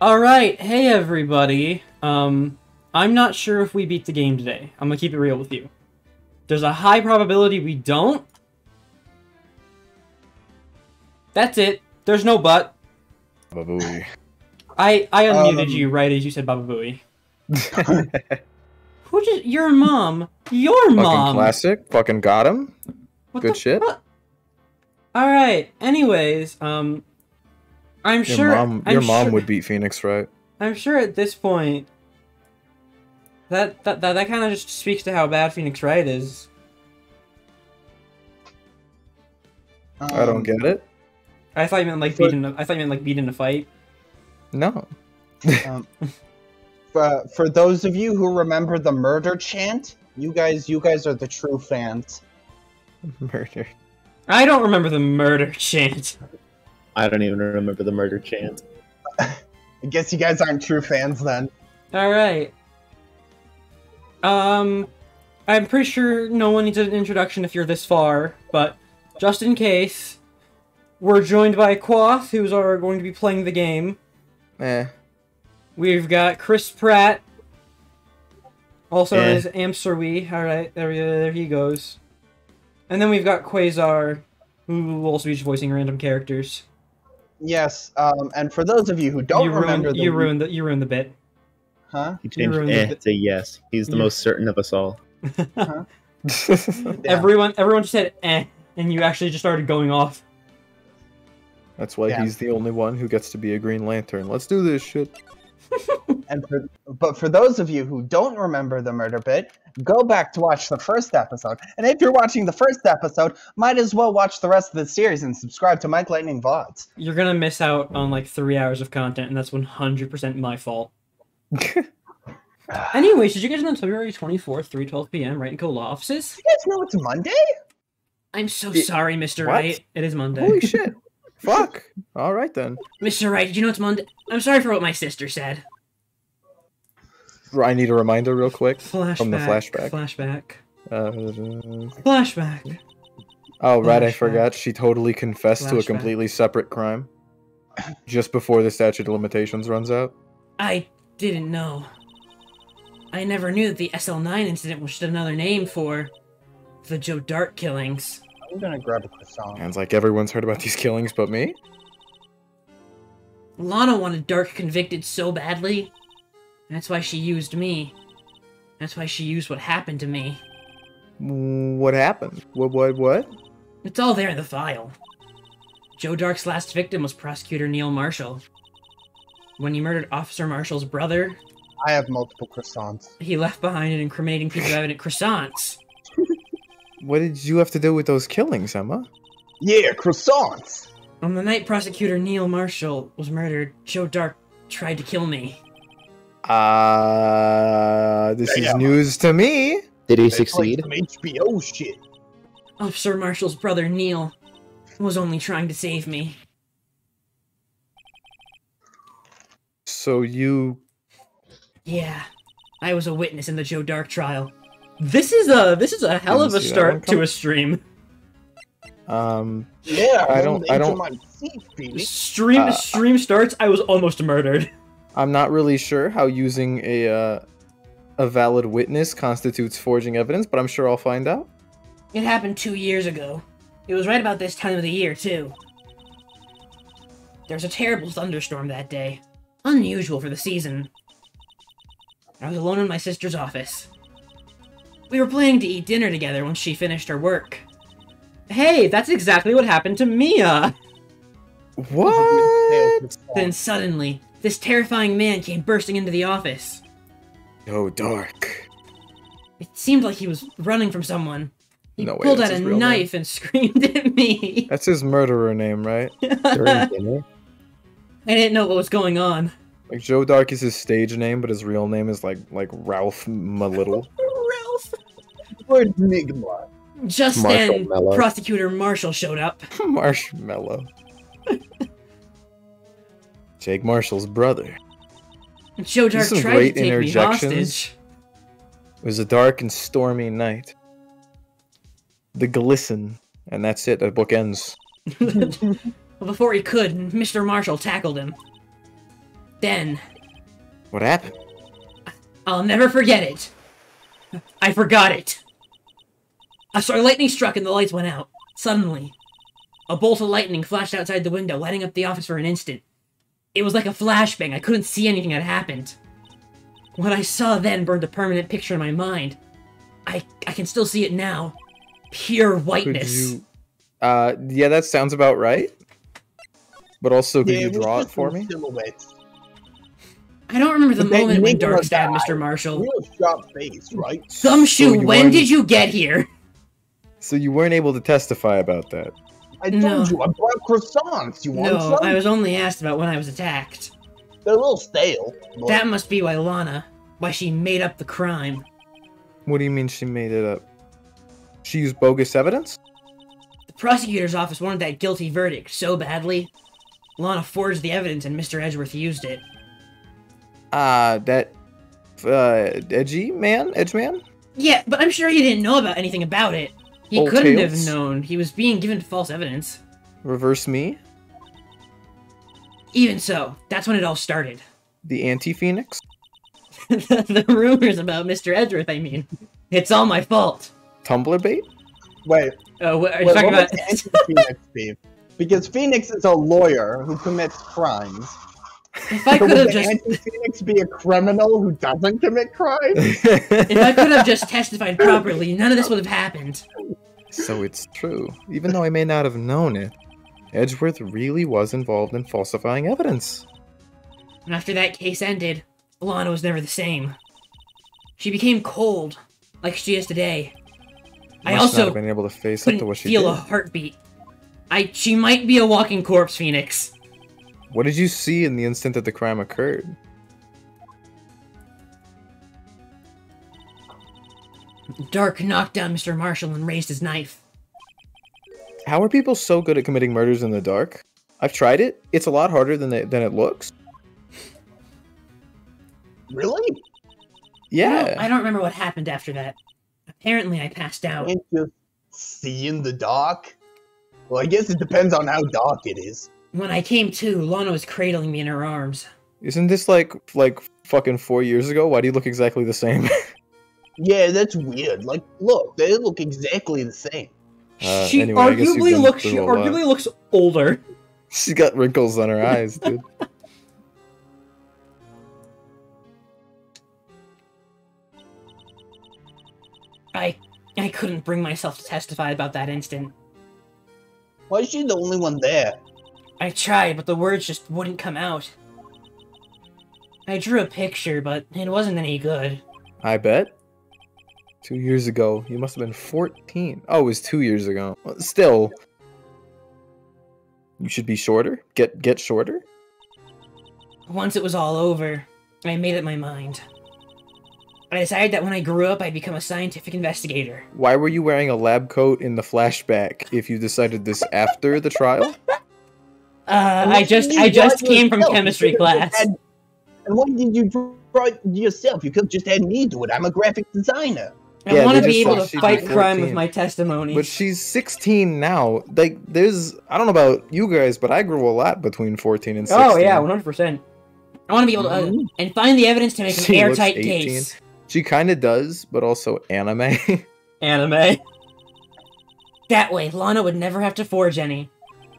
Alright, hey everybody. I'm not sure if we beat the game today. I'm gonna keep it real with you. There's a high probability we don't. That's it. There's no but. Babooey. I unmuted you right as you said Baba Booey. Who just... Your mom. Your Fucking mom. classic. Fucking got him. What Good the shit. Alright, anyways, I'm sure... Your mom would beat Phoenix, right? I'm sure at this point... That kind of just speaks to how bad Phoenix Wright is. I don't get it. I thought you meant like beating a fight. No. For those of you who remember the murder chant, you guys are the true fans. Murder. I don't remember the murder chant. I don't even remember the murder chant. I guess you guys aren't true fans then. Alright. I'm pretty sure no one needs an introduction if you're this far, but just in case, we're joined by Quoth, who's going to be playing the game. We've got Chris Pratt, also known as Amserwee. Alright, there he goes. And then we've got Quasar, who will also be voicing random characters. Yes, and for those of you who don't remember you ruined the bit. Huh? He changed to yes. He's the most certain of us all. Huh? Everyone just said and you actually just started going off. That's why he's the only one who gets to be a Green Lantern. Let's do this shit. But for those of you who don't remember the murder bit, go back to watch the first episode. And if you're watching the first episode, might as well watch the rest of the series and subscribe to Mike Lightning VODs. You're gonna miss out on like 3 hours of content, and that's 100% my fault. Anyways, did you guys know on February 24th, 3:12 p.m., Wright & Co. law offices? You guys know it's Monday? I'm so sorry, Mr. What? Wright. It is Monday. Holy shit. Fuck. Alright then. Mr. Wright, did you know it's Monday? I'm sorry for what my sister said. I need a reminder real quick Flashback. from the flashback. Flashback. Oh, right, I Flashback. forgot. She totally confessed to a Flashback. completely separate crime. Just before the statute of limitations runs out. I didn't know. I never knew that the SL9 incident was just another name for the Joe Dart killings. I'm gonna grab a croissant. Sounds like everyone's heard about these killings but me. Lana wanted Dark convicted so badly. That's why she used me. That's why she used what happened to me. What happened? What? It's all there in the file. Joe Dark's last victim was Prosecutor Neil Marshall. When he murdered Officer Marshall's brother, I have multiple croissants. he left behind an incriminating piece of evidence, croissants. What did you have to do with those killings, Emma? Yeah, croissants! On the night Prosecutor Neil Marshall was murdered, Joe Dark tried to kill me. This is news to me. Did he It's like succeed? some HBO shit. Officer Marshall's brother, Neil, was only trying to save me. So you... Yeah, I was a witness in the Joe Dark trial. This is a hell of a Didn't see that start one to coming. a stream. Yeah, I don't- Stream starts, I was almost murdered. I'm not really sure how using a valid witness constitutes forging evidence, but I'm sure I'll find out. It happened 2 years ago. It was right about this time of the year, too. There was a terrible thunderstorm that day. Unusual for the season. I was alone in my sister's office. We were planning to eat dinner together once she finished her work. Hey, that's exactly what happened to Mia! What? Then suddenly, this terrifying man came bursting into the office. Oh, dark. It seemed like he was running from someone. He No way, pulled that's out a his real knife and screamed at me. That's his murderer name, right? During dinner? I didn't know what was going on. Like Joe Dark is his stage name, but his real name is like Ralph Malittle. Ralph! Word Nigma. Just Marshall then, Mello. Prosecutor Marshall showed up. Marshmallow. Jake Marshall's brother. Joe Dark some tried to great take me interjections. hostage. It was a dark and stormy night. The glisten, and that's it. The book ends. Before he could, Mr. Marshall tackled him. then... What happened? I'll never forget it. I forgot it. A lightning struck and the lights went out. Suddenly, a bolt of lightning flashed outside the window, lighting up the office for an instant. It was like a flashbang. I couldn't see anything that happened. What I saw then burned a permanent picture in my mind. I can still see it now. Pure whiteness. Could you... yeah, that sounds about right. But also, could you draw it for me? Silhouettes. I don't remember the But they moment when make him a Dark stabbed guy. Mr. Marshall. Real sharp face, right? Gumshoe, you when weren't- did you get here? So you weren't able to testify about that. I told you, I brought croissants. You want No, some? I was only asked about when I was attacked. They're a little stale. But That must be why she made up the crime. What do you mean she made it up? She used bogus evidence? The prosecutor's office wanted that guilty verdict so badly. Lana forged the evidence and Mr. Edgeworth used it. Edgeman? Yeah, but I'm sure he didn't know about anything about it. He Old couldn't tales? have known. He was being given false evidence. Reverse me? Even so, that's when it all started. The anti-Phoenix? The rumors about Mr. Edgeworth, I mean. It's all my fault. Tumblr bait? wait, Oh, what are you what talking would about? the anti-Phoenix be? Because Phoenix is a lawyer who commits crimes. If I So could would have the just... anti-Phoenix be a criminal who doesn't commit crimes? If I could have just testified properly, none of this would have happened. So it's true. Even though I may not have known it, Edgeworth really was involved in falsifying evidence. And after that case ended, Lana was never the same. She became cold, like she is today. I Must not also have been able to face up to couldn't what she feel did. a heartbeat. She might be a walking corpse, Phoenix. What did you see in the instant that the crime occurred? Dark knocked down Mr. Marshall and raised his knife. How are people so good at committing murders in the dark? I've tried it. It's a lot harder than it looks. Really? Yeah. I don't remember what happened after that. Apparently I passed out. Can't you see in the dark? Well, I guess it depends on how dark it is. When I came to, Lana was cradling me in her arms. Isn't this like fucking 4 years ago? Why do you look exactly the same? Yeah, that's weird. Like, look, they look exactly the same. She anyway, I guess you've been through a lot. looks older. She's got wrinkles on her eyes, dude. I couldn't bring myself to testify about that instant. Why is she the only one there? I tried, but the words just wouldn't come out. I drew a picture, but it wasn't any good. I bet. 2 years ago. You must have been 14. Oh, it was 2 years ago. Well, still. You should be shorter. Get shorter. Once it was all over, I made up my mind. I decided that when I grew up, I'd become a scientific investigator. Why were you wearing a lab coat in the flashback if you decided this after the trial? I just came from chemistry class. And why did you draw it yourself? You could have just had me do it. I'm a graphic designer. I Yeah, want to they be just able said to she'd be fight crime with 14. my testimony. But she's 16 now. Like, I don't know about you guys, but I grew a lot between 14 and 16. Oh yeah, 100%. I want to be able to and find the evidence to make an She looks airtight 18. case. She kind of does, but also anime. Anime. That way, Lana would never have to forge any.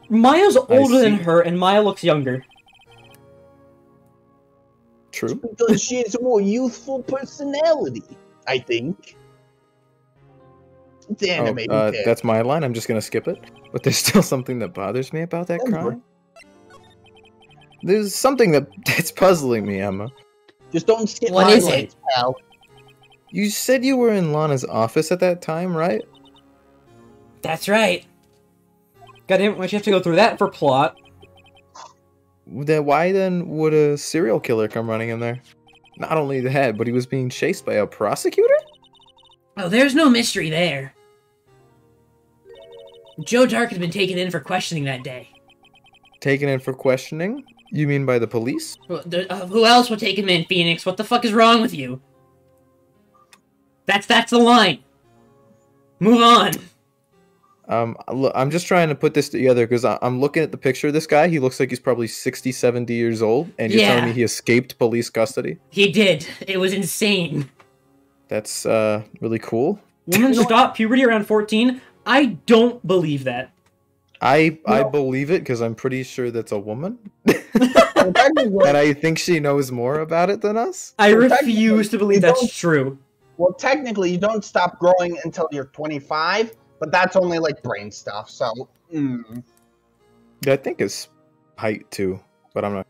Maya's older than see. her, and Maya looks younger. True. Because she has a more youthful personality, I think. It's anime. who cares? That's my line. I'm just gonna skip it. But there's still something that bothers me about that Oh, crime. There's something that's puzzling me, Emma. Just don't skip What my is lines, pal. You said you were in Lana's office at that time, right? That's right. Goddamn, why'd you have to go through that for plot? Why then would a serial killer come running in there? Not only that, but he was being chased by a prosecutor? Oh, there's no mystery there. Joe Dark had been taken in for questioning that day. Taken in for questioning? You mean by the police? Who else would take him in, Phoenix? What the fuck is wrong with you? That's the line. Move on. I'm just trying to put this together because I'm looking at the picture of this guy. He looks like he's probably 60, 70 years old, and you're telling me he escaped police custody? He did. It was insane. That's really cool. Women stop puberty around 14? I don't believe that. I believe it because I'm pretty sure that's a woman. And I think she knows more about it than us. I refuse to believe that's true. Well, technically, you don't stop growing until you're 25, but that's only like brain stuff, so. I think it's height too, but I'm not.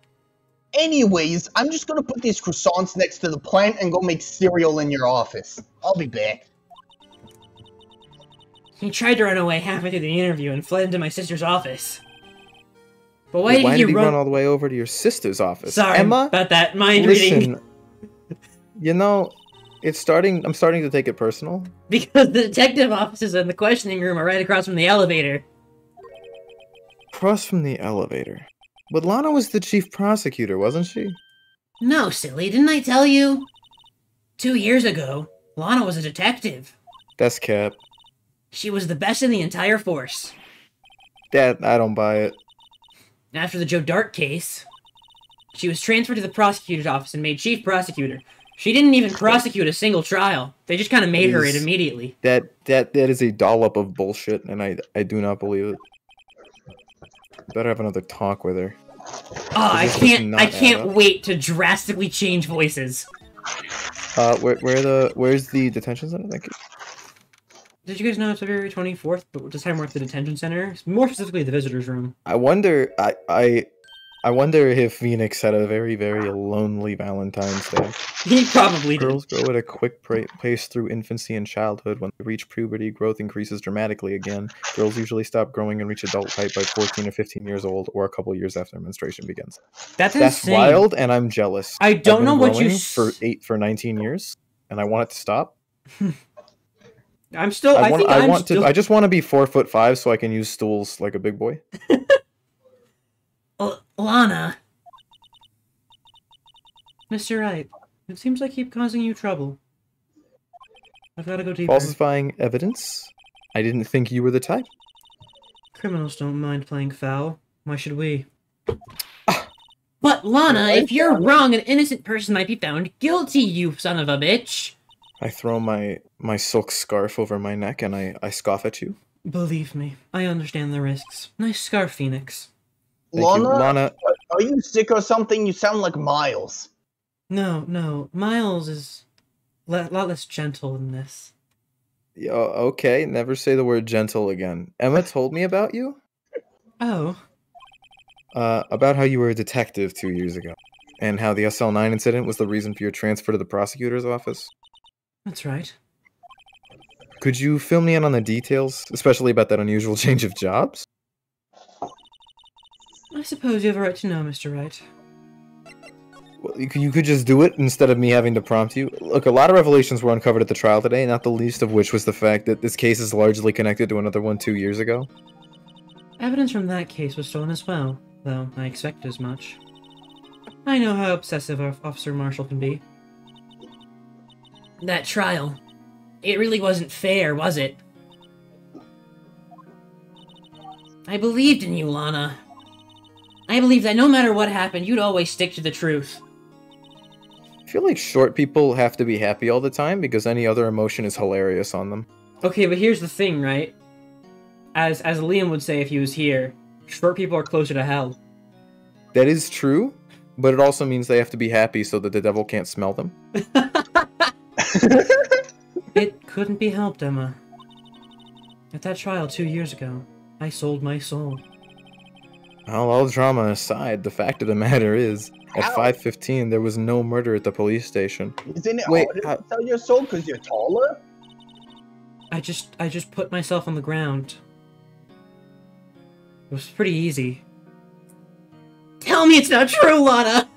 Anyways, I'm just gonna put these croissants next to the plant and go make cereal in your office. I'll be back. He tried to run away halfway through the interview and fled into my sister's office. But why Why did he he run all the way over to your sister's office? Sorry Emma, about that. Mind listen, reading. you know, I'm starting to take it personal. Because the detective offices in the questioning room are right across from the elevator. Across from the elevator. But Lana was the chief prosecutor, wasn't she? No, silly. Didn't I tell you? 2 years ago, Lana was a detective. That's cap. She was the best in the entire force. That, I don't buy it. After the Joe Dart case, she was transferred to the prosecutor's office and made chief prosecutor. She didn't even prosecute a single trial. They just kind of made her it immediately. That is a dollop of bullshit, and I do not believe it. Better have another talk with her. Oh, I can't wait to drastically change voices. Where's the detention center? Thank you. Did you guys know it's February 24th, but this time we're at the detention center? More specifically, the visitor's room. I wonder if Phoenix had a very, very lonely Valentine's Day. He probably did. Girls grow at a quick pace through infancy and childhood. When they reach puberty, growth increases dramatically again. Girls usually stop growing and reach adult height by 14 or 15 years old, or a couple years after menstruation begins. That's insane. Wild, and I'm jealous. I don't know what you for 19 years, and I want it to stop. I'm still. I just want to be 4'5" so I can use stools like a big boy. Lana. Mr. Wright, it seems I keep causing you trouble. I've got to go deeper. Falsifying evidence? I didn't think you were the type. Criminals don't mind playing foul. Why should we? But, Lana, if you're wrong, an innocent person might be found guilty, you son of a bitch. I throw my silk scarf over my neck and I scoff at you. Believe me, I understand the risks. Nice scarf, Phoenix. Lana, are you sick or something? You sound like Miles. No. Miles is a lot less gentle than this. Okay, never say the word gentle again. Emma told me about you. Oh. About how you were a detective 2 years ago. And how the SL9 incident was the reason for your transfer to the prosecutor's office. That's right. Could you fill me in on the details, especially about that unusual change of jobs? I suppose you have a right to know, Mr. Wright. Well, you could just do it instead of me having to prompt you. Look, a lot of revelations were uncovered at the trial today, not the least of which was the fact that this case is largely connected to another one 2 years ago. Evidence from that case was stolen as well, though I expected as much. I know how obsessive Officer Marshall can be. That trial, it really wasn't fair, was it? I believed in you, Lana. I believed that no matter what happened, you'd always stick to the truth. I feel like short people have to be happy all the time because any other emotion is hilarious on them. Okay, but here's the thing, right? As Liam would say if he was here, short people are closer to hell. That is true, but it also means they have to be happy so that the devil can't smell them. It couldn't be helped, Emma. At that trial 2 years ago, I sold my soul. Well, all drama aside, the fact of the matter is, at 5:15 there was no murder at the police station. Isn't it harder to sell your soul because you're taller? I just put myself on the ground. It was pretty easy. Tell me it's not true, Lana!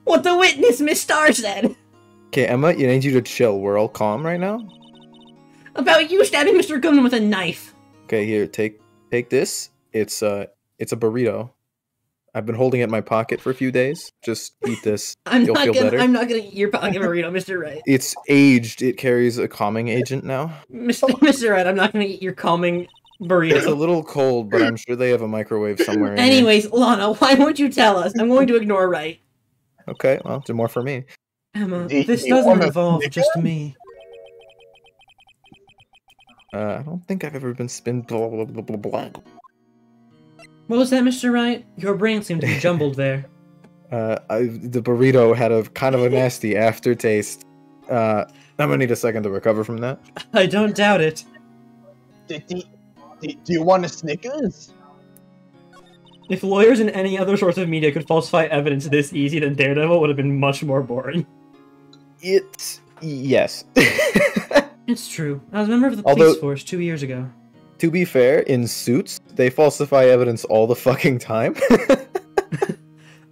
What the witness, Miss Starr, said! Okay, Emma, I need you to chill. We're all calm right now? About you stabbing Mr. Goodman with a knife! Okay, here, take this. It's a burrito. I've been holding it in my pocket for a few days. Just eat this. You'll feel better. I'm not gonna eat your pocket burrito, Mr. Wright. It's aged. It carries a calming agent now. Mr. Wright, I'm not gonna eat your calming Burrito. It's a little cold, but I'm sure they have a microwave somewhere in here. Anyways, Lana, why won't you tell us? I'm going to ignore Wright. Okay, well, do more for me. Emma, Do this you doesn't wanna involve sneak just in? me. I don't think I've ever been blah, blah, blah, blah, blah. What was that, Mr. Wright? Your brain seemed to be jumbled there. The burrito had a kind of a nasty aftertaste. I'm gonna need a second to recover from that. I don't doubt it. Do you want a Snickers? If lawyers and any other source of media could falsify evidence this easy, then Daredevil would have been much more boring. Yes. It's true. I was a member of the police Although- force 2 years ago. To be fair, in Suits, they falsify evidence all the fucking time.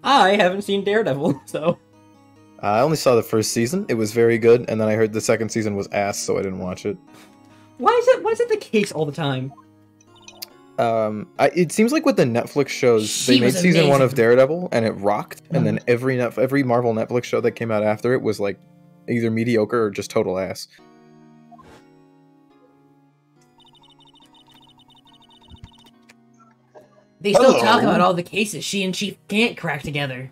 I haven't seen Daredevil, so... I only saw the first season. It was very good, and then I heard the second season was ass, so I didn't watch it. Why is it the case all the time? It seems like with the Netflix shows, She they made was season 1 of amazing. Daredevil, and it rocked, and then every Marvel Netflix show that came out after it was like either mediocre or just total ass. They still Hello. talk about all the cases she and Chief Gant cracked together.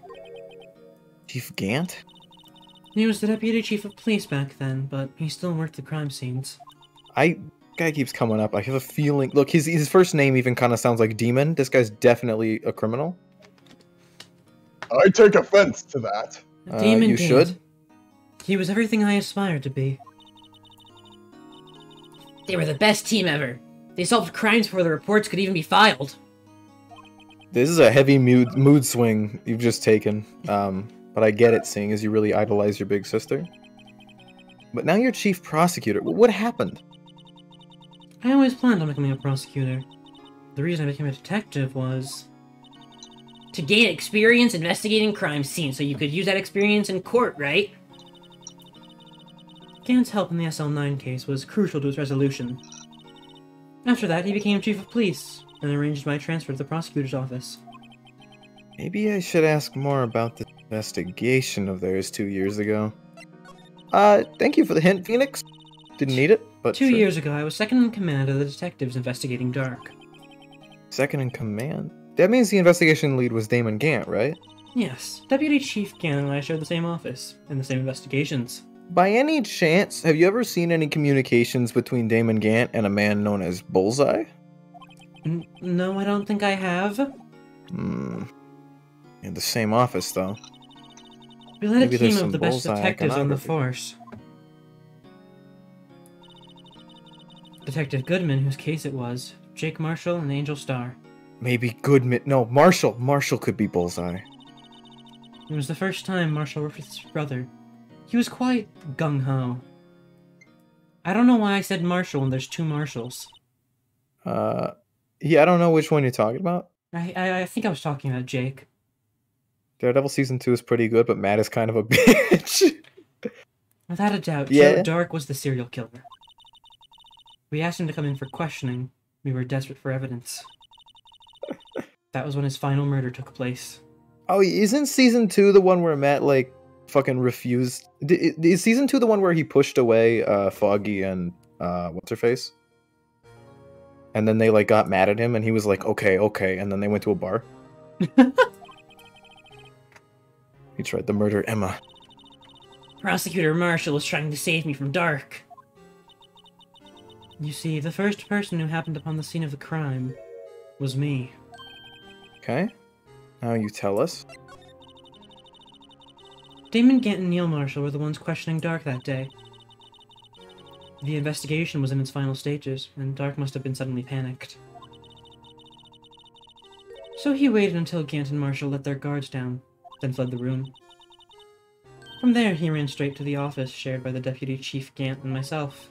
Chief Gant? He was the deputy chief of police back then, but he still worked the crime scenes. Guy keeps coming up. I have a feeling. Look, his first name even kind of sounds like Demon. This guy's definitely a criminal. I take offense to that. Damon you Gant. should. He was everything I aspired to be. They were the best team ever. They solved crimes before the reports could even be filed. This is a heavy mood swing you've just taken. But I get it, seeing as you really idolize your big sister. But now you're chief prosecutor. What happened? I always planned on becoming a prosecutor. The reason I became a detective was... to gain experience investigating crime scenes, so you could use that experience in court, right? Gant's help in the SL9 case was crucial to its resolution. After that, he became chief of police, and arranged my transfer to the prosecutor's office. Maybe I should ask more about the investigation of theirs 2 years ago. Thank you for the hint, Phoenix. Didn't need it, but 2 sure. years ago, I was second in command of the detectives investigating Dark. Second in command? That means the investigation lead was Damon Gant, right? Yes, Deputy Chief Gant and I shared the same office, and the same investigations. By any chance, have you ever seen any communications between Damon Gant and a man known as Bullseye? No, I don't think I have. In the same office, though. We led Maybe a there's team some of the best bullseye detectives on the iconography. force. Detective Goodman, whose case it was, Jake Marshall, and Angel Starr. Maybe Goodman. No, Marshall. Marshall could be Bullseye. It was the first time Marshall worked with his brother. He was quite gung-ho. I don't know why I said Marshall when there's two Marshalls. Yeah, I don't know which one you're talking about. I think I was talking about Jake. Daredevil Season 2 is pretty good, but Matt is kind of a bitch. Without a doubt, Yeah. Joe Dark was the serial killer. We asked him to come in for questioning. We were desperate for evidence. That was when his final murder took place. Oh, isn't Season 2 the one where Matt, like, fucking refused? Is Season 2 the one where he pushed away Foggy and what's-her-face? And then they, like, got mad at him, and he was like, okay, and then they went to a bar? He tried to murder Emma. Prosecutor Marshall was trying to save me from Dark. You see, the first person who happened upon the scene of the crime was me. Okay. Now you tell us. Damon Gant and Neil Marshall were the ones questioning Dark that day. The investigation was in its final stages, and Dark must have been suddenly panicked. So he waited until Gant and Marshall let their guards down, then fled the room. From there, he ran straight to the office shared by the Deputy Chief Gant and myself.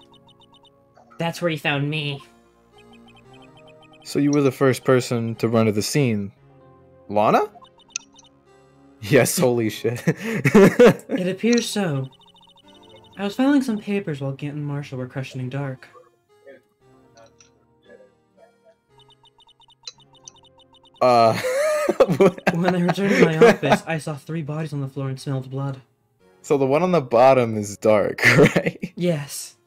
That's where he found me. So you were the first person to run to the scene. Lana? Yes, holy shit. It appears so. I was filing some papers while Gant and Marshall were questioning Dark. When I returned to my office, I saw 3 bodies on the floor and smelled blood. So the one on the bottom is Dark, right? Yes.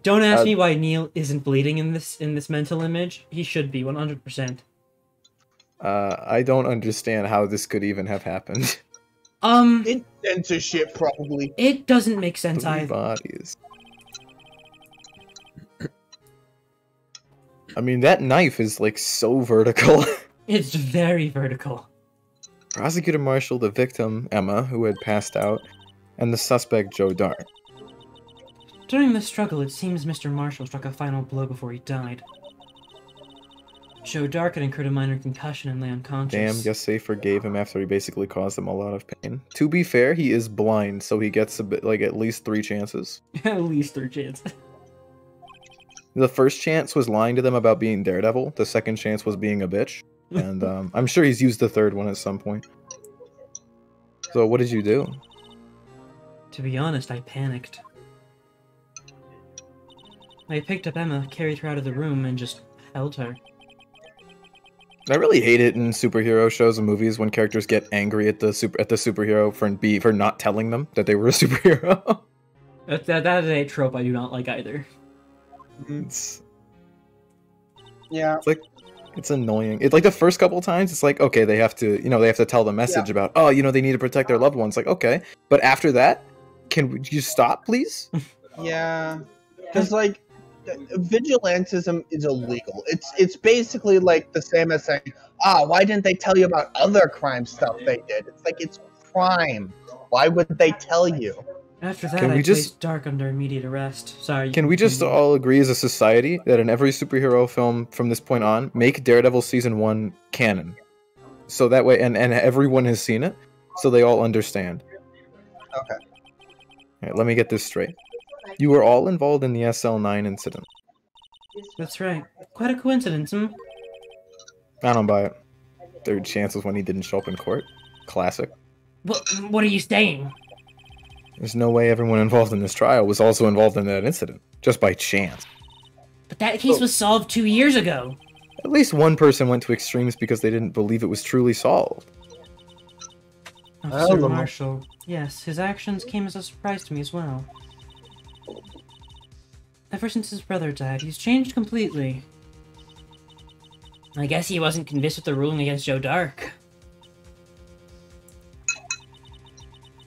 Don't ask me why Neil isn't bleeding in this mental image. He should be 100%. I don't understand how this could even have happened. It's censorship, probably. It doesn't make sense 3 either. bodies. I mean, that knife is like so vertical. It's very vertical. Prosecutor marshaled the victim, Emma, who had passed out, and the suspect, Joe Dart. During the struggle, it seems Mr. Marshall struck a final blow before he died. Joe Dark had incurred a minor concussion and lay unconscious. Damn, guess they forgave him after he basically caused them a lot of pain. To be fair, he is blind, so he gets a bit, like, at least 3 chances. At least 3 chances. The first chance was lying to them about being Daredevil. The second chance was being a bitch. And I'm sure he's used the third one at some point. So what did you do? To be honest, I panicked. I picked up Emma, carried her out of the room, and just held her. I really hate it in superhero shows and movies when characters get angry at the superhero for not telling them that they were a superhero. That is a trope I do not like either. It's Yeah. it's annoying. It's like the first couple times, it's like, okay, they have to tell the message about, oh, they need to protect their loved ones. Like, okay, but after that, can you stop, please? Yeah. Because, like, vigilantism is illegal. It's basically like the same as saying, why didn't they tell you about other crime stuff they did? It's like, it's crime. Why would they tell you? After that, I placed Dark under immediate arrest. Sorry. Can we just all agree as a society that in every superhero film from this point on, make Daredevil Season 1 canon? So that way, and everyone has seen it, so they all understand. Okay. All right, let me get this straight. You were all involved in the SL9 incident. That's right. Quite a coincidence, hmm? I don't buy it. Third chance was when he didn't show up in court. Classic. What are you saying? There's no way everyone involved in this trial was also involved in that incident, just by chance. But that case was solved 2 years ago. At least one person went to extremes because they didn't believe it was truly solved. Officer Marshall. Yes, his actions came as a surprise to me as well. Ever since his brother died, he's changed completely. I guess he wasn't convinced with the ruling against Joe Dark.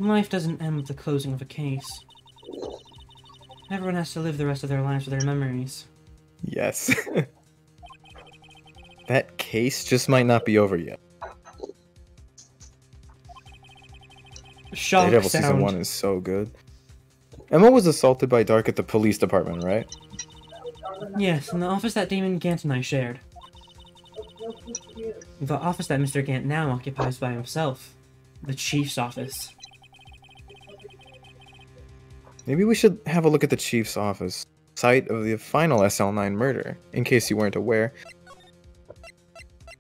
Life doesn't end with the closing of a case. Everyone has to live the rest of their lives with their memories. Yes. That case just might not be over yet. Shock Daredevil sound. Season 1 is so good. Emma was assaulted by Dark at the police department, right? Yes, in the office that Damon Gant and I shared. The office that Mr. Gant now occupies by himself. The Chief's office. Maybe we should have a look at the Chief's office. Site of the final SL9 murder, in case you weren't aware.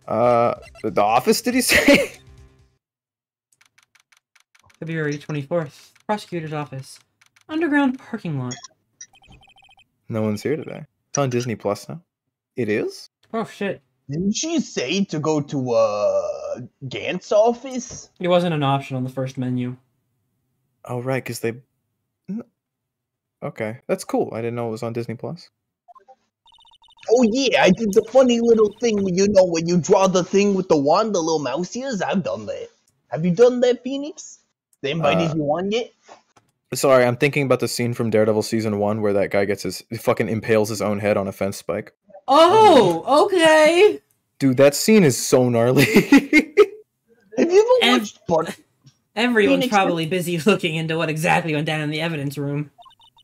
The office, did he say? February 24th. Prosecutor's office. Underground parking lot. No one's here today. It's on Disney Plus now. It is? Oh shit. Didn't she say to go to Gant's office? It wasn't an option on the first menu. Oh, right, because they... Okay, that's cool. I didn't know it was on Disney Plus. Oh yeah, I did the funny little thing, when you draw the thing with the wand, the little mouse ears. I've done that. Have you done that, Phoenix? They invited you on yet? Sorry, I'm thinking about the scene from Daredevil Season 1 where that guy he fucking impales his own head on a fence spike. Oh, okay! Dude, that scene is so gnarly. Have you ever watched Everyone's Phoenix, probably busy looking into what exactly went down in the evidence room.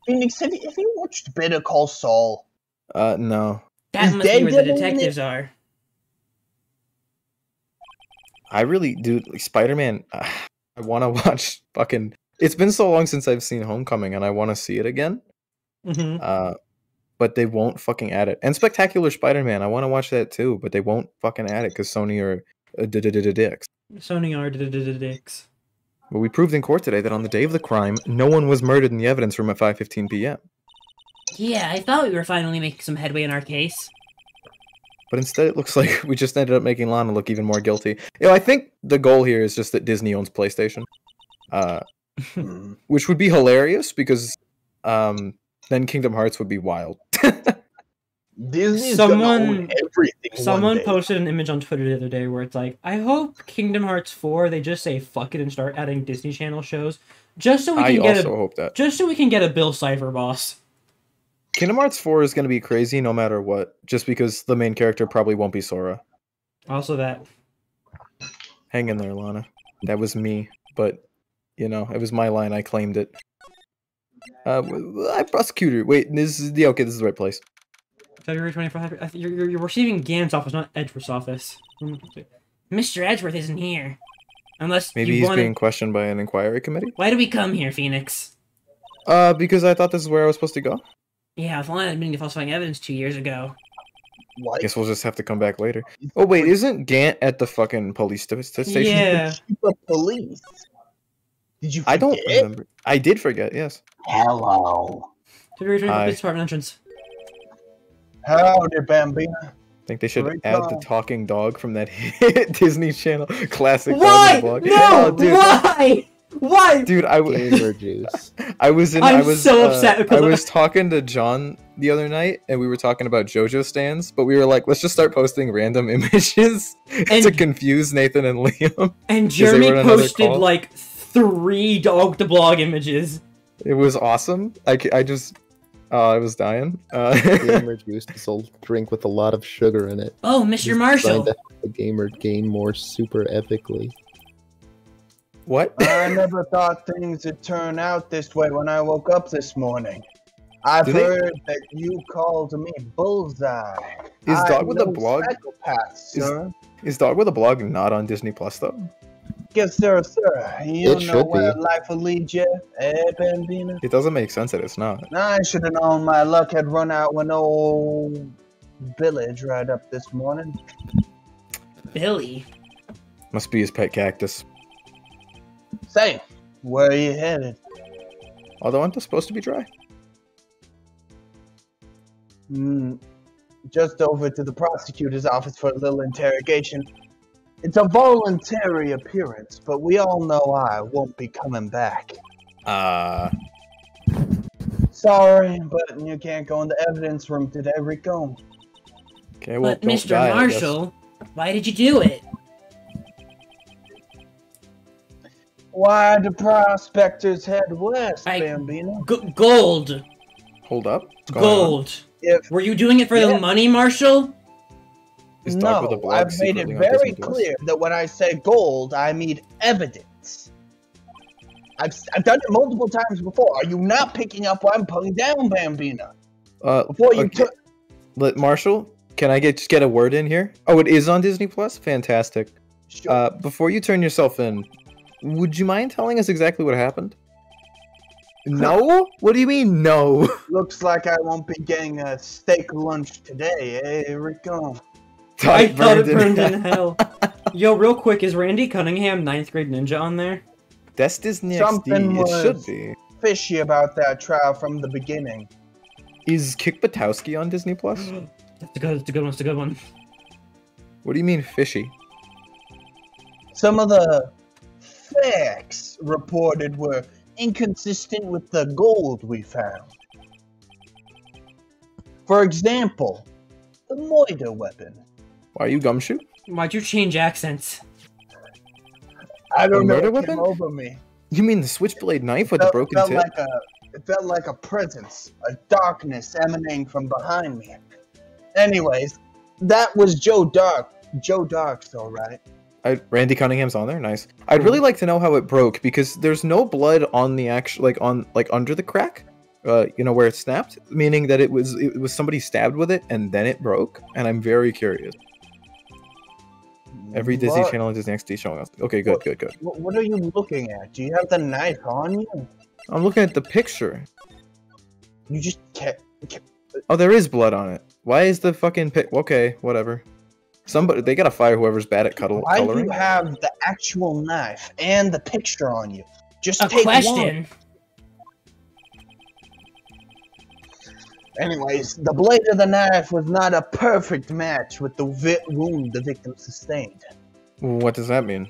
Phoenix, have you watched Better Call Saul? No. That Is must be where the Daredevil in detectives are. I really do. Like, Spider-Man, I want to watch fucking... It's been so long since I've seen Homecoming, and I want to see it again. Mm-hmm. But they won't fucking add it. And Spectacular Spider-Man, I want to watch that too, but they won't fucking add it because Sony are dicks. Sony are dicks. But we proved in court today that on the day of the crime, no one was murdered in the evidence room at 5:15 p.m. Yeah, I thought we were finally making some headway in our case. But instead it looks like we just ended up making Lana look even more guilty. I think the goal here is just that Disney owns PlayStation. Which would be hilarious because then Kingdom Hearts would be wild. Disney's gonna own everything. Someone one day. posted an image on Twitter the other day where it's like, I hope Kingdom Hearts 4 they just say fuck it and start adding Disney Channel shows just so we can hope that. just so we can get a Bill Cipher boss. Kingdom Hearts 4 is going to be crazy no matter what, just because the main character probably won't be Sora. Also that. Hang in there, Lana. That was me, but you know, it was my line. I claimed it. I prosecutor. Wait, this is the okay. This is the right place. February 24th. You're receiving Gan's office, not Edgeworth's office. Mr. Edgeworth isn't here. Unless Maybe he's being questioned by an inquiry committee? Why do we come here, Phoenix? Because I thought this is where I was supposed to go. Yeah, if only I'd been falsifying evidence 2 years ago. What? Guess we'll just have to come back later. Oh wait, isn't Gant at the fucking police station? Yeah. The police. Did you forget? I don't remember. I did forget, yes. Hello. February 24th, police department entrance. Howdy, Bambina. I think they should Great add the call. talking dog from that hit Disney Channel classic Why? dog blog. No! Oh, dude. Why? Why? Dude, Gamer juice. I was so upset because I was talking to John the other night, and we were talking about JoJo stands, but we were like, let's just start posting random images to confuse Nathan and Liam. And they Jeremy were on another posted call. like 3 dog to blog images. It was awesome. I just, I was dying. Gamer juice is a drink with a lot of sugar in it. Oh, Mr. It's Marshall. designed to help the gamer gain more super epically. What? I never thought things would turn out this way when I woke up this morning. I've Do they- heard that you called me Bullseye. Is I'm Dog with a no blog? psychopath, sir. Is Dog with a blog not on Disney Plus though? Yes, sir. You It know should where be. life will lead you, Bambina? It doesn't make sense that it's not. I should have known my luck had run out when old Billy dried up this morning. Billy. Must be his pet cactus. Say, where are you headed? Although aren't they supposed to be dry? Just over to the prosecutor's office for a little interrogation. It's a voluntary appearance, but we all know I won't be coming back. Sorry, but you can't go in the evidence room today, Rico. Okay, well, But don't Mr. die, I guess. Marshall, why did you do it? Why do prospectors head west, Bambino? Gold. Hold up. What's going on? Gold. If Were you doing it for Yeah. the money, Marshall? Is Dog with a no, blog I've made secretly it on very Disney Plus? clear that when I say gold, I mean evidence. I've done it multiple times before. Are you not picking up what I'm putting down, Bambino? Before you Okay. took... Marshall, can I just get a word in here? Oh, it is on Disney Plus? Fantastic. Sure. Before you turn yourself in, would you mind telling us exactly what happened? No? What do you mean, no? Looks like I won't be getting a steak lunch today, eh, Rico? I thought it burned in hell. Yo, real quick, is Randy Cunningham 9th grade ninja on there? That's Disney Something XD. It was- should be. Fishy about that trial from the beginning. Is Kick Batowski on Disney Plus? That's a good one. What do you mean fishy? Some of the facts reported were inconsistent with the gold we found. For example, the Moida weapon. Why are you gumshoe? Why'd you change accents? I don't A know murder what came weapon? over me. You mean the switchblade knife with the broken tip? It felt like a presence, a darkness emanating from behind me. Anyways, that was Joe Dark. Joe Dark's alright. Randy Cunningham's on there. Nice. I'd really like to know how it broke because there's no blood on the actual, under the crack. You know where it snapped, meaning that it was somebody stabbed with it and then it broke. And I'm very curious. Every Disney What? Channel and Disney XD showing us. Okay, good. What are you looking at? Do you have the knife on you? I'm looking at the picture. You just can't. Oh, there is blood on it. Why is the fucking pic? Okay, whatever. They gotta fire whoever's bad at Why do coloring. you have the actual knife and the picture on you? Just A take question. one. Anyways, the blade of the knife was not a perfect match with the wound the victim sustained. What does that mean?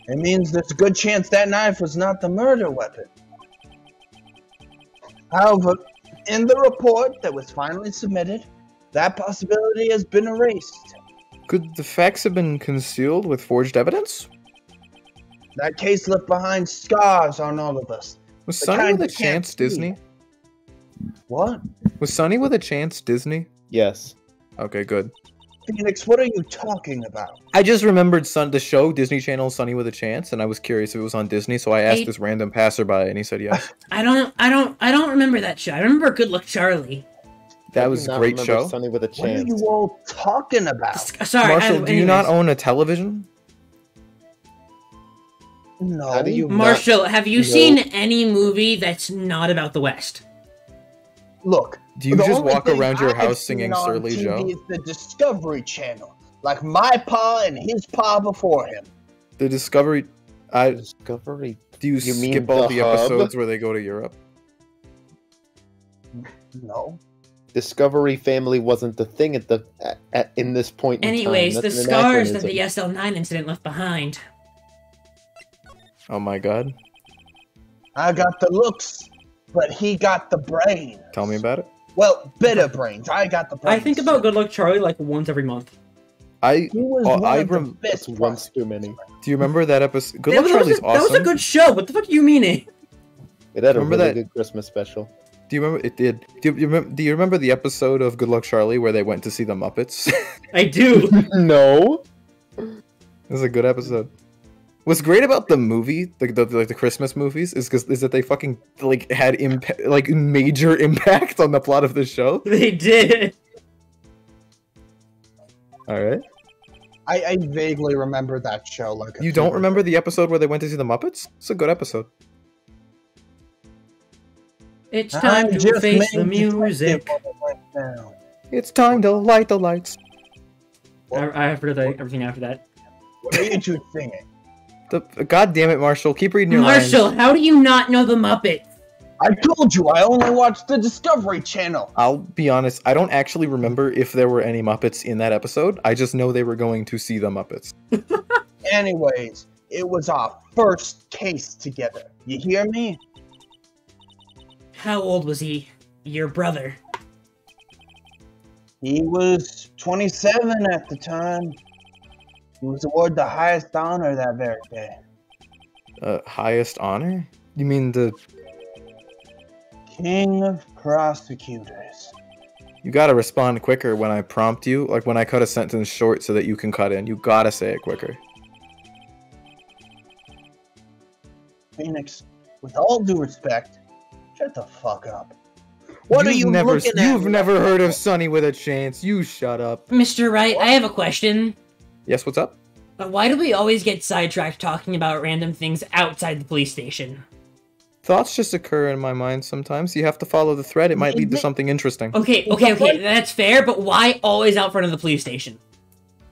It means there's a good chance that knife was not the murder weapon. However, in the report that was finally submitted, that possibility has been erased. Could the facts have been concealed with forged evidence? That case left behind scars on all of us. Was The Sunny kind with a you can't chance see. Disney? What? Was Sunny with a chance Disney? Yes. Okay, good. Phoenix, what are you talking about? I just remembered the show Disney Channel Sunny with a Chance, and I was curious if it was on Disney, so I asked Hey. this random passerby, and he said yes. I don't remember that show. I remember Good Luck Charlie. That I was do a not great remember show. Sunny with a What are chance. you all talking about? Sorry, Marshall, do you not anyways. own a television? No. How do you Marshall, have you No. seen any movie that's not about the West? Look. Do you the just only walk thing around your I've house seen singing on Surly TV Joe? is the Discovery Channel, like my pa and his pa before him. The Discovery... Discovery? Do you, You mean skip all the the hub? episodes where they go to Europe? No. Discovery Family wasn't the thing in this point in Anyways, time. the That's an scars that anachronism. the SL9 incident left behind. Oh my god. I got the looks, but he got the brain. Tell me about it. Well, better brains. I got the brains. I think about Good Luck Charlie like once every month. I... He was Oh, one I of the rem- best That's once ones. too many. Do you remember that episode? Good That Luck was Charlie's a- That was awesome. a good show. What the fuck are you meaning? It had a Remember really that- good Christmas special. Do you remember... It did. Do you remember the episode of Good Luck Charlie where they went to see the Muppets? I do. No. It was a good episode. What's great about the movie, the Christmas movies, is that they fucking like had major impact on the plot of the show. They did. All right. I vaguely remember that show. Like You don't remember the episode where they went to see the Muppets? It's a good episode. It's time to face the music. It's time to light the lights. I forgot everything after that. What are you two singing? God damn it, Marshall! Keep reading your Marshall, lines. how do you not know the Muppets? I told you I only watched the Discovery Channel. I'll be honest. I don't actually remember if there were any Muppets in that episode. I just know they were going to see the Muppets. Anyways, it was our first case together. You hear me? How old was he? Your brother. He was 27 at the time. He was awarded the highest honor that very day. Highest honor? You mean the... King of prosecutors. You gotta respond quicker when I prompt you, like when I cut a sentence short so that you can cut in. You gotta say it quicker. Phoenix, with all due respect, shut the fuck up. What are you never, looking at? You've never heard of Sunny with a Chance. You shut up. Mr. Wright, I have a question. Yes, what's up? Why do we always get sidetracked talking about random things outside the police station? Thoughts just occur in my mind sometimes. You have to follow the thread. It might lead to something interesting. Okay, that's fair, but why always out front of the police station?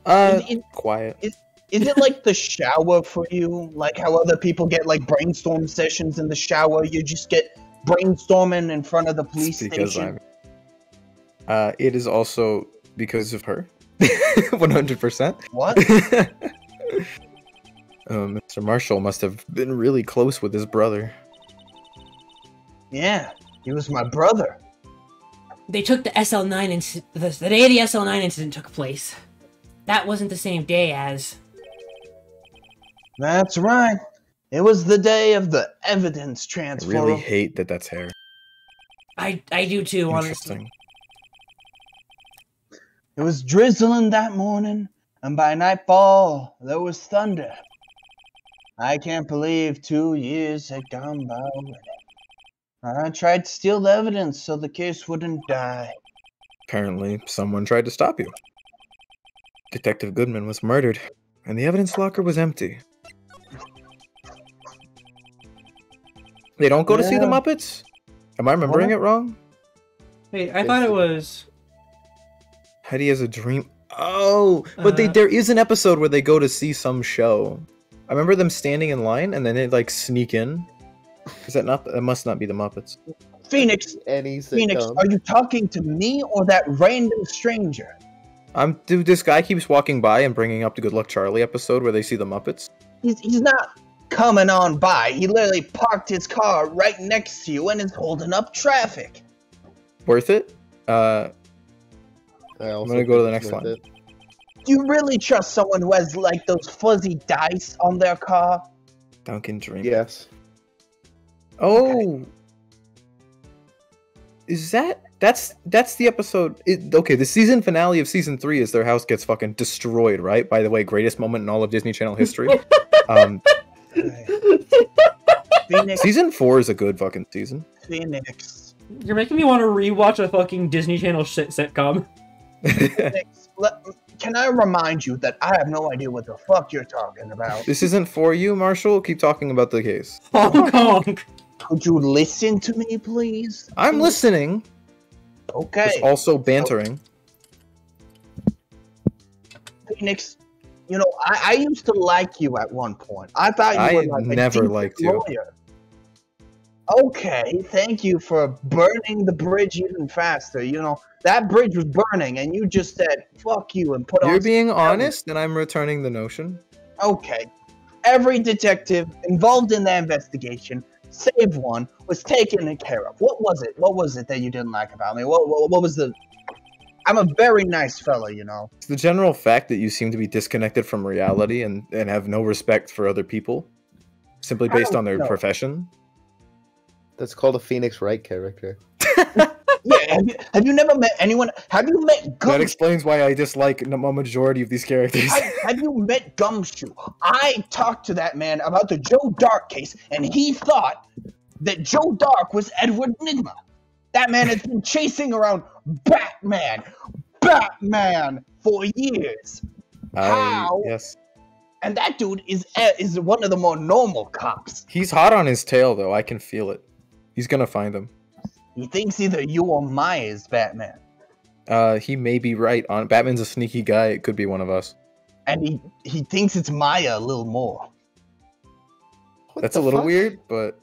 Quiet. Is it like the shower for you? Like how other people get like brainstorm sessions in the shower? You just get brainstorming in front of the police Because station? it is also because of her. 100%. What? Mr. Marshall must have been really close with his brother. Yeah, he was my brother. They took the SL9 incident. The day the SL9 incident took place. That wasn't the same day as. That's right. It was the day of the evidence I transfer. really hate that that's hair. I do too, honestly. Interesting. It was drizzling that morning, and by nightfall, there was thunder. I can't believe 2 years had gone by already. I tried to steal the evidence so the case wouldn't die. Apparently, someone tried to stop you. Detective Goodman was murdered, and the evidence locker was empty. They don't go to see the Yeah. Muppets? Am I remembering it wrong? Wait, I thought it was. Hetty has a dream. Oh, but there is an episode where they go to see some show. I remember them standing in line and then they like sneak in. Is that not? That must not be the Muppets. Phoenix, Any Phoenix, sitcom. are you talking to me or that random stranger? Dude, this guy keeps walking by and bringing up the Good Luck Charlie episode where they see the Muppets. He's not coming on by. He literally parked his car right next to you and is holding up traffic. Worth it? I'm I'm gonna go to the next one. Do you really trust someone who has like those fuzzy dice on their car? Duncan Dream. Yes. Oh. Is that's the episode? Okay, the season finale of season 3 is their house gets fucking destroyed, right? By the way, greatest moment in all of Disney Channel history. Phoenix, Season 4 is a good fucking season. Phoenix. You're making me want to rewatch a fucking Disney Channel sitcom. Phoenix, can I remind you that I have no idea what the fuck you're talking about? This isn't for you, Marshall. Keep talking about the case. Hong Kong. Could you listen to me, please? I'm listening. Okay. It's also bantering. Phoenix, you know, I used to like you at one point. I thought you were like a never decent liked you. lawyer. Okay, thank you for burning the bridge even faster. You know, that bridge was burning and you just said, fuck you, and put on... You're being honest, and I'm returning the notion. Okay. Every detective involved in the investigation, save one, was taken care of. What was it? What was it that you didn't like about me? What was the... I'm a very nice fella, you know. It's the general fact that you seem to be disconnected from reality and have no respect for other people, simply based on their profession. That's called a Phoenix Wright character. Yeah, have you never met anyone? Have you met Gumshoe? That explains why I dislike a majority of these characters. Have you met Gumshoe? I talked to that man about the Joe Dark case, and he thought that Joe Dark was Edward Nygma. That man has been chasing around Batman for years. How? Yes. And that dude is one of the more normal cops. He's hot on his tail, though. I can feel it. He's gonna find him. He thinks either you or Maya is Batman. He may be right. Batman's a sneaky guy. It could be one of us. And he thinks it's Maya a little more. That's a little weird, but...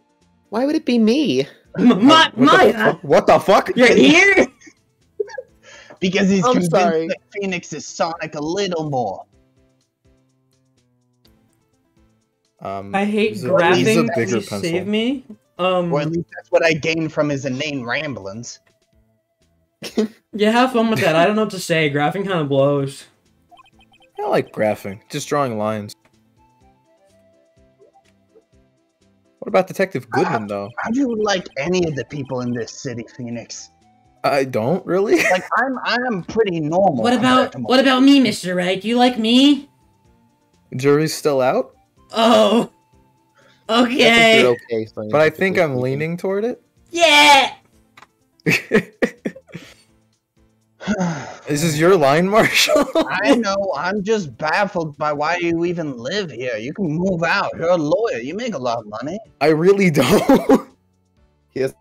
Why would it be me? Maya! What the fuck? You're here? Because he's I'm convinced sorry. that Phoenix is Sonic a little more. I hate He's a graphing. bigger Please pencil. save me. Or at least that's what I gained from his inane ramblings. Yeah, have fun with that. I don't know what to say. Graphing kind of blows. I like graphing. Just drawing lines. What about Detective Goodman, though? How do you like any of the people in this city, Phoenix? I don't really. Like I'm pretty normal. What about me, Mr. Wright? Do you like me? Jury's still out, Oh. I think Okay. you're okay, but I think I'm leaning toward it. Yeah. This is your line, Marshall. I know. I'm just baffled by why you even live here. You can move out. You're a lawyer. You make a lot of money. I really don't. Yes.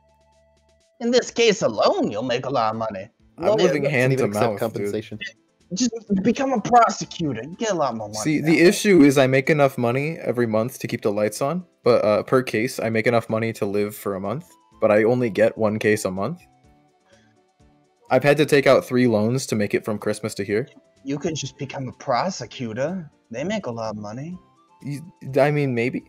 In this case alone, you'll make a lot of money. I'm Lawyer, living hand to Even accept mouth, dude. compensation. just become a prosecutor. You get a lot more money. See, that the way. issue is I make enough money every month to keep the lights on, but per case, I make enough money to live for a month, but I only get one case a month. I've had to take out 3 loans to make it from Christmas to here. You could just become a prosecutor. They make a lot of money. I mean, maybe.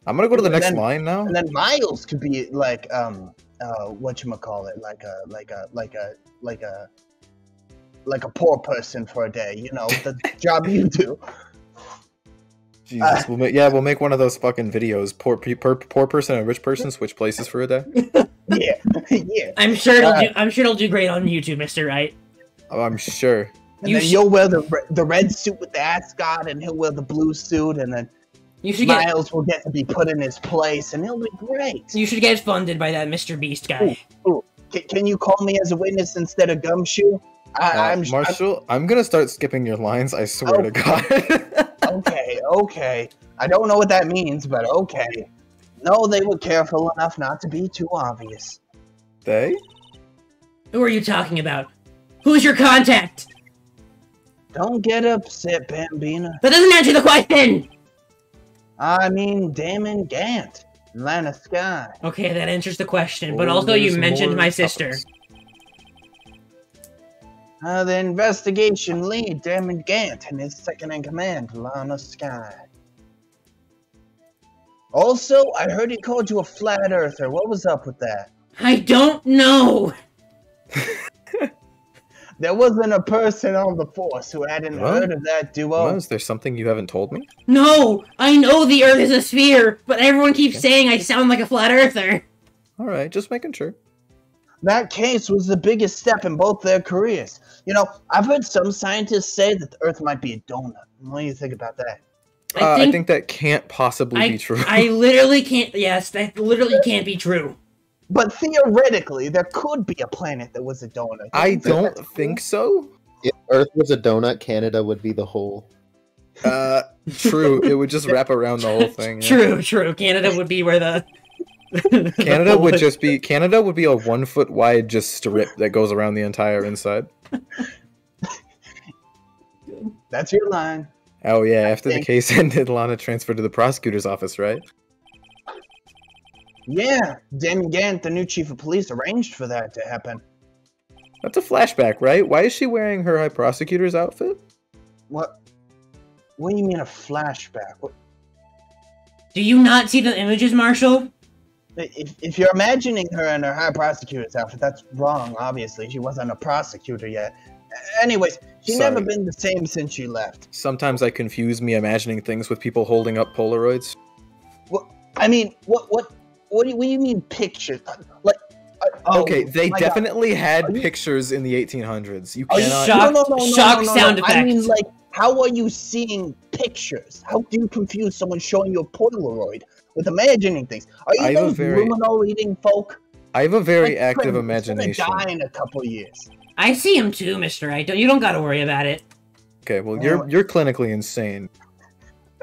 I'm gonna go to the And next then- line now. And then Miles could be like whatchamacallit, like a poor person for a day, you know, the job you do. Jesus, we'll make one of those fucking videos. Poor person and rich person switch places for a day. Yeah, yeah. I'm sure it'll do great on YouTube, Mr. Wright. Oh, I'm sure. And You then sh- you'll wear the red suit with the ascot, and he'll wear the blue suit, and then You should get Miles will get to be put in his place, and he'll be great. funded by that Mr. Beast guy. Can you call me as a witness instead of Gumshoe? Marshall, I'm gonna start skipping your lines. I swear to God. Okay. I don't know what that means, but okay. No, they were careful enough not to be too obvious. They? Who are you talking about? Who's your contact? Don't get upset, Bambina. That doesn't answer the question! I mean, Damon Gant, Atlanta Sky. Okay, that answers the question, but Oh, also you there's mentioned more my sister. topics. The investigation lead, Damon Gant, and his second in command, Atlanta Sky. Also, I heard he called you a flat earther. What was up with that? I don't know. There wasn't a person on the force who hadn't heard of that duo. Well, is there something you haven't told me? No, I know the Earth is a sphere, but everyone keeps saying I sound like a flat earther. All right, just making sure. That case was the biggest step in both their careers. You know, I've heard some scientists say that the Earth might be a donut. What do you think about that? I think that can't possibly be true. I literally can't. Yes, that literally can't be true. But theoretically, there could be a planet that was a donut. I don't think so. If Earth was a donut, Canada would be the whole. True. It would just wrap around the whole thing. Yeah. True. Canada would be where the Canada would just be Canada would be a 1 foot wide just strip that goes around the entire inside. That's your line. Oh yeah, after the case ended, Lana transferred to the prosecutor's office, right? Yeah, Damon Gant, the new chief of police, arranged for that to happen. That's a flashback, right? Why is she wearing her high prosecutor's outfit? What? What do you mean a flashback? What? Do you not see the images, Marshall? If you're imagining her in her high prosecutor's outfit, that's wrong, obviously. She wasn't a prosecutor yet. Anyways, she's never been the same since she left. Sometimes I confuse me imagining things with people holding up Polaroids. What? I mean, what do you mean pictures? Like, okay, they definitely had pictures in the 1800s. You cannot. Shock sound effect. I mean, like, how are you seeing pictures? How do you confuse someone showing you a Polaroid with imagining things? Are you those ruminal-eating folk? I have a very active imagination. He's gonna die in a couple years. I see him too, Mr. Wright. You don't gotta worry about it. Okay, well, you're clinically insane.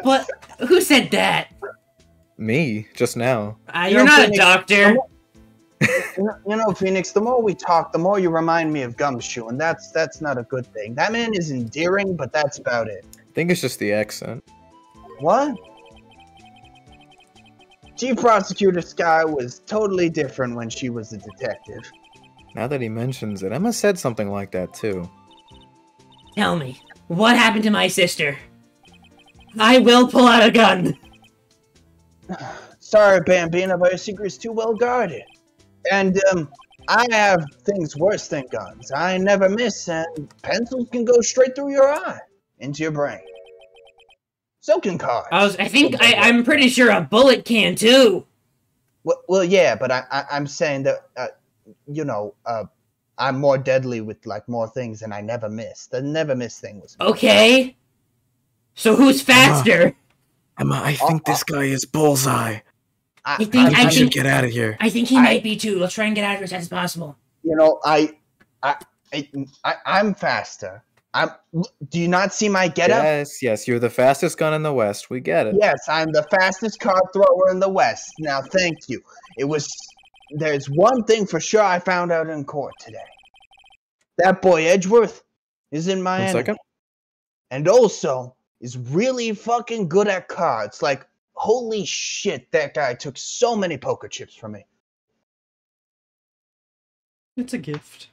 But who said that? Me, just now. You're not a doctor. You know, Phoenix, the more we talk, the more you remind me of Gumshoe, and that's not a good thing. That man is endearing, but that's about it. I think it's just the accent. What? Chief Prosecutor Sky was totally different when she was a detective. Now that he mentions it, Emma said something like that, too. Tell me, what happened to my sister? I will pull out a gun! Sorry, Bambina, but your secret's too well guarded. And, I have things worse than guns. I never miss, and pencils can go straight through your eye, into your brain. So can cars. I'm pretty sure a bullet can, too! Well, yeah, but I'm saying that, you know, I'm more deadly with, like, more things, and I never miss. The never miss thing was... Okay. So who's faster? Emma, I think this guy is Bullseye. I think I should get out of here. I think he might be too. Let's try and get out of here as fast as possible. You know, I'm faster. Do you not see my getup? Yes, you're the fastest gun in the West. We get it. Yes, I'm the fastest card thrower in the West. Now, thank you. There's one thing for sure I found out in court today. That boy Edgeworth is in my enemy. 1 second. And also is really fucking good at cards. Like, holy shit, that guy took so many poker chips from me. It's a gift.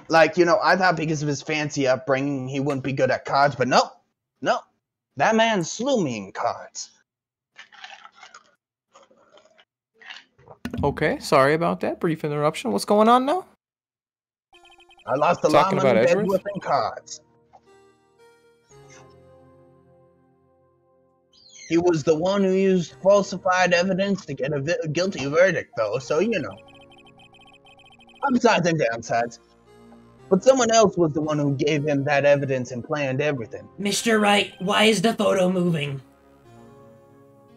Like, you know, I thought because of his fancy upbringing, he wouldn't be good at cards, but no. That man slew me in cards. Okay, sorry about that. Brief interruption. What's going on now? I lost a lot of money deadlifting cards. He was the one who used falsified evidence to get a guilty verdict, though, so you know. Upsides and downsides. But someone else was the one who gave him that evidence and planned everything. Mr. Wright, why is the photo moving?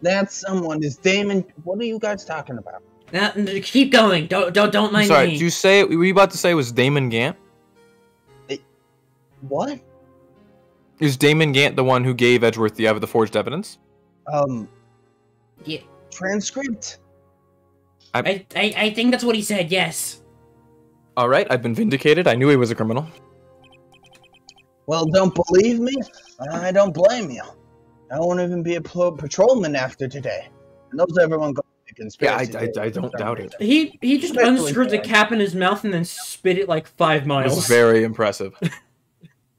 That someone is Damon. What are you guys talking about? Now, keep going. Don't mind me. Sorry, did you say were you about to say it was Damon Gant? What? Is Damon Gant the one who gave Edgeworth the forged evidence? Yeah. Transcript? I think that's what he said, yes. Alright, I've been vindicated. I knew he was a criminal. Well, don't believe me? I don't blame you. I won't even be a patrolman after today. I knows everyone goes to conspiracy. Yeah, I don't doubt it. He just unscrewed the cap in his mouth and then spit it like 5 miles. It was very impressive.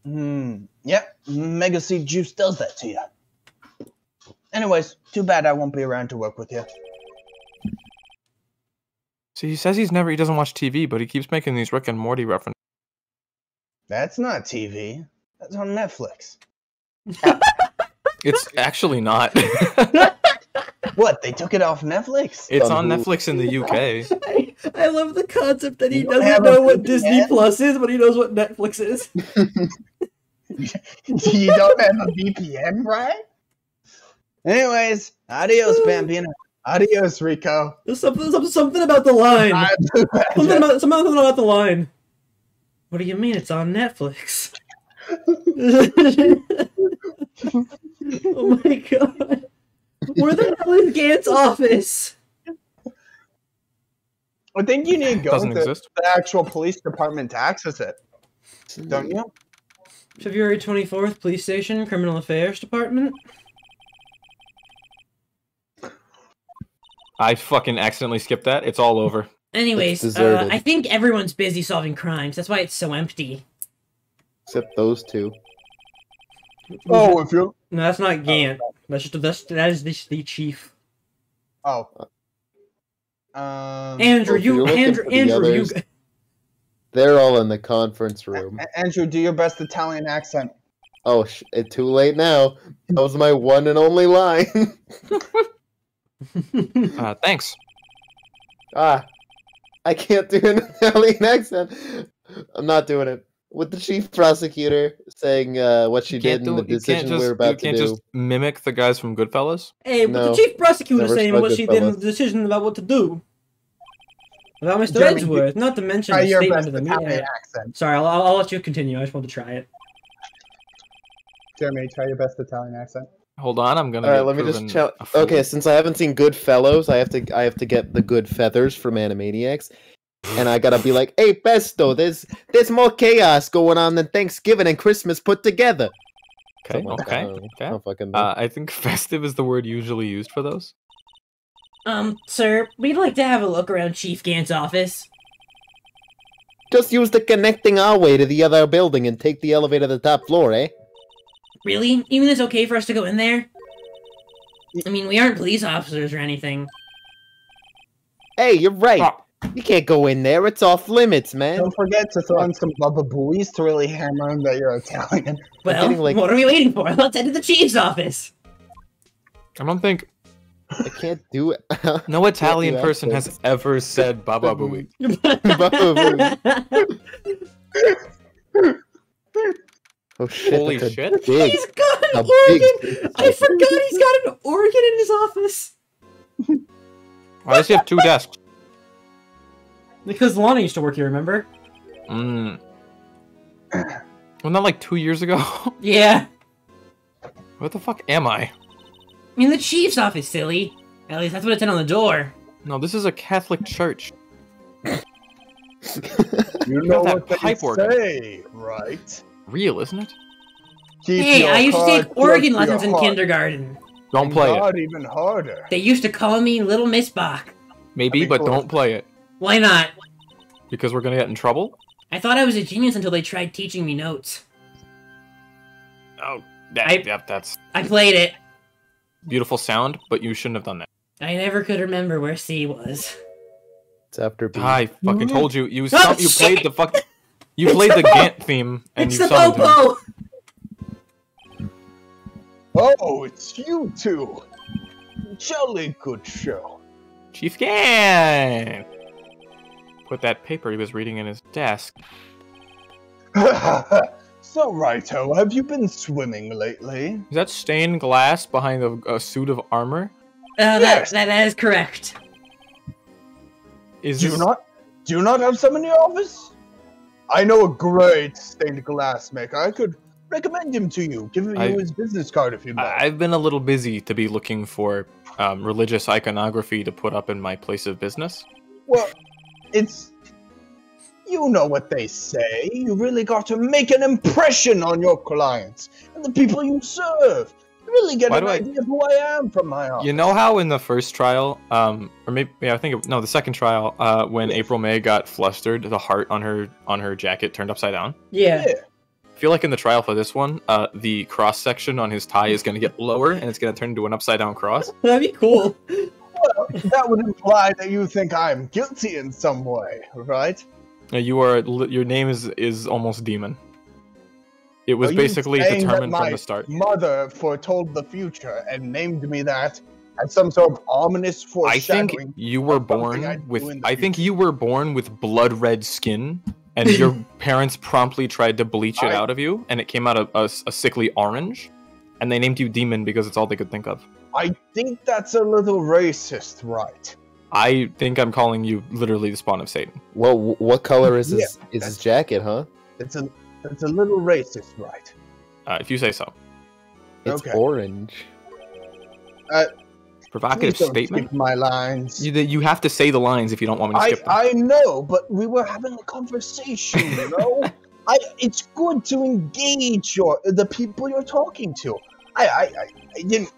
Yep, Mega Seed Juice does that to you. Anyways, too bad I won't be around to work with you. See, he says he doesn't watch TV, but he keeps making these Rick and Morty references. That's not TV. That's on Netflix. It's actually not. What? They took it off Netflix? It's on Netflix in the UK. I love the concept that he You don't doesn't have know a what Disney VPN? Plus is, but he knows what Netflix is. You don't have a VPN, right? Anyways, adios, Bambino. Adios, Rico. There's something about the line. Something about the line. What do you mean it's on Netflix? Oh my god. Where the hell is Gant's office? I think you need to go Doesn't to exist. the actual police department to access it. Don't you? February 24th, Police Station, Criminal Affairs Department. I fucking accidentally skipped that. It's all over. Anyways, It's deserted. I think everyone's busy solving crimes. That's why it's so empty. Except those two. Oh, if you're... No, that's not Gant. That is the chief. Oh. Andrew, if you're looking for the you. others- They're all in the conference room. Andrew, do your best Italian accent. Oh, it's too late now. That was my one and only line. Thanks. I can't do an Italian accent. I'm not doing it. With the chief prosecutor saying what she did and the decision we were about to do. You can't just mimic the guys from Goodfellas? Hey, but No, the chief prosecutor never saying spoke what she did and Goodfellas. the decision about what to do. About Mr. Jeremy, Edgeworth, not to mention Try the your statement best of the Italian media. accent. Sorry, I'll let you continue. I just wanted to try it. Jeremy, try your best Italian accent. Hold on, I'm gonna. All right, get let me just proven check. a fool. Okay, since I haven't seen Goodfellas, I have to get the Good Feathers from Animaniacs, and I gotta be like, "Hey, Pesto, there's more chaos going on than Thanksgiving and Christmas put together." Okay, Something like okay, that. okay. I don't fucking know. I think festive is the word usually used for those. Sir, we'd like to have a look around Chief Gant's office. Just use the connecting hallway to the other building and take the elevator to the top floor, eh? Really? Even it's okay for us to go in there? I mean, we aren't police officers or anything. Hey, you're right. Oh. You can't go in there. It's off limits, man. Don't forget to throw in some Bubba Booies to really hammer in that you're Italian. Well, getting, like- what are we waiting for? Let's head to the chief's office. I don't think I can't do it. no Italian do person accents. has ever said Baba Booey. Oh shit! Holy that's a shit. Big. He's got an A organ! big- I forgot he's got an organ in his office! Why does he have two desks? Because Lana used to work here, remember? Wasn't that like 2 years ago? Yeah. What the fuck am I? In the chief's office, silly. At least that's what it said on the door. No, this is a Catholic church. You know what they pipe organ. say, right? Real, isn't it? Keep Hey, your I used to cards take organ close to lessons in your heart. kindergarten. Don't play it. Not even harder. They used to call me Little Miss Bach. Maybe, That'd be but cool. don't play it. Why not? Because we're gonna get in trouble? I thought I was a genius until they tried teaching me notes. Oh, that's I played it. beautiful sound, but you shouldn't have done that. I never could remember where C was. It's after B. I fucking told you. You Oh, you shit! played the fuck. You played the the Gant theme, and It's you the summoned him. Popo! Oh, it's you two. Jolly good show. Chief Gant. Put that paper he was reading in his desk. So, Righto, have you been swimming lately? Is that stained glass behind a suit of armor? Yes. That is correct. Is Do you this... not have some in your office? I know a great stained glass maker. I could recommend him to you. Give him his business card if you'd like. I've been a little busy to be looking for religious iconography to put up in my place of business. Well, it's... You know what they say. You really got to make an impression on your clients and the people you serve. You really get Why an do I- idea of who I am from my office. You know how in the first trial, or maybe I think the second trial, when April May got flustered, the heart on her jacket turned upside down. Yeah. Yeah. feel like in the trial for this one, the cross section on his tie is going to get lower, and it's going to turn into an upside down cross. That'd be cool. Well, that would imply that you think I'm guilty in some way, right? You are. Your name is almost demon. It was Are you basically saying determined that from my the start. Mother foretold the future and named me that as some sort of ominous I foreshadowing. think you were of something born I'd do with. in the I think future. you were born with blood red skin, and your parents promptly tried to bleach it out of you, and it came out a sickly orange, and they named you demon because it's all they could think of. I think that's a little racist, right? I think I'm calling you literally the spawn of Satan. Well, what color is Yeah, his jacket, huh? It's a little racist, right? If you say so. It's Okay. orange. Provocative Please don't statement. skip my lines. You have to say the lines if you don't want me to skip them. I know, but we were having a conversation, you know? It's good to engage the people you're talking to. I didn't.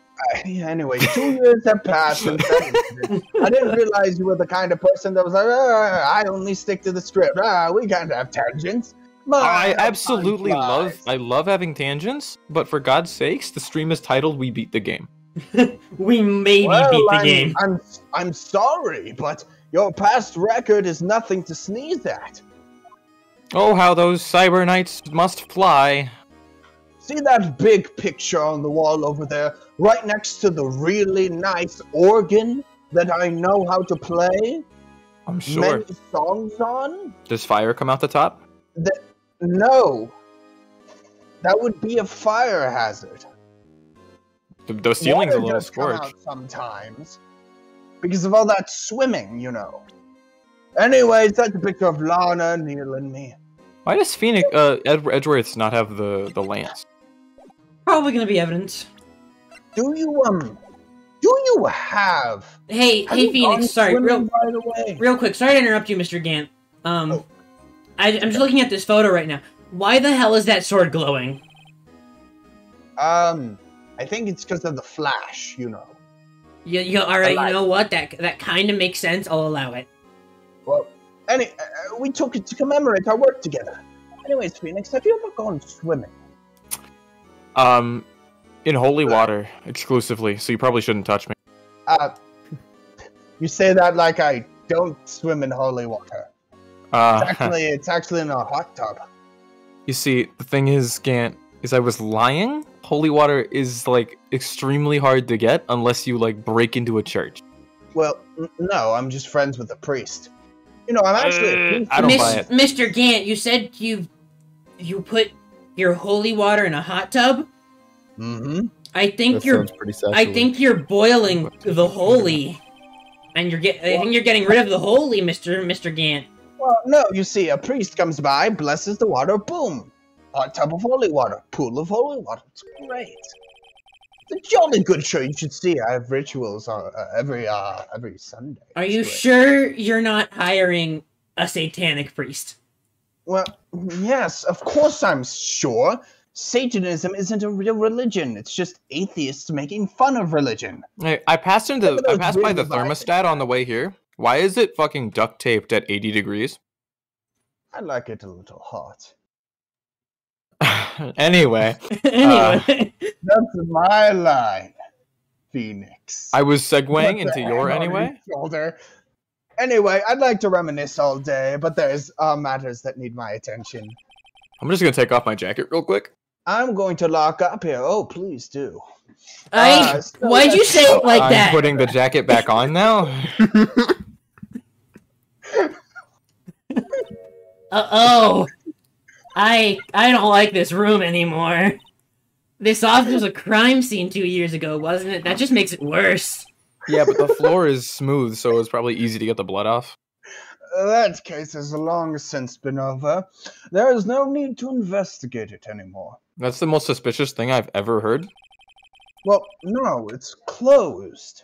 Anyway, 2 years have passed since that incident. I didn't realize you were the kind of person that was like, I only stick to the script. We can't have tangents. I absolutely love having tangents, but for God's sakes, the stream is titled "We Beat the Game." We maybe beat the game. I'm sorry, but your past record is nothing to sneeze at. Oh, how those cyber knights must fly! See that big picture on the wall over there, right next to the really nice organ that I know how to play? I'm sure. Many songs on? Does fire come out the top? No. That would be a fire hazard. The ceiling's a Water little does come scorched. out sometimes. Because of all that swimming, you know. Anyways, that's a picture of Lana, Neil, and me. Why does Phoenix, Edgeworth's not have the lance? Probably gonna be evidence. Do you have... Hey, have you gone Phoenix, sorry, swimming, by the way? real quick, sorry to interrupt you, Mr. Gant. I'm just looking at this photo right now. Why the hell is that sword glowing? I think it's because of the flash, you know. Alright, you know what? That kind of makes sense. I'll allow it. Well, we took it to commemorate our work together. Anyways, Phoenix, have you ever gone swimming? In holy water, exclusively, so you probably shouldn't touch me. You say that like I don't swim in holy water. It's actually in a hot tub. You see, the thing is, Gant, is I was lying. Holy water is, like, extremely hard to get unless you, like, break into a church. Well, no, I'm just friends with the priest. You know, I'm actually a priest. I don't buy it. Mr. Gant, you said you put your holy water in a hot tub? Mm-hmm. I think That sounds pretty sexual. I think you're boiling the holy. And I think you're getting rid of the holy, Mr. Gant. Well, no, you see, a priest comes by, blesses the water, boom. Hot tub of holy water, pool of holy water. It's great. It's a jolly good show. You should see. I have rituals every Sunday. Are you It's great. sure you're not hiring a satanic priest? Well, yes, of course I'm sure. Satanism isn't a real religion. It's just atheists making fun of religion. Hey, I passed by the thermostat on the way here. Why is it fucking duct taped at 80 degrees? I like it a little hot. Anyway, Anyway. That's my line, Phoenix. I was segueing Put the into your hand on anyway. his shoulder. Anyway, I'd like to reminisce all day, but there's matters that need my attention. I'm just gonna take off my jacket real quick. I'm going to lock up here. Oh, please do. Why'd you say it like I'm that? putting the jacket back on now. Oh. I don't like this room anymore. This office was a crime scene 2 years ago, wasn't it? That just makes it worse. Yeah, but the floor is smooth, so it's probably easy to get the blood off. That case has long since been over. There is no need to investigate it anymore. That's the most suspicious thing I've ever heard. Well, no, it's closed.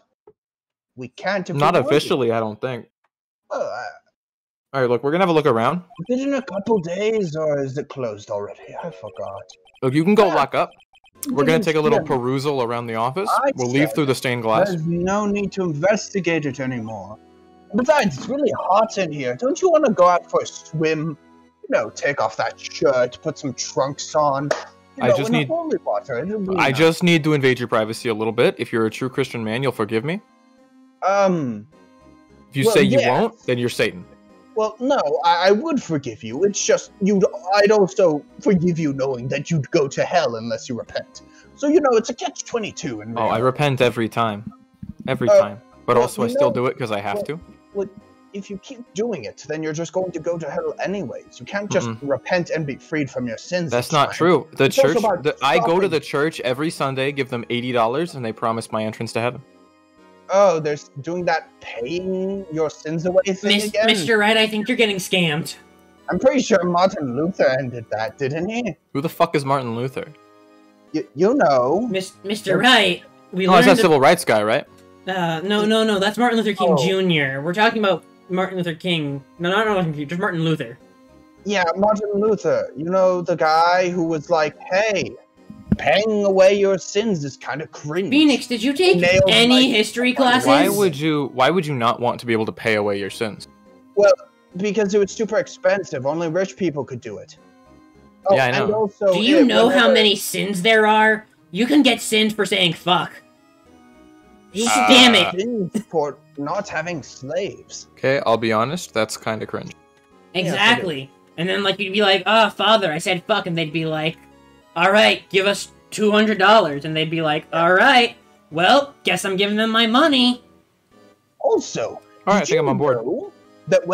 We can't... Not officially, I don't think. Alright, look, we're gonna have a look around. Is it in a couple days, or is it closed already? I forgot. Look, you can go lock up. We're gonna take a little Yeah. perusal around the office. I We'll leave said through the stained glass. There's no need to investigate it anymore. Besides, it's really hot in here. Don't you want to go out for a swim? take off that shirt, put some trunks on. I just need holy water. I just need to invade your privacy a little bit. If you're a true Christian man, you'll forgive me. If you say you won't, then you're Satan. Well, no, I would forgive you. It's just I'd also forgive you knowing that you'd go to hell unless you repent. So it's a catch-22. Oh, I repent every time, time. But also, I still do it because I have to. Well, if you keep doing it, then you're just going to go to hell anyways. You can't just repent and be freed from your sins. That's not true. The church. I go to the church every Sunday, give them $80, and they promise my entrance to heaven. Oh, there's doing that paying your sins away thing again? Mr. Wright, I think you're getting scammed. I'm pretty sure Martin Luther ended that, didn't he? Who the fuck is Martin Luther? You know. Mr. Wright, that's that civil rights guy, right? No, that's Martin Luther King Jr. We're talking about Martin Luther King. No, not Martin Luther King, just Martin Luther. Yeah, Martin Luther. You know, the guy who was like, hey, paying away your sins is kind of cringe. Phoenix, did you take any history classes? Why would you not want to be able to pay away your sins? Well, because it was super expensive. Only rich people could do it. Oh, yeah, I know. And also, do you know how many sins there are? You can get sins for saying fuck. Damn it. Sins for not having slaves. Okay, I'll be honest, that's kind of cringe. Exactly. And then you'd be like, oh, father, I said fuck, and they'd be like, all right, give us $200. And they'd be like, all right, well, guess I'm giving them my money. Also, all right, I think I'm on board. That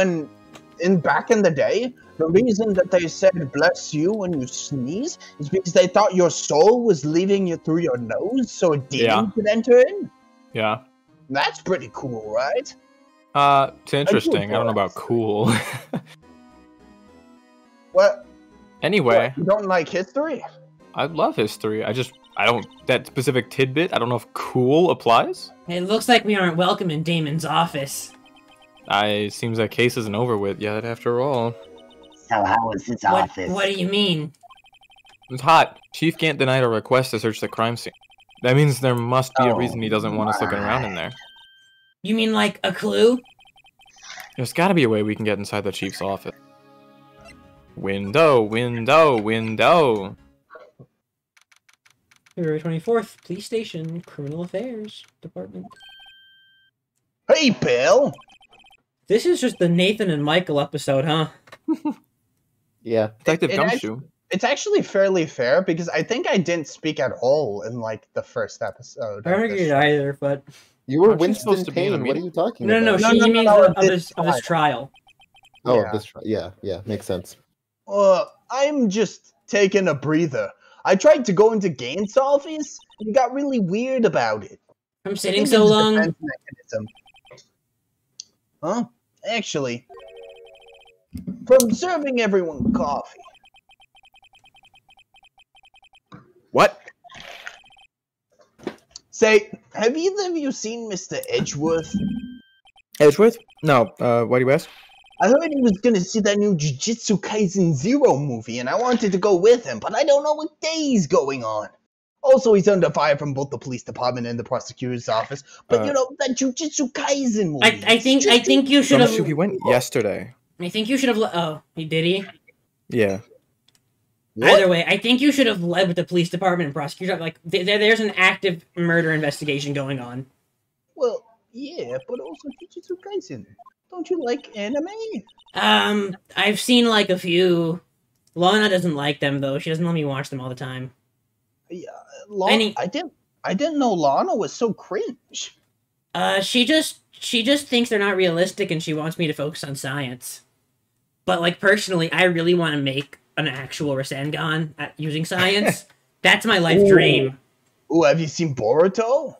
back in the day, the reason that they said bless you when you sneeze is because they thought your soul was leaving you through your nose so a demon could enter in. Yeah. That's pretty cool, right? It's interesting. I don't know about cool. What? Anyway. What, you don't like history? I love history. That specific tidbit, I don't know if cool applies. It looks like we aren't welcome in Damon's office. It seems that case isn't over with yet, after all. So how was his office? What do you mean? It's hot. Chief can't deny a request to search the crime scene. That means there must be a reason he doesn't want us looking around in there. You mean like a clue? There's gotta be a way we can get inside the chief's office. Window. February 24th, Police Station, Criminal Affairs Department. Hey, Bill! This is just the Nathan and Michael episode, huh? Yeah. Detective Gumshoe. It's actually fairly fair, because I think I didn't speak at all in, the first episode. I don't think you did either, but... You were Aren't you Winston supposed to be in a Payne. What are meeting? you talking No, about? she means of this trial. Oh, Yeah. this trial. Yeah, makes sense. I'm just taking a breather. I tried to go into Gaines' office, and you got really weird about it. I'm sitting so long. Defense mechanism. Huh? Actually, from serving everyone coffee. What? Say, have either of you seen Mr. Edgeworth? Edgeworth? No. Why do you ask? I heard he was gonna see that new Jujutsu Kaisen Zero movie, and I wanted to go with him, but I don't know what day he's going on. Also, he's under fire from both the police department and the prosecutor's office. But that Jujutsu Kaisen movie. I think you should have. He went yesterday. I think you should have. Oh, did he? Yeah. What? Either way, I think you should have led with the police department and prosecutor. There's an active murder investigation going on. Well, yeah, but also Jujutsu Kaisen. Don't you like anime? I've seen a few. Lana doesn't like them though. She doesn't let me watch them all the time. Yeah, I didn't know Lana was so cringe. She just thinks they're not realistic, and she wants me to focus on science. But personally, I really want to make an actual Rasengan using science. That's my life dream. Ooh, have you seen Boruto?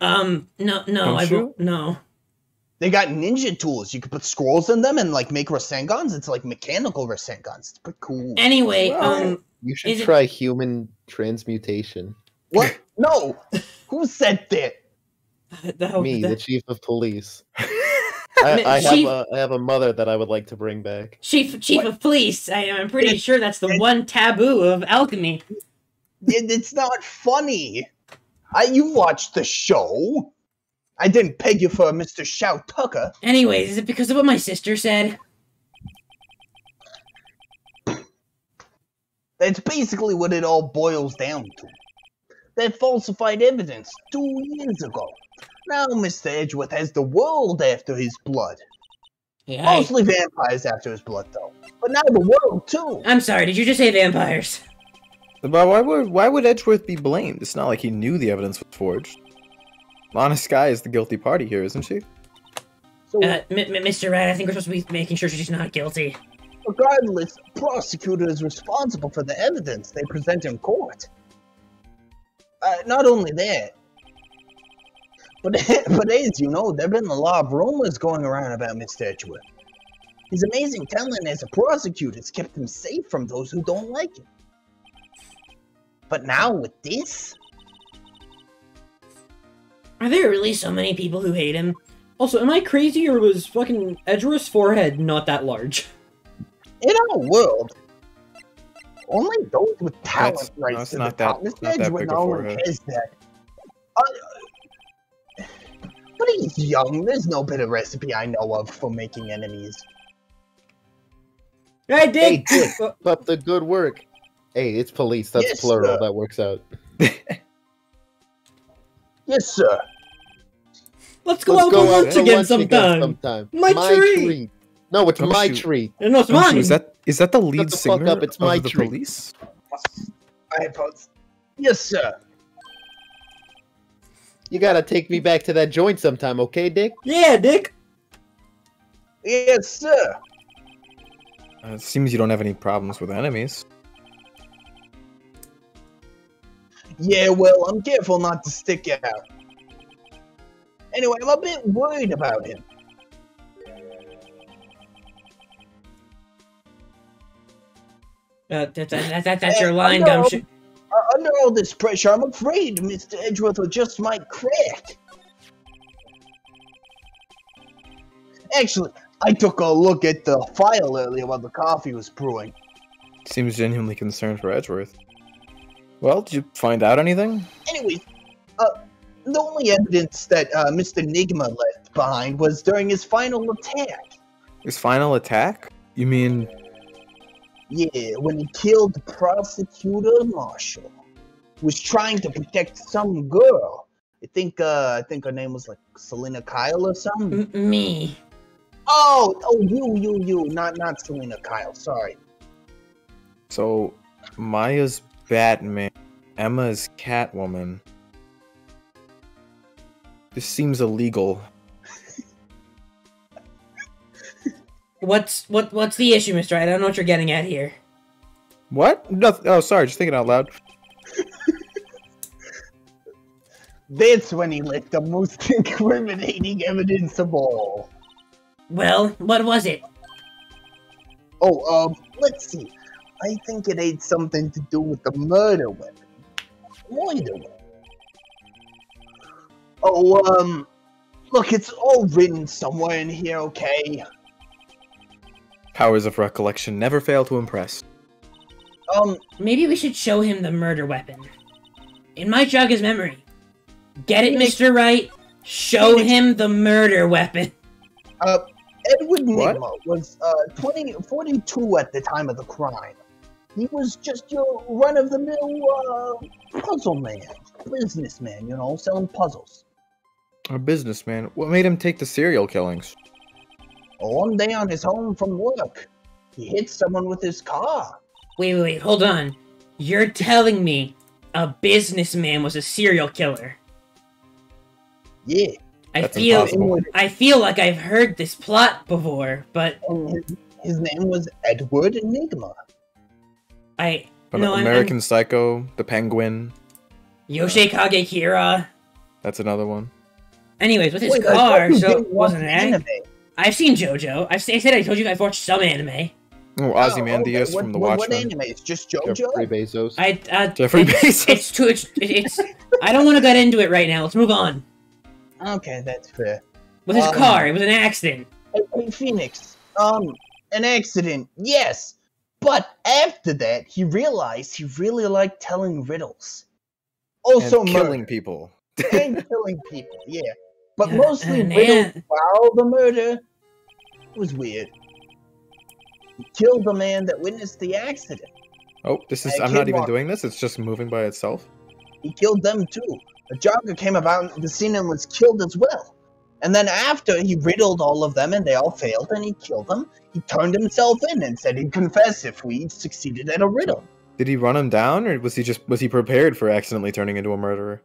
No. They got ninja tools. You can put scrolls in them and make Rasengans. It's mechanical Rasengans. It's pretty cool. Anyway, You should try human transmutation. What? No. Who said that? Me, the chief of police. I have a mother that I would like to bring back. Chief of police. I'm pretty sure that's the one taboo of alchemy. It's not funny. You watched the show. I didn't peg you for Mr. Shout Tucker. Anyways, is it because of what my sister said? That's basically what it all boils down to. That falsified evidence 2 years ago. Now Mr. Edgeworth has the world after his blood. Yeah, Mostly vampires after his blood, though. But now the world, too. I'm sorry, did you just say vampires? But why would Edgeworth be blamed? It's not like he knew the evidence was forged. Lana Skye is the guilty party here, isn't she? So, Mr. Wright, I think we're supposed to be making sure she's not guilty. regardless, the prosecutor is responsible for the evidence they present in court. Not only that, but as you know, there have been a lot of rumors going around about Mr. Edgeworth. His amazing talent as a prosecutor has kept him safe from those who don't like him. But now with this? Are there really so many people who hate him? Also, am I crazy or was fucking Edgeworth's forehead not that large? In our world, only those with talent No, rise it's to the not top. that- Mr. not that Edgeworth big a no one forehead. has that. But he's young. There's no better recipe I know of for making enemies. I Hey, did! Dick, keep up the good work. Hey, it's police. That's Yes, plural. sir. That works out. Yes, sir. Let's go Let's out go for out lunch to again lunch sometime! My treat! No, it's Oh, my shoot. treat. No, it's Oh, mine! shoot, is that the lead the fuck singer up, it's my of the treat. police? iPods. Yes, sir. You gotta take me back to that joint sometime, okay, Dick? Yeah, Dick! Yes, sir. It seems you don't have any problems with enemies. Yeah, well, I'm careful not to stick out. Anyway, I'm a bit worried about him. That's your line, Gumshoe. Under all this pressure, I'm afraid Mr. Edgeworth just might crack. Actually, I took a look at the file earlier while the coffee was brewing. Seems genuinely concerned for Edgeworth. Well, did you find out anything? Anyways, the only evidence that Mr. Nigma left behind was during his final attack. His final attack? You mean... Yeah, when he killed Prosecutor Marshall. He was trying to protect some girl. I think her name was like Selena Kyle or something. Me. Oh, you, not Selena Kyle. Sorry. So, Maya's Batman, Emma's Catwoman. This seems illegal. What's the issue, Mr. Wright? I don't know what you're getting at here. What? Nothing. Oh, sorry, just thinking out loud. That's when he let the most incriminating evidence of all. Well, what was it? Oh, let's see. I think it had something to do with the murder weapon. Murder weapon. Oh, look, it's all written somewhere in here, okay? Powers of recollection never fail to impress. Maybe we should show him the murder weapon. It might jog his memory. Get it, Mr. Wright? Show him the murder weapon. Edward What? Nigma was 42 at the time of the crime. He was just your run-of-the-mill puzzle man, businessman, you know, selling puzzles. A businessman. What made him take the serial killings? One day on his home from work, he hit someone with his car. Wait, hold on. You're telling me a businessman was a serial killer? Yeah. That's impossible. I feel like I've heard this plot before, but And his name was Edward Enigma. But American Psycho, The Penguin. Yoshikage Kira. That's another one. Anyways, with his Wait, I car, thought you so didn't watch wasn't it? anime. I've seen JoJo. I said I told you I've watched some anime. Oh, Ozymandias from The What Watchmen. anime? It's just JoJo? Jeffrey Bezos. Jeffrey it's, Bezos. It's I don't want to get into it right now. Let's move on. Okay, that's fair. With his car, it was an accident. Hey, Phoenix, an accident, yes. But after that, he realized he really liked telling riddles. Also And murder. killing people. And killing people, yeah. But Yeah, mostly and- riddles while the murder was weird. He killed the man that witnessed the accident. Oh, this is. And I'm not even Kid doing this. It's just moving by itself. He killed them too. A jogger came about the scene and was killed as well. And then after he riddled all of them and they all failed and he killed them, he turned himself in and said he'd confess if we succeeded at a riddle. Did he run him down, or was he prepared for accidentally turning into a murderer?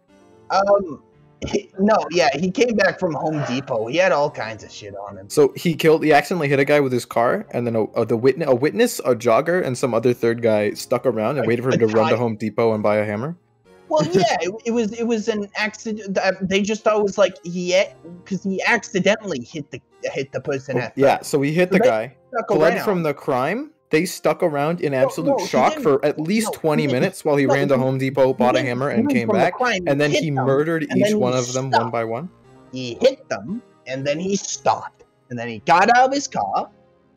He came back from Home Depot. He had all kinds of shit on him. So he accidentally hit a guy with his car, and then a witness, a jogger, and some other third guy stuck around and waited for him to run to Home Depot and buy a hammer. Well, yeah, it was an accident. They just thought it was like because he accidentally hit the person at yeah. So he hit the guy, fled around. from the crime. They stuck around in absolute shock for at least 20 minutes while he ran to Home Depot, bought a hammer, and came back. And then he murdered each one of them one by one. He hit them, and then he stopped. And then he got out of his car,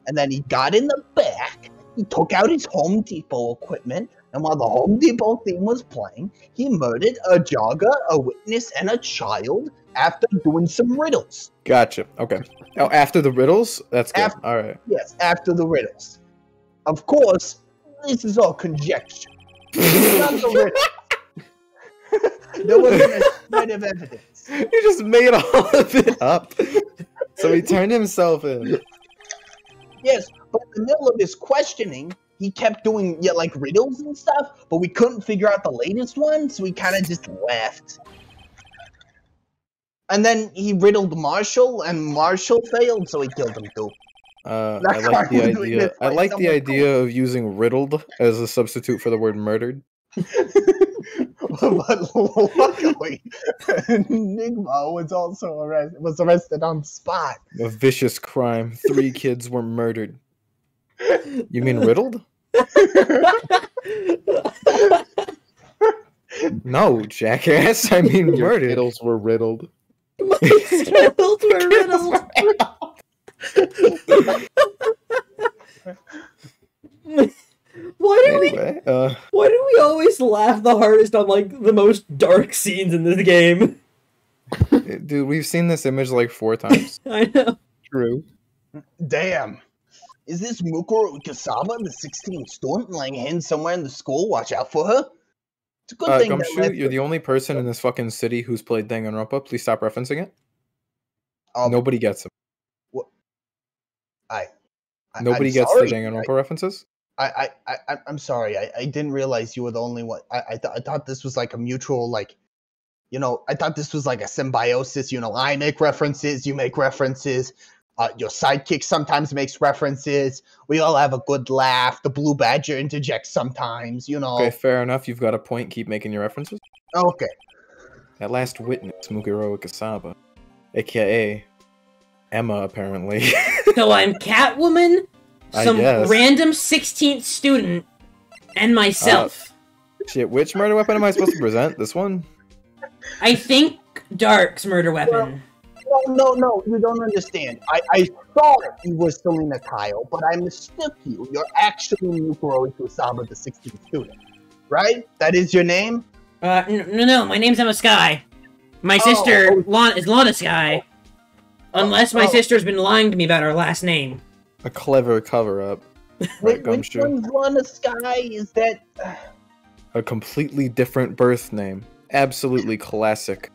and then he got in the back. He took out his Home Depot equipment, and while the Home Depot theme was playing, he murdered a jogger, a witness, and a child after doing some riddles. Gotcha. Okay. Oh, after the riddles? That's good. All right. Yes, after the riddles. Of course, this is all conjecture. Not the riddle. There wasn't a shred of evidence. You just made all of it up. So he turned himself in. Yes, but in the middle of his questioning, he kept doing riddles and stuff, but we couldn't figure out the latest one, so we kind of just left. And then he riddled Marshall, and Marshall failed, so he killed him too. I like the idea. I like the idea of using riddled as a substitute for the word murdered. But luckily, Enigma was arrested on the spot. A vicious crime. 3 kids were murdered. You mean riddled? No, jackass. I mean Your murdered. riddles were riddled. My riddles were riddled. Why do we always laugh the hardest on the most dark scenes in this game? Dude, we've seen this image 4 times. I know. True. Damn. Is this Mukuro Kasaba, the 16th student, lying hidden somewhere in the school? Watch out for her. It's a good thing Gumshoe, you're the only person in this fucking city who's played Danganronpa. Please stop referencing it. Nobody gets it. Nobody gets the Danganronpa references? I'm sorry. I didn't realize you were the only one. I thought this was a mutual, I thought this was a symbiosis. I make references, you make references. Your sidekick sometimes makes references. We all have a good laugh. The Blue Badger interjects sometimes, Okay, fair enough. You've got a point. Keep making your references. Okay. That last witness, Mukuro Kasaba, a.k.a. Emma, apparently. So I'm Catwoman, some guess. random 16th student, and myself. Shit, which murder weapon am I supposed to present? This one? I think Dark's murder weapon. No, you don't understand. I thought you were Selena Kyle, but I mistook you. You're actually Mukuro Kasaba, the 16th student. Right? That is your name? No, my name's Emma Sky. My sister is Lana Sky. Unless my sister's been lying to me about her last name. A clever cover-up. Right, Which Gumshoe? one's Lana Sky? Is that... A completely different birth name. Absolutely classic.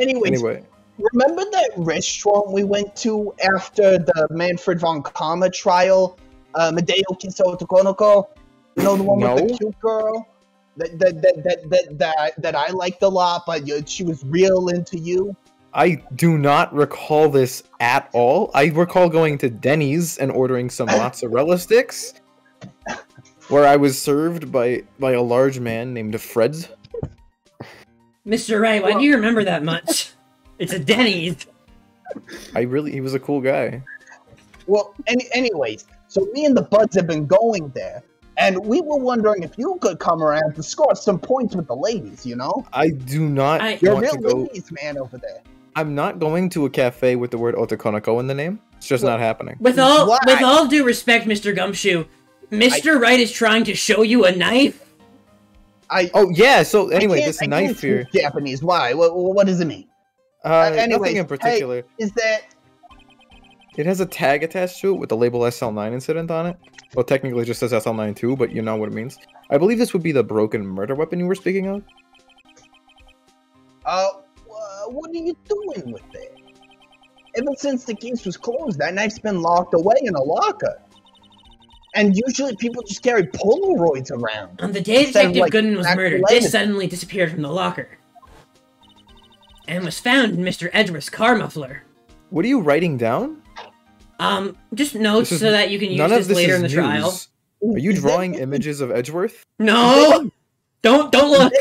Anyway. Remember that restaurant we went to after the Manfred von Karma trial? Medeo Kiso Tokonoko? You know, the one with the cute girl? That I liked a lot, but she was real into you? I do not recall this at all. I recall going to Denny's and ordering some mozzarella sticks, where I was served by a large man named Fred. Mr. Wright, why do you remember that much? It's a Denny's. He was a cool guy. Well, anyways, so me and the Buds have been going there, and we were wondering if you could come around to score some points with the ladies, I do not You're want real to go... ladies man over there. I'm not going to a cafe with the word otakonoko in the name. It's just not happening. With all due respect, Mr. Gumshoe, Mr. Wright is trying to show you a knife. So anyway, this knife here. Japanese. Why? What does it mean? Nothing in particular. Hey, is that? It has a tag attached to it with the label SL9 incident on it. Well, technically it just says SL9 too, but you know what it means. I believe this would be the broken murder weapon you were speaking of. What are you doing with it? Ever since the case was closed, that knife's been locked away in a locker. And usually people just carry Polaroids around. On the day instead of, Detective like, Gooden was actual murdered, evidence. this suddenly disappeared from the locker. And was found in Mr. Edgeworth's car muffler. What are you writing down? Just notes so that you can use None of this later is in the news. trial. Are you Is that drawing just- images of Edgeworth? No! Don't look!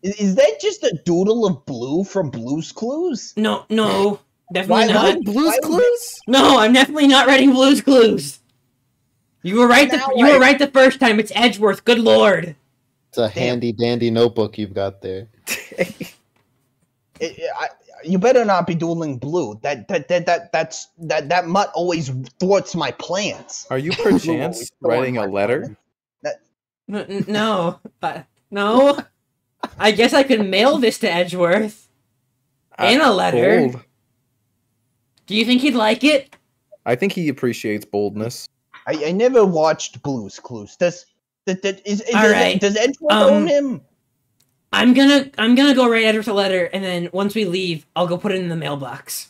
Is that just a doodle of blue from Blue's Clues? No, definitely Why- not. why- Blue's Clues? No, I'm definitely not writing Blue's Clues. You were right. Now You were I- right the first time. It's Edgeworth. Good lord. It's a handy dandy notebook you've got there. You better not be doodling blue. That mutt always thwarts my plans. Are you perchance Always writing a thwart my letter? plans. No. No. I guess I could mail this to Edgeworth. In a letter. Bold. Do you think he'd like it? I think he appreciates boldness. I never watched Blue's Clues. Does Alright, Edgeworth own him? I'm gonna go write Edgeworth a letter, and then once we leave, I'll go put it in the mailbox.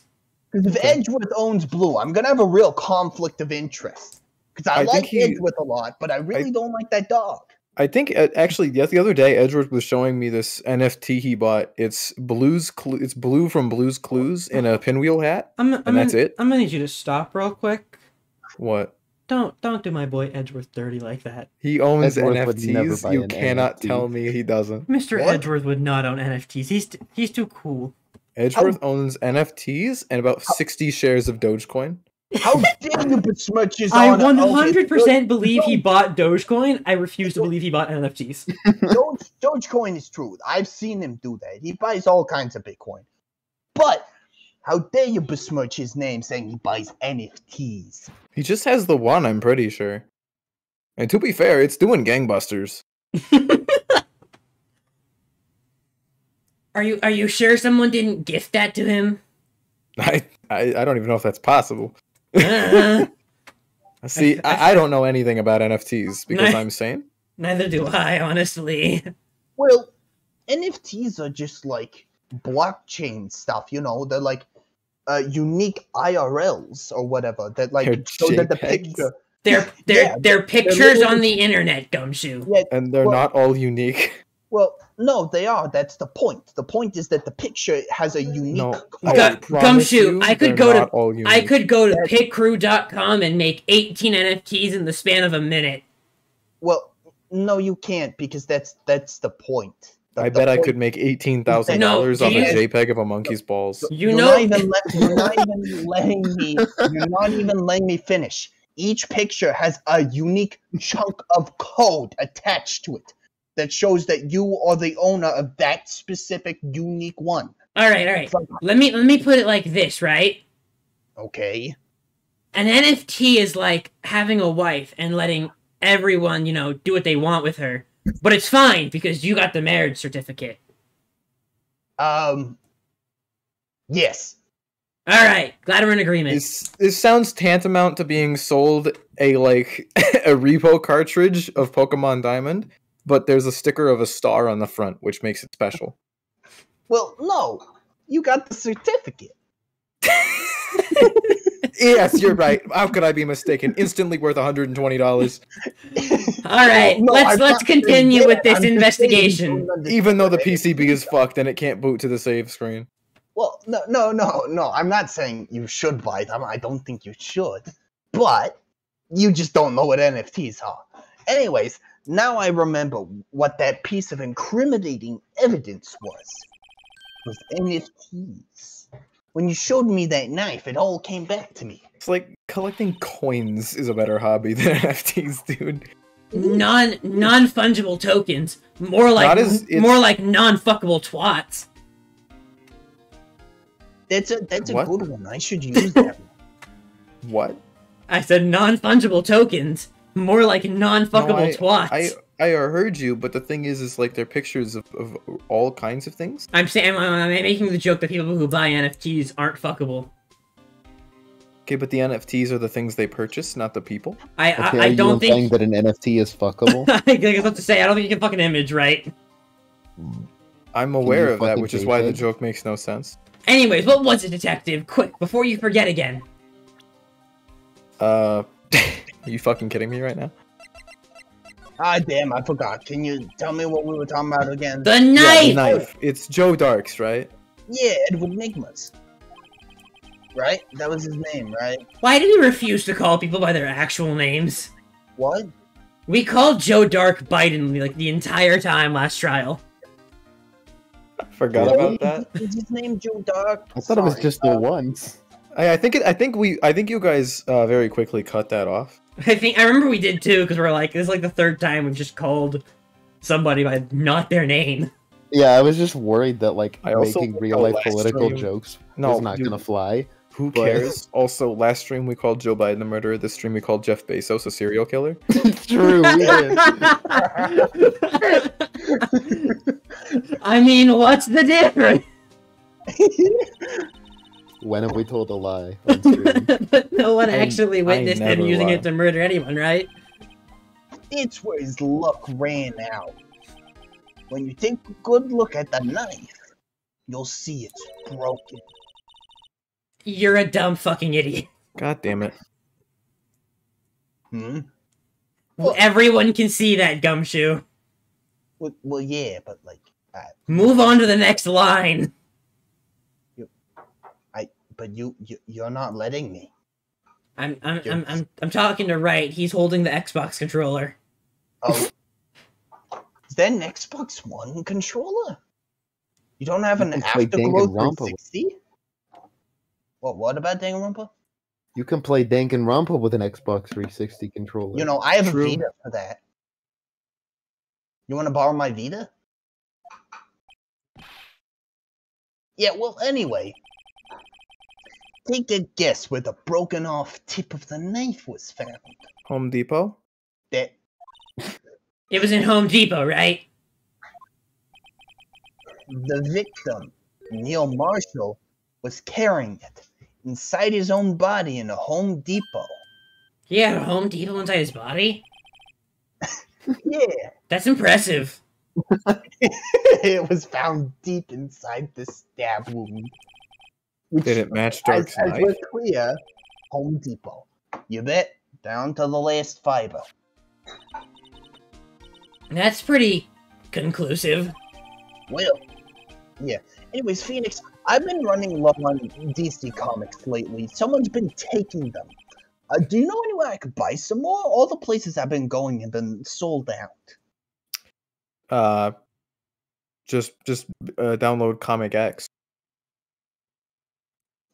Because if Edgeworth owns Blue, I'm gonna have a real conflict of interest. Because I think like he- Edgeworth a lot, but I really don't like that dog. I think actually, yes, the other day Edgeworth was showing me this NFT he bought. It's it's Blue from Blue's Clues in a pinwheel hat, and that's it. I'm gonna need you to stop real quick. What? Don't do my boy Edgeworth dirty like that. He owns Edgeworth would never NFTs. buy You an cannot NFT. tell me he doesn't. Mr. What? Edgeworth would not own NFTs. He's too cool. Edgeworth owns NFTs and about 60 shares of Dogecoin. How dare you besmirch his I honor? 100% believe he bought Dogecoin. I refuse to believe he bought NFTs. Dogecoin is true. I've seen him do that. He buys all kinds of Bitcoin. But how dare you besmirch his name saying he buys NFTs? He just has the one, I'm pretty sure. And to be fair, it's doing gangbusters. Are you sure someone didn't gift that to him? I don't even know if that's possible. Uh, See, I don't know anything about NFTs because Nah. I'm sane. neither do I, honestly. Well, NFTs are just like blockchain stuff, you know? They're like unique IRLs or whatever that like They're show that the JPEGs. picture. They're Yeah, pictures literally- on the internet, Gumshoe. Yeah, And they're well, not all unique. Well, no, they are. That's the point. The point is that the picture has a unique. No, code. I Gu- promise Gumshoe, you, I could they're go to- not all unique. I could go to pitcrew.com and make 18 NFTs in the span of a minute. Well, no, you can't because that's the point. I The bet I point- could make $18,000 No, off do a you- JPEG of a monkey's balls. You You're know, not even letting me finish. Each picture has a unique chunk of code attached to it that shows that you are the owner of that specific unique one. all right. Let me put it like this, right? Okay. An NFT is like having a wife and letting everyone, do what they want with her. But it's fine because you got the marriage certificate. Yes. All right, glad we're in agreement. This sounds tantamount to being sold a a repo cartridge of Pokemon Diamond, but there's a sticker of a star on the front, which makes it special. Well, no. You got the certificate. Yes, you're right. How could I be mistaken? Instantly worth $120. All right, No, I'm let's not continue saying with that. this I'm just saying you investigation. don't understand Even though the it. PCB is fucked and it can't boot to the save screen. Well, no. I'm not saying you should buy them. I don't think you should. But you just don't know what NFTs are. Anyways, now I remember what that piece of incriminating evidence was NFTs. When you showed me that knife, it all came back to me. It's like collecting coins is a better hobby than NFTs, dude. Non-fungible tokens, more like non-fuckable twats. That's a What? good one. I should use that one. What? I said non-fungible tokens, more like non-fuckable twats. I heard you, but the thing is like they're pictures of all kinds of things. I'm saying I'm making the joke that people who buy NFTs aren't fuckable. Okay, but the NFTs are the things they purchase, not the people. I Okay, I are you don't implying think. that an NFT is fuckable? I was about to say, I don't think you can fucking image, right? I'm aware you of that, fucking which is why the JPEG? joke makes no sense. Anyways, what was it, Detective? Quick, before you forget again. Are you fucking kidding me right now? Ah, damn, I forgot. Can you tell me what we were talking about again? The Yeah, knife! the knife. It's Joe Darks, right? Yeah, Edward Nigmas. Right? That was his name, right? Why did we refuse to call people by their actual names? What? We called Joe Dark Biden like the entire time last trial. Forgot about that. Is his name Joe Dark? I thought it was Sorry. just the once. I think you guys very quickly cut that off. I remember we did too, because we're like, this is like the third time we've just called somebody by not their name. Yeah, I was just worried that like I also making think real the life last political stream- jokes No, was not dude. gonna fly. Who But- cares? Also, last stream we called Joe Biden a murderer. This stream we called Jeff Bezos a serial killer. True, we did. I mean, what's the difference? When have we told a lie on stream? But no one I actually witnessed him never using lie. it to murder anyone, right? It's where his luck ran out. When you take a good look at the knife, you'll see it's broken. You're a dumb fucking idiot. God damn it! Hmm? Everyone can see that, Gumshoe. Well, yeah, but like, Move on to the next line. but you're not letting me. I'm talking to Wright. He's holding the Xbox controller. Oh, is that an Xbox One controller? You don't have You an can play Afterglow Danganronpa. 360? What about Danganronpa? You can play Danganronpa with an Xbox 360 controller. You know, I have True. a Vita for that. You want to borrow my Vita? Yeah, well, anyway. Take a guess where the broken off tip of the knife was found. Home Depot. That It was in Home Depot, right? the victim, Neil Marshall, was carrying it inside his own body in a Home Depot. He had a Home Depot inside his body? Yeah, That's impressive. it was found deep inside the stab wound. Did it match As, Dark's as knife? we're clear, Home Depot. You bet, down to the last fiber. That's pretty conclusive. Well, yeah. Anyways, Phoenix, I've been running low on DC comics lately. Someone's been taking them. Do you know anywhere I could buy some more? All the places I've been going have been sold out. Just download Comic X.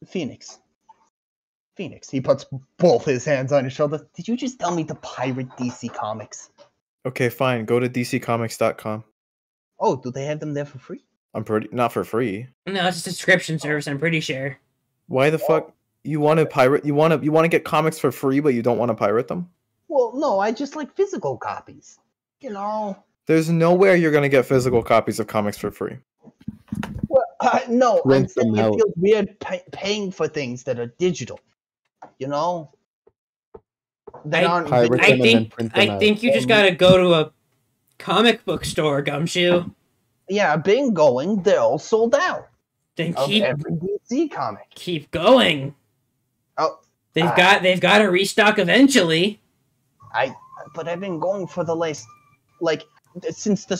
Phoenix. He puts both his hands on his shoulder. Did you just tell me to pirate DC Comics? Okay, fine. Go to DCComics.com. Oh, do they have them there for free? I'm pretty not for free. No, it's a subscription service, I'm pretty sure. Why the fuck you want to pirate? You want to get comics for free, but you don't want to pirate them? Well, no, I just like physical copies. You know. There's nowhere you're gonna get physical copies of comics for free. Well, no, I'm Print saying them it out. feels weird paying for things that are digital. You know? That I- aren't Pirate video- them and then print them I out. think you just gotta go to a comic book store, Gumshoe. Yeah, I've been going. They're all sold out Then of every DC comic. keep going. Oh, They've got to restock eventually. but I've been going for the last, like, since the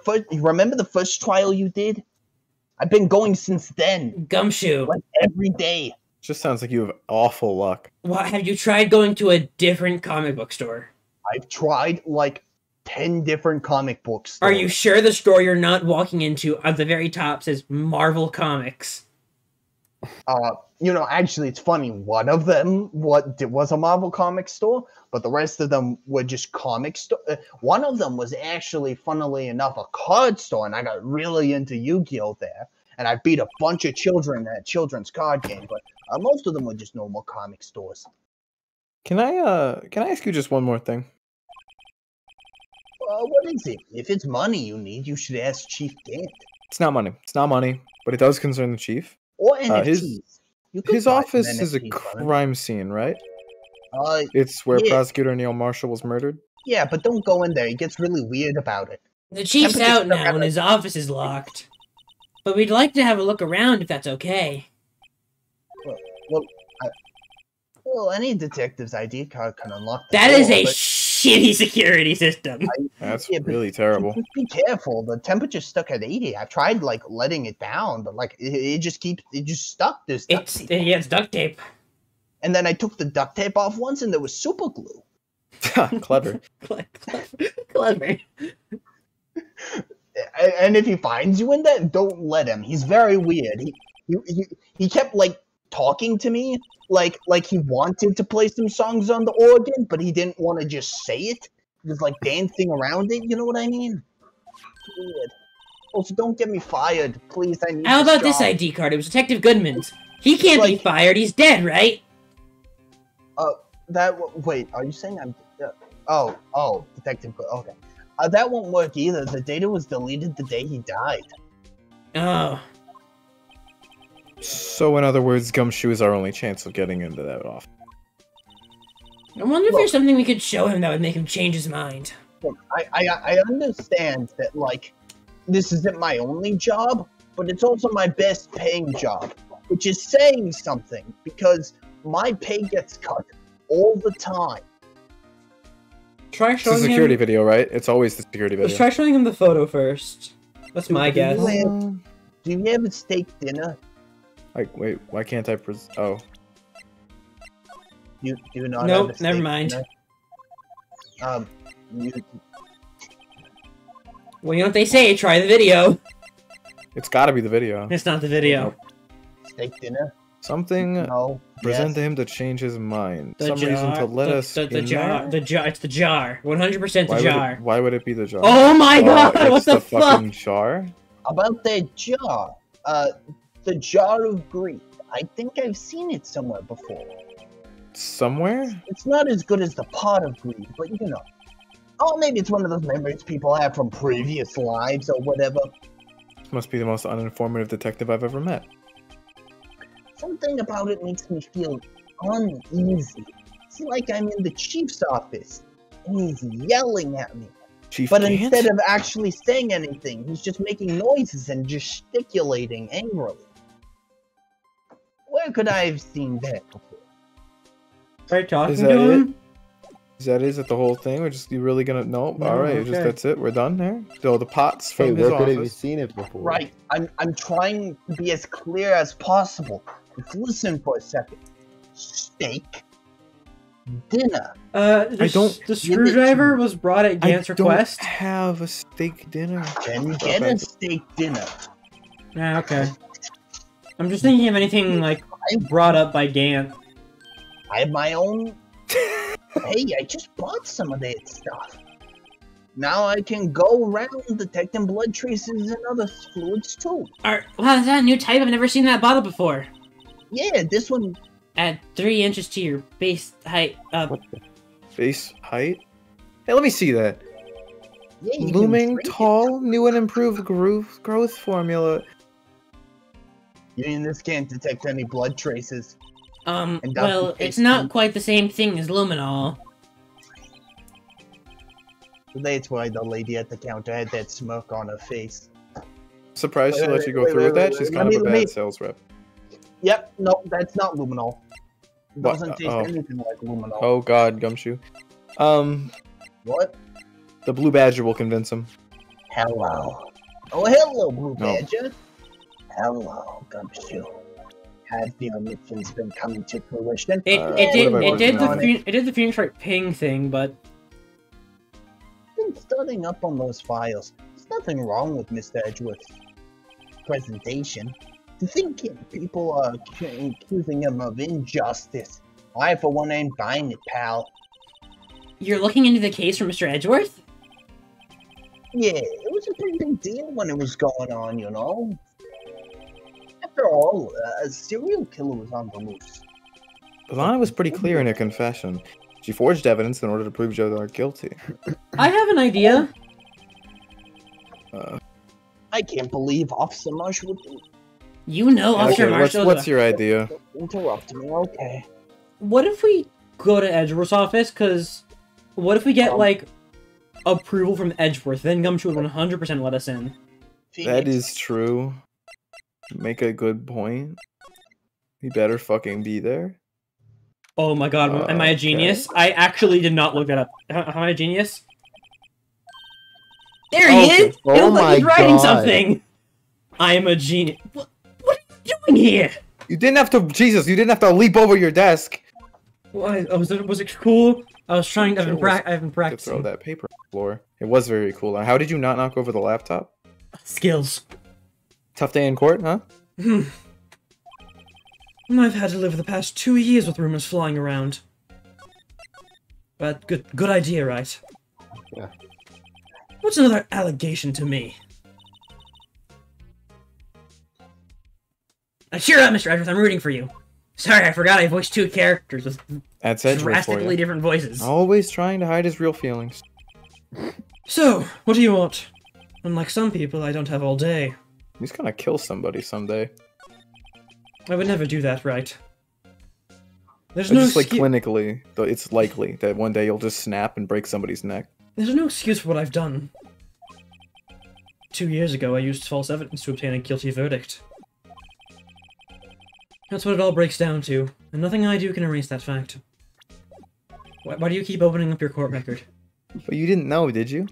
first. Remember the first trial you did? I've been going since then, Gumshoe, like every day. Just sounds like you have awful luck. what have you tried going to a different comic book store? I've tried like 10 different comic books. Are you sure the store you're not walking into at the very top says Marvel Comics? You know, actually, it's funny. One of them was a Marvel comic store, but the rest of them were just comic store. One of them was actually, funnily enough, a card store, and I got really into Yu-Gi-Oh there. And I beat a bunch of children at children's card game, but most of them were just normal comic stores. Can I ask you just one more thing? What is it? If it's money you need, you should ask Chief Gant. It's not money. It's not money, but it does concern the chief. Or NFTs. You could His buy some office is a NFTs from him. crime scene, right? Uh, It's where Yeah. prosecutor Neil Marshall was murdered. yeah, but don't go in there. He gets really weird about it. The chief's Temperatures out still now have and a- his office is locked. But we'd like to have a look around if that's okay. Well, any detective's ID card can unlock the That door, is a but shitty security system. That's Yeah, but really terrible. just be careful. The temperature's stuck at 80. I've tried like letting it down, but like it just stuck. There's duct It's tape. yeah, it's duct tape. And then I took the duct tape off once, and there was super glue. Clever. Clever. And if he finds you in that, don't let him. He's very weird. He kept like talking to me like he wanted to play some songs on the organ, but he didn't want to just say it. He was like dancing around it. You know what I mean? Weird. Also, don't get me fired, please. I need. How this about this job. ID card? It was Detective Goodman's. He can't be Like- fired. He's dead, right? Wait, are you saying I'm? Oh, Detective. Okay, that won't work either. The data was deleted the day he died. Oh. So, in other words, Gumshoe is our only chance of getting into that office. I wonder if Look. there's something we could show him that would make him change his mind. Look, I understand that like this isn't my only job, but it's also my best paying job, which is saying something because my pay gets cut all the time. Try It's a showing security him. video, right? It's always the security Let's video. try showing him the photo first. That's my Do you guess. have- Do you have a steak dinner? Like, wait, why can't I Oh. You do not. Nope, have a steak never mind. dinner? You, Well, you know what they say? Try the video. It's gotta be the video. It's not the video. steak dinner? Something No. present Yes. to him to change his mind. The Some jar. reason to let us the in jar. there? The jar. It's the jar. 100% the Why jar. why would it be the jar? Oh my god! it's What the fuck? fucking jar? About that jar. The jar of grief. I think I've seen it somewhere before. Somewhere? It's not as good as the pot of grief, but you know. Oh, maybe it's one of those memories people have from previous lives or whatever. Must be the most uninformative detective I've ever met. Something about it makes me feel uneasy. It's like I'm in the chief's office, and he's yelling at me. Chief But Gant? instead of actually saying anything, he's just making noises and gesticulating angrily. Where could I have seen that before? Try talking Is to that him. Is that it? The whole thing? We're just you really gonna no? No, All right, okay. just that's it. We're done there. So the pots Hey, from his where could have you office. seen it before? Right. I'm trying to be as clear as possible. Just listen for a second. Steak. Dinner. The, I don't- the screwdriver was brought at I Gant's don't request. have a steak dinner. Then get a steak dinner. Ah, okay. I'm just thinking of anything like brought up by Gant. I have my own. Hey, I just bought some of that stuff. Now I can go around detecting blood traces and other fluids too. Wow, is that a new type? I've never seen that bottle before. Yeah, this one. Add 3 inches to your base height. What the? Face height. Hey, let me see that. Yeah, you can Looming drink it. tall, new and improved growth formula. You mean this can't detect any blood traces? And Well, Dr. it's not Casey- quite the same thing as luminol. That's why the lady at the counter had that smirk on her face. Surprised she Wait, let you go wait, through wait, with that. wait, She's wait, kind of a let me- bad sales rep. Yep, no, that's not luminol. What? Doesn't taste Oh. anything like luminol. Oh God, Gumshoe. What? The blue badger will convince him. Hello. Oh, hello, Blue No. Badger. Hello, Gumshoe. Have your missions been coming to fruition? It, what it did have I it did written the on it did the Phoenix Wright ping thing, but Been studying up on those files. There's nothing wrong with Mr. Edgeworth's presentation. To think people are accusing him of injustice. I, for one, ain't buying it, pal. you're looking into the case for Mr. Edgeworth? Yeah, it was a pretty big deal when it was going on, you know? After all, a serial killer was on the loose. Alana was pretty clear in her confession. She forged evidence in order to prove Joe Dark guilty. I have an idea. I can't believe Officer Marsh would You know, Officer Okay, Marshall. what's your idea? Interrupt me, okay. What if we go to Edgeworth's office? Because what if we get, like, approval from Edgeworth? Then Gumshoe would 100% let us in. That is true. Make a good point. He better fucking be there. Oh my god, am I a genius? I actually did not look that up. Am I a genius? There he is! It Oh looks like he's my writing God. something! I am a genius. What are you doing here? You didn't have to, Jesus, you didn't have to leap over your desk. Why? Was it cool? I was trying to, I've been To practicing. throw that paper on the floor. It was very cool. How did you not knock over the laptop? Skills. Tough day in court, huh? I've had to live the past 2 years with rumors flying around. But good idea, right? Yeah. What's another allegation to me? Cheer up, Mr. Edgeworth, I'm rooting for you. Sorry, I forgot I voiced 2 characters with That's Edgeworth for drastically you. different voices. Always trying to hide his real feelings. So, what do you want? Unlike some people, I don't have all day. He's gonna kill somebody someday. I would never do that, right? There's But no just like excu- clinically, though, it's likely that one day you'll just snap and break somebody's neck. There's no excuse for what I've done. 2 years ago, I used false evidence to obtain a guilty verdict. That's what it all breaks down to, and nothing I do can erase that fact. Why do you keep opening up your court record? But you didn't know, did you?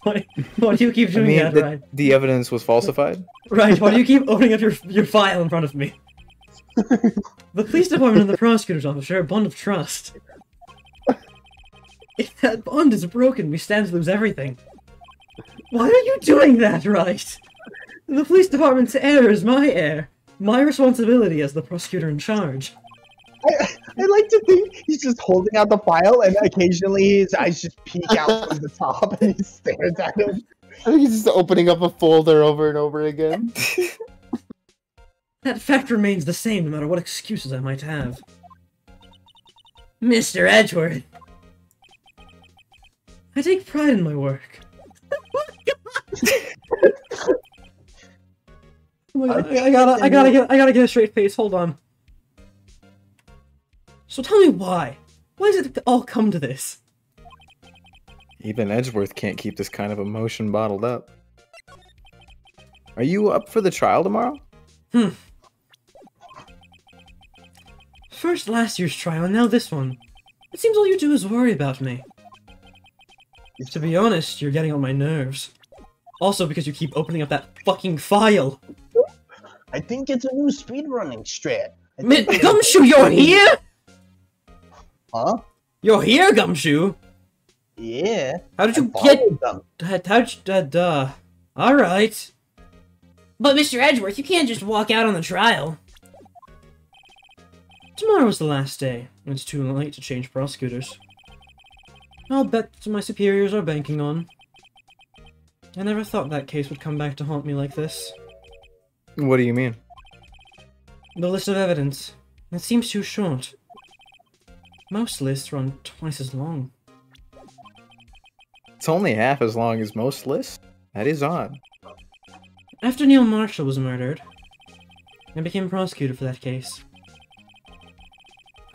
Why do you keep doing that, right? The evidence was falsified? Right, why do you keep opening up your file in front of me? The police department and the prosecutor's office share a bond of trust. If that bond is broken, we stand to lose everything. Why are you doing that, right? The police department's heir is my heir. My responsibility as the prosecutor in charge. I like to think he's just holding out the file, and occasionally his eyes just peek out from the top, and he stares at him. I think he's just opening up a folder over and over again. That fact remains the same no matter what excuses I might have. Mr. Edgeworth. I take pride in my work. Oh my God, I gotta get a straight face, hold on. So tell me why. Why does it all come to this? Even Edgeworth can't keep this kind of emotion bottled up. Are you up for the trial tomorrow? First last year's trial, and now this one. It seems all you do is worry about me. To be honest, you're getting on my nerves. Also because you keep opening up that fucking file. I think it's a new speedrunning strat. Gumshoe, you're here? Huh? You're here, Gumshoe? Yeah. How did you I get... followed them. Alright. But Mr. Edgeworth, you can't just walk out on the trial. Tomorrow's the last day. It's too late to change prosecutors. I'll bet my superiors are banking on. I never thought that case would come back to haunt me like this. What do you mean? The list of evidence. It seems too short. Most lists run twice as long. It's only half as long as most lists? That is odd. After Neil Marshall was murdered, I became prosecutor for that case.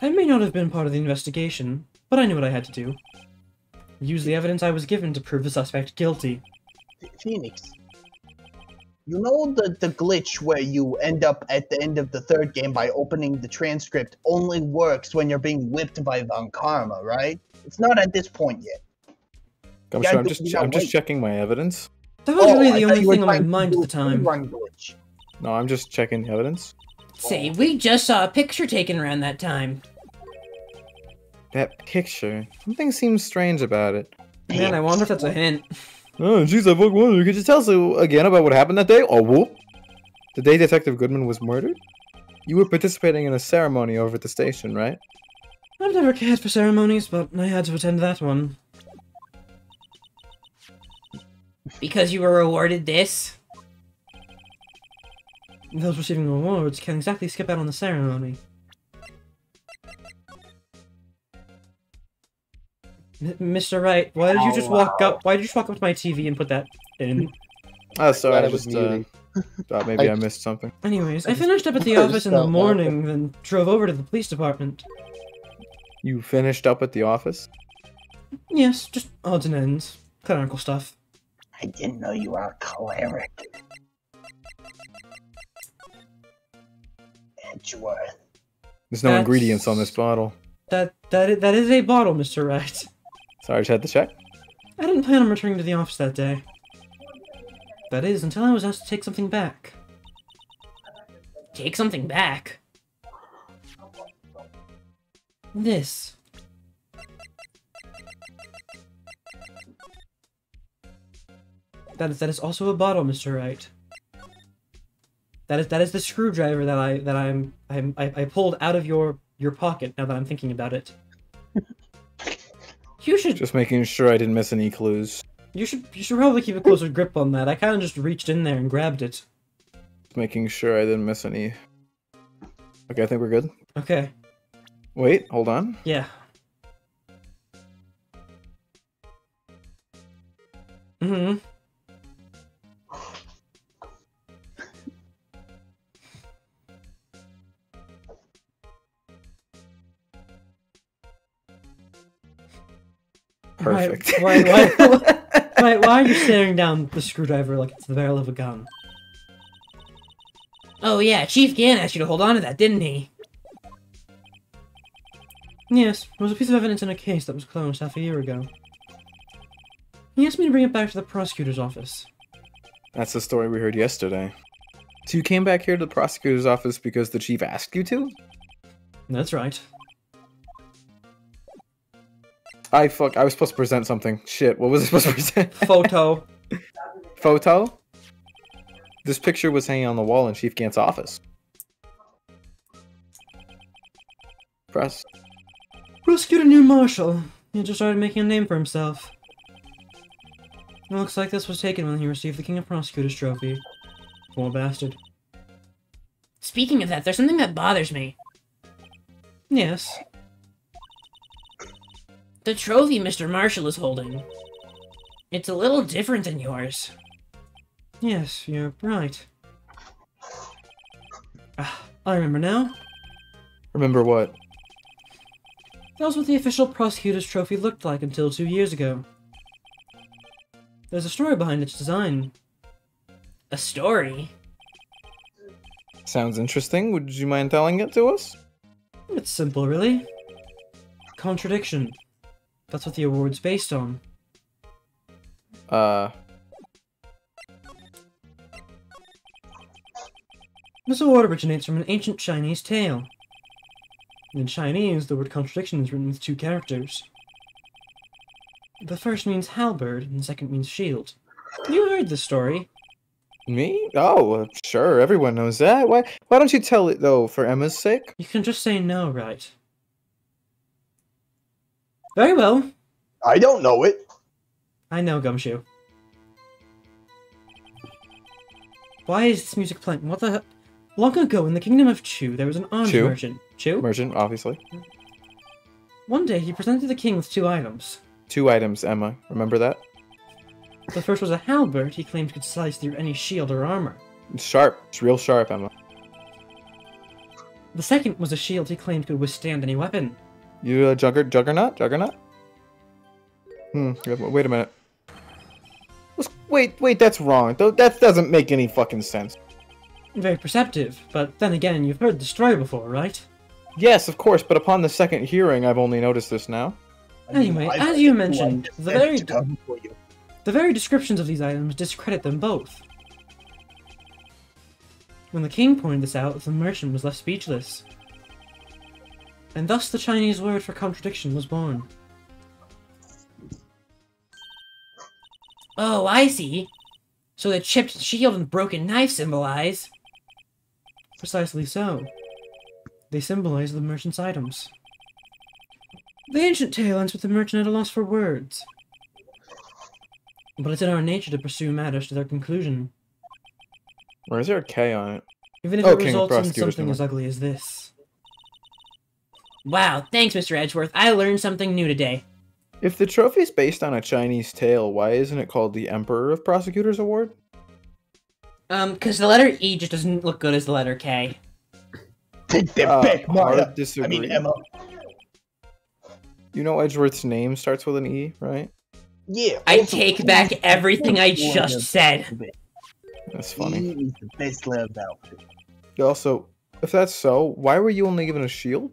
I may not have been part of the investigation, but I knew what I had to do. Use the evidence I was given to prove the suspect guilty. Phoenix. You know the glitch where you end up at the end of the third game by opening the transcript only works when you're being whipped by Von Karma, right? It's not at this point yet. I'm just checking my evidence. That was really I the thought only you were thing on my trying to mind do at the a time. speedrun glitch. No, I'm just checking the evidence. Say, we just saw a picture taken around that time. That picture. Something seems strange about it. Man, I wonder if that's a hint. Oh, jeez, I fucking wonder. Could you tell us again about what happened that day? Oh, whoop. The day Detective Goodman was murdered? You were participating in a ceremony over at the station, right? I've never cared for ceremonies, but I had to attend that one. Because you were awarded this? Those receiving awards can't exactly skip out on the ceremony. Mr. Wright, why did you just walk up? Why did you just walk up to my TV and put that in? Oh, sorry, Glad I it was was muted. Thought maybe I missed something. Anyways, I finished up at the office in the morning, then drove over to the police department. You finished up at the office? Yes, just odds and ends. Clerical stuff. I didn't know you were a cleric. Edgeworth. There's no ingredients on this bottle. That is a bottle, Mr. Wright. Sorry, I just had to check. I didn't plan on returning to the office that day. That is, until I was asked to take something back. Take something back? This. That is also a bottle, Mr. Wright. That is the screwdriver that I pulled out of your pocket. Now that I'm thinking about it, you should just making sure I didn't miss any clues. You should probably keep a closer grip on that. I kind of just reached in there and grabbed it. Just making sure I didn't miss any. Okay, I think we're good. Okay. Wait, hold on. Yeah. Mm-hmm. Perfect. Why are you staring down the screwdriver like it's the barrel of a gun? Oh yeah, Chief Gann asked you to hold on to that, didn't he? Yes, it was a piece of evidence in a case that was closed half a year ago. He asked me to bring it back to the prosecutor's office. That's the story we heard yesterday. So you came back here to the prosecutor's office because the chief asked you to? That's right. I was supposed to present something. Shit, what was I supposed to present? Photo. Photo? This picture was hanging on the wall in Chief Gant's office. Press. Prosecutor New Marshall. He just started making a name for himself. It looks like this was taken when he received the King of Prosecutors trophy. Poor bastard. Speaking of that, there's something that bothers me. Yes. The trophy Mr. Marshall is holding. It's a little different than yours. Yes, you're right. I remember now. Remember what? That was what the official prosecutor's trophy looked like until 2 years ago. There's a story behind its design. A story? Sounds interesting. Would you mind telling it to us? It's simple, really. Contradiction. That's what the award's based on. This award originates from an ancient Chinese tale. In Chinese, the word contradiction is written with 2 characters. The first means halberd, and the second means shield. You heard this story. Me? Oh, sure, everyone knows that. Why don't you tell it, though, for Emma's sake? You can just say no, right? Very well. I don't know it. I know, Gumshoe. Why is this music playing? What the hell? Long ago, in the kingdom of Chu, there was an arms merchant. Chu? Merchant, obviously. One day, he presented the king with 2 items. 2 items, Emma. Remember that? The first was a halberd he claimed could slice through any shield or armor. It's sharp. It's real sharp, Emma. The second was a shield he claimed could withstand any weapon. You Juggernaut? Juggernaut? Wait a minute. Wait, that's wrong. That doesn't make any fucking sense. Very perceptive, but then again, you've heard the story before, right? Yes, of course, but upon the second hearing, I've only noticed this now. Anyway, as you mentioned, the very descriptions of these items discredit them both. When the king pointed this out, the merchant was left speechless. And thus the Chinese word for contradiction was born. Oh, I see. So the chipped shield and broken knife symbolize... Precisely so. They symbolize the merchant's items. The ancient tale ends with the merchant at a loss for words. But it's in our nature to pursue matters to their conclusion. Or is there a K on it? Even if it results in something as ugly as this. Wow, thanks, Mr. Edgeworth. I learned something new today. If the trophy's based on a Chinese tale, why isn't it called the Emperor of Prosecutors Award? Because the letter E just doesn't look good as the letter K. Take them back, Hard Maya. I disagree. mean, Emma. You know Edgeworth's name starts with an E, right? Yeah. I also, take back everything I Please, just said. That's funny. He is the best loved outfit. Also, if that's so, why were you only given a shield?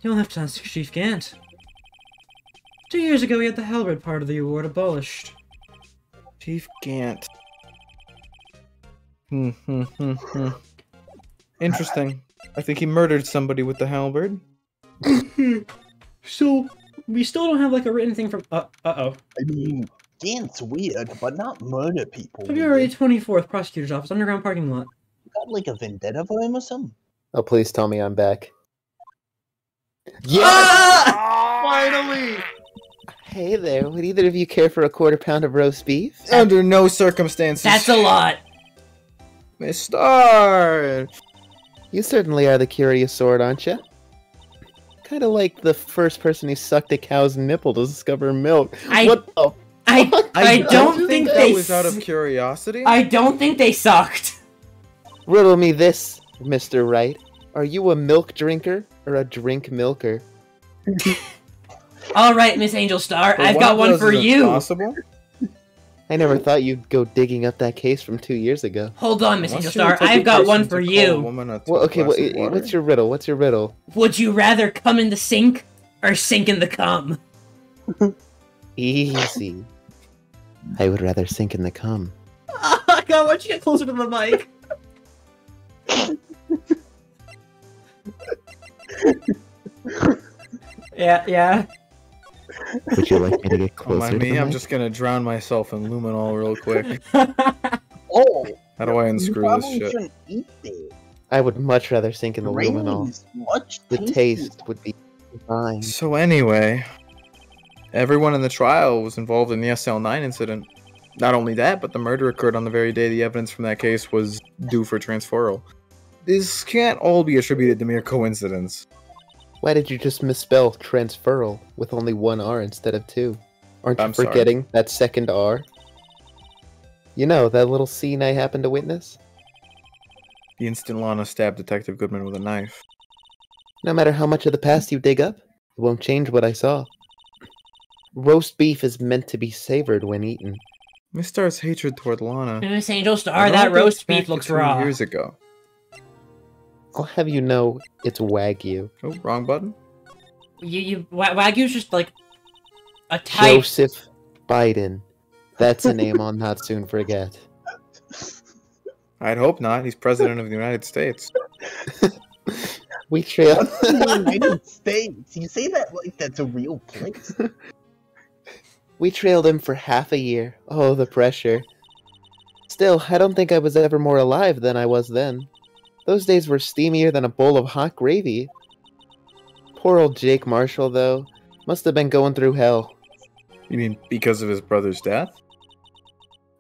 You'll have to ask Chief Gant. 2 years ago, he had the halberd part of the award abolished. Chief Gant. Interesting. I think he murdered somebody with the halberd. So, we still don't have, like, a written thing from... Uh-oh. I mean, Gant's weird, but not murder people. February 24th, Prosecutor's Office, underground parking lot. You got, like, a vendetta for him or something? Oh, please tell me I'm back. Yes! Ah! Finally! Hey there, would either of you care for a quarter pound of roast beef? Under no circumstances. That's a lot! Miss Star! You certainly are the curious sort, aren't you? Kinda like the first person who sucked a cow's nipple to discover milk. What the I don't think that they was out of curiosity. I don't think they sucked. Riddle me this, Mr. Wright. Are you a milk drinker or a drink milker? Alright, Miss Angel Star, But I've one got of one those for isn't you! Possible? I never thought you'd go digging up that case from 2 years ago. Hold on, Miss Unless Angel you would Star, take a I've got person one to for call a you! woman a Well, okay, glass of water. what's your riddle? What's your riddle? Would you rather come in the sink, or sink in the cum? Easy. I would rather sink in the cum. Oh my god, why don't you get closer to the mic? Yeah. Would you like me to get Oh, closer mind to me, the I'm mic? just gonna drown myself in luminol real quick. Oh! How do I You unscrew probably this shit? shouldn't eat it. I would much rather sink in the Rain luminol. is much The tastier. taste would be fine. So anyway, everyone in the trial was involved in the SL9 incident. Not only that, but the murder occurred on the very day the evidence from that case was due for transferal. This can't all be attributed to mere coincidence. Why did you just misspell transferal with only one R instead of two? Aren't you I'm sorry. forgetting that second R? You know, that little scene I happened to witness? The instant Lana stabbed Detective Goodman with a knife. No matter how much of the past you dig up, it won't change what I saw. Roast beef is meant to be savored when eaten. Miss Star's hatred toward Lana. Miss Angel Star, it all that dates roast back beef to looks 2 raw. years ago. I'll have you know, it's Wagyu. Oh, wrong button. Wagyu's just like a type. Joseph Biden. That's a name I'll not soon forget. I'd hope not. He's president of the United States. We trailed. The United States. You say that like that's a real place. We trailed him for half a year. Oh, the pressure. Still, I don't think I was ever more alive than I was then. Those days were steamier than a bowl of hot gravy. Poor old Jake Marshall, though, must have been going through hell. You mean because of his brother's death?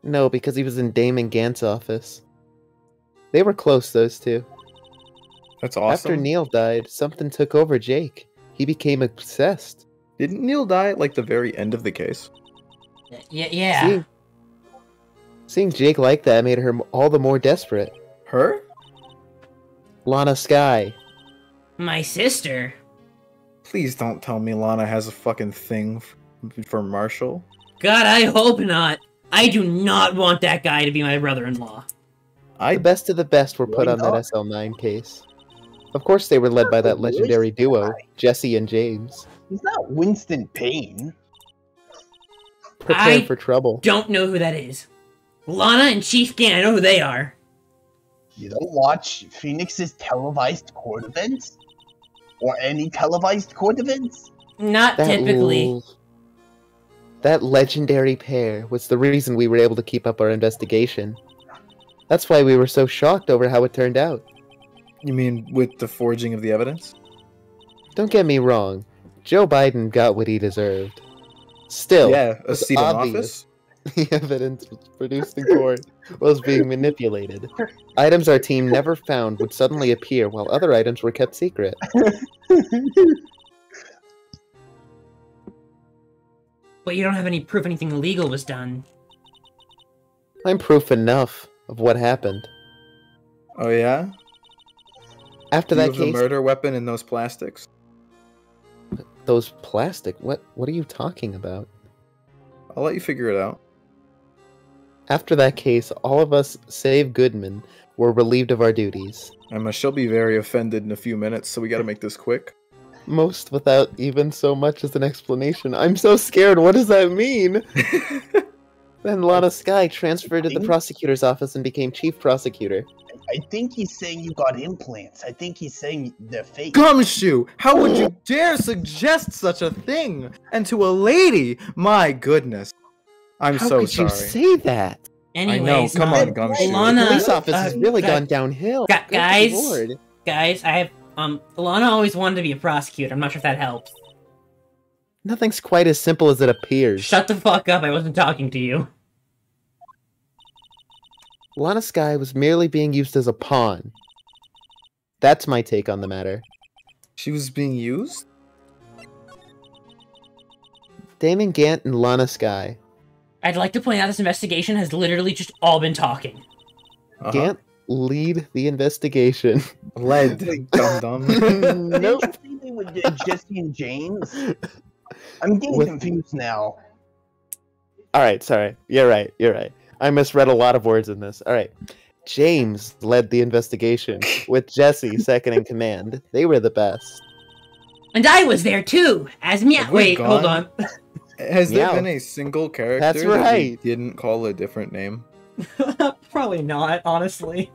No, because he was in Damon Gant's office. They were close, those two. That's awesome. After Neil died, something took over Jake. He became obsessed. Didn't Neil die at like the very end of the case? Yeah. Seeing Jake like that made her all the more desperate. Her? Lana Skye. My sister. Please don't tell me Lana has a fucking thing for Marshall. God, I hope not. I do not want that guy to be my brother-in-law. The best of the best were put Why on that not? SL9 case. Of course they were led by that legendary duo, Jesse and James. He's not Winston Payne. Prepare I- for trouble. Don't know who that is. Lana and Chief Gant, I know who they are. You don't watch Phoenix's televised court events? Or any televised court events? Not typically. That legendary pair was the reason we were able to keep up our investigation. That's why we were so shocked over how it turned out. You mean with the forging of the evidence? Don't get me wrong, Joe Biden got what he deserved. Still, Yeah, a it's seat in obvious office. the evidence was produced in court was being manipulated. Items our team never found would suddenly appear while other items were kept secret. But you don't have any proof anything illegal was done. I'm proof enough. of what happened. Oh yeah? After Do you that have the case, murder weapon in those plastics? those plastic. What are you talking about? I'll let you figure it out. After that case, all of us, save Goodman, were relieved of our duties. She'll be very offended in a few minutes, so we gotta make this quick. Most without even so much as an explanation. I'm so scared. What does that mean? Then Lana Sky transferred to the prosecutor's office and became chief prosecutor. I think he's saying you got implants. I think he's saying they're fake. Gumshoe! How would you dare suggest such a thing? And to a lady? My goodness. I'm How so could sorry. you say that? Anyways, come on, Gumshoe. Lana, The police office has really gu- gone downhill. gu- Good guys? Lord. Guys, I have Lana always wanted to be a prosecutor. I'm not sure if that helps. Nothing's quite as simple as it appears. Shut the fuck up. I wasn't talking to you. Lana Sky was merely being used as a pawn. That's my take on the matter. She was being used? Damon Gant and Lana Sky. I'd like to point out this investigation has literally just all been talking. Gant, lead the investigation. Led, dum-dum. Nope. Didn't you say they were Jesse and James? I'm getting confused now. Alright, sorry. You're right. I misread a lot of words in this. Alright. James led the investigation, with Jesse second in command. They were the best. And I was there too, as me. Have we Wait, hold gone? on. Has there Meow. been a single character That's that we right. didn't call a different name? Probably not, honestly.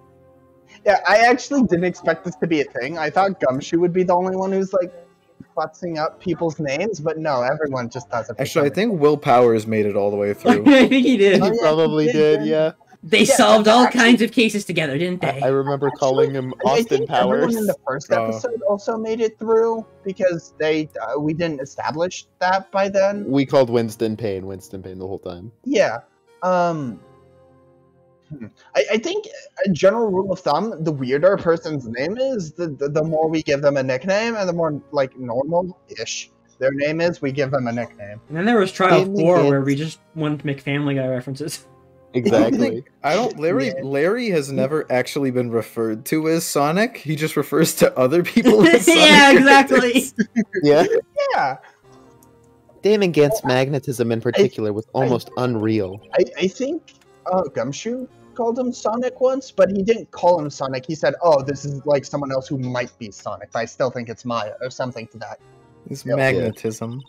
Yeah, I actually didn't expect this to be a thing. I thought Gumshoe would be the only one who's like futzing up people's names, but no, everyone just does it. for Actually, I some think Will Powers made it all the way I through. think he did. Oh, He yeah, probably he did, did. yeah. They Yeah, solved all actually- kinds of cases together, didn't they? I remember calling him I Austin think everyone Powers. in the first Oh. episode also made it through because we didn't establish that by then. We called Winston Payne the whole time. Yeah. I think a general rule of thumb: the weirder a person's name is, the more we give them a nickname, and the more like normal-ish their name is, we give them a nickname. And then there was Trial Damon 4, Gant. where we just wanted to make Family Guy references. Exactly. Larry Yeah. Larry has never actually been referred to as Sonic. He just refers to other people as Sonic. Yeah, exactly. Yeah. Yeah, Damon Gant's magnetism in particular was almost unreal. I think Gumshoe called him Sonic once, but he didn't call him Sonic. He said, "Oh, this is like someone else who might be Sonic, but I still think it's Maya or something to that." His Yeah. magnetism.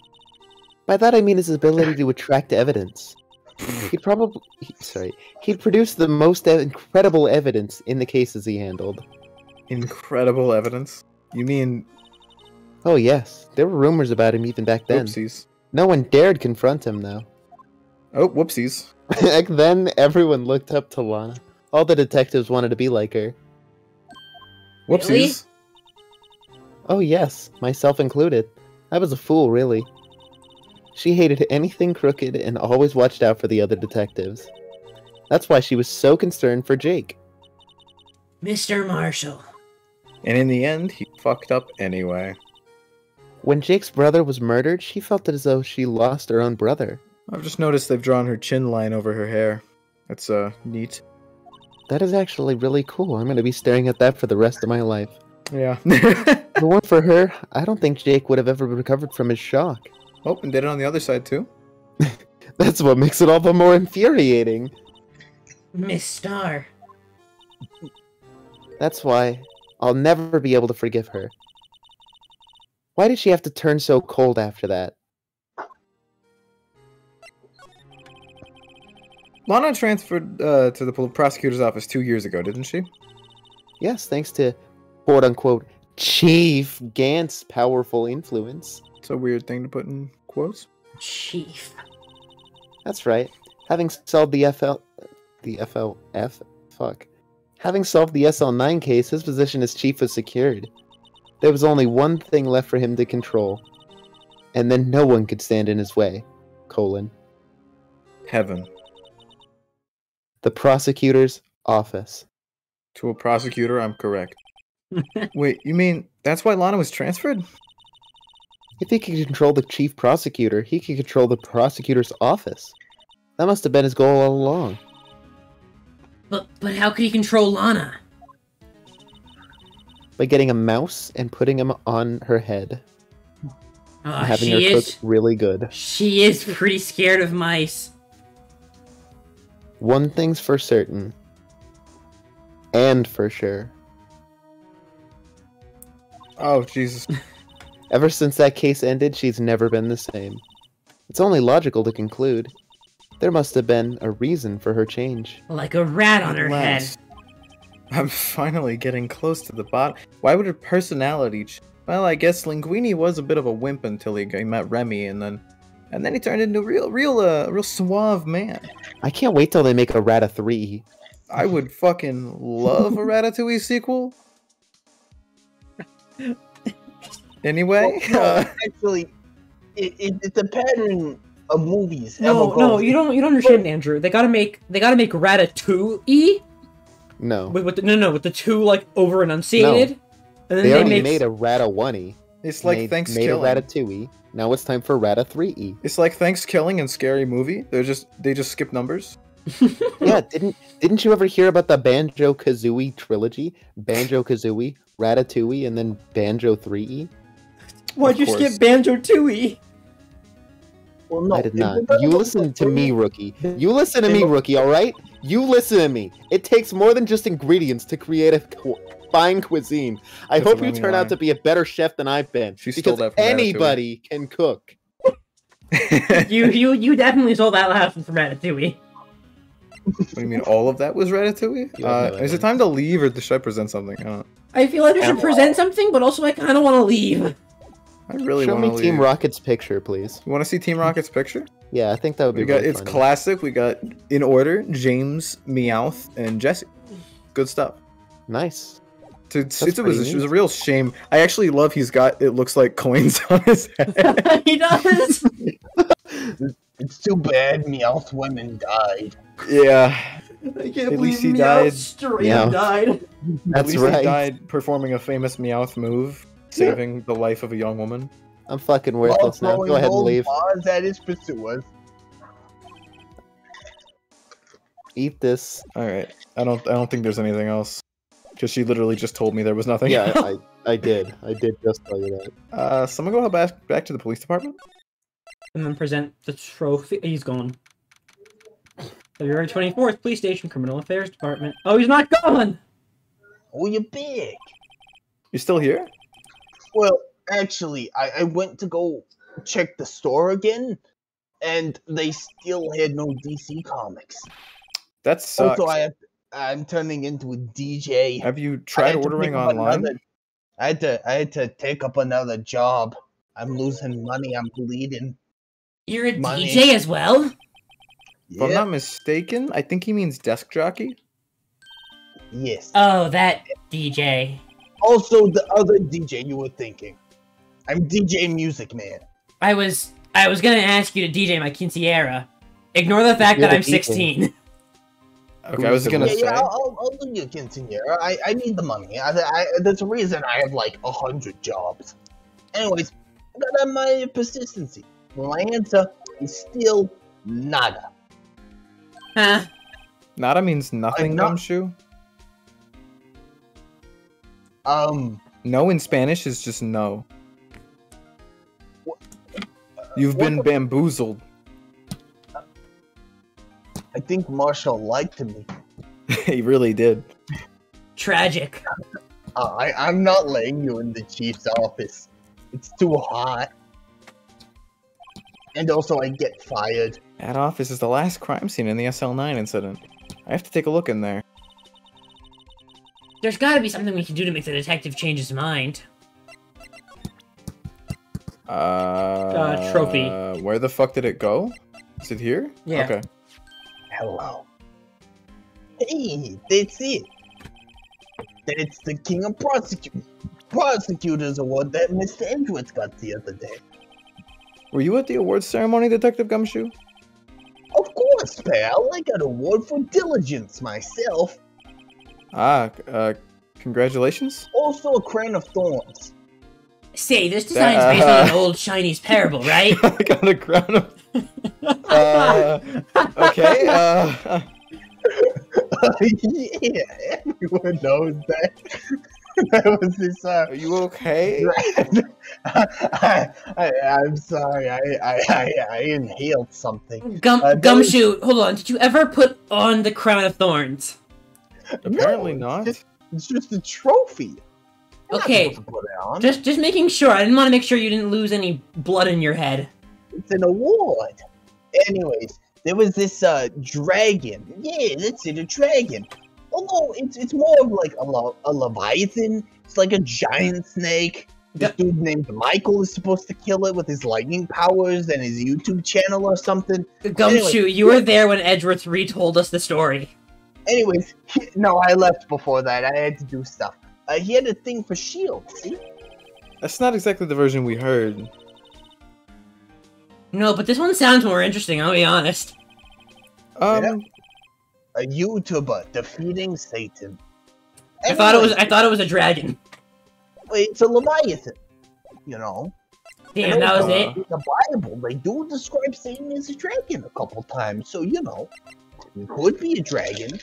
By that I mean his ability to attract evidence. He'd produce the most incredible evidence in the cases he handled. Incredible evidence. You mean Oh yes, there were rumors about him even back then. whoopsies? No one dared confront him though. Oh, whoopsies. Back then, everyone looked up to Lana. All the detectives wanted to be like her. Whoopsies. Really? Oh yes, myself included. I was a fool, really. She hated anything crooked and always watched out for the other detectives. That's why she was so concerned for Jake. Mr. Marshall. And in the end, he fucked up anyway. When Jake's brother was murdered, she felt as though she lost her own brother. I've just noticed they've drawn her chin line over her hair. That's neat. That is actually really cool. I'm going to be staring at that for the rest of my life. Yeah. If it weren't for her, I don't think Jake would have ever recovered from his shock. Oh, and did it on the other side too. That's what makes it all the more infuriating. Miss Star. That's why I'll never be able to forgive her. Why did she have to turn so cold after that? Lana transferred to the prosecutor's office 2 years ago, didn't she? Yes, thanks to quote-unquote Chief Gant's powerful influence. It's a weird thing to put in quotes. Chief. That's right. Having solved the Having solved the SL9 case, his position as chief was secured. There was only one thing left for him to control. And then no one could stand in his way. : Heaven. the prosecutor's office. To a prosecutor, I'm correct. Wait, you mean that's why Lana was transferred? If he could control the chief prosecutor, he could control the prosecutor's office. That must have been his goal all along. But how could he control Lana? By getting a mouse and putting him on her head. And having her cook really good. She is pretty scared of mice. One thing's for certain. And for sure. Oh, Jesus. Ever since that case ended, she's never been the same. It's only logical to conclude. There must have been a reason for her change. Like a rat on her head. I'm finally getting close to the bottom. Why would her personality Well, I guess Linguini was a bit of a wimp until he met Remy, and then he turned into a real suave man. I can't wait till they make a Rata 3. I would fucking love a Ratatouille sequel. Anyway, well, no, actually, it's a pattern of movies. No, you don't understand, Andrew. They gotta make Ratatouille. No. With the two like over enunciated. No. And then they already made a Rata 1-y. It's like Thanksgiving. Made a Ratatouille. Now it's time for Rata 3-y. It's like Thanksgiving and Scary Movie. They just skip numbers. Yeah, didn't you ever hear about the Banjo-Kazooie trilogy? Banjo-Kazooie, Ratatouille, and then Banjo 3-y? Why'd you skip Banjo 2-y? Well, no, I did not. You listen to me, rookie. You listen to me, rookie, alright? You listen to me. It takes more than just ingredients to create a fine cuisine. I hope you turn out to be a better chef than I've been. Because anybody can cook. you definitely stole that last one from Ratatouille. What do you mean, all of that was Ratatouille? Is it time to leave, or should I present something? I feel like I should present something, but also I kind of want to leave. I really want to leave. Show me Team Rocket's picture, please. You want to see Team Rocket's picture? Yeah, I think that would be really It's funny. classic. We got, in order, James, Meowth, and Jesse. Good stuff. Nice. It was a real shame. I actually love it looks like coins on his head. He does! It's too bad Meowth women died. Yeah. I can't At least he Meowth died. straight up died. At least he died performing a famous Meowth move, saving the life of a young woman. I'm fucking worthless now. Go ahead and leave. At his pursuers. Eat this. All right. I don't think there's anything else. Because she literally just told me there was nothing. Yeah, I did. I did just tell you that. Someone go back to the police department? And then present the trophy. He's gone. February 24th, Police Station, Criminal Affairs Department. Oh, he's not gone! Oh, you're big. You still here? Well, actually, I went to go check the store again, and they still had no DC comics. That sucks. Also, I'm turning into a DJ. Have you tried ordering online? I had to take up another job. I'm losing money. I'm bleeding. You're a DJ as well? If I'm not mistaken, I think he means desk jockey. Yes. Oh, that DJ. Also, the other DJ you were thinking. I'm DJ Music Man. I was gonna ask you to DJ my quinceañera. Ignore the fact that I'm 16. Okay, I was gonna say. Yeah, I'll do your quinceañera. I need the money. There's a reason I have like 100 jobs. Anyways, I gotta have my persistency. My answer is still nada. Huh? Nada means nothing, Gumshoe? No in Spanish is just no. You've been bamboozled. I think Marshall lied to me. He really did. Tragic. I'm not letting you in the chief's office. It's too hot. And also, I get fired. That office is the last crime scene in the SL9 incident. I have to take a look in there. There's gotta be something we can do to make the detective change his mind. Trophy. Where the fuck did it go? Is it here? Yeah. Okay. Hello. Hey, that's it. That's the King of Prosecutors Award that Mr. Edwards got the other day. Were you at the awards ceremony, Detective Gumshoe? Of course, pal. I got an award for diligence myself. Congratulations. Also a crown of thorns. Say, this design's based on an old Chinese parable, right? I got a crown of... okay, Yeah, everyone knows that. That was this. Are you okay? I'm sorry. I inhaled something. Gumshoe, hold on. Did you ever put on the crown of thorns? Apparently No, not. It's just a trophy. I'm not Okay, supposed to put it on. just making sure. I didn't want to make sure you didn't lose any blood in your head. It's an award. Anyways, there was this dragon. Yeah, that's it, a dragon. Although it's more of like a leviathan. It's like a giant snake. This dude named Michael is supposed to kill it with his lightning powers and his YouTube channel or something. Gumshoe, Anyway, you were there when Edgeworth retold us the story. Anyways, no, I left before that. I had to do stuff. He had a thing for shields. See? That's not exactly the version we heard. No, but this one sounds more interesting, I'll be honest. Yeah. A YouTuber defeating Satan. I thought it was a dragon. It's a leviathan. You know. Damn, that was it? In the Bible, they do describe Satan as a dragon a couple times, so you know, it could be a dragon.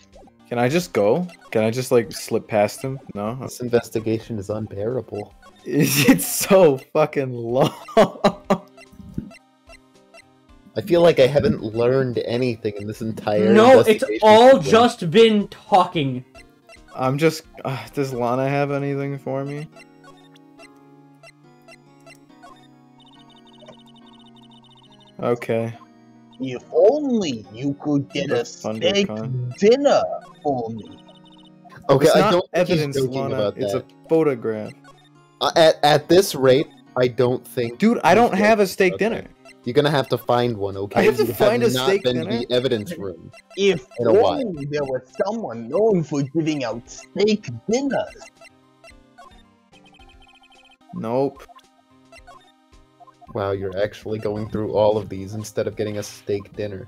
Can I just go? Can I just like slip past him? No. This investigation is unbearable. It's so fucking long. I feel like I haven't learned anything in this entire No, it's investigation all sequence. just been talking. I'm just. Does Lana have anything for me? Okay. If only you could get a steak ThunderCon. dinner for me. Okay, It's I not don't think he's evidence, joking Lana. about It's that. a photograph. At this rate, I don't think. Dude, I he's don't have a joking steak about dinner. that. You're gonna have to find one, okay? I have to You find a not steak been to dinner? the evidence room. If In a while. only there was someone known for giving out steak dinners. Nope. Wow, you're actually going through all of these instead of getting a steak dinner.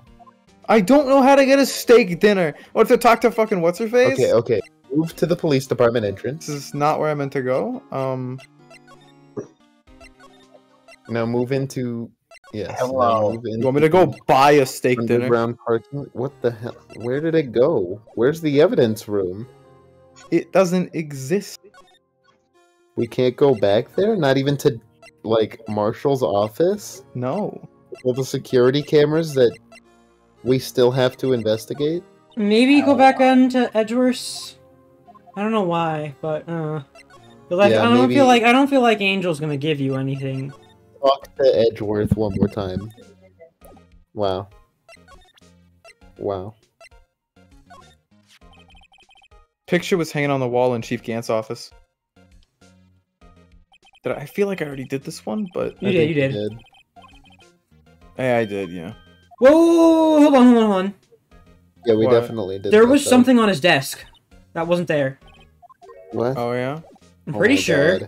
I don't know how to get a steak dinner. What to talk to fucking what's her face? Okay. Move to the police department entrance. This is not where I meant to go. Now move into. Yes. Hello. now move You want me to go buy a steak dinner? Underground parking. What the hell? Where did it go? Where's the evidence room? It doesn't exist. We can't go back there. Not even to, like, Marshall's office. No. All the security cameras that we still have to investigate. Maybe go back on to Edgeworth's. I don't know why, but like, Yeah, I don't maybe- feel like Angel's gonna give you anything. Talk to Edgeworth one more time. Wow. Wow. Picture was hanging on the wall in Chief Gant's office. I feel like I already did this one, but You I did, think you we did. yeah, I did. Yeah. Whoa, hold on. Yeah, we What? definitely did. There that, was though. something on his desk that wasn't there. What? Oh yeah. I'm Oh pretty my sure.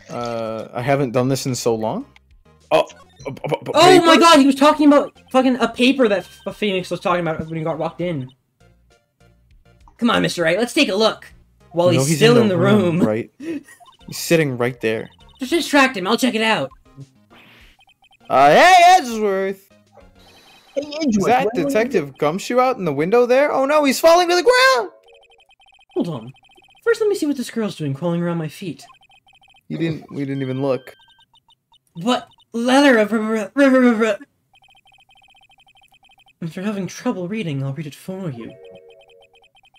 God. I haven't done this in so long. Oh. Oh my god, he was talking about fucking a paper that Phoenix was talking about when he got walked in. Come on, Mr. Wright, let's take a look. While You know he's still in the room. right? He's sitting right there. Just distract him, I'll check it out. Hey, Edgeworth! Hey, Is Edgeworth, that when will you Detective Gumshoe out in the window there? Oh no, he's falling to the ground! Hold on. First, let me see what this girl's doing crawling around my feet. We didn't even look. What letter of... If you're having trouble reading, I'll read it for you.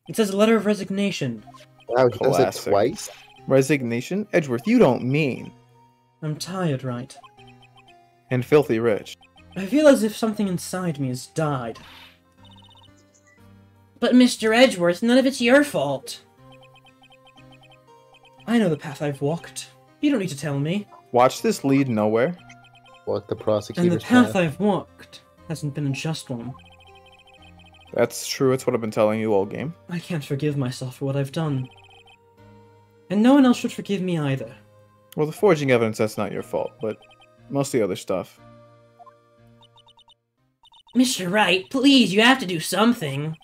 It says a letter of resignation. Wow, he does it Classic. twice? Resignation? Edgeworth, you don't mean. I'm tired, Wright. And filthy rich. I feel as if something inside me has died. But Mr. Edgeworth, none of it's your fault. I know the path I've walked. You don't need to tell me. Watch this lead nowhere. What the And prosecutor's the path path. I've walked hasn't been a just one. That's true, it's what I've been telling you all game. I can't forgive myself for what I've done. And no one else should forgive me either. Well, the forging evidence, that's not your fault, but most of the other stuff. Mr. Wright, please, you have to do something.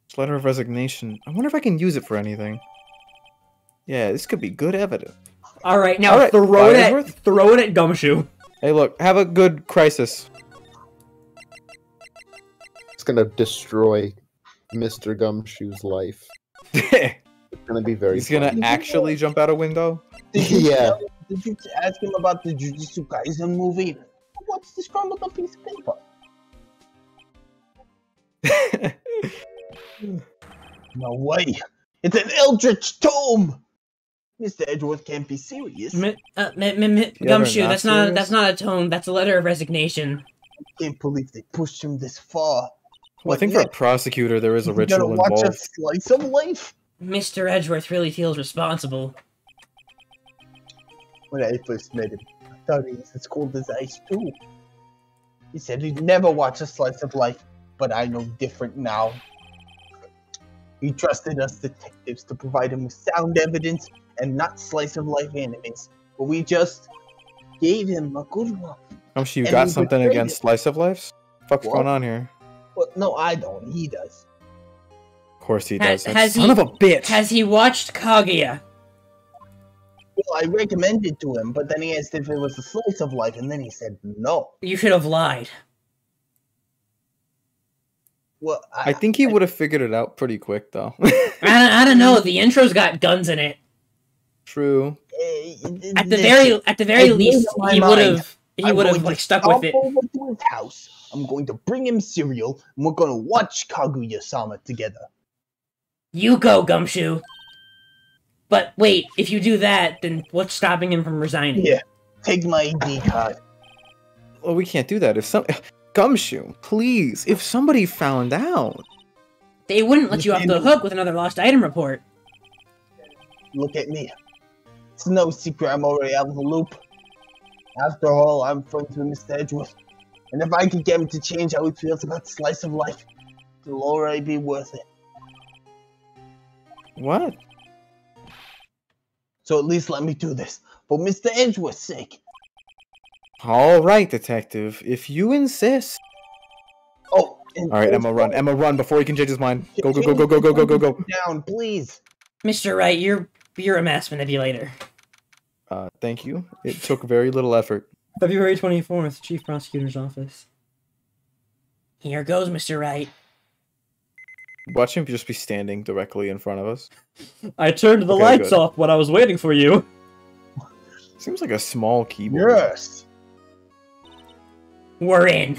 This letter of resignation. I wonder if I can use it for anything. Yeah, this could be good evidence. Alright, now Alright, throw it Edgeworth? throw it at Gumshoe. Hey, look, have a good crisis. It's gonna destroy Mr. Gumshoe's life. He's It's gonna be very gonna funny. actually jump out a window. Did you Yeah. did you ask him about the Jujutsu Kaisen movie? What's this crumbled up piece of paper? No way. It's an Eldritch Tome! Mr. Edgeworth can't be serious. Gumshoe, not serious? that's not a tome. That's a letter of resignation. I can't believe they pushed him this far. Well, I think for a prosecutor, there is a He's gonna ritual watch a involved. slice of life? Mr. Edgeworth really feels responsible. When I first met him, I thought he was as cold as ice too. He said he'd never watch a slice of life, but I know different now. He trusted us detectives to provide him with sound evidence and not slice of life enemies, but we just gave him a good one. You And got he something betrayed against it. slice of lives? Fuck's What? going on here? Well, no, I don't. He does. Of course he Has- does. That has son he- of a bitch. Has he watched Kaguya? Well, I recommended to him, but then he asked if it was a slice of life, and then he said no. You should have lied. Well, I think he would have figured it out pretty quick, though. I don't know. The intro's got guns in it. True. At the very I've least, made up my he would mind. have I'm going like to stuck with stomp it. over to his house. I'm going to bring him cereal, and we're going to watch Kaguya-sama together. You go, Gumshoe. But wait, if you do that, then what's stopping him from resigning? Yeah, take my ID card. Well, we can't do that. If some Gumshoe, please, if somebody found out. They wouldn't let you off the hook with another lost item report. Look at me. It's no secret I'm already out of the loop. After all, I'm friends with Mr. Edgeworth. And if I could get him to change how he feels about slice of life, it'll already be worth it. What? So at least let me do this, for Mr. Edgeworth's sake. All right, detective. If you insist. Oh, and All right, Emma, run. Emma, run before he can change his mind. Go, go, go, go, go, go, go, go, go. Down, please. Mr. Wright, you're a mass manipulator. Thank you. It took very little effort. February 24th, Chief Prosecutor's Office. Here goes, Mr. Wright. Watch him just be standing directly in front of us. I turned the Okay, lights good. off when I was waiting for you. Seems like a small keyboard. Yes. We're in.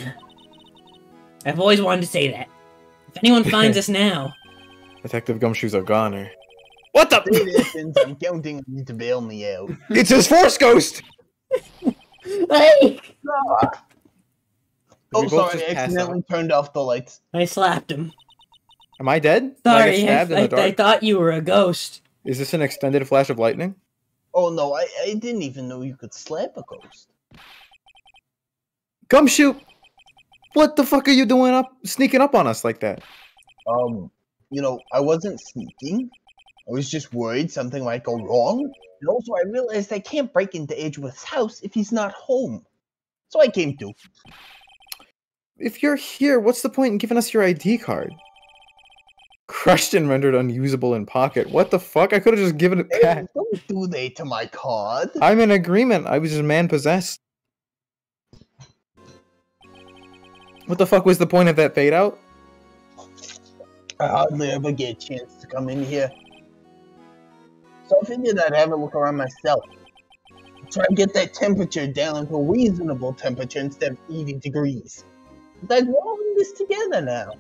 I've always wanted to say that. If anyone finds us now, Detective Gumshoe's a goner. What Say the? this, and I'm counting on you to bail me out. It's his Force Ghost! hey! Oh, We both sorry, just I passed accidentally out. turned off the lights. I slapped him. Am I dead? Did I Sorry, get stabbed in the I dark? thought you were a ghost. Is this an extended flash of lightning? Oh no, I didn't even know you could slap a ghost. Gumshoe! What the fuck are you doing sneaking up on us like that? You know, I wasn't sneaking. I was just worried something might go wrong. And also I realized I can't break into Edgeworth's house if he's not home. So I came to. If you're here, what's the point in giving us your ID card? Crushed and rendered unusable in pocket. What the fuck? I could have just given it Hey, back. don't do that to my card. I'm in agreement. I was just man-possessed. What the fuck was the point of that fade out? I hardly ever get a chance to come in here. So I figured I'd have a look around myself. Try and get that temperature down to a reasonable temperature instead of 80 degrees. But we're all in this together now.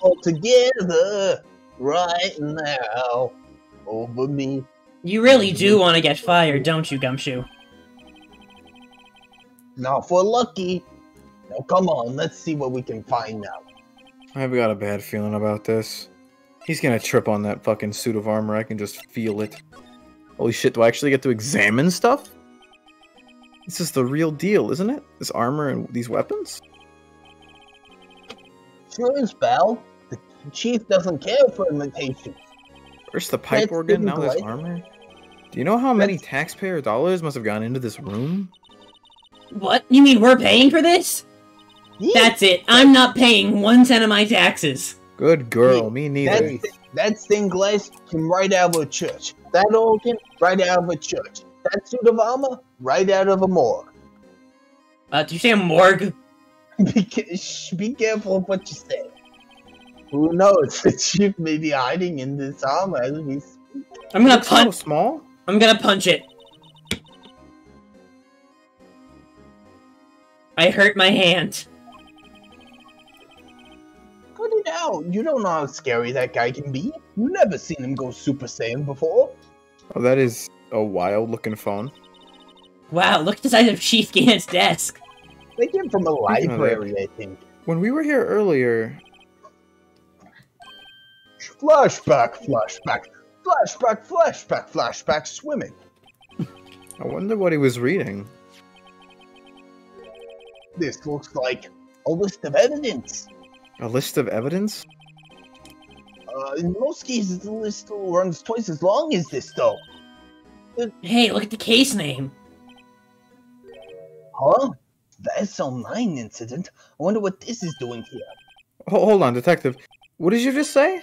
All together, right now, over me. You really do want to get fired, don't you, Gumshoe? Now for lucky. Now come on, let's see what we can find now. I've got a bad feeling about this. He's gonna trip on that fucking suit of armor. I can just feel it. Holy shit, do I actually get to examine stuff? This is the real deal, isn't it? This armor and these weapons? Sure is, pal. The chief doesn't care for imitations. First the pipe That's organ, now this right. armor? Do you know how many taxpayer dollars must have gone into this room? What? You mean we're paying for this? Yeah, That's it. I'm not paying 1 cent of my taxes. Good girl, Yeah, me neither. that stained glass came right out of a church. That organ, right out of a church. That suit of armor, right out of a morgue. Did you say a morgue? Be careful of what you say. Who knows? The chief may be hiding in this armor as we speak. I'm gonna It's so punch. small. I'm gonna punch it. I hurt my hand. Cut it out. You don't know how scary that guy can be. You've never seen him go Super Saiyan before. Oh, that is a wild-looking phone. Wow, look at the size of Chief Gant's desk. They came from a library, I think. When we were here earlier, Flashback, flashback, flashback, flashback, flashback, swimming. I wonder what he was reading. This looks like a list of evidence. A list of evidence? In most cases, the list runs twice as long as this, though. Hey, look at the case name. Huh? The SL9 incident? I wonder what this is doing here. Hold on, detective. What did you just say?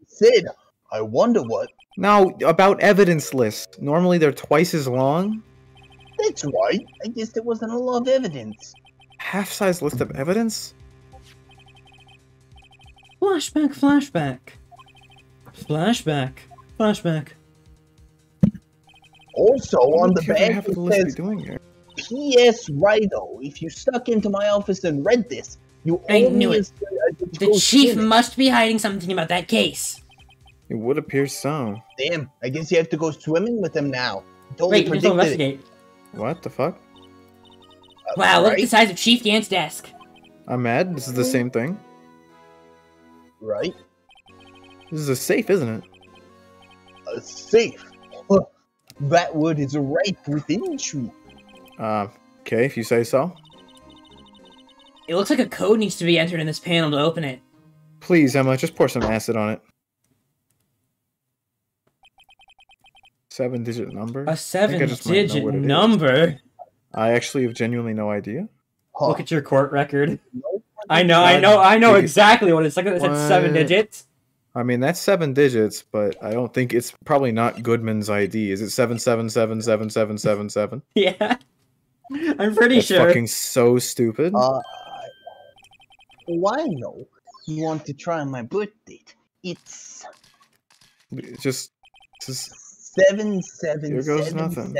Sid, I wonder what... Now, about evidence lists. Normally they're twice as long. That's right. I guess there wasn't a lot of evidence. Half-size list of evidence? Flashback, flashback. Flashback, flashback. Also, on the What back, half of it the list be says, doing here? P.S. Righto, if you stuck into my office and read this, you I only knew it. The chief must be hiding something about that case. It would appear so. Damn, I guess you have to go swimming with him now. Totally Wait, you still predicted it. investigate. What the fuck? Wow, look at the Right? size of Chief Gant's desk. I'm mad. This is the same thing. Right? This is a safe, isn't it? Safe. Huh. That word is right within you. Okay, if you say so. It looks like a code needs to be entered in this panel to open it. Please, Emma, just pour some acid on it. 7-digit number? A I think I just might know 7-digit what it is. number. I actually have genuinely no idea. Huh. Look at your court record. Nope. I know Dude. exactly what it's like. It's What? 7 digits. I mean, that's 7 digits, but I don't think it's probably not Goodman's ID. Is it 7777777? Yeah. I'm pretty That's sure. fucking so stupid. Why no? You want to try my birth date? It's It's just 77777. nothing.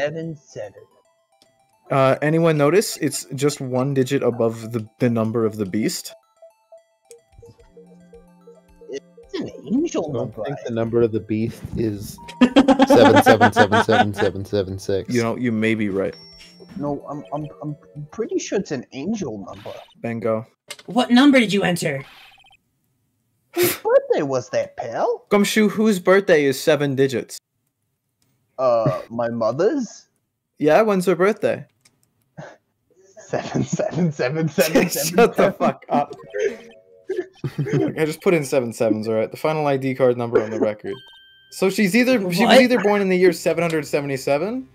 Anyone notice? It's just 1 digit above the number of the beast. It's an angel I don't number. think the number of the beast is 7777776. You know, you may be right. No, I'm pretty sure it's an angel number. Bingo. What number did you enter? Whose birthday was that, pal? Gumshoe, whose birthday is 7 digits? My mother's? Yeah, when's her birthday? 77777. Shut the fuck up. I just put in 7 sevens, alright? The final ID card number on the record. So she was What? either born in the year 777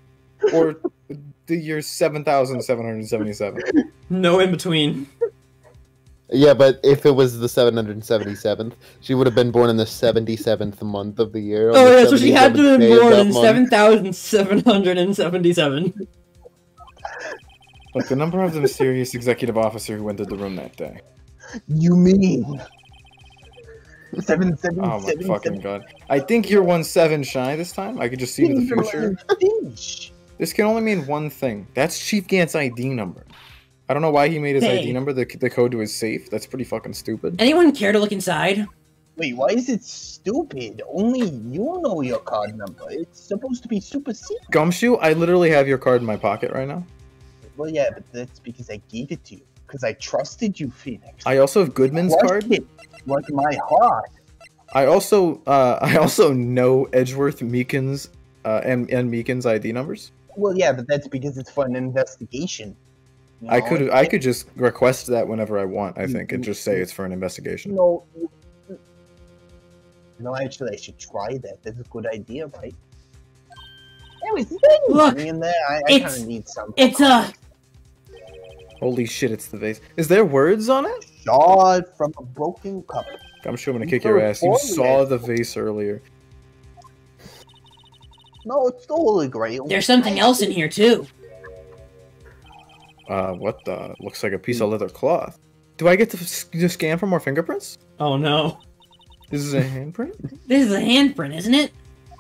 or the year 7777. No in between. Yeah, but if it was the 777th, she would have been born in the 77th month of the year. on Oh the yeah, so she had to 77th have day been of born that in month. 7,777. Look, the number of the mysterious executive officer who entered the room that day. You mean Oh my 77777? fucking god. I think you're 1-7 shy this time. I could just see the future. Finch. This can only mean one thing. That's Chief Gant's ID number. I don't know why he made his Hey. ID number the code to his safe. That's pretty fucking stupid. Anyone care to look inside? Wait, why is it stupid? Only you know your card number. It's supposed to be super secret. Gumshoe, I literally have your card in my pocket right now. Well, yeah, but that's because I gave it to you. Because I trusted you, Phoenix. I also have Goodman's card. Trusted like my heart. I also know Edgeworth Meekin's and Meekin's ID numbers. Well, yeah, but that's because it's for an investigation. You I know, could just request that whenever I want, I think, and just say it's for an investigation. No, actually, I should try that. That's a good idea, right? Anyways, is there any Look, money in there? I it's- kind of need some. It's a... Holy shit, it's the vase. Is there words on it? shard from a broken cup. Gumshoe, I'm gonna kick your ass. You saw the vase earlier. No, it's the Holy Grail. There's something else in here, too. What the? Looks like a piece of leather cloth. Do I get to scan for more fingerprints? Oh no. This is a handprint? This is a handprint, isn't it?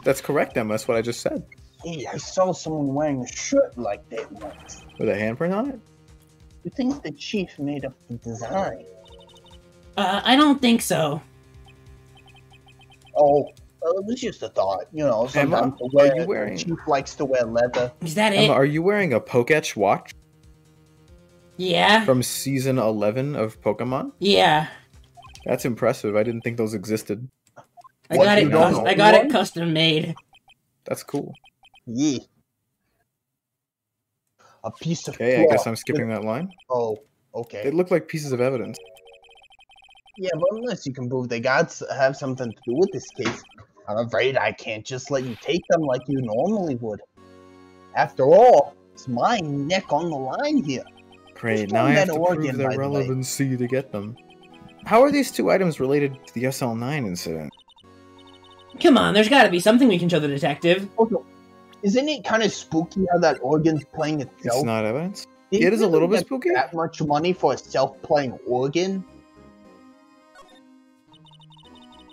That's correct, Emma. That's what I just said. Hey, I saw someone wearing a shirt like that once. With a handprint on it? You think the chief made up the design? I don't think so. Oh, well, it was just a thought. You know, sometimes Emma, the chief likes to wear leather. Is that Emma, it? are you wearing a Poketch watch Yeah. from season 11 of Pokemon? Yeah. That's impressive. I didn't think those existed. I What, got you it. don't know I got one? it custom made. That's cool. Yeah. A piece of Okay, I cloth guess I'm skipping with- that line. Oh, okay. They look like pieces of evidence. Yeah, but unless you can prove they have something to do with this case, I'm afraid I can't just let you take them like you normally would. After all, it's my neck on the line here. Great, Just now I found have that to organ, prove by their the way. relevancy to get them. How are these two items related to the SL9 incident? Come on, there's gotta be something we can show the detective. Also, isn't it kind of spooky how that organ's playing itself? It's not evidence? Did It is a you little bit get spooky. That much money for a self-playing organ?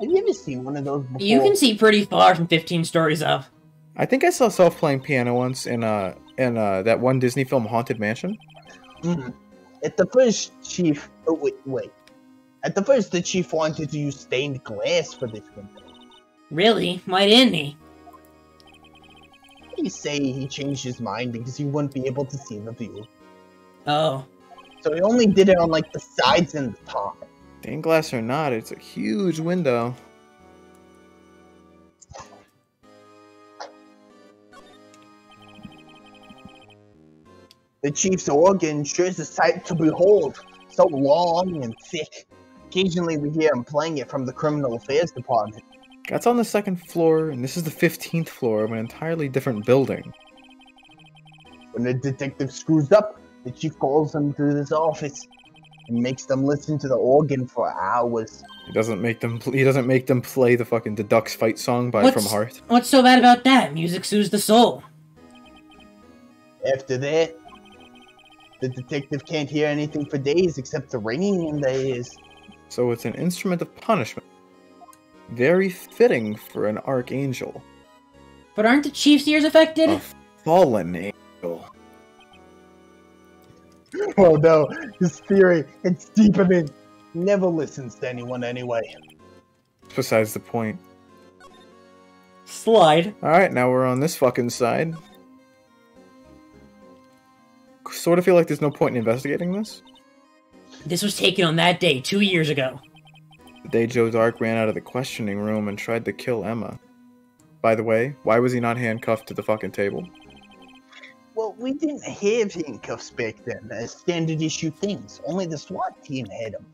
Have you ever seen one of those before? You can see pretty far from 15 stories up. I think I saw self-playing piano once in that one Disney film Haunted Mansion. Mhm. At the first, Chief. Oh, wait. At the first, the chief wanted to use stained glass for this window. Really? Why didn't he? They say he changed his mind because he wouldn't be able to see the view. Oh. So he only did it on like the sides and the top. Stained glass or not, it's a huge window. The chief's organ sure is a sight to behold. So long and thick. Occasionally we hear him playing it from the criminal affairs department. That's on the second floor, and this is the 15th floor of an entirely different building. When the detective screws up, the chief calls them to his office and makes them listen to the organ for hours. He doesn't make them play the fucking The Ducks fight song by From Heart. What's so bad about that? Music soothes the soul. After that, the detective can't hear anything for days except the ringing in their ears. So it's an instrument of punishment. Very fitting for an archangel. But aren't the chief's ears affected? A fallen angel. Oh no, his theory, it's deepening. He never listens to anyone anyway. Besides the point. Slide. Alright, now we're on this fucking side. Sort of feel like there's no point in investigating this. This was taken on that day 2 years ago. The day Joe Dark ran out of the questioning room and tried to kill Emma. By the way, why was he not handcuffed to the fucking table? Well, we didn't have handcuffs back then as standard issue things. Only the SWAT team had them.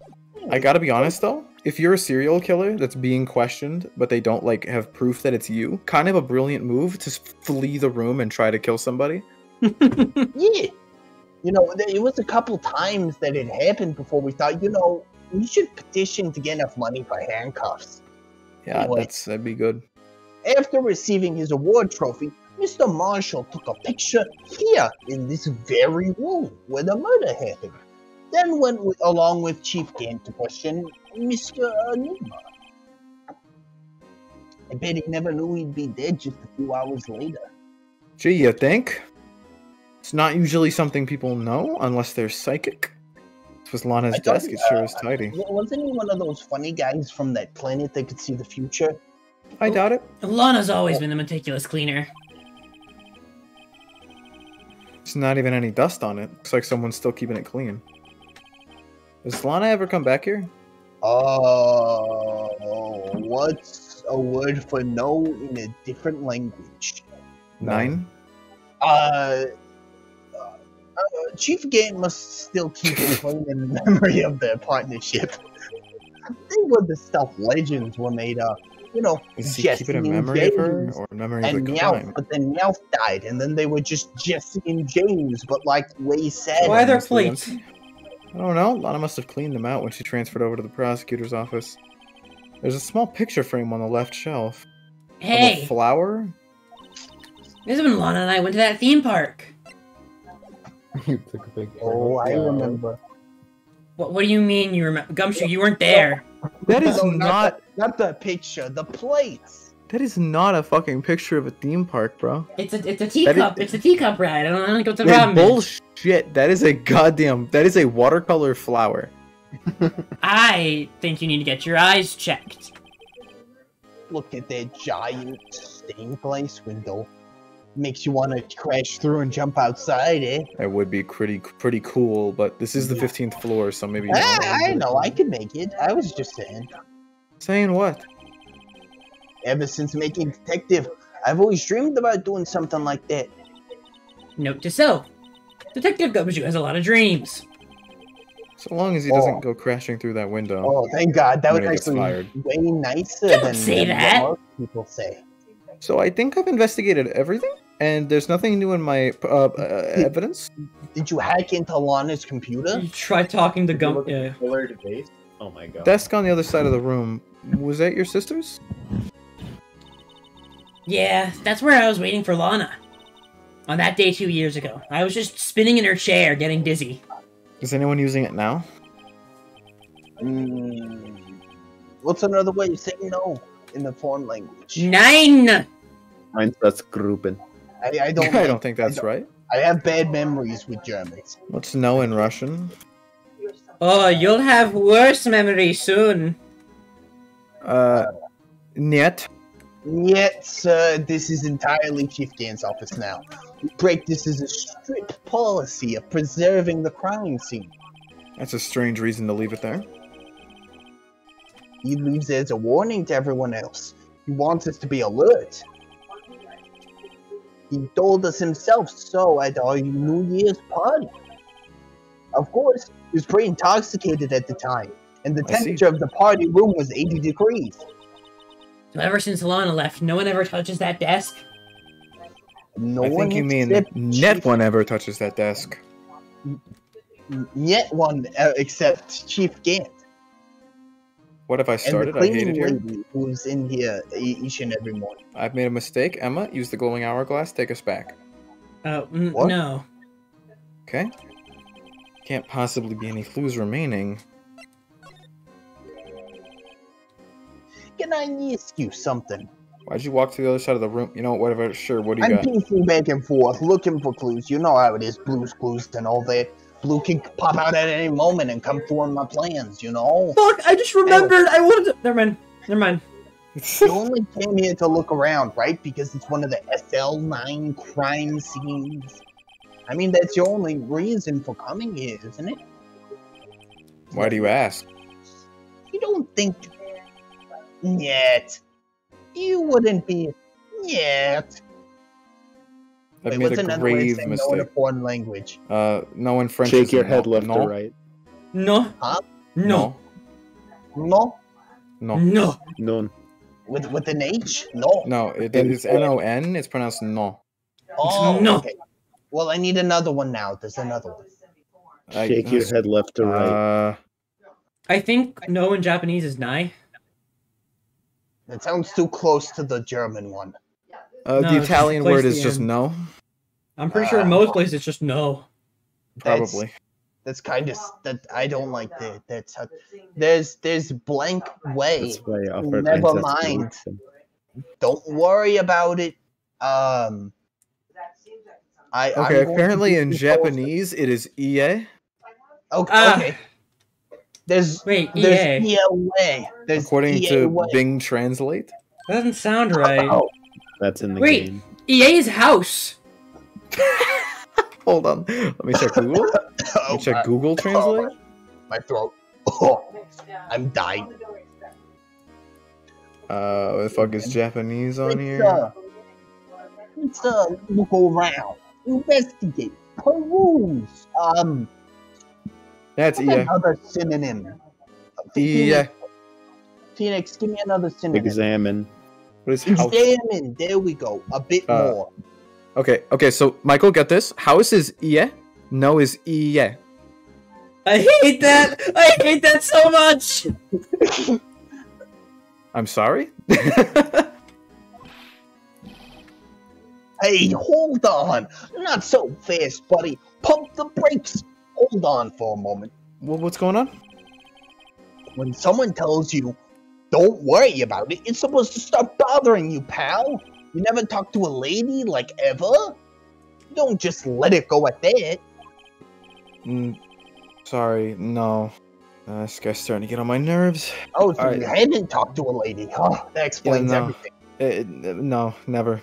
I gotta be honest though, if you're a serial killer that's being questioned, but they don't like have proof that it's you, kind of a brilliant move to flee the room and try to kill somebody. Yeah. You know, it was a couple times that it happened before we thought, you know, we should petition to get enough money for handcuffs. Yeah, Anyway. that'd be good. After receiving his award trophy, Mr. Marshall took a picture here in this very room where the murder happened. Then went along with Chief Gant to question Mr. Enigma. I bet he never knew he'd be dead just a few hours later. Gee, you think? It's not usually something people know unless they're psychic. This was Lana's I thought, desk, it sure is tidy. Wasn't he one of those funny guys from that planet that could see the future? I doubt it. Lana's always been a meticulous cleaner. There's not even any dust on it. Looks like someone's still keeping it clean. Does Lana ever come back here? What's a word for no in a different language? 9? Chief Gant must still keep it clean in memory of their partnership. They were the stuff legends were made of. You know, Is he Jesse keeping a and memory of her James or a memory of and the Meowth, crime? but then Meowth died, and then they were just Jesse and James, but like way sadder. Why are there Honestly, plates? I don't know. Lana must have cleaned them out when she transferred over to the prosecutor's office. There's a small picture frame on the left shelf. Of a Hey, flower? this is when Lana and I went to that theme park. You took a big Oh, I remember. What do you mean you remember? Gumshoe, you weren't there. That is No, not. not the picture, the plates. That is not a fucking picture of a theme park, bro. It's a teacup. It's a teacup ride. I don't think what's the Hey, problem. bullshit. That is a goddamn. That is a watercolor flower. I think you need to get your eyes checked. Look at that giant stained glass window. Makes you want to crash through and jump outside, eh? That would be pretty cool, but this is the 15th floor, so maybe. I know, I can make it. I was just saying. Saying what? Ever since making Detective, I've always dreamed about doing something like that. Note to self: Detective Gumshoe has a lot of dreams. So long as he doesn't go crashing through that window. Oh, thank God. That When would he gets actually fired. way nicer Don't than say than that. what most people say. So I think I've investigated everything, and there's nothing new in my evidence. Did you hack into Lana's computer? You try talking to Did you Gum. look at the pillar to base? Oh my god. Desk on the other side of the room. Was that your sister's? Yeah, that's where I was waiting for Lana. On that day 2 years ago, I was just spinning in her chair, getting dizzy. Is anyone using it now? What's another way of saying no in the foreign language? 9! Mine's that's Gruppen. I don't. I don't think that's right. I have bad memories with Germans. What's no in Russian? Oh, you'll have worse memories soon. Niet. Yet, sir, this is entirely Chief Gan's office now. We practice as a strict policy of preserving the crime scene. That's a strange reason to leave it there. He leaves it as a warning to everyone else. He wants us to be alert. He told us himself so at our New Year's party. Of course, he was pretty intoxicated at the time, and the I see. temperature of the party room was 80 degrees. So ever since Lana left, no one ever touches that desk? No I one think you mean except net Chief- one ever touches that desk. Yet one except Chief Gant. What have I And the started? I hate it cleaning here. lady who's in here each and every morning. I've made a mistake. Emma, use the glowing hourglass. Take us back. What? No. Okay. Can't possibly be any clues remaining. Can I ask you something? Why'd you walk to the other side of the room? You know, whatever. Sure, what do you I'm got? pacing back and forth, looking for clues. You know how it is, Blue's Clues and all that. Blue can pop out at any moment and come through on my plans, you know? Fuck, I just remembered! I wanted to... Never mind. You only came here to look around, right? Because it's one of the SL9 crime scenes. I mean, that's your only reason for coming here, isn't it? Why do you ask? You don't think... Yet. You wouldn't be... Yet. I've Wait, made what's a another way of grave saying no in a mistake. foreign language? No in French. Shake is your no. head left no. or right. No. Huh? No. No? No. No. None. With an H? No. No. It's N-O-N. It's pronounced no. Oh, No. okay. Well, I need another one now. There's another one. Shake your head left or right. I think no in Japanese is nai. That sounds too close to the German one. No, The it's Italian just word place is the just end. no. I'm pretty sure in most places it's just no. Probably. That's kind of that. I don't like that. That's how, there's blank way. That's why I offered Never mine, that's mind. Gruppen. Don't worry about it. Okay, I'm going to apparently be in close. Japanese it is ie. Okay. Ah. Okay. There's Wait, there's EA. way. There's According EA to way. Bing Translate. That doesn't sound right. Oh, That's in the Wait. game. EA's house. Hold on. Let me check Google. Let me check Google Translate. My throat. Oh, I'm dying. What the fuck is Japanese on here? Let's look around, investigate, peruse. That's What's ie. another synonym? ie. Phoenix, give me another synonym. Examine. What is house? Examine. There we go. A bit more. Okay, so Michael, get this. House is ie. No is ie. I hate that. I hate that so much. I'm sorry? Hey, hold on. Not so fast, buddy. Pump the brakes. Hold on for a moment. What's going on? When someone tells you, don't worry about it, it's supposed to stop bothering you, pal. You never talk to a lady, like, ever? You don't just let it go at that. Sorry, no. This guy's starting to get on my nerves. Oh, so you haven't talked to a lady. Oh, that explains everything. No, never.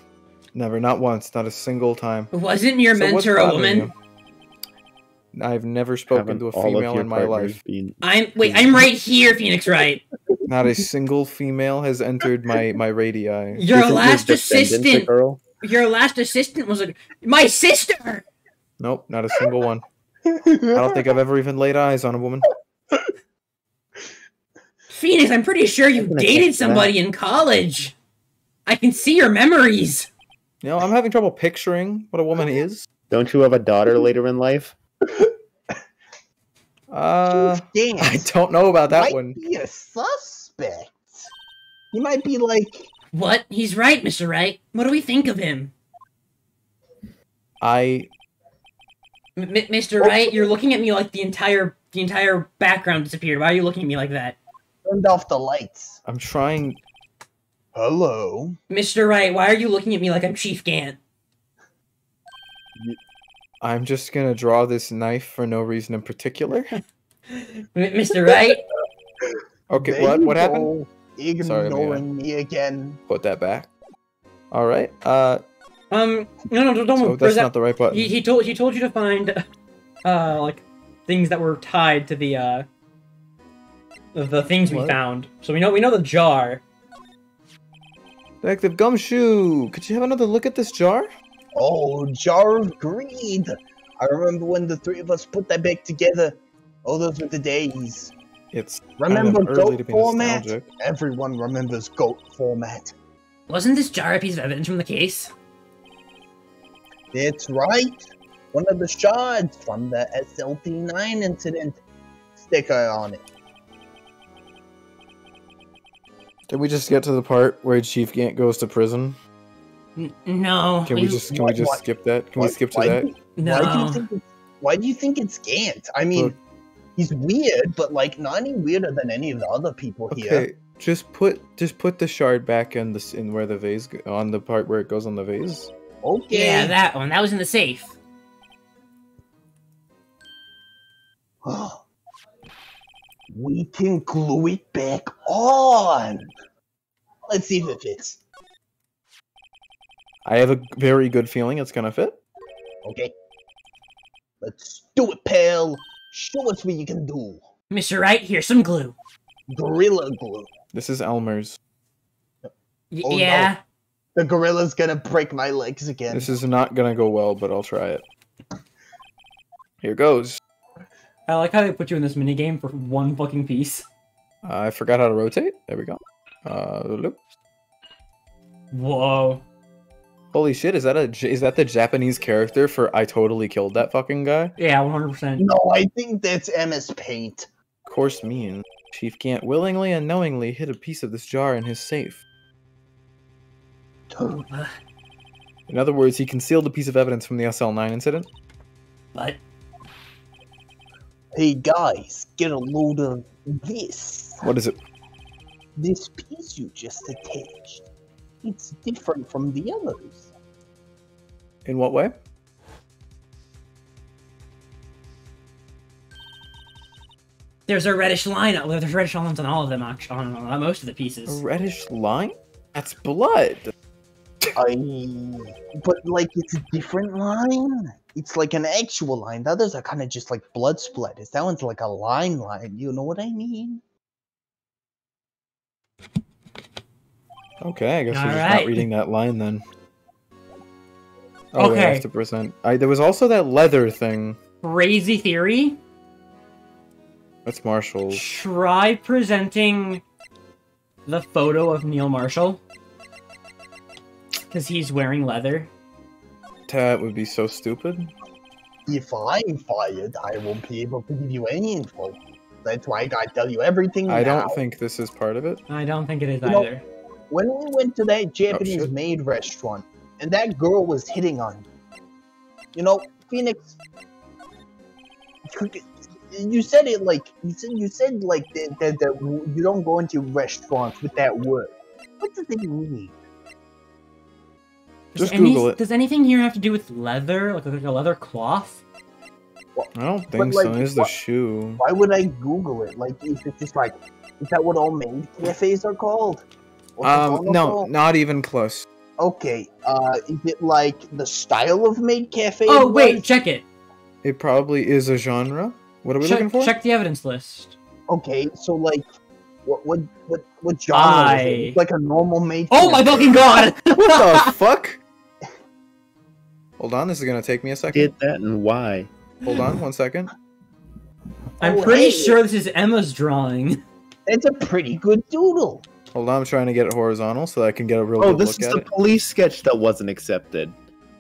Never, not once, not a single time. Wasn't your mentor a woman? I've never spoken to a female in my life. I'm right here, Phoenix Wright. Not a single female has entered my radii. Your last assistant. Your last assistant was my sister. Nope, not a single one. I don't think I've ever even laid eyes on a woman. Phoenix, I'm pretty sure you dated somebody in college. I can see your memories. You know, I'm having trouble picturing what a woman is. Don't you have a daughter later in life? I don't know about that one. Might be a suspect. He might be like... What? He's right, Mr. Wright. What do we think of him? Mr. Wright, you're looking at me like the entire background disappeared. Why are you looking at me like that? Turned off the lights. I'm trying... Hello? Mr. Wright, why are you looking at me like I'm Chief Gant? I'm just gonna draw this knife for no reason in particular. Mr. Wright? Okay, what happened? Ignoring me again. Put that back. Alright, No, don't so move. that's not the right button. He told you to find, like, things that were tied to the things we found. So we know the jar. Detective Gumshoe, could you have another look at this jar? Oh, jar of greed. I remember when the three of us put that back together. Oh, those were the days. It's remember kind of early goat to be format? nostalgic. Everyone remembers goat format. Wasn't this jar a piece of evidence from the case? That's right. One of the shards from the SLP9 incident. Sticker on it. Did we just get to the part where Chief Gant goes to prison? No. Can we just skip that? Can we skip to that? No. Why do you think it's Gant? I mean, he's weird, but like not any weirder than any of the other people here. Okay, just put the shard back in where the vase on the part where it goes on the vase. Okay. Yeah, that one. That was in the safe. We can glue it back on. Let's see if it fits. I have a very good feeling it's gonna fit. Okay. Let's do it, pal. Show us what you can do. Mr. Wright, here's some glue. Gorilla glue. This is Elmer's. Yeah. No. The gorilla's gonna break my legs again. This is not gonna go well, but I'll try it. Here goes. I like how they put you in this minigame for one fucking piece. I forgot how to rotate. There we go. Loop. Whoa. Holy shit, is that the Japanese character for I totally killed that fucking guy? Yeah, 100%. No, I think that's MS Paint. Course mean. Chief Gant willingly and knowingly hid a piece of this jar in his safe. In other words, he concealed a piece of evidence from the SL9 incident. But... Hey guys, get a load of this. What is it? This piece you just attached. It's different from the others. In what way? There's a reddish line. There's reddish lines on all of them, actually, on most of the pieces. A reddish line? That's blood. But like it's a different line. It's like an actual line. The others are kind of just like blood splatters. That one's like a line. You know what I mean? Okay, I guess we're just not reading that line then. Oh, okay. I have to present. There was also that leather thing. Crazy theory. That's Marshall's. Try presenting the photo of Neil Marshall. Because he's wearing leather. That would be so stupid. If I'm fired, I won't be able to give you any info. That's why I gotta tell you everything I now. don't think this is part of it. I don't think it is You know, either. when we went to that Japanese maid restaurant, and that girl was hitting on you. You know, Phoenix, you said it like you said like that you don't go into restaurants with that word. What does it mean? Just Google it. Does anything here have to do with leather, like a leather cloth? I don't think so. It's the shoe. Why would I Google it? Like, is it just like, is that what all maid cafes are called? No, not even close. Okay, is it like the style of maid cafe? Oh wait, check it. It probably is a genre. What are we looking for? Check the evidence list. Okay, so like, what genre is it? It's like a normal maid. Oh my fucking god! What the fuck? Hold on, this is gonna take me a second. Did that and why? Hold on, 1 second. I'm pretty sure this is Emma's drawing. It's a pretty good doodle. Hold on, I'm trying to get it horizontal so that I can get a real good look at it. Oh, this is the police sketch that wasn't accepted.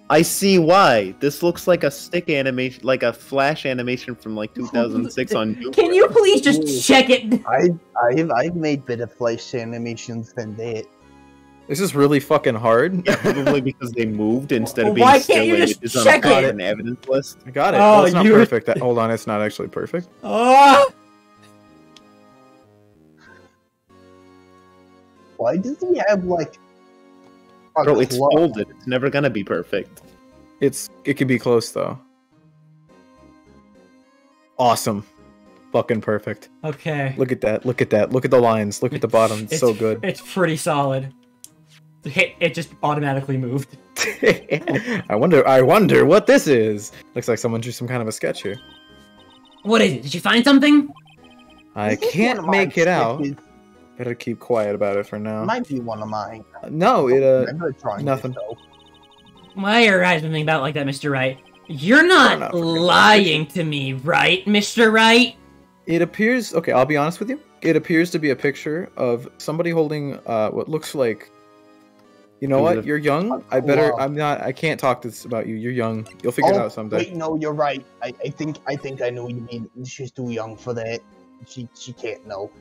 I see why. This looks like a stick animation, like a flash animation from like 2006 on YouTube. Can you please just check it? I've made better flash animations than that. This is really fucking hard. Yeah, probably because they moved instead of being why still can't you images just on check it? an evidence list. I got it. Oh, That's not perfect. Hold on, it's not actually perfect. Oh! Why does he have like? Bro, it's folded. It's never gonna be perfect. It could be close though. Awesome. Fucking perfect. Okay. Look at that. Look at that. Look at the lines. Look at the bottom. It's so good. It's pretty solid. It just automatically moved. I wonder what this is. Looks like someone drew some kind of a sketch here. What is it? Did you find something? I can't make it out. Better keep quiet about it for now. Might be one of mine. No, nothing. Why are your eyes moving about like that, Mr. Wright? You're not lying to me, right, Mr. Wright? It appears... Okay, I'll be honest with you. It appears to be a picture of somebody holding what looks like... You know what? You're young. I can't talk this about you. You're young. You'll figure it out someday. Wait, no, you're right. I think I know what you mean. She's too young for that. She can't know.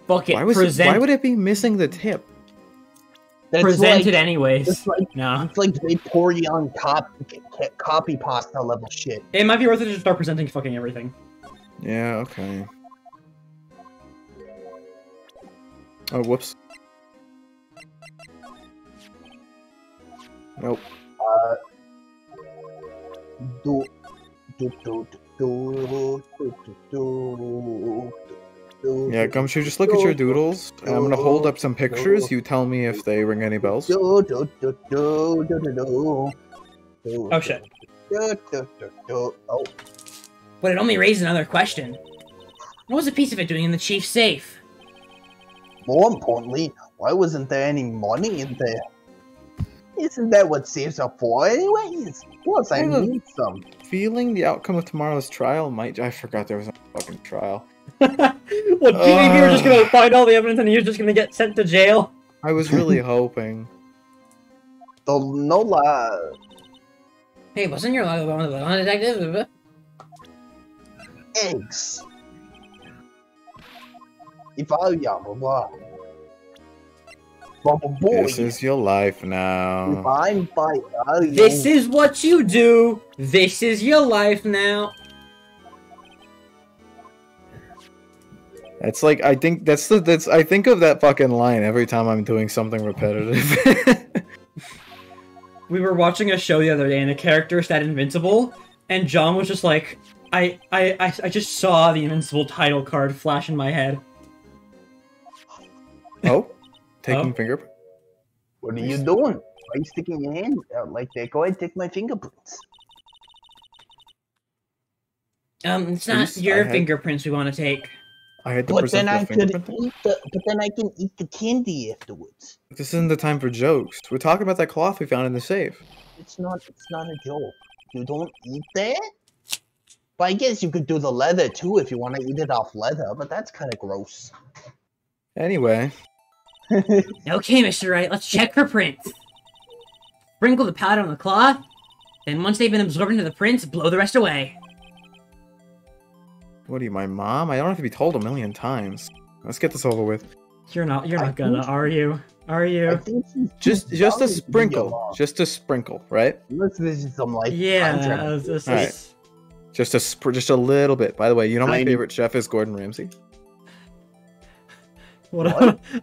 Fuck it. Why would it be missing the tip? That's presented anyways. It's like, no. It's like Vaporeon copy pasta level shit. It might be worth it to just start presenting fucking everything. Yeah, okay. Oh, whoops. Nope. Yeah, Gumshoe, just look at your doodles. And I'm gonna hold up some pictures. You tell me if they ring any bells. Oh shit. Oh. But it only raised another question. What was a piece of it doing in the chief's safe? More importantly, why wasn't there any money in there? Isn't that what safes are for anyways? Plus, I need some. Feeling the outcome of tomorrow's trial might... I forgot there was a fucking trial. What, you were just gonna find all the evidence and you're just gonna get sent to jail? I was really hoping. No lie. Hey, wasn't your one of the detectives? Eggs. If I blah. Boy, this is your life now. If I'm this is what you do. This is your life now. It's like I think I think of that fucking line every time I'm doing something repetitive. We were watching a show the other day and a character said Invincible, and John was just like, I just saw the Invincible title card flash in my head. Oh? Taking fingerprint? What are you doing? Why are you sticking your hand out like that? Go ahead, take my fingerprints. It's not your fingerprints we want to take. I had to but then I can eat the candy afterwards. This isn't the time for jokes. We're talking about that cloth we found in the safe. It's not a joke. You don't eat that? But I guess you could do the leather too if you want to eat it off leather, but that's kind of gross. Anyway. Okay, Mr. Wright, let's check for prints. Sprinkle the powder on the cloth, then once they've been absorbed into the prints, blow the rest away. What are you, my mom? I don't have to be told a million times. Let's get this over with. You're not gonna, are you? Are you? Just a sprinkle. Just a sprinkle, right? This is some like yeah. Just a little bit. By the way, you know my Tiny. favorite chef is Gordon Ramsay. What? I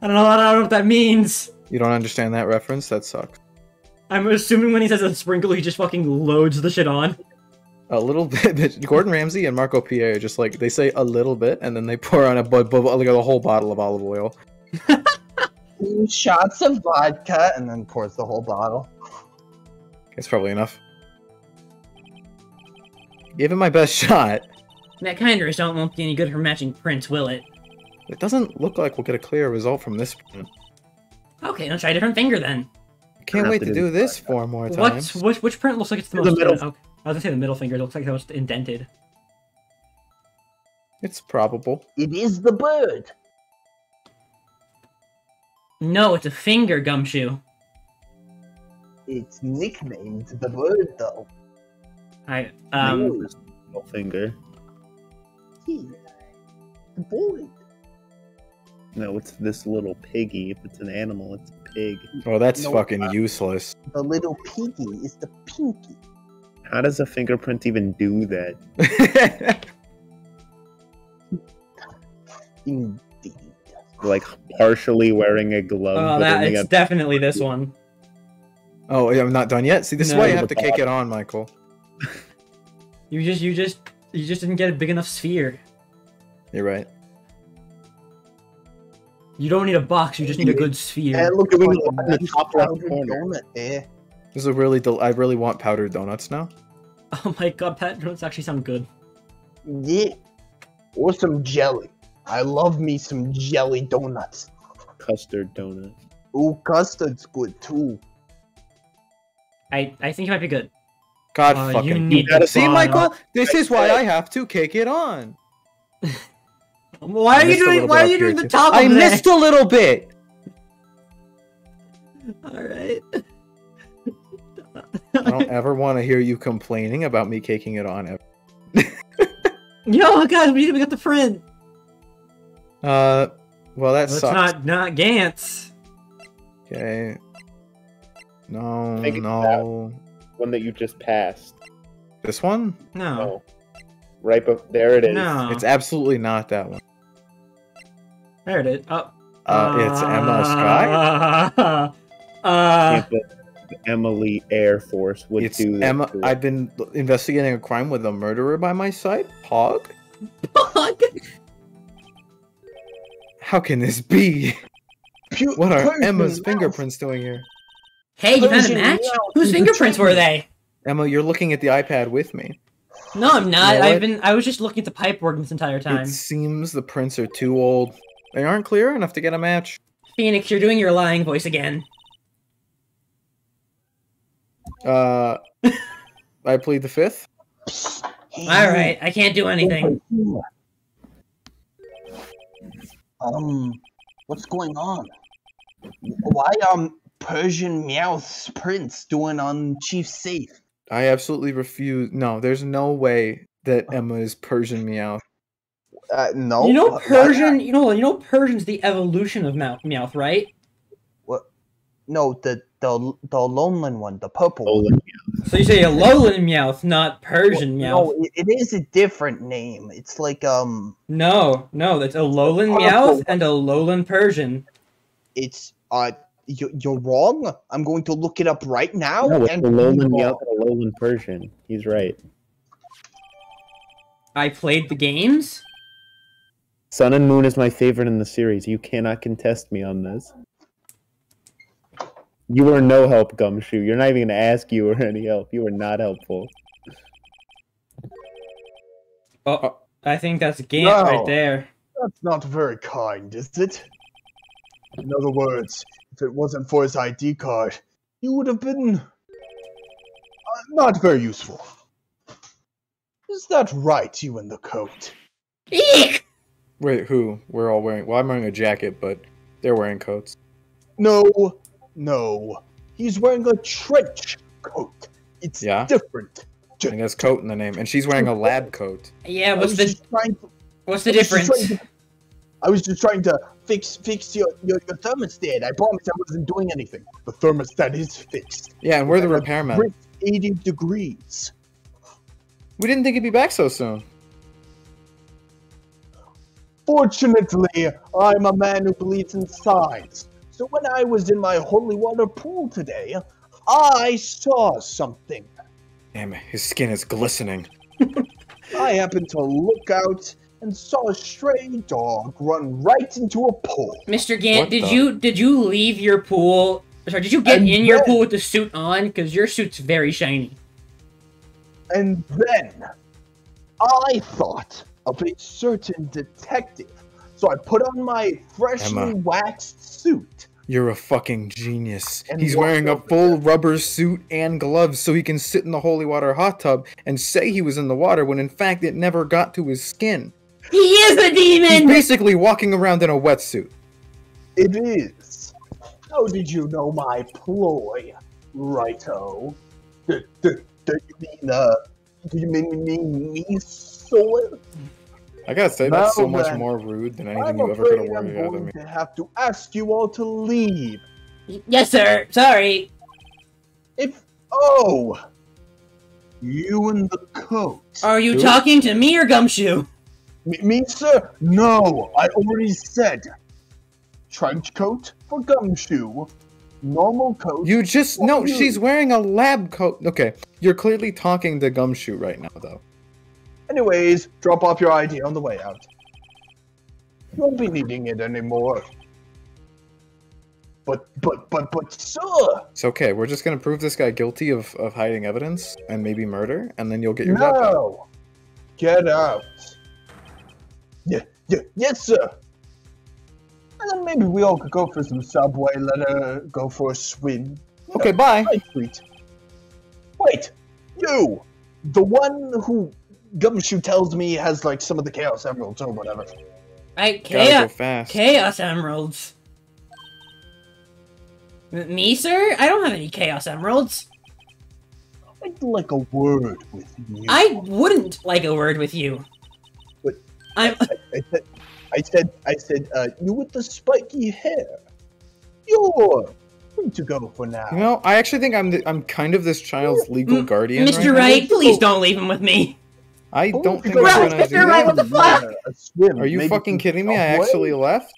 don't know what that means. You don't understand that reference? That sucks. I'm assuming when he says a sprinkle, he just fucking loads the shit on. A little bit. Gordon Ramsay and Marco Pierre just like they say a little bit, and then they pour on like a whole bottle of olive oil. 2 shots of vodka, and then pours the whole bottle. It's probably enough. Give it my best shot. That kind of result won't be any good for matching prints, will it? It doesn't look like we'll get a clear result from this print. Okay, let's try a different finger then. Can't wait to do this 4 more times. Which print looks like it's the most... middle. Okay. I was gonna say the middle finger looks like the most indented. It's probable. It is the bird. No, it's a finger, Gumshoe. It's nicknamed the bird, though. Middle finger. Yeah. The bird. No, it's this little piggy. If it's an animal, it's a pig. Oh, that's No, fucking useless. The little piggy is the pinky. How does a fingerprint even do that? Indeed. Like partially wearing a glove. Oh, but only it's a- definitely this one. Oh, yeah, I'm not done yet. See, this is No, why you the have to kick it on, Michael. You just didn't get a big enough sphere. You're right. You don't need a box, you just need a good sphere. And look Doing at it in the top left corner. donut there. This is a really. I really want powdered donuts now. Oh my god, Pat donuts actually sound good. Yeah. Or some jelly. I love me some jelly donuts. Custard donut. Ooh, custard's good too. I think it might be good. God You fucking. need gotta to see, bottom. Michael. This is why I have to kick it on. Why are you missed a doing? little Why bit are you up doing here, the too. top I of missed a little bit. All right. I don't ever want to hear you complaining about me kicking it on ever. Yo, guys, we got the print. Well, that Well, it's sucks. not Gantz. Okay. No, I think it's no. One that you just passed. This one? No. Oh. Right, but there it is. No. It's absolutely not that one. There it is. Oh. It's Emma Sky. Can't believe Emily Air Force would It's do that. Emma. to it. I've been investigating a crime with a murderer by my side. Pog? How can this be? What are Persian Emma's mouth. fingerprints doing here? Hey, you found a Persian match? meow. Whose fingerprints were they? Emma, you're looking at the iPad with me. No, I'm not. You know what? I was just looking at the pipework this entire time. It seems the prints are too old. They aren't clear enough to get a match. Phoenix, you're doing your lying voice again. I plead the fifth. Alright, I can't do anything. What's going on? Why Persian Meowth's prince doing on Chief Safe? I absolutely refuse. No, there's no way that Emma is Persian Meow. No. You know Persian. You know Persian's the evolution of Meowth, right? What? No, the lonely one, the purple. Olin. So you say Alolan Meowth, not Persian Meowth. No, it is a different name. It's like No, that's Alolan Oh. Meowth and Alolan Persian. it's you're wrong. I'm going to look it up right now. No, it's and a Lowland be Meowth wrong. and a Lowland Persian. He's right. I played the games. Sun and Moon is my favorite in the series. You cannot contest me on this. You were no help, Gumshoe. You're not even going to ask you or any help. You were not helpful. Oh, I think that's Gant No. right there. That's not very kind, is it? In other words, if it wasn't for his ID card, he would have been not very useful. Is that right, you in the coat? Eek! Wait, who? We're all wearing. Well, I'm wearing a jacket, but they're wearing coats. No. He's wearing a trench coat. It's Yeah? different. And there's coat in the name, and she's wearing a lab coat. Yeah, I what's was the just trying to- what's the I was just difference? trying to- I was just trying to fix your thermostat. I promise I wasn't doing anything. The thermostat is fixed. Yeah, and we're the I have repairmen. brisk 80 degrees. We didn't think he'd be back so soon. Fortunately, I'm a man who believes in signs. So when I was in my holy water pool today, I saw something. Damn it, his skin is glistening. I happened to look out and saw a stray dog run right into a pool. Mr. Gant, What did you leave your pool? Sorry, did you get And in your then- pool with the suit on? Because your suit's very shiny. And then I thought of a certain detective. So I put on my freshly Emma. waxed suit. You're a fucking genius. And He's walk wearing a over full rubber suit and gloves so he can sit in the holy water hot tub and say he was in the water when in fact it never got to his skin. He is a He's demon! basically walking around in a wetsuit. It is. How did you know my ploy, Righto? Do you mean me, soul? I gotta say, that's so Well, much then, more rude than anything I'm you ever could have afraid I'm worried out of going me. to have to ask you all to leave. Yes, sir. Sorry. You in the coat. Are you Who? talking to me or Gumshoe? Me, sir? No, I already said. Trench coat for Gumshoe. Normal coat. You just no, you. she's wearing a lab coat. Okay, you're clearly talking to Gumshoe right now, though. Anyways, drop off your ID on the way out. You won't be needing it anymore. But, sir! It's okay. We're just gonna prove this guy guilty of hiding evidence and maybe murder, and then you'll get your job back. No! Get out. Yes, sir! And then maybe we all could go for some Subway, let her go for a swim. Okay, bye. My treat. Wait! You! The one who Gumshoe tells me has, like, some of the Chaos Emeralds or whatever. Gotta go fast. Chaos Emeralds. Me, sir? I don't have any Chaos Emeralds. I'd like a word with you. I wouldn't like a word with you. But- I'm. I said, you with the spiky hair. You're free to go for now. You know, I actually think I'm kind of this child's legal guardian. Mr. right Wright, please don't leave him with me. now. I don't think Right, I'm gonna Mr. do Wright, that. what the fuck? A swim, Are you maybe fucking some kidding me? I Subway? actually left?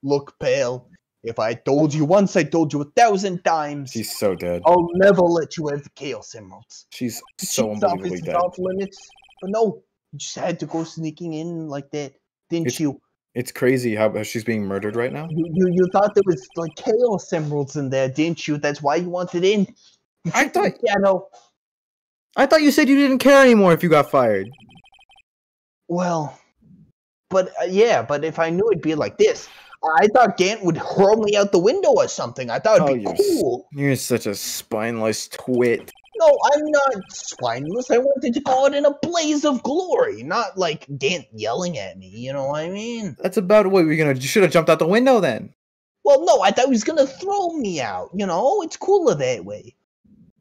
Look, pal. If I told you once, I told you 1,000 times. She's so dead. I'll never let you have the Chaos Emeralds. She's The so cheap stuff unbelievably is dead. off limits. But no, you just had to go sneaking in like that, didn't you? It's crazy how she's being murdered right now. You thought there was like Chaos Emeralds in there, didn't you? That's why you wanted in. You I took the thought- piano. I thought you said you didn't care anymore if you got fired. Well, but yeah, but if I knew it'd be like this, I thought Gant would hurl me out the window or something. I thought it'd be cool. You're such a spineless twit. No, I'm not spineless. I wanted to go out in a blaze of glory, not like Gant yelling at me. You know what I mean? That's about what you should have jumped out the window then. Well, no, I thought he was gonna throw me out. You know, it's cooler that way.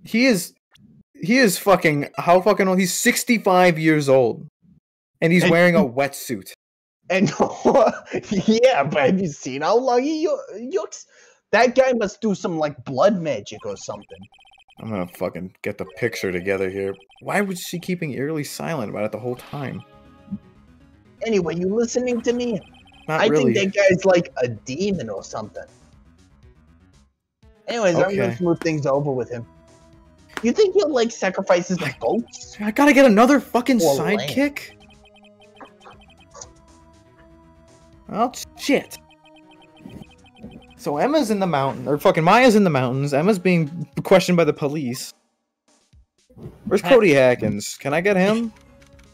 He is fucking, how fucking old? He's 65 years old. And he's And- wearing a wetsuit. And yeah, but have you seen how long he looks? That guy must do some like blood magic or something. I'm gonna fucking get the picture together here. Why was she keeping eerily silent about it the whole time? Anyway, you listening to me? Not I really. think that guy's like a demon or something. Anyways, I'm Okay. gonna smooth things over with him. You think he'll like sacrifice his goats? I gotta get another fucking Or sidekick? Oh, shit. So Emma's in the mountain, or fucking Maya's in the mountains. Emma's being questioned by the police. Where's Cody Hackins? Can I get him?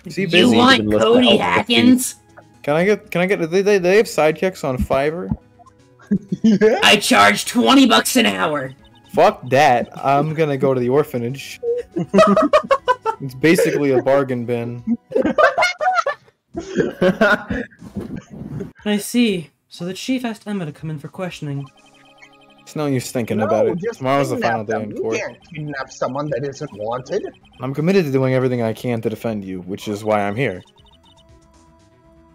Is he busy? You want Even listen Cody to Hackins? Can I get, they have sidekicks on Fiverr? Yeah. I charge $20 an hour. Fuck that. I'm gonna go to the orphanage. It's basically a bargain bin. I see. So the chief asked Emma to come in for questioning. It's no use thinking about it. just Tomorrow's the kidnap final day them. in You court. can't kidnap someone that isn't wanted. I'm committed to doing everything I can to defend you, which is why I'm here.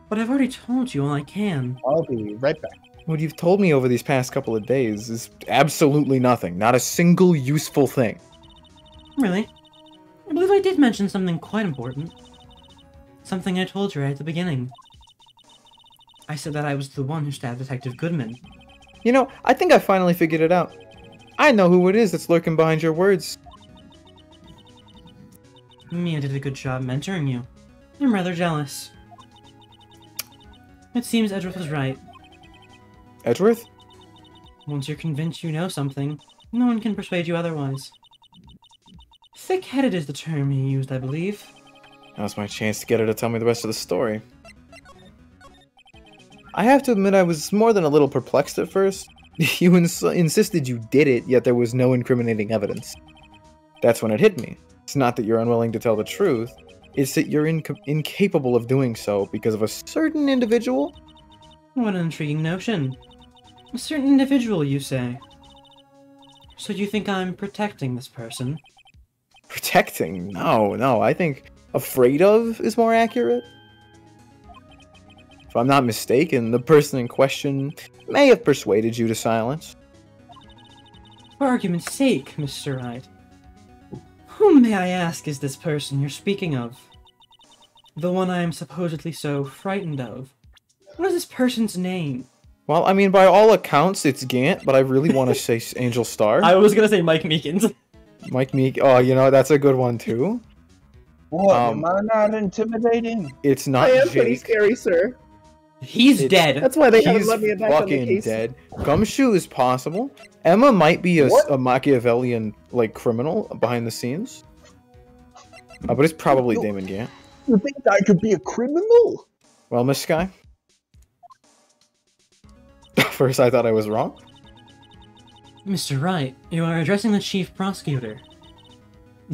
But I've already told you all I can. I'll be right back. What you've told me over these past couple of days is absolutely nothing. Not a single useful thing. Really? I believe believe I did mention something quite important. Something I told you right at the beginning. I said that I was the one who stabbed Detective Goodman. You know, I think I finally figured it out. I know who it is that's lurking behind your words. Mia did a good job mentoring you. I'm rather jealous. It seems Edgeworth was right. Edgeworth? Once you're convinced you know something, no one can persuade you otherwise. Thick-headed is the term you used, I believe. Now's my chance to get her to tell me the rest of the story. I have to admit I was more than a little perplexed at first. You insisted you did it, yet there was no incriminating evidence. That's when it hit me. It's not that you're unwilling to tell the truth, it's that you're incapable of doing so because of a certain individual. What an intriguing notion. A certain individual, you say. So you think I'm protecting this person? Protecting? No, I think afraid of is more accurate. If I'm not mistaken, the person in question may have persuaded you to silence. For argument's sake, Mr. Wright, whom, may I ask, is this person you're speaking of? The one I am supposedly so frightened of. What is this person's name? Well, I mean, by all accounts, it's Gant, but I really want to say Angel Star. I was gonna say Mike Meekins. Mike Meek. Oh, you know, that's a good one, too. What, am I not intimidating? It's not I am pretty Jake. scary, sir. He's dead. That's why they haven't He's let me back on the fucking case. dead. Gumshoe is possible. Emma might be a Machiavellian, like, criminal behind the scenes. But it's probably Damon Gant. You think I could be a criminal? Well, Miss Sky? First I thought I was wrong. Mr. Wright, you are addressing the chief prosecutor.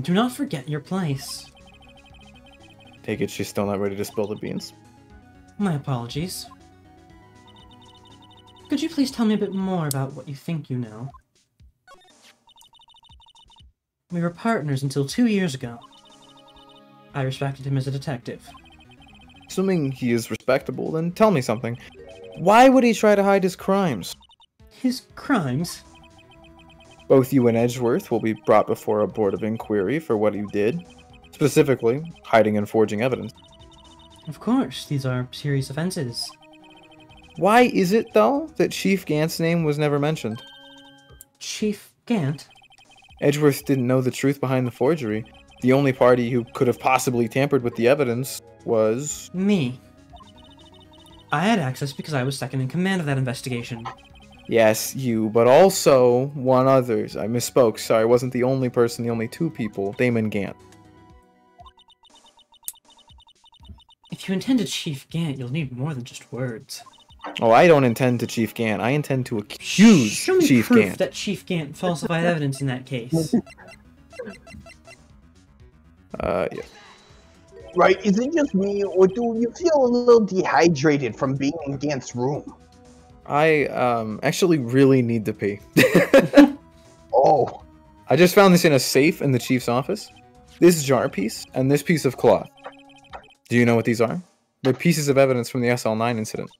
Do not forget your place. Take it she's still not ready to spill the beans. My apologies. Could you please tell me a bit more about what you think you know? We were partners until 2 years ago. I respected him as a detective. Assuming he is respectable, then tell me something. Why would he try to hide his crimes? His crimes? Both you and Edgeworth will be brought before a board of inquiry for what you did. Specifically, hiding and forging evidence. Of course, these are serious offenses. Why is it, though, that Chief Gant's name was never mentioned? Chief Gant? Edgeworth didn't know the truth behind the forgery. The only party who could have possibly tampered with the evidence was... Me. I had access because I was second in command of that investigation. Yes, you, but also one others. I misspoke, sorry, I wasn't the only person, the only two people. Damon Gant. If you intend to Chief Gant, you'll need more than just words. Oh, I don't intend to Chief Gant. I intend to accuse Show me Chief proof Gant. that Chief Gant falsified evidence in that case. Yeah. Right, is it just me, or do you feel a little dehydrated from being in Gant's room? I, actually really need to pee. Oh. I just found this in a safe in the Chief's office. This jar piece, and this piece of cloth. Do you know what these are? They're pieces of evidence from the SL9 incident.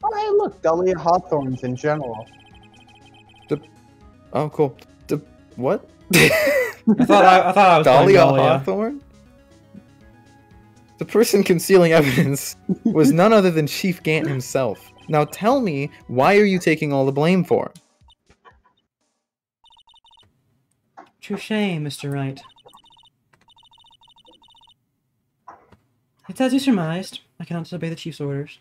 Oh, hey, look, Dahlia Hawthorns in general. Oh, cool. What? I thought I was Dahlia playing Dahlia. Hawthorne? The person concealing evidence was none other than Chief Gant himself. Now tell me, why are you taking all the blame for him? Touché, Mr. Wright. It's as you surmised. I cannot disobey the Chief's orders.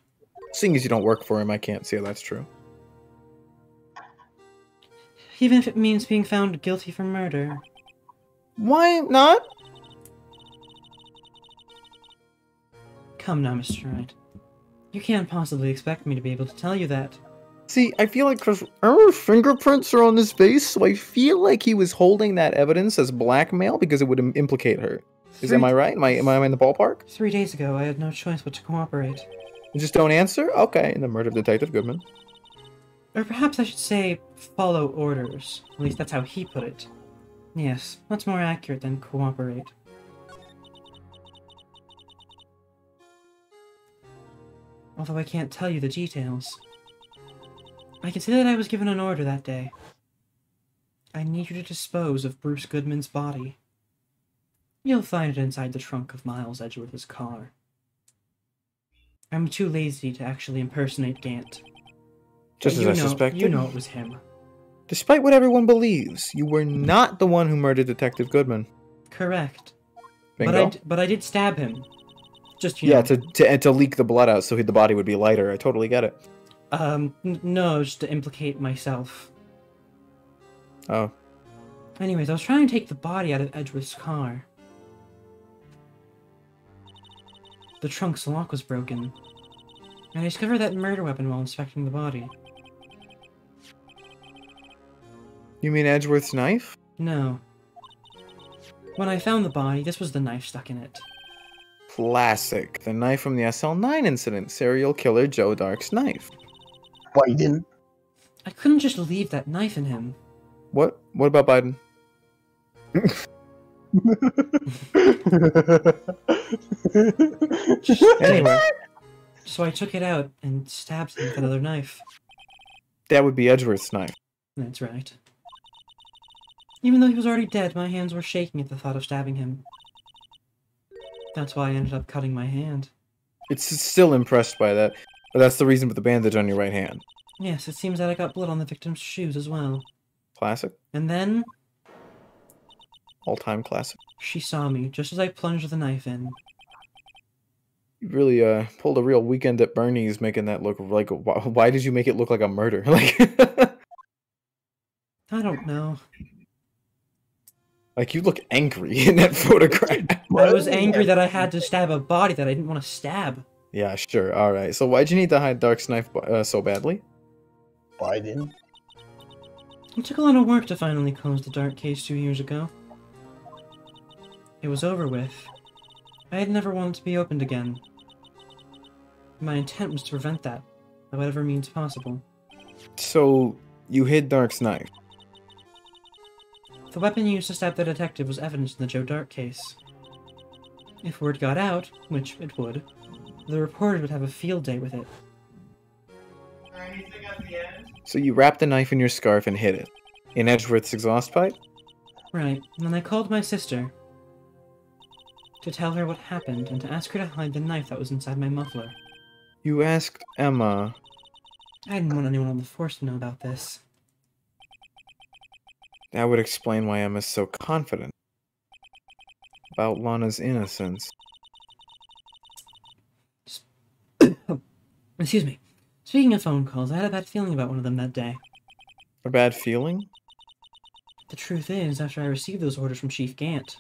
Seeing as you don't work for him, I can't say that's true. Even if it means being found guilty for murder. Why not? Come now, Mr. Wright. You can't possibly expect me to be able to tell you that. See, I feel like because our fingerprints are on his face, so I feel like he was holding that evidence as blackmail because it would implicate her. Am I right? Am I in the ballpark? 3 days ago, I had no choice but to cooperate. You just don't answer? Okay, the murder of Detective Goodman. Or perhaps I should say, follow orders. At least that's how he put it. Yes, that's more accurate than cooperate. Although I can't tell you the details. I can say that I was given an order that day. I need you to dispose of Bruce Goodman's body. You'll find it inside the trunk of Miles Edgeworth's car. I'm too lazy to actually impersonate Gant. Just as I suspected. You know it was him. Despite what everyone believes, you were not the one who murdered Detective Goodman. Correct. Bingo. But I did stab him. Just, you know. To leak the blood out so the body would be lighter. I totally get it. No, just to implicate myself. Oh. Anyways, I was trying to take the body out of Edgeworth's car. The trunk's lock was broken, and I discovered that murder weapon while inspecting the body. You mean Edgeworth's knife? No. When I found the body, this was the knife stuck in it. Classic. The knife from the SL9 incident. Serial killer Joe Dark's knife. Biden. I couldn't just leave that knife in him. What? What about Biden? Anyway. So I took it out and stabbed him with another knife. That would be Edgeworth's knife. That's right. Even though he was already dead, my hands were shaking at the thought of stabbing him. That's why I ended up cutting my hand. It's still impressed by that, but that's the reason for the bandage on your right hand. Yes, it seems that I got blood on the victim's shoes as well. Classic. And then... All-time classic. She saw me, just as I plunged the knife in. You really pulled a real Weekend at Bernie's making that look like... Why did you make it look like a murder? Like, I don't know. Like, you look angry in that photograph. I was angry that I had to stab a body that I didn't want to stab. Yeah, sure. Alright. So why'd you need to hide Dark's knife so badly? Biden. It took a lot of work to finally close the Dark case 2 years ago. It was over with. I had never wanted to be opened again. My intent was to prevent that, by whatever means possible. So, you hid Dark's knife. The weapon used to stab the detective was evidence in the Joe Dark case. If word got out, which it would, the reporters would have a field day with it. So you wrapped the knife in your scarf and hid it. In Edgeworth's exhaust pipe? Right, and then I called my sister to tell her what happened and to ask her to hide the knife that was inside my muffler. You asked Emma... I didn't want anyone on the force to know about this. That would explain why Emma's so confident about Lana's innocence. Excuse me. Speaking of phone calls, I had a bad feeling about one of them that day. A bad feeling? The truth is, after I received those orders from Chief Gant,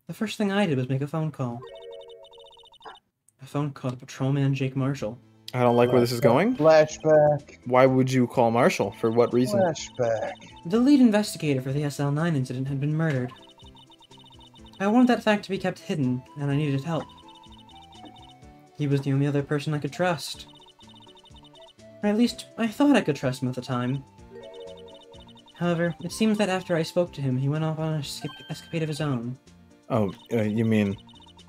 the first thing I did was make a phone call. A phone call to Patrolman Jake Marshall. I don't like where this is going. Flashback. Why would you call Marshall? For what reason? Flashback. The lead investigator for the SL9 incident had been murdered. I wanted that fact to be kept hidden, and I needed help. He was the only other person I could trust. Or at least, I thought I could trust him at the time. However, it seems that after I spoke to him, he went off on an escapade of his own. Oh, you mean...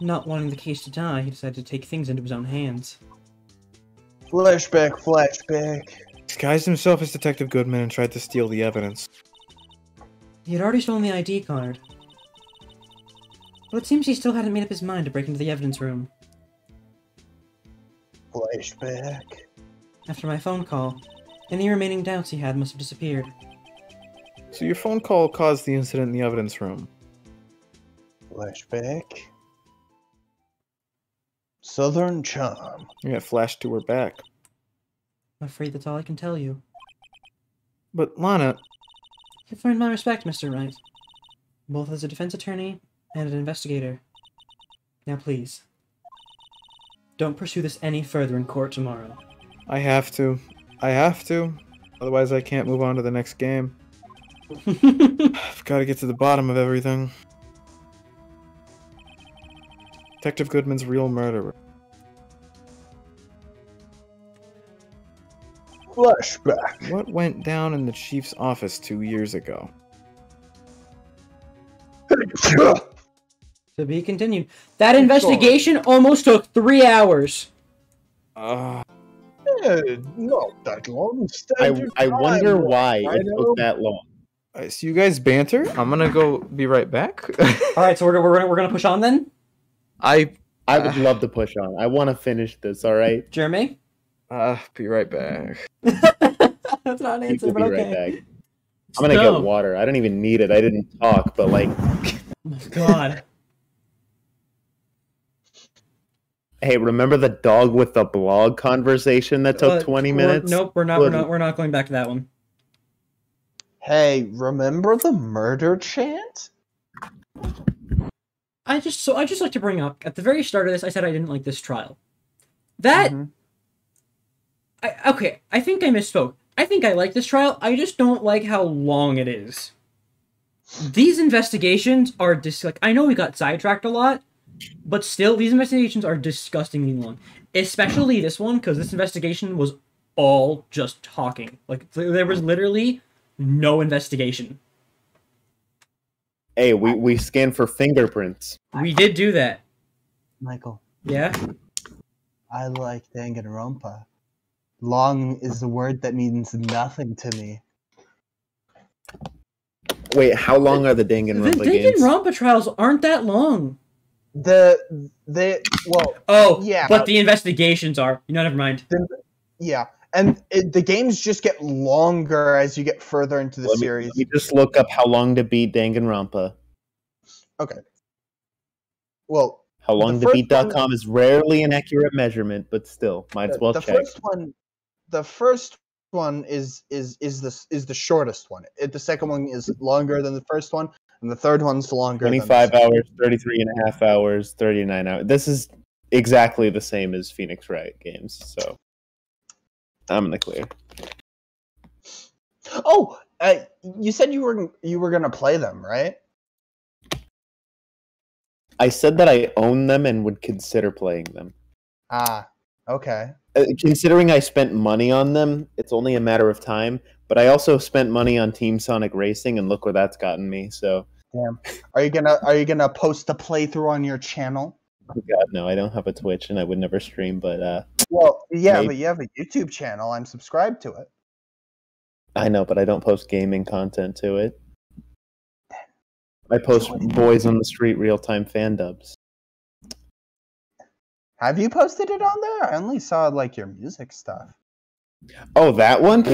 Not wanting the case to die, he decided to take things into his own hands. Flashback, flashback. Disguised himself as Detective Goodman and tried to steal the evidence. He had already stolen the ID card. But it seems he still hadn't made up his mind to break into the evidence room. Flashback. After my phone call, any remaining doubts he had must have disappeared. So your phone call caused the incident in the evidence room. Flashback. Southern Charm. You got flashed to her back. I'm afraid that's all I can tell you. But Lana... You've earned my respect, Mr. Wright. Both as a defense attorney and an investigator. Now please, don't pursue this any further in court tomorrow. I have to. I have to. Otherwise I can't move on to the next game. I've got to get to the bottom of everything. Detective Goodman's real murderer. Flashback. What went down in the chief's office 2 years ago? To be continued. That investigation almost took 3 hours. Not that long. I wonder why it took that long. Alright, so you guys banter. I'm gonna go be right back. All right, so we're gonna push on then. I would love to push on. I want to finish this. All right. Jeremy. Be right back. That's not an He answer, will but be okay. right back. I'm gonna get water. I don't even need it. I didn't talk, but like, Oh my god. hey, remember the dog with the blog conversation that took 20 minutes? Nope, we're not going back to that one. Hey, remember the murder chant? I just like to bring up at the very start of this, I said I didn't like this trial. That I think I misspoke. I think I like this trial. I just don't like how long it is. These investigations are like, I know we got sidetracked a lot, but still, these investigations are disgustingly long. Especially this one, because this investigation was all just talking. Like, there was literally no investigation. Hey, we scanned for fingerprints. We did do that. Michael, Yeah? I like Danganronpa. Long is a word that means nothing to me. Wait, how long are the The Danganronpa games? Danganronpa trials aren't that long. Well, Oh, yeah, but the investigations are. You know, never mind. yeah, and the games just get longer as you get further into the series. Let me just look up how long to beat Danganronpa. Okay. Well, How long to beat.com is rarely an accurate measurement, but still, might as well check. The first one is the shortest one. The second one is longer than the first one, and the third one's longer. 25 hours, 33 and a half hours, 39 hours. This is exactly the same as Phoenix Wright games, so I'm in the clear. Oh, you said you were gonna play them, right? I said that I own them and would consider playing them. Ah, okay. Considering I spent money on them, it's only a matter of time. But I also spent money on Team Sonic Racing, and look where that's gotten me. So, damn. Are you gonna post a playthrough on your channel? Oh God, no, I don't have a Twitch, and I would never stream. But well, yeah, maybe. But you have a YouTube channel. I'm subscribed to it. I know, but I don't post gaming content to it. I post Boys on the Street real-time fan dubs. Have you posted it on there? I only saw like your music stuff. Oh, that one?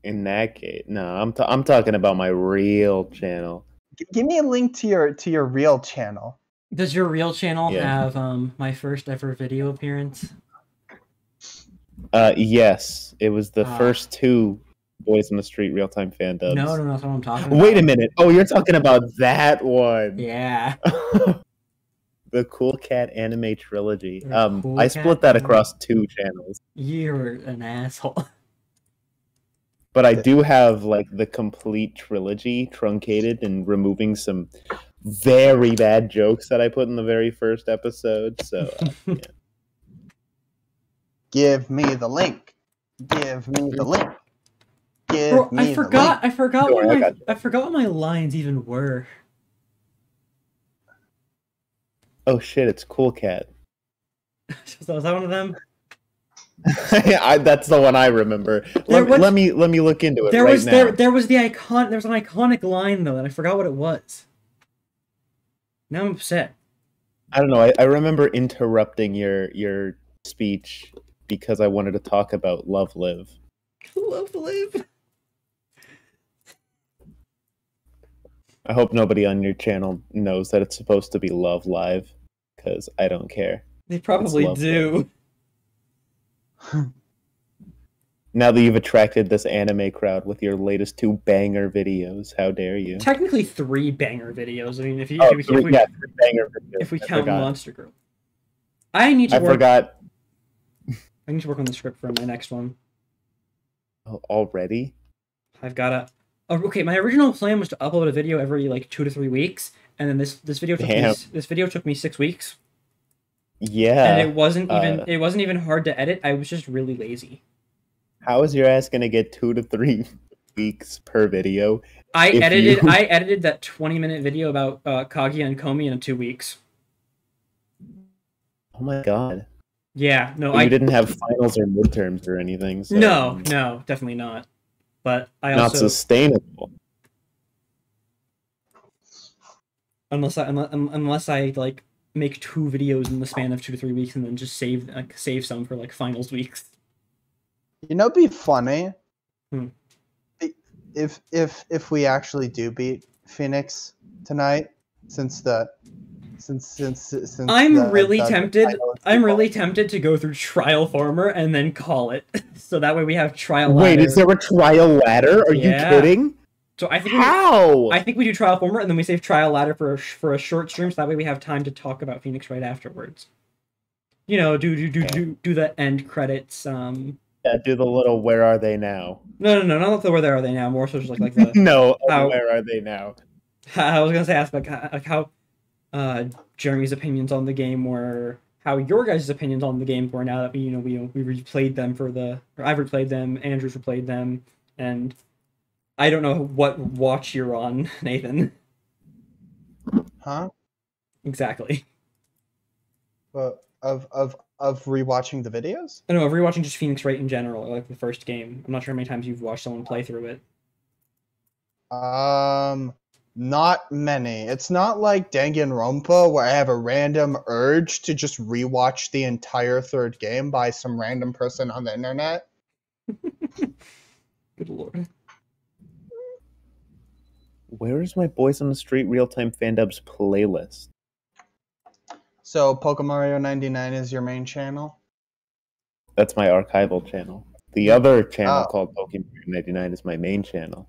In that case, no, I'm talking about my real channel. Give me a link to your real channel. Does your real channel have my first ever video appearance? Yes, it was the first two Boys on the Street real-time fan dubs. No, that's what I'm talking about. Wait a minute. Oh, you're talking about that one. Yeah. The Cool Cat anime trilogy. Cool I split that across 2 channels. You're an asshole. But I do have like the complete trilogy truncated and removing some very bad jokes that I put in the very first episode. So yeah. Give me the link. Give me the link. Bro, I forgot what my lines even were. Oh shit! It's Cool Cat. Was that one of them? That's the one I remember. Let me look into it. There was an iconic line though, and I forgot what it was. Now I'm upset. I don't know. I remember interrupting your speech because I wanted to talk about Love Live. Love Live. I hope nobody on your channel knows that it's supposed to be Love Live, because I don't care. They probably do. Now that you've attracted this anime crowd with your latest 2 banger videos, how dare you? Technically 3 banger videos. I mean, if 3 banger videos. If we count Monster Girl. I need to work on the script for my next one. Oh, already? I've got okay, my original plan was to upload a video every like 2 to 3 weeks, and then this video took me 6 weeks. Yeah. And it wasn't even hard to edit. I was just really lazy. How is your ass gonna get 2 to 3 weeks per video? I edited that 20-minute video about Kaguya and Komi in 2 weeks. Oh my god. Yeah, no, you didn't have finals or midterms or anything. So. No, definitely not. But I also not sustainable. unless I like make 2 videos in the span of 2 to 3 weeks and then just save some for like finals weeks. You know, it'd be funny Hmm. if we actually do beat Phoenix tonight, since I'm really tempted. title is I'm really default. tempted to go through trial farmer and then call it, so that way we have trial. Wait, ladder. is there a trial ladder? Are Yeah. you kidding? So I think How? I think we do trial farmer and then we save trial ladder for a short stream, so that way we have time to talk about Phoenix right afterwards. You know, do the end credits. Yeah, do the little "Where are they now"? No, not the where are they now. More so just like the No, how- where are they now? I was gonna say ask like how Jeremy's opinions on the game were, how your guys' opinions on the game were now that we replayed them or I've replayed them, Andrew's replayed them, and I don't know what watch you're on, Nathan. Huh? Exactly. But of rewatching the videos? I don't know, rewatching just Phoenix Wright in general, like the first game. I'm not sure how many times you've watched someone play through it. Not many. It's not like Danganronpa where I have a random urge to just rewatch the entire third game by some random person on the internet. Good lord. Where is my Boys on the Street real-time fandubs playlist? So Pokemon Mario 99 is your main channel? That's my archival channel. The other channel Oh. called Pokemon 99 is my main channel.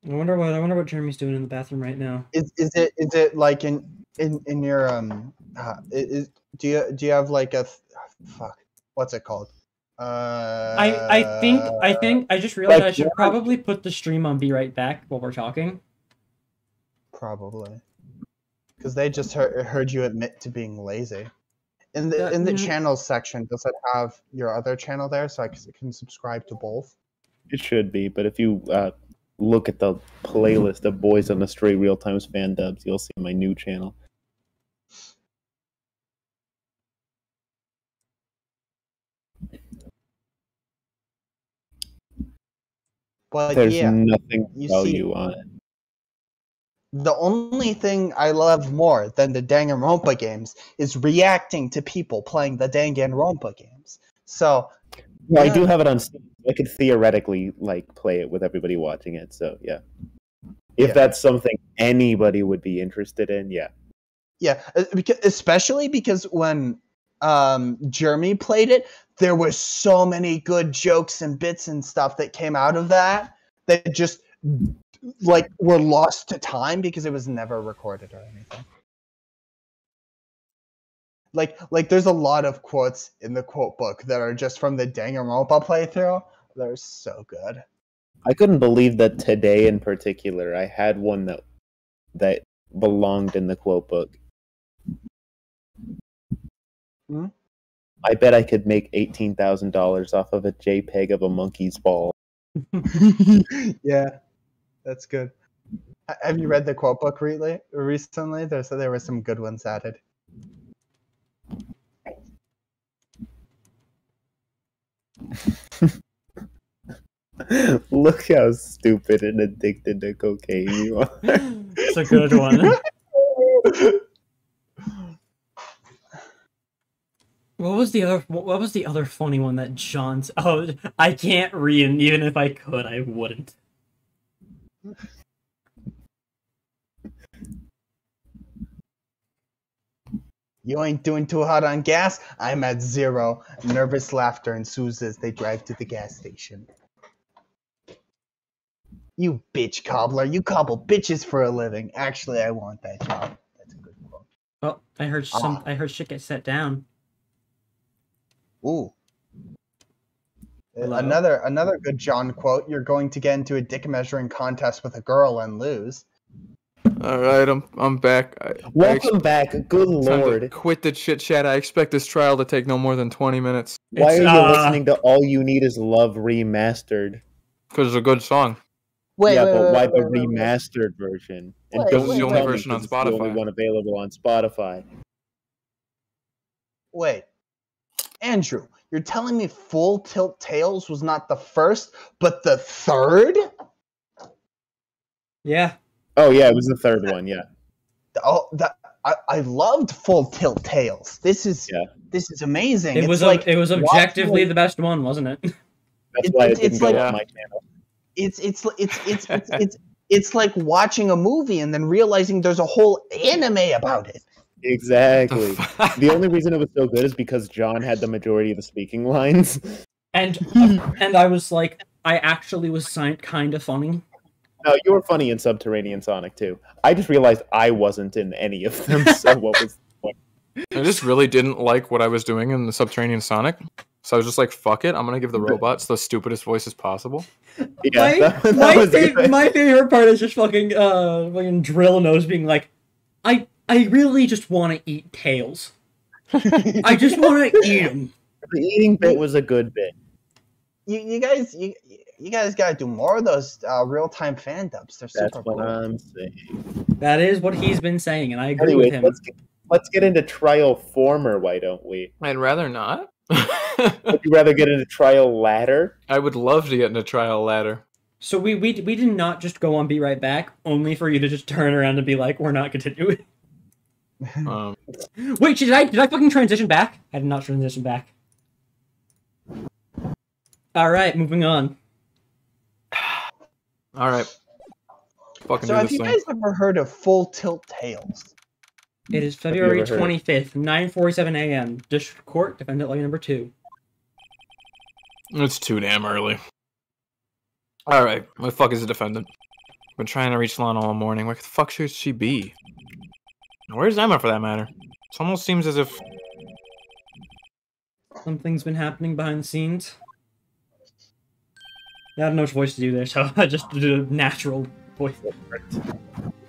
I wonder what Jeremy's doing in the bathroom right now. Is it like in your do you have like a fuck, what's it called? I think I just realized I should probably put the stream on Be Right Back while we're talking. Probably. Because they just heard you admit to being lazy. In the channels section, does it have your other channel there so I can subscribe to both? It should be, but if you look at the playlist of Boys on the Street Real Times Fandubs, you'll see my new channel. But There's yeah, nothing you value on it. the only thing I love more than the Danganronpa games is reacting to people playing the Danganronpa games. So, Well, I yeah. do have it on Steam. I could theoretically like play it with everybody watching it. So yeah, if Yeah. that's something anybody would be interested in, yeah. yeah, especially because when Jeremy played it, there was so many good jokes and bits and stuff that came out of that just like were lost to time because it was never recorded or anything. Like there's a lot of quotes in the quote book that are just from the Danganronpa playthrough. They're so good. I couldn't believe that today in particular I had one that belonged in the quote book. Hmm? I bet I could make $18,000 off of a JPEG of a monkey's ball. Yeah, that's good. Have you read the quote book recently? There were some good ones added. Look how stupid and addicted to cocaine you are. It's a good one. What was the other funny one that John's? Oh, I can't read, and even if I could, I wouldn't. You ain't doing too hot on gas? I'm at 0. Nervous laughter ensues as they drive to the gas station. You bitch cobbler. You cobble bitches for a living. Actually, I want that job. That's a good quote. Oh, I heard shit get set down. Ooh. Hello? Another good John quote. You're going to get into a dick measuring contest with a girl and lose. All right, I'm back. Welcome back. Good Time to lord. quit the chit chat. I expect this trial to take no more than 20 minutes. Why It's, are you listening to All You Need Is Love remastered? Because it's a good song. Wait, Why the remastered version? And Wait, don't wait, you wait, tell wait. me version on 'cause it's the only Spotify. one available on Spotify. Wait. Andrew, you're telling me Full Tilt Tales was not the first, but the third? Yeah. Oh yeah, it was the third one. Yeah. I loved Full Tilt Tales. This is amazing. It was objectively watching, the best one, wasn't it? That's why it didn't go like, on my channel. It's like watching a movie and then realizing there's a whole anime about it. Exactly. The only reason it was so good is because John had the majority of the speaking lines. And I was like, I actually was kind of funny. No, you were funny in Subterranean Sonic too. I just realized I wasn't in any of them, so what was the point? I just really didn't like what I was doing in the Subterranean Sonic. So I was just like, fuck it, I'm gonna give the robots the stupidest voices possible. Yeah, my favorite part is just fucking Drill Nose being like, I really just want to eat tails. I just want to eat them. The eating bit was a good bit. You guys gotta do more of those real-time fan dubs. They're super cool. That's what I'm saying. That is what he's been saying, and I agree with him. Let's get into Trial Former, why don't we? I'd rather not. Would you rather get into Trial Ladder? I would love to get into Trial Ladder. So we did not just go on Be Right Back, only for you to just turn around and be like, we're not continuing. Wait, did I fucking transition back? I did not transition back. Alright, moving on. Alright. Fucking So have you guys ever heard of Full Tilt Tales? It is February 25th, 9:47 a.m. District Court, Defendant Levy number 2. It's too damn early. Alright, what the fuck is the defendant? Been trying to reach Lana all morning. Where the fuck should she be? Where's Emma, for that matter? It almost seems as if... Something's been happening behind the scenes. I don't know which voice to do there, so I just did a natural voice.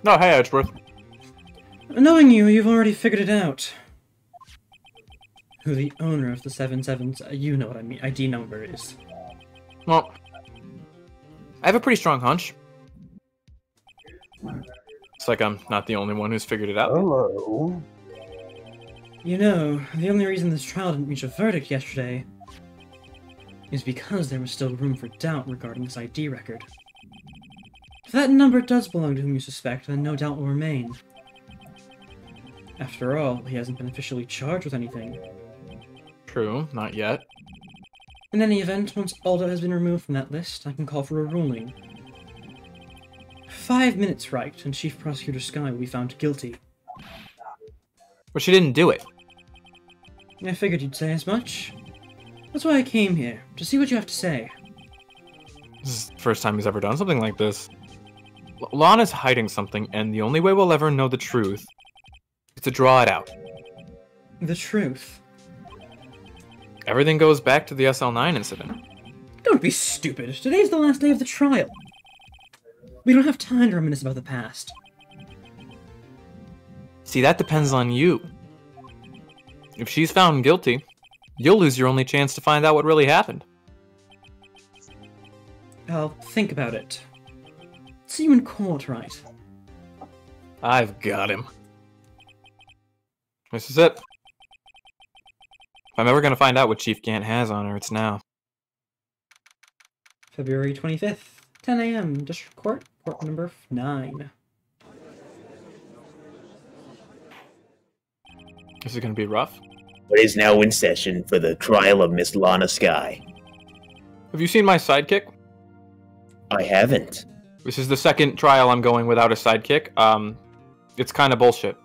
No, hey, Edgeworth. Knowing you, you've already figured it out. Who the owner of the 77's, you know what I mean, ID number is. Well, I have a pretty strong hunch. It's like I'm not the only one who's figured it out. Hello. You know, the only reason this trial didn't reach a verdict yesterday is because there was still room for doubt regarding his ID record. If that number does belong to whom you suspect, then no doubt will remain. After all, he hasn't been officially charged with anything. True, not yet. In any event, once Aldo has been removed from that list, I can call for a ruling. 5 minutes, Wright, and Chief Prosecutor Skye will be found guilty. But she didn't do it. I figured you'd say as much. That's why I came here, to see what you have to say. This is the first time he's ever done something like this. Lana's hiding something, and the only way we'll ever know the truth is to draw it out. The truth. Everything goes back to the SL9 incident. Don't be stupid. Today's the last day of the trial. We don't have time to reminisce about the past. See, that depends on you. If she's found guilty, you'll lose your only chance to find out what really happened. I'll think about it. See you in court, right? I've got him. This is it. If I'm ever gonna find out what Chief Gant has on her, it's now. February 25th, 10 a.m. District Court, court number 9. This is gonna be rough. What is now in session for the trial of Miss Lana Skye? Have you seen my sidekick? I haven't. This is the second trial I'm going without a sidekick. It's kind of bullshit.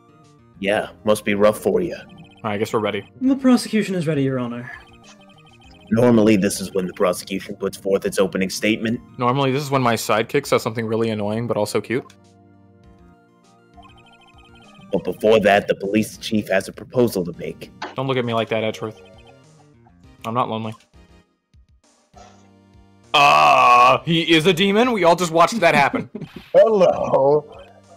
Yeah, must be rough for you. I guess we're ready. The prosecution is ready, Your Honor. Normally, this is when the prosecution puts forth its opening statement. Normally, this is when my sidekick says something really annoying but also cute. But before that, the police chief has a proposal to make. Don't look at me like that, Edgeworth. I'm not lonely. He is a demon? We all just watched that happen. Hello.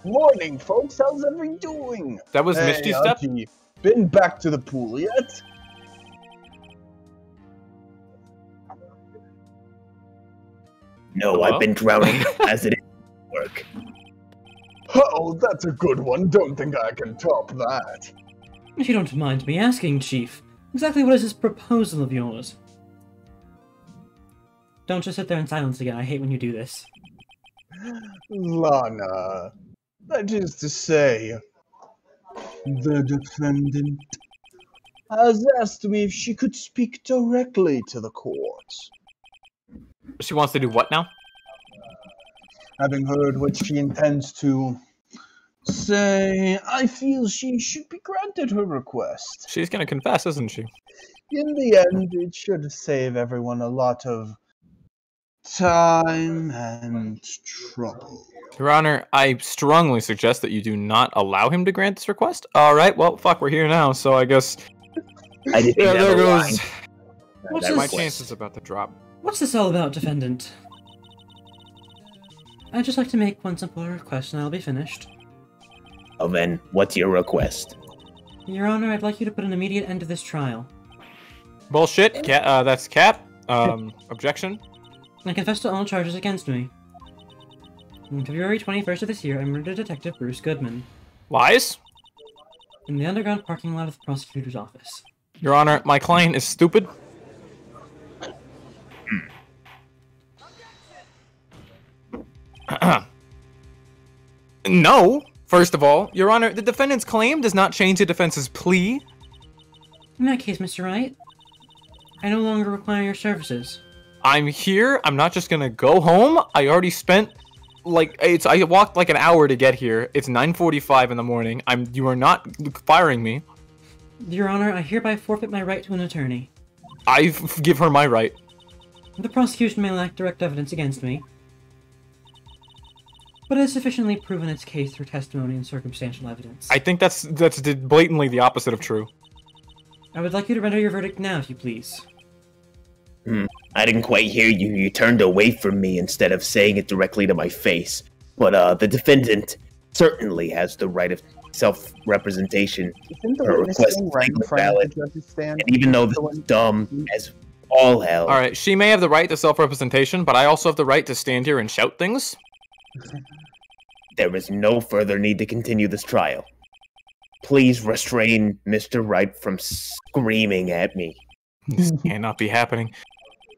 Morning, folks. How's everyone doing? That was Misty Step? Auntie, been back to the pool yet? No, Hello? I've been drowning as it is work. Oh, that's a good one. Don't think I can top that. If you don't mind me asking, Chief, exactly what is this proposal of yours? Don't just sit there in silence again. I hate when you do this. Lana, that is to say, The defendant has asked me if she could speak directly to the court. She wants to do what now? Having heard what she intends to say, I feel she should be granted her request. She's gonna confess, isn't she? In the end, it should save everyone a lot of time and trouble. Your Honor, I strongly suggest that you do not allow him to grant this request. Alright, well, fuck, we're here now, so I guess... I didn't Yeah, have there a goes... line. What's That My this? request. chance is about to drop. What's this all about, defendant? I'd just like to make one simple request and I'll be finished. Oh, then, what's your request? Your Honor, I'd like you to put an immediate end to this trial. Bullshit, that's Cap. Objection. I confess to all charges against me. On February 21st of this year, I murdered Detective Bruce Goodman Lies? in the underground parking lot of the prosecutor's office. Your Honor, my client is stupid. No. First of all, Your Honor, the defendant's claim does not change the defense's plea. In that case, Mr. Wright, I no longer require your services. I'm here. I'm not just gonna go home. I already spent I walked like an hour to get here. It's 9:45 in the morning. You are not firing me. Your Honor, I hereby forfeit my right to an attorney. I give her my right. The prosecution may lack direct evidence against me, but it has sufficiently proven its case through testimony and circumstantial evidence. I think that's blatantly the opposite of true. I would like you to render your verdict now, if you please. I didn't quite hear you. You turned away from me instead of saying it directly to my face. But the defendant certainly has the right of self-representation. Isn't the Her witness request stand is right in legally front of valid. the judge's stand? And even though this is dumb as all hell, All right, she may have the right to self-representation, but I also have the right to stand here and shout things. there is no further need to continue this trial. Please restrain Mr. Wright from screaming at me. This cannot be happening.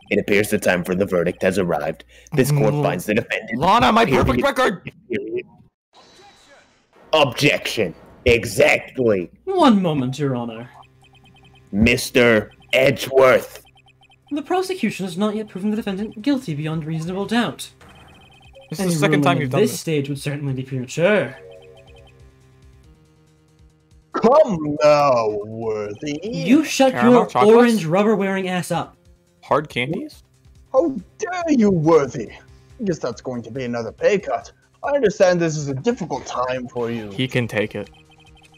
It appears the time for the verdict has arrived. This court Mm. finds the defendant. Lana, my Period. perfect record! Period. Objection. Exactly. One moment, Your Honor. Mr. Edgeworth. The prosecution has not yet proven the defendant guilty beyond reasonable doubt. This is Any the second time ruling you've at done this this. stage would certainly be premature. Come now, Worthy. You shut Caramel your chocolates? orange rubber-wearing ass up. Hard candies? How dare you, Worthy? I guess that's going to be another pay cut. I understand this is a difficult time for you, He can take it.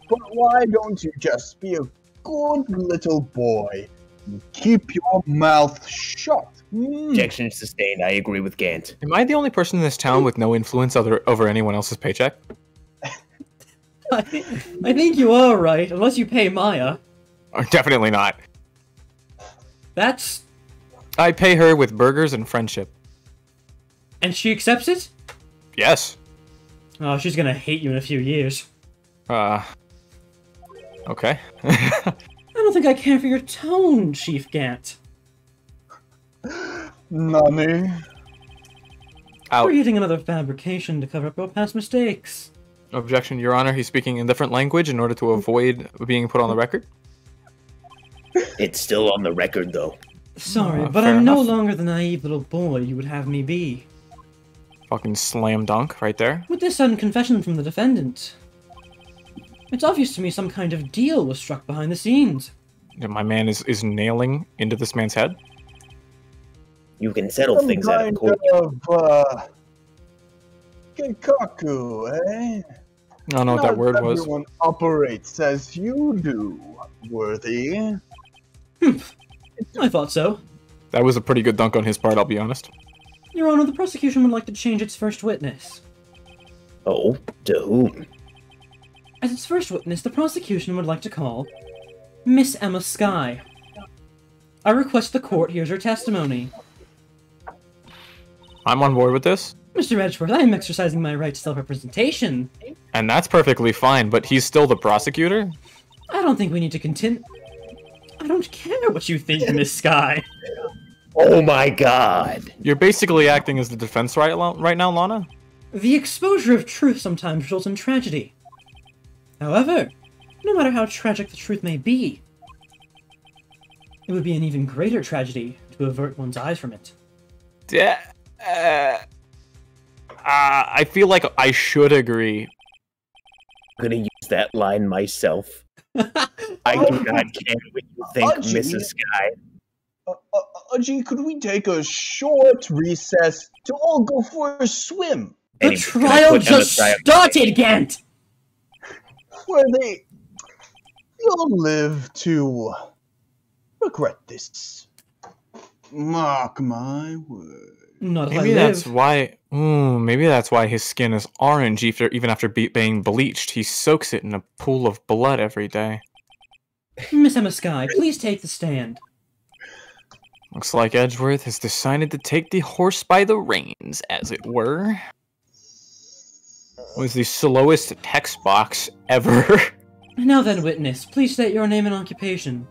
but why don't you just be a good little boy and keep your mouth shut? Objection sustained. I agree with Gant. Am I the only person in this town with no influence over anyone else's paycheck? I think you are right, unless you pay Maya. Definitely not. That's... I pay her with burgers and friendship. And she accepts it? Yes. Oh, she's gonna hate you in a few years. Okay. I don't think I care for your tone, Chief Gant. Nani? Out. Creating another fabrication to cover up your past mistakes. Objection, Your Honor. He's speaking in different language in order to avoid being put on the record. It's still on the record, though. Sorry, but fair I'm no enough. longer the naive little boy you would have me be. Fucking slam dunk right there. With this sudden confession from the defendant, it's obvious to me some kind of deal was struck behind the scenes. Yeah, my man is nailing into this man's head. You can settle Some things out of kind court. of, Kikaku, eh? I don't know what that Not word was. everyone operates as you do, Worthy. I thought so. That was a pretty good dunk on his part, I'll be honest. Your Honor, the prosecution would like to change its first witness. Oh, to whom? As its first witness, the prosecution would like to call Miss Emma Skye. I request the court hears her testimony. I'm on board with this, Mr. Edgeworth, I am exercising my right to self-representation. and that's perfectly fine, but he's still the prosecutor? I don't think we need to continue. I don't care what you think, Miss Skye. Oh my god. You're basically acting as the defense right now, Lana? The exposure of truth sometimes results in tragedy. However, no matter how tragic the truth may be. It would be an even greater tragedy to avert one's eyes from it. I feel like I should agree. I'm gonna use that line myself. I do not care what you think, Mrs. Sky. Aji, could we take a short recess to all go for a swim? The trial just started, Gant! Where you'll live to regret this. Mark my word. Not maybe that's why. Maybe that's why his skin is orange even after being bleached. He soaks it in a pool of blood every day. Miss Emma Sky, please take the stand. Looks like Edgeworth has decided to take the horse by the reins, as it were. It was the slowest text box ever. Now then, witness, please state your name and occupation.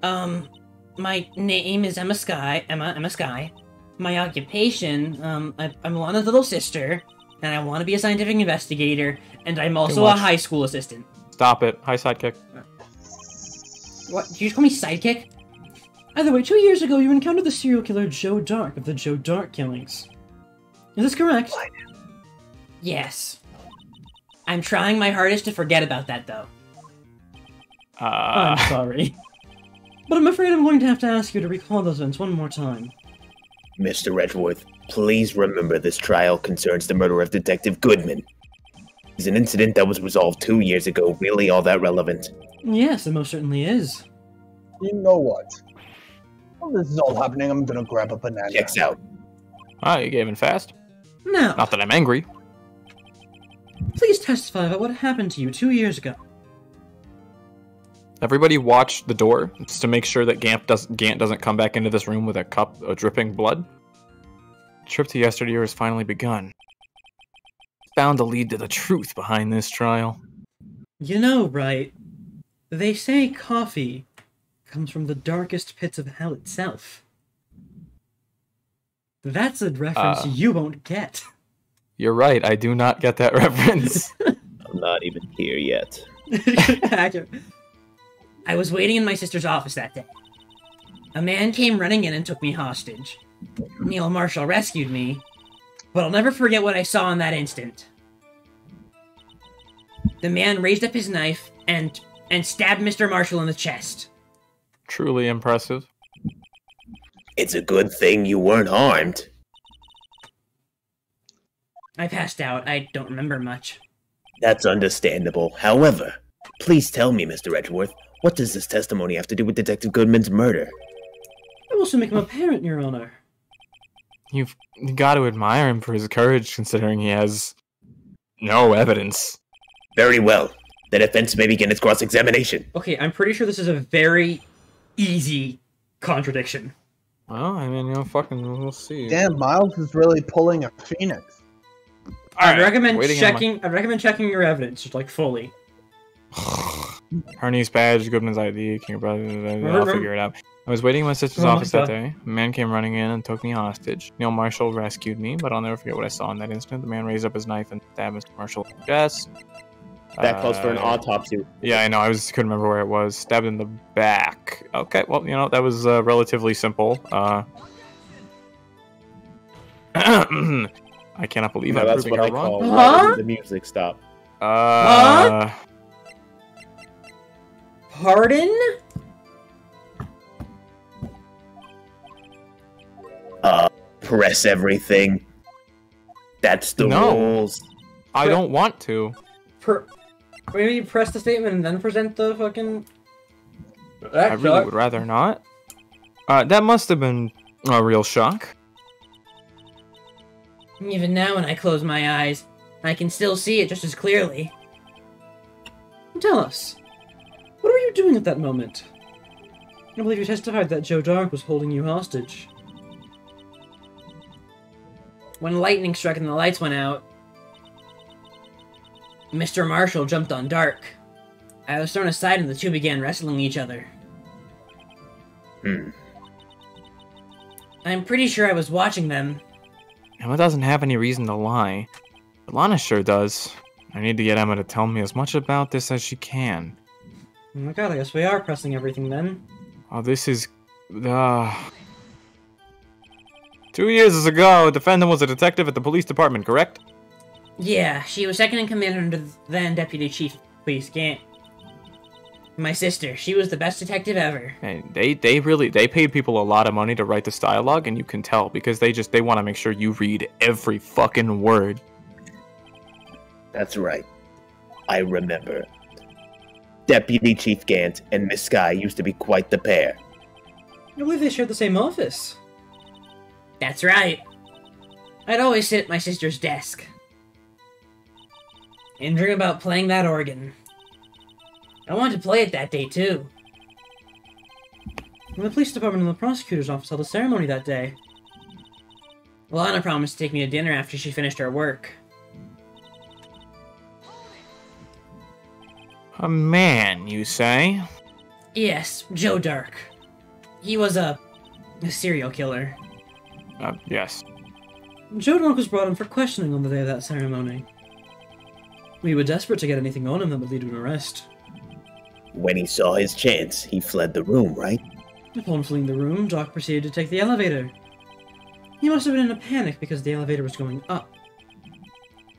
My name is Emma Sky. Emma Sky. My occupation, I'm Lana's little sister, and I want to be a scientific investigator, and I'm also a high school assistant. Stop it. Hi, sidekick. What? Did you just call me sidekick? Either way, 2 years ago you encountered the serial killer Joe Dark of the Joe Dark killings. Is this correct? What? Yes. I'm trying my hardest to forget about that, though. I'm sorry. But I'm afraid I'm going to have to ask you to recall those events one more time. Mr. Edgeworth, please remember this trial concerns the murder of Detective Goodman. Is an incident that was resolved 2 years ago really all that relevant? Yes, it most certainly is. You know what? While this is all happening, I'm gonna grab a banana. Checks out. You gave in fast. No. Not that I'm angry. Please testify about what happened to you 2 years ago. Everybody watch the door just to make sure that Gant doesn't come back into this room with a cup of dripping blood. The trip to yesteryear has finally begun. It's bound to lead to the truth behind this trial. You know, Wright, they say coffee comes from the darkest pits of hell itself. That's a reference you won't get. You're right, I do not get that reference. I'm not even here yet. I was waiting in my sister's office that day. A man came running in and took me hostage. Neil Marshall rescued me, but I'll never forget what I saw in that instant. The man raised up his knife and stabbed Mr. Marshall in the chest. Truly impressive. It's a good thing you weren't harmed. I passed out. I don't remember much. That's understandable. However, please tell me, Mr. Edgeworth, what does this testimony have to do with Detective Goodman's murder? I will soon make him a parent, Your Honor. You've got to admire him for his courage, considering he has no evidence. Very well. The defense may begin its cross-examination. Okay, I'm pretty sure this is a very easy contradiction. Well, I mean, we'll see. Damn, Miles is really pulling a phoenix. I'd recommend checking your evidence, just like fully. Hernie's badge, Goodman's ID, King of Brothers, I'll figure it out. I was waiting in my sister's office that day. A man came running in and took me hostage. Neil Marshall rescued me, but I'll never forget what I saw in that instant. The man raised up his knife and stabbed Mr. Marshall in the chest. That calls for an autopsy. Yeah, I know. I couldn't remember where it was. Stabbed in the back. Okay, well, that was relatively simple. I cannot believe I'm that's proving what I it wrong. call the music stop. Pardon? Press everything. That's the rules. I don't want to. Maybe press the statement and then present the fucking... I really would rather not. That must have been a real shock. Even now when I close my eyes, I can still see it just as clearly. Tell us, what were you doing at that moment? I believe you testified that Joe Dark was holding you hostage. When lightning struck and the lights went out, Mr. Marshall jumped on Dark. I was thrown aside and the two began wrestling each other. I'm pretty sure I was watching them. Emma doesn't have any reason to lie. But Lana sure does. I need to get Emma to tell me as much about this as she can. Oh my god, I guess we are pressing everything then. Oh, this is... 2 years ago, a defendant was a detective at the police department, correct? Yeah, she was second in command under the then Deputy Chief of Police Gant. My sister, she was the best detective ever. And they paid people a lot of money to write this dialogue, and you can tell because they want to make sure you read every fucking word. That's right. I remember. Deputy Chief Gant and Miss Sky used to be quite the pair. I believe they shared the same office. That's right. I'd always sit at my sister's desk and dream about playing that organ. I wanted to play it that day, too. And the police department and the prosecutor's office held a ceremony that day. Lana promised to take me to dinner after she finished her work. A man, you say? Yes, Joe Dark. He was a serial killer. Yes. Joe Dark was brought in for questioning on the day of that ceremony. We were desperate to get anything on him that would lead to an arrest. When he saw his chance, he fled the room, right? Upon fleeing the room, Doc proceeded to take the elevator. He must have been in a panic because the elevator was going up.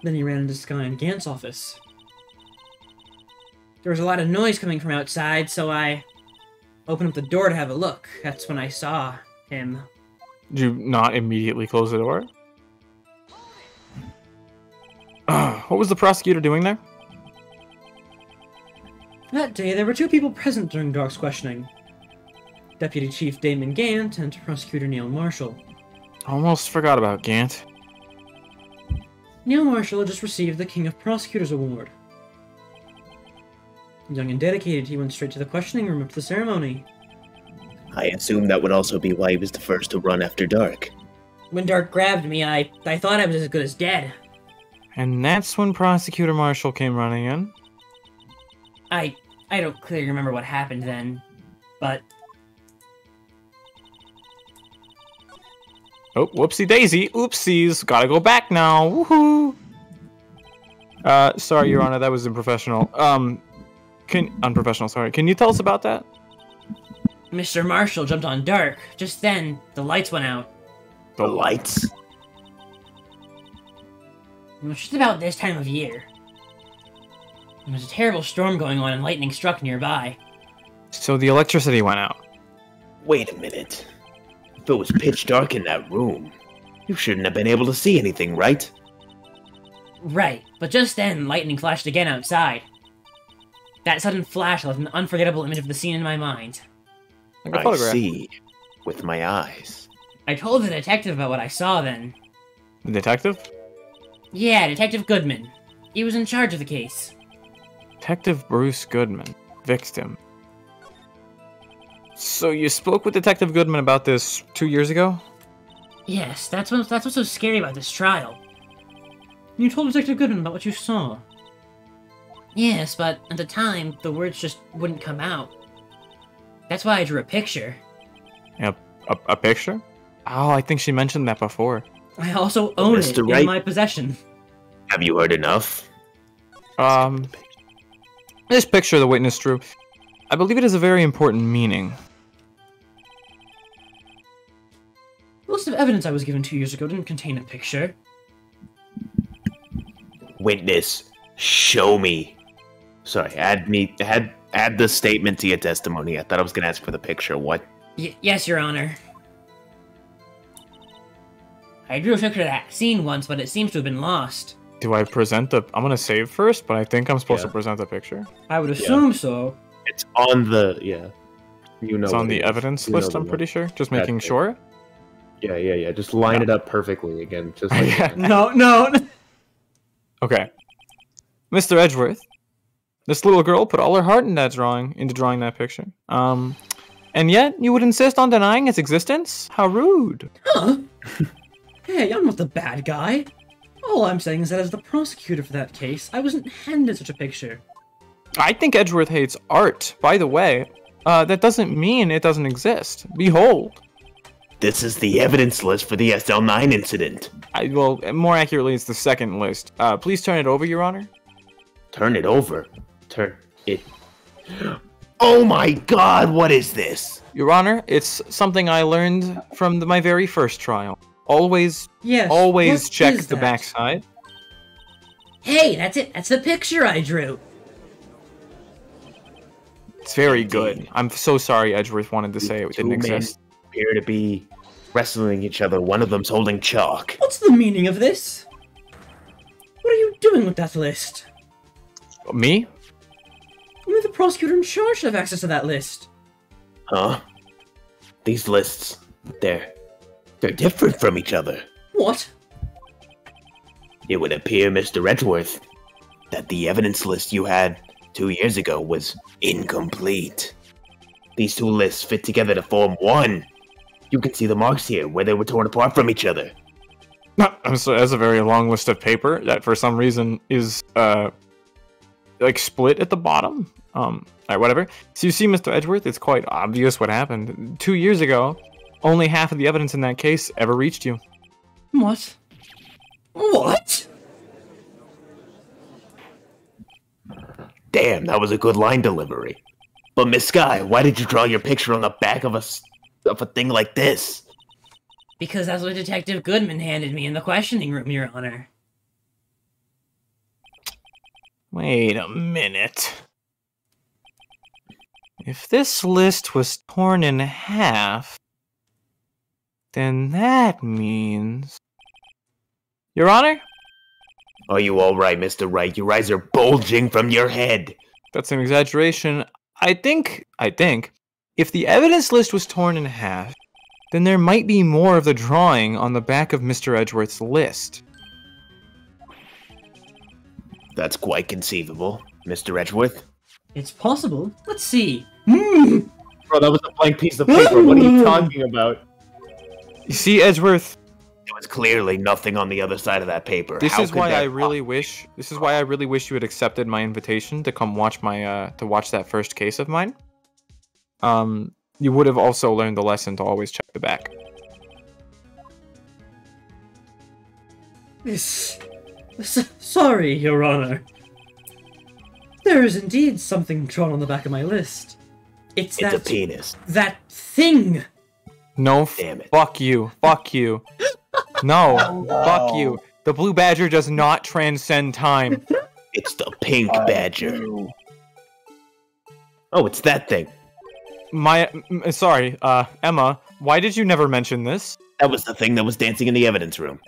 Then he ran into Sky and Gant's office. There was a lot of noise coming from outside, so I opened up the door to have a look. That's when I saw him. Did you not immediately close the door? What was the prosecutor doing there? That day, there were two people present during Doc's questioning. Deputy Chief Damon Gant and Prosecutor Neil Marshall. Almost forgot about Gant. Neil Marshall had just received the King of Prosecutors Award. Young and dedicated, he went straight to the questioning room after the ceremony. I assume that would also be why he was the first to run after dark. When Dark grabbed me, I thought I was as good as dead. And that's when Prosecutor Marshall came running in. I don't clearly remember what happened then, but... Oh, whoopsie daisy. Oopsies. Gotta go back now. Woohoo. Sorry, Your Honor, that was unprofessional. Unprofessional, sorry. Can you tell us about that? Mr. Marshall jumped on Dark. Just then, the lights went out. The lights? It was just about this time of year. There was a terrible storm going on and lightning struck nearby. So the electricity went out. Wait a minute. If it was pitch dark in that room, you shouldn't have been able to see anything, right? Right, but just then, lightning flashed again outside. That sudden flash left an unforgettable image of the scene in my mind. Like a I photograph. see. With my eyes. I told the detective about what I saw then. The detective? Yeah, Detective Goodman. He was in charge of the case. Detective Bruce Goodman. Victim. So you spoke with Detective Goodman about this 2 years ago? Yes, that's what's so scary about this trial. You told Detective Goodman about what you saw. Yes, but at the time, the words just wouldn't come out. That's why I drew a picture. A picture? Oh, I think she mentioned that before. I also own it Mr. Wright? in my possession. Have you heard enough? This picture the witness drew, I believe it has a very important meaning. The list of evidence I was given 2 years ago didn't contain a picture. Witness, show me. Sorry, add the statement to your testimony. I thought I was going to ask for the picture. What? Yes, Your Honor. I drew a picture of that scene once, but it seems to have been lost. Do I present the... I'm gonna save first, but I think I'm supposed Yeah. to present the picture. I would assume so. It's on the You know It's what on the it is. evidence You know list, the I'm one. pretty sure. Just That's making it. sure. Yeah. Just line it up perfectly again. Just like Yeah. that. No. Okay. Mr. Edgeworth, this little girl put all her heart into drawing that picture. And yet you would insist on denying its existence? How rude. Huh? Hey, I'm not the bad guy. All I'm saying is that as the prosecutor for that case, I wasn't handed such a picture. I think Edgeworth hates art, by the way. That doesn't mean it doesn't exist. Behold. This is the evidence list for the SL9 incident. Well, more accurately, it's the second list. Please turn it over, Your Honor. Turn it over. Turn it. Oh my god, what is this? Your Honor, it's something I learned from my very first trial. Always Yes. check is the that? backside. Hey, that's it. That's the picture I drew. It's very Indeed. good. I'm so sorry Edgeworth wanted to say it didn't Two men exist. appear to be wrestling each other. One of them's holding chalk. What's the meaning of this? What are you doing with that list? Me? Only the prosecutor in charge should have access to that list. Huh? These lists, they're different from each other. What? It would appear, Mr. Edgeworth, that the evidence list you had 2 years ago was incomplete. These two lists fit together to form one. You can see the marks here where they were torn apart from each other. I'm sorry, that's a very long list of paper that for some reason is like split at the bottom. Alright, whatever. So you see, Mr. Edgeworth, it's quite obvious what happened. 2 years ago, only half of the evidence in that case ever reached you. What? What? Damn, that was a good line delivery. But Miss Sky, why did you draw your picture on the back of a thing like this? Because that's what Detective Goodman handed me in the questioning room, Your Honor. Wait a minute. If this list was torn in half, then that means... Your Honor? Are you alright, Mr. Wright? Your eyes are bulging from your head. That's an exaggeration. I think, if the evidence list was torn in half, then there might be more of the drawing on the back of Mr. Edgeworth's list. That's quite conceivable, Mr. Edgeworth. It's possible. Let's see. Bro, that was a blank piece of paper. What are you talking about? You see, Edgeworth, There was clearly nothing on the other side of that paper. this How is could why that I really wish you had accepted my invitation to come watch that first case of mine. You would have also learned the lesson to always check the back. Sorry, Your Honor. There is indeed something drawn on the back of my list. It's It's a penis. that thing. No, Damn it. fuck you. No, fuck you. The blue badger does not transcend time. It's the pink badger. Oh, it's that thing. Sorry, Emma, why did you never mention this? That was the thing that was dancing in the evidence room.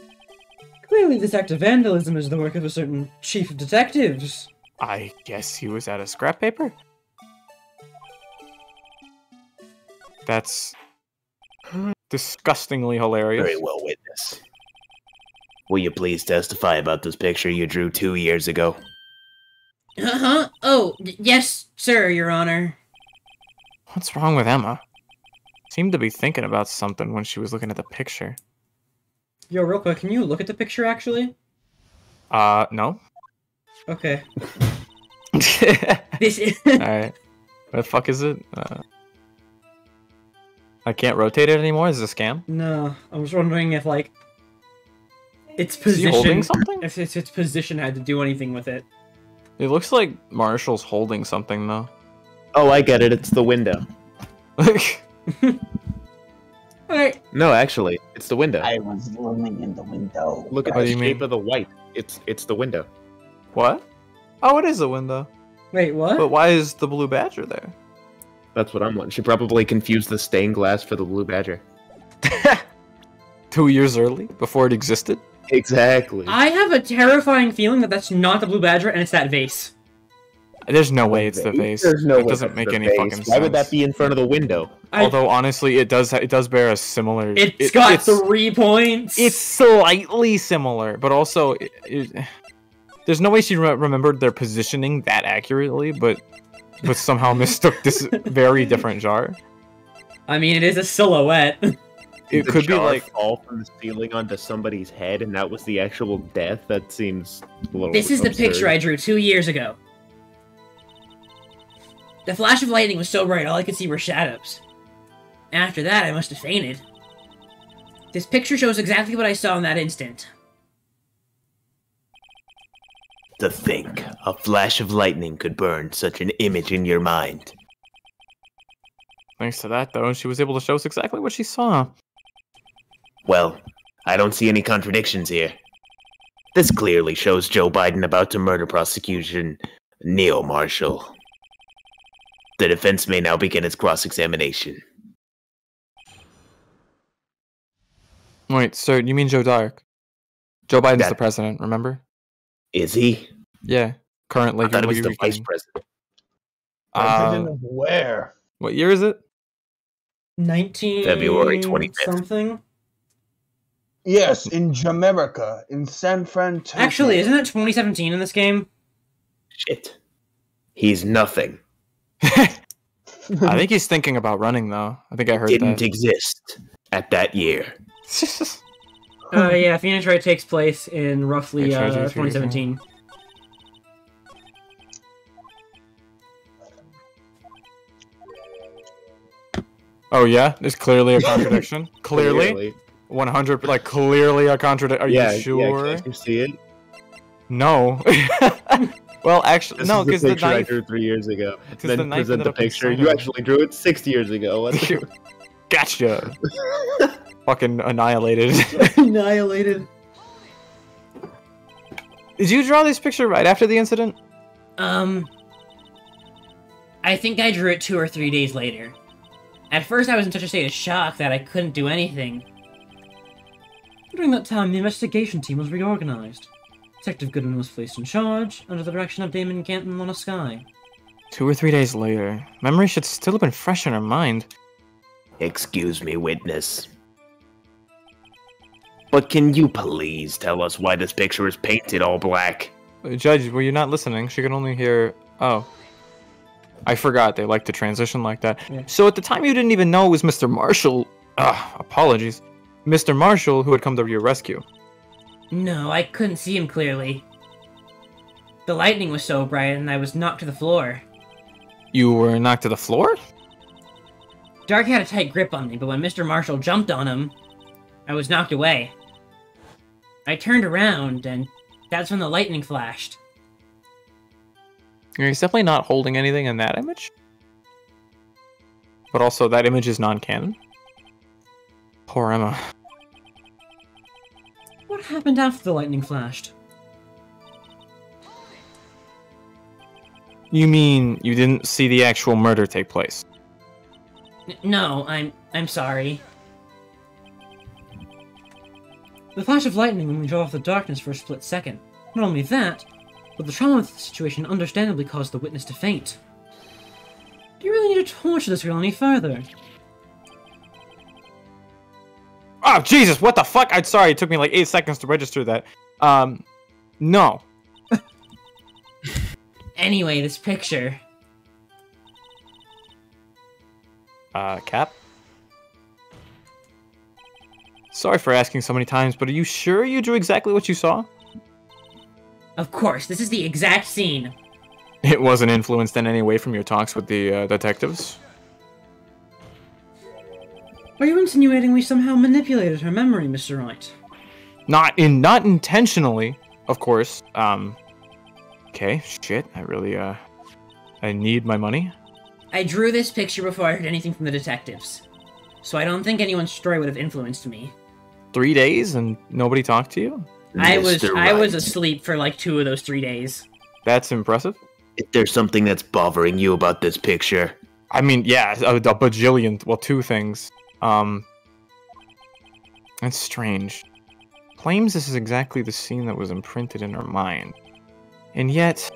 Clearly, this act of vandalism is the work of a certain chief of detectives. I guess he was out of scrap paper? That's disgustingly hilarious. Very well, witness. Will you please testify about this picture you drew 2 years ago? Uh-huh. Oh, yes, sir, Your Honor. What's wrong with Emma? Seemed to be thinking about something when she was looking at the picture. Yo, real quick, can you look at the picture, actually? No. Okay. This is... Alright. What the fuck is it? I can't rotate it anymore? Is it a scam? No, I was wondering if, like, its Is he holding position... something? If its position had to do anything with it. It looks like Marshall's holding something, though. Oh, I get it. It's the window. Alright. No, actually, it's the window. I was roaming in the window. Look at What the do you shape mean? of the white. It's the window. What? Oh, it is a window. Wait, what? But why is the blue badger there? That's what I'm wondering. She probably confused the stained glass for the blue badger. 2 years early? Before it existed? Exactly. I have a terrifying feeling that that's not the blue badger and it's that vase. There's no way it's the vase. There's no It way doesn't that's make the any vase. fucking sense. Why would that be in front of the window? Although honestly, it does bear a similar. It's got 3 points. It's slightly similar, but also there's no way she remembered their positioning that accurately, but somehow mistook this very different jar. I mean, it is a silhouette. It The could be jar like fall from the ceiling onto somebody's head, and that was the actual death. That seems a little. This is the absurd. picture I drew 2 years ago. The flash of lightning was so bright, all I could see were shadows. After that, I must have fainted. This picture shows exactly what I saw in that instant. To think a flash of lightning could burn such an image in your mind. Thanks to that, though, she was able to show us exactly what she saw. Well, I don't see any contradictions here. This clearly shows Joe Biden about to murder prosecution Neil Marshall. The defense may now begin its cross-examination. Wait, sir, you mean Joe Dark? Joe Biden's the president, remember? Is he? Yeah, currently. I thought he was the vice president. President of where? What year is it? 19... February 25th. something? Yes, in Jamaica, in San Francisco. Actually, isn't it 2017 in this game? Shit. He's nothing. I think he's thinking about running, though. I think I heard Didn't that. exist at that year. Yeah, Phoenix Wright takes place in roughly 2017. 2017. Oh, yeah? There's clearly a contradiction. Clearly? 100, like, clearly a contradiction. Are you sure? Yeah, can you see it? No. Well, actually, This no, is the because the picture I knife... drew 3 years ago. the Then knife present ended the up picture. inside You of it. actually drew it 6 years ago. What the- Gotcha. Fucking annihilated. Annihilated. Did you draw this picture right after the incident? I think I drew it 2 or 3 days later. At first, I was in such a state of shock that I couldn't do anything. During that time, the investigation team was reorganized. Detective Goodman was placed in charge, under the direction of Damon Canton on a Sky. 2 or 3 days later. Memory should still have been fresh in her mind. Excuse me, witness. But can you please tell us why this picture is painted all black? Judge, were you not listening? She could only hear... Oh. I forgot they like to transition like that. Yeah. So at the time you didn't even know it was Mr. Marshall... apologies. Mr. Marshall who had come to your rescue. No, I couldn't see him clearly. The lightning was so bright, and I was knocked to the floor. You were knocked to the floor? Dark had a tight grip on me, but when Mr. Marshall jumped on him, I was knocked away. I turned around, and that's when the lightning flashed. He's definitely not holding anything in that image. But also, that image is non-canon. Poor Emma. What happened after the lightning flashed? You mean you didn't see the actual murder take place? No, I'm sorry. The flash of lightning when we drove off the darkness for a split second. Not only that, but the trauma of the situation understandably caused the witness to faint. Do you really need to torture this girl any further? Oh, Jesus, what the fuck? I'm sorry, it took me like 8 seconds to register that. No. Anyway, this picture. Cap? Sorry for asking so many times, but are you sure you drew exactly what you saw? Of course, this is the exact scene. It wasn't influenced in any way from your talks with the detectives? Are you insinuating we somehow manipulated her memory, Mr. Wright? Not intentionally, of course. Okay, shit, I really, I need my money. I drew this picture before I heard anything from the detectives. So I don't think anyone's story would have influenced me. 3 days and nobody talked to you? I was Wright, asleep for like 2 of those 3 days. That's impressive. If there's something that's bothering you about this picture, I mean, yeah, a bajillion, well, 2 things. That's strange. Claims this is exactly the scene that was imprinted in her mind. And yet,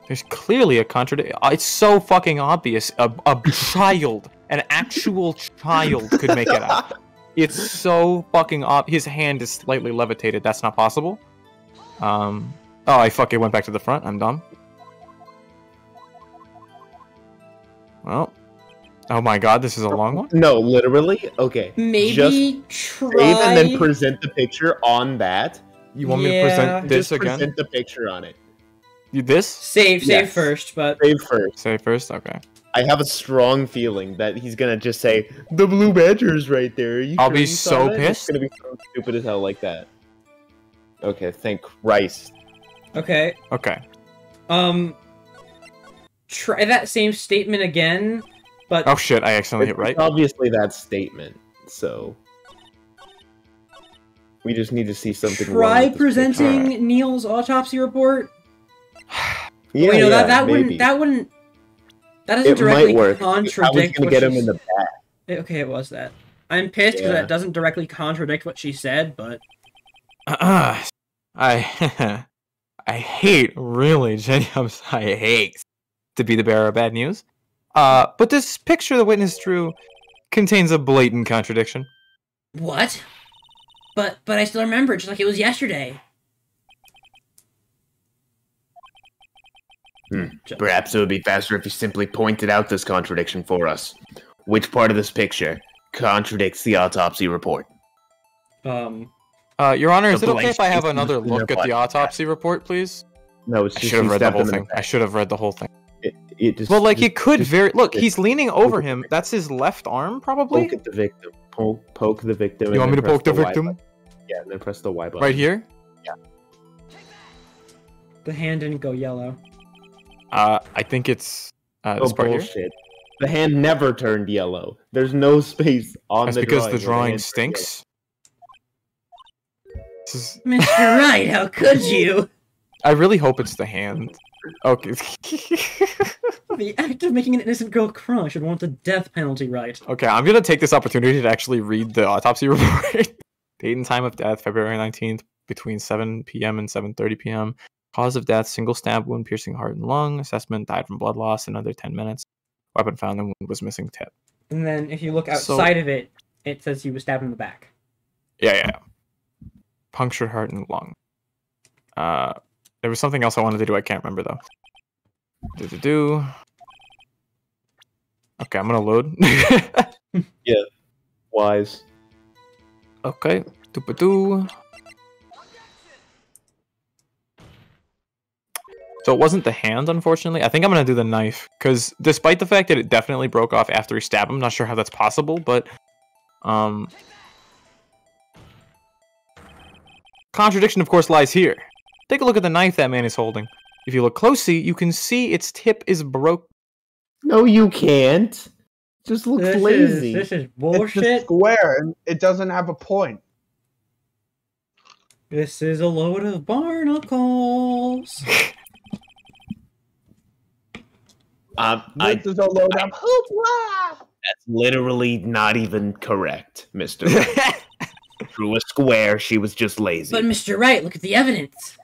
there's clearly a contradiction. It's so fucking obvious. A child, an actual child could make it out. It's so fucking obvious. His hand is slightly levitated. That's not possible. Oh, I fucking went back to the front. I'm dumb. Well. Oh my god, this is a long one? No, literally? Okay. Maybe Just try... save and then present the picture on that. You want me to present this Just again? present the picture on it. This? Save Yes. first, but... Save first. Say first? Okay. I have a strong feeling that he's gonna just say, the blue badger's right there. Are you I'll sure be you saw so that?" pissed. It's gonna be so stupid as hell like that. Okay, thank Christ. Okay. Okay. Try that same statement again, but... Oh shit, I accidentally hit right. It's obviously that statement, so we just need to see something. Try wrong with this presenting Alright. Neil's autopsy report. picture. Wait, no, yeah, that maybe. wouldn't. That doesn't It directly might work. I was contradict gonna what get she him in the back. Okay, it was that. I'm pissed because Yeah. that doesn't directly contradict what she said, but I hate, really, Jenny, I hate to be the bearer of bad news. But this picture the witness drew contains a blatant contradiction. what? But I still remember it just like it was yesterday. Perhaps it would be faster if you simply pointed out this contradiction for us. Which part of this picture contradicts the autopsy report? Your Honor, is The it okay if I have blank another space in look their at the body. autopsy report, please? No, it's I just should have he read the stabbed whole him in thing. I should have read the whole thing. It just, Well, like, he just- could just very... Look, poke he's leaning poke over at the him. victim. That's his left arm, probably? Poke at the victim. Poke the victim. You and want me to then press poke the Y victim? button. Yeah, and then press the Y button. Right here? The hand didn't go yellow. I think it's... Oh, this part here? bullshit. The hand never turned yellow. There's no space on That's the because drawing. the where drawing hand turned stinks. This is... Mr. Wright, how could you? I really hope it's the hand. Okay. The act of making an innocent girl cry should warrant the death penalty, right? Okay, I'm gonna take this opportunity to actually read the autopsy report. Date and time of death, February 19th, between 7 p.m. and 7:30 p.m. Cause of death, single stab wound piercing heart and lung. Assessment, died from blood loss in under 10 minutes. Weapon found in wound was missing tip. And then if you look So- outside of it, it says he was stabbed in the back. Yeah. Punctured heart and lung. There was something else I wanted to do, I can't remember though. Okay, I'm gonna load. Wise. Okay. Doo-ba-doo. So it wasn't the hand, unfortunately. I think I'm gonna do the knife, because despite the fact that it definitely broke off after he stabbed him, not sure how that's possible, but contradiction, of course, lies here. Take a look at the knife that man is holding. If you look closely, you can see its tip is broke. No, you can't. Just looks lazy. This is It's just bullshit. square and it doesn't have a point. This is a load of barnacles. This is a load of hoopla. That's literally not even correct, Mr. Wright. Drew a square, she was just lazy. But Mr. Wright, look at the evidence.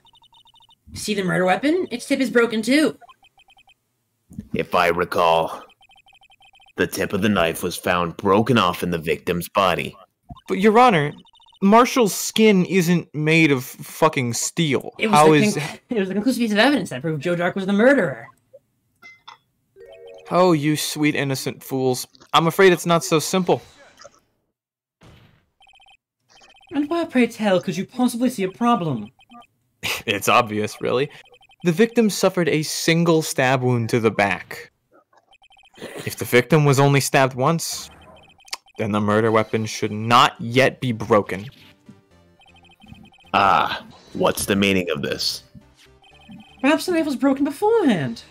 See the murder weapon? Its tip is broken too. If I recall, the tip of the knife was found broken off in the victim's body. But Your Honor, Marshall's skin isn't made of fucking steel. It was the conclusive piece of evidence that proved Joe Dark was the murderer. Oh, you sweet innocent fools. I'm afraid it's not so simple. And why, pray tell, could you possibly see a problem? It's obvious, really. The victim suffered a single stab wound to the back. If the victim was only stabbed once, then the murder weapon should not yet be broken. Ah, what's the meaning of this? Perhaps the knife was broken beforehand.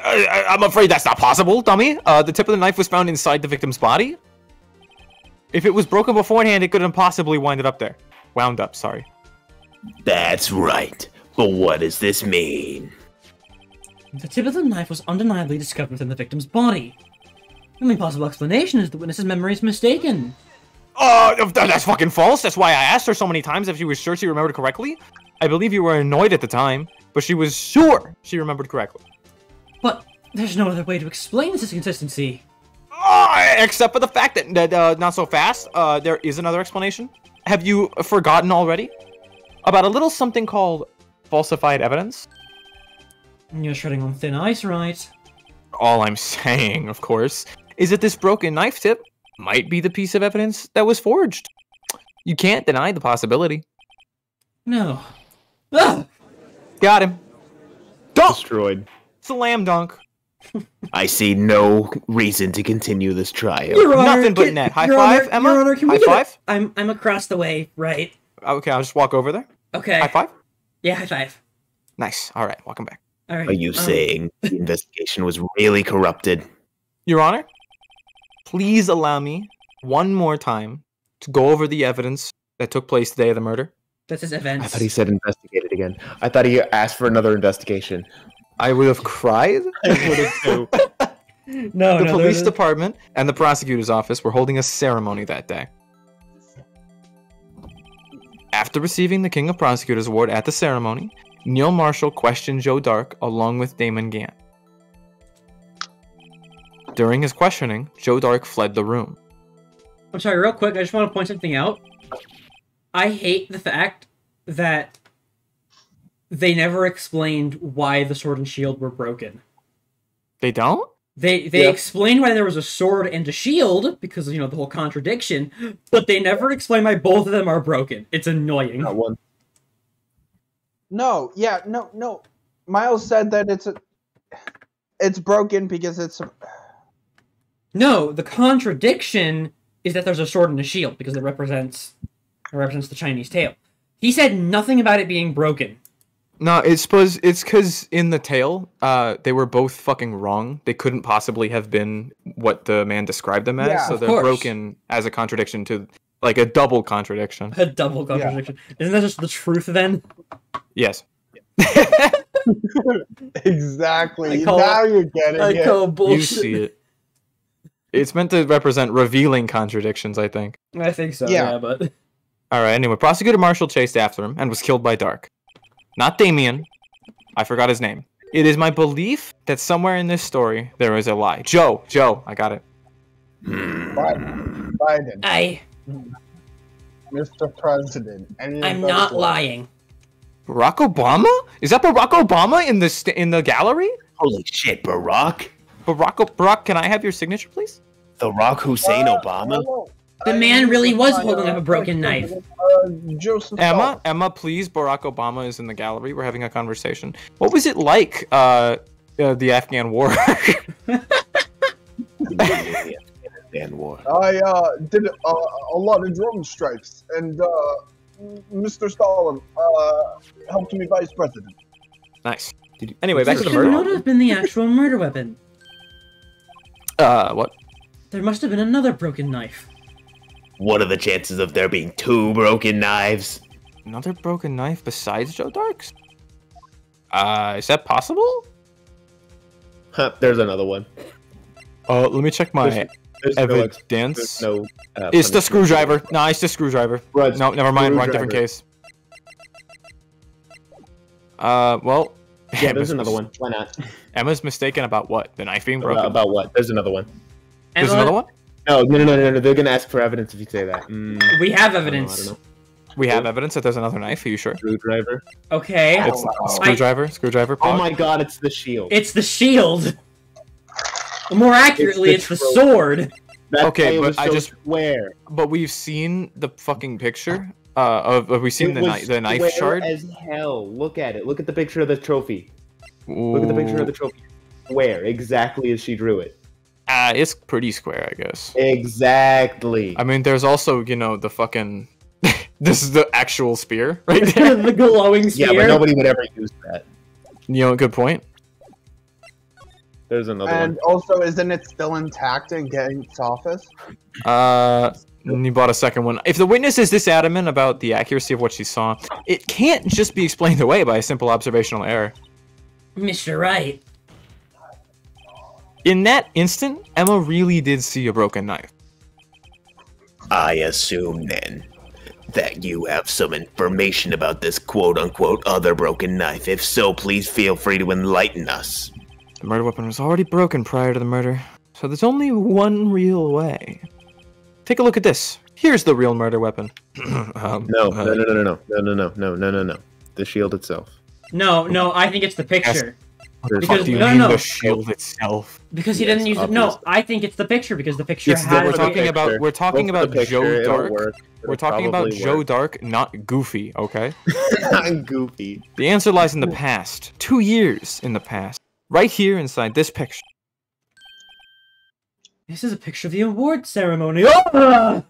I'm afraid that's not possible, dummy. The tip of the knife was found inside the victim's body. If it was broken beforehand, it couldn't possibly wound up, sorry. That's right. But what does this mean? The tip of the knife was undeniably discovered within the victim's body. The only possible explanation is the witness's memory is mistaken. That's fucking false. That's why I asked her so many times if she was sure she remembered correctly. I believe you were annoyed at the time, but she was sure she remembered correctly. But there's no other way to explain this inconsistency. Except for the fact that, not so fast, there is another explanation. Have you forgotten already? About a little something called falsified evidence? You're treading on thin ice, right? All I'm saying, of course, is that this broken knife tip might be the piece of evidence that was forged. You can't deny the possibility. No. Ah! Got him. Dunk! Destroyed. Slam dunk. I see no reason to continue this trial. Your Honor, Nothing but can- net. High Your five, Honor, Emma? Your Honor, can we High get five? I'm across the way, right? Okay, I'll just walk over there. Okay. High five? Yeah, high five. Nice. All right, welcome back. All right. Are you saying the investigation was really corrupted? Your Honor, please allow me one more time to go over the evidence that took place the day of the murder. This is I events. thought he said investigated again. I thought he asked for another investigation. I would have cried. I would have too. No, The police department and the prosecutor's office were holding a ceremony that day. After receiving the King of Prosecutors Award at the ceremony, Neil Marshall questioned Joe Dark along with Damon Gant. During his questioning, Joe Dark fled the room. I'm sorry, real quick, I just want to point something out. I hate the fact that they never explained why the sword and shield were broken. They don't? They explained why there was a sword and a shield, because, you know, the whole contradiction, but they never explain why both of them are broken. It's annoying. Not one. No, no. Miles said that it's broken because it's... No, the contradiction is that there's a sword and a shield, because it represents the Chinese tail. He said nothing about it being broken. No, it's because in the tale, they were both fucking wrong. They couldn't possibly have been what the man described them as, Yeah, so of they're course. broken as a contradiction to, like, a double contradiction. A double contradiction. Isn't that just the truth then? Yes. Exactly. I call- Now you're getting it. call You bullshit. see it. It's meant to represent revealing contradictions, I think. I think so, Yeah. yeah, but... Alright, anyway, Prosecutor Marshall chased after him and was killed by Dark. Not Damien. I forgot his name. It is my belief that somewhere in this story there is a lie. Joe, I got it. Biden, Mr. President. I'm not lying. Barack Obama? Is that Barack Obama in the gallery? Holy shit, Barack? Barack, can I have your signature, please? The Rock Hussein Obama? The man really was holding up a broken knife. Joseph Emma, please. Barack Obama is in the gallery. We're having a conversation. What was it like, the Afghan war? Afghan war. I did a lot of drone strikes, and Mr. Stalin helped me vice president. Nice. Anyway, back to the This could not murder. have been the actual murder weapon. What? There must have been another broken knife. What are the chances of there being two broken knives? Another broken knife besides Joe Dark's? Is that possible? Huh, there's another one. Let me check my There's evidence. No, It's the punishment. screwdriver. No, it's the screwdriver. Right, No, never mind. We're on a different screwdriver. case. Well. Yeah, there's another one. Why not? Emma's mistaken about what? The knife being broken? About what? There's another one. There's Emma, another one? No. They're gonna ask for evidence if you say that. We have I evidence. don't know. We have evidence that there's another knife. Are you sure? Screwdriver. Okay. It's screwdriver. Oh Pog. my god, it's the shield. It's the shield. More accurately, it's the trope. sword. That's Okay, why it but was I so just- square. But we've seen the fucking picture. We've seen It was the knife square shard. as hell. Look at it. Look at the picture of the trophy. Look at the picture of the trophy. Square, exactly as she drew it. It's pretty square, I guess. Exactly. I mean, there's also, the fucking... this is the actual spear, right there. The glowing spear. Yeah, but nobody would ever use that. Good point. There's another And one. also, isn't it still intact in Gant's office? You bought a second one. If the witness is this adamant about the accuracy of what she saw, it can't just be explained away by a simple observational error. Mr. Wright. In that instant, Emma really did see a broken knife. I assume then that you have some information about this quote-unquote other broken knife. If so, please feel free to enlighten us. The murder weapon was already broken prior to the murder, so there's only one real way. Take a look at this. Here's the real murder weapon. No. The shield itself. No, I think it's the picture. There's Because- What do you no, mean no. the shield itself? Because he Yes, didn't use it. No, obviously. I think it's the picture, because the picture It's has we're it. talking about Look for the picture, Joe it'll Dark. work. We're It'll talking about probably Joe work. Dark, not Goofy, okay? Not goofy. The answer lies in the past. 2 years in the past. Right here inside this picture. This is a picture of the award ceremony. Ah!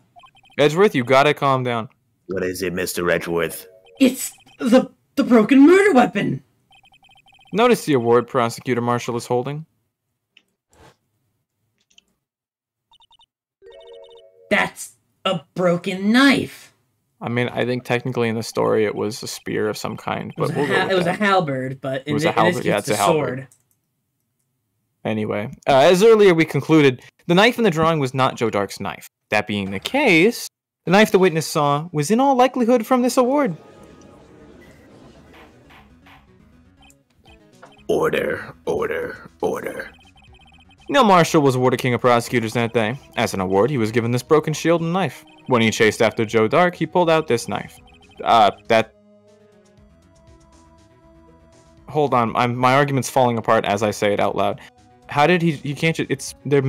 Edgeworth, you gotta calm down. What is it, Mr. Edgeworth? It's The broken murder weapon! Notice the award Prosecutor Marshall is holding. That's a broken knife. I mean, I think technically in the story it was a spear of some kind, but It was a halberd, but in was a this halberd, case yeah, it's it's a a halberd. sword. Anyway, as earlier we concluded, the knife in the drawing was not Joe Dark's knife. That being the case, the knife the witness saw was in all likelihood from this award. Order, order, order. Neil Marshall was awarded King of Prosecutors that day. As an award, he was given this broken shield and knife. When he chased after Joe Dark, he pulled out this knife. Hold on, my argument's falling apart as I say it out loud. How did he can't just, they're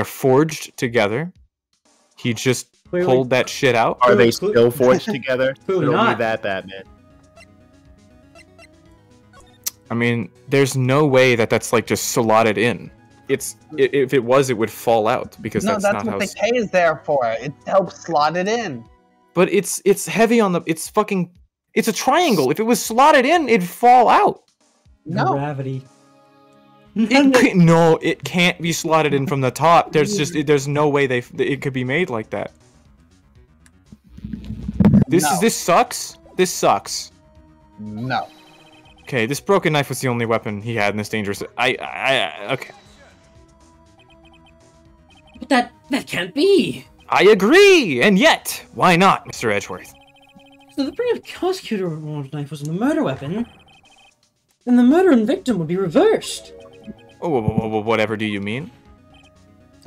forged together. He just pulled that shit out. Are they still forged together? Clearly Show me not. that, man. I mean, there's no way that that's like just slotted in. If it was, it would fall out because No, that's that's not what how. the K is there for. It helps slot it in. But it's heavy on the. It's a triangle. If it was slotted in, it'd fall out. No. Gravity. No, it can't be slotted in from the top. There's no way it could be made like that. This sucks. This sucks. No. Okay, this broken knife was the only weapon he had in this dangerous. Okay. But that can't be. I agree, and yet, why not, Mr. Edgeworth? So the prosecutor knife was in the murder weapon, then the murder and victim would be reversed. Oh, whatever do you mean?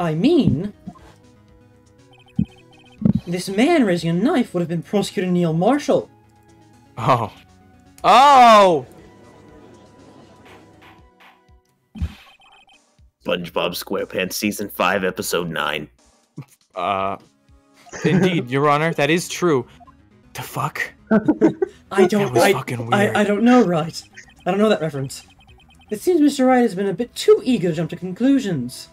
I mean, this man raising a knife would have been Prosecutor Neil Marshall. Oh. Oh! SpongeBob SquarePants Season 5, Episode 9. Indeed, Your Honor, that is true. The fuck? I don't. That was fucking weird. I don't know, Wright. I don't know that reference. It seems Mr. Wright has been a bit too eager to jump to conclusions.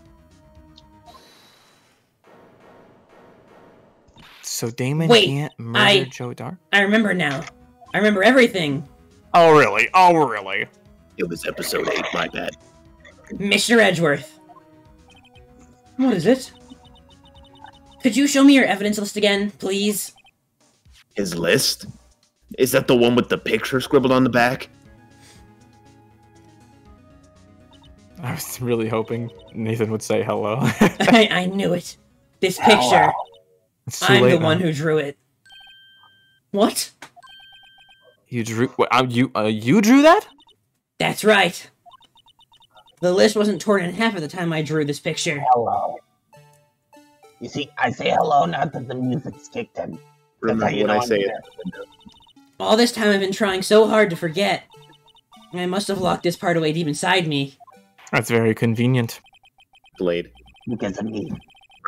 So Damon Wait, can't murder Joe Dark? I remember now. I remember everything. Oh, really? Oh, really? It was Episode 8, my bad. Mr. Edgeworth. What is it? Could you show me your evidence list again, please? His list? Is that the one with the picture scribbled on the back? I was really hoping Nathan would say hello. I knew it. This picture. It's too I'm late the now. one who drew it. What? You drew... What, you drew that? That's right. The list wasn't torn in half at the time I drew this picture. Hello. You see, I say hello not that the music's kicked in. That's how Remember you when know I I'm say it there. at the window. All this time I've been trying so hard to forget. I must have locked this part away deep inside me. That's very convenient. Blade. Because of me.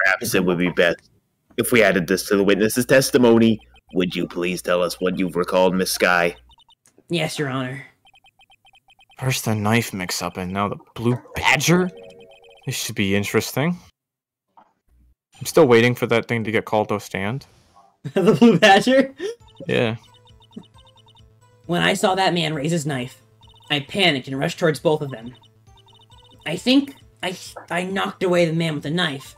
Perhaps it would be best if we added this to the witness's testimony. Would you please tell us what you've recalled, Miss Sky? Yes, Your Honor. First the knife mix-up, and now the blue badger? This should be interesting. I'm still waiting for that thing to get called to stand. The blue badger? Yeah. When I saw that man raise his knife, I panicked and rushed towards both of them. I think I knocked away the man with the knife.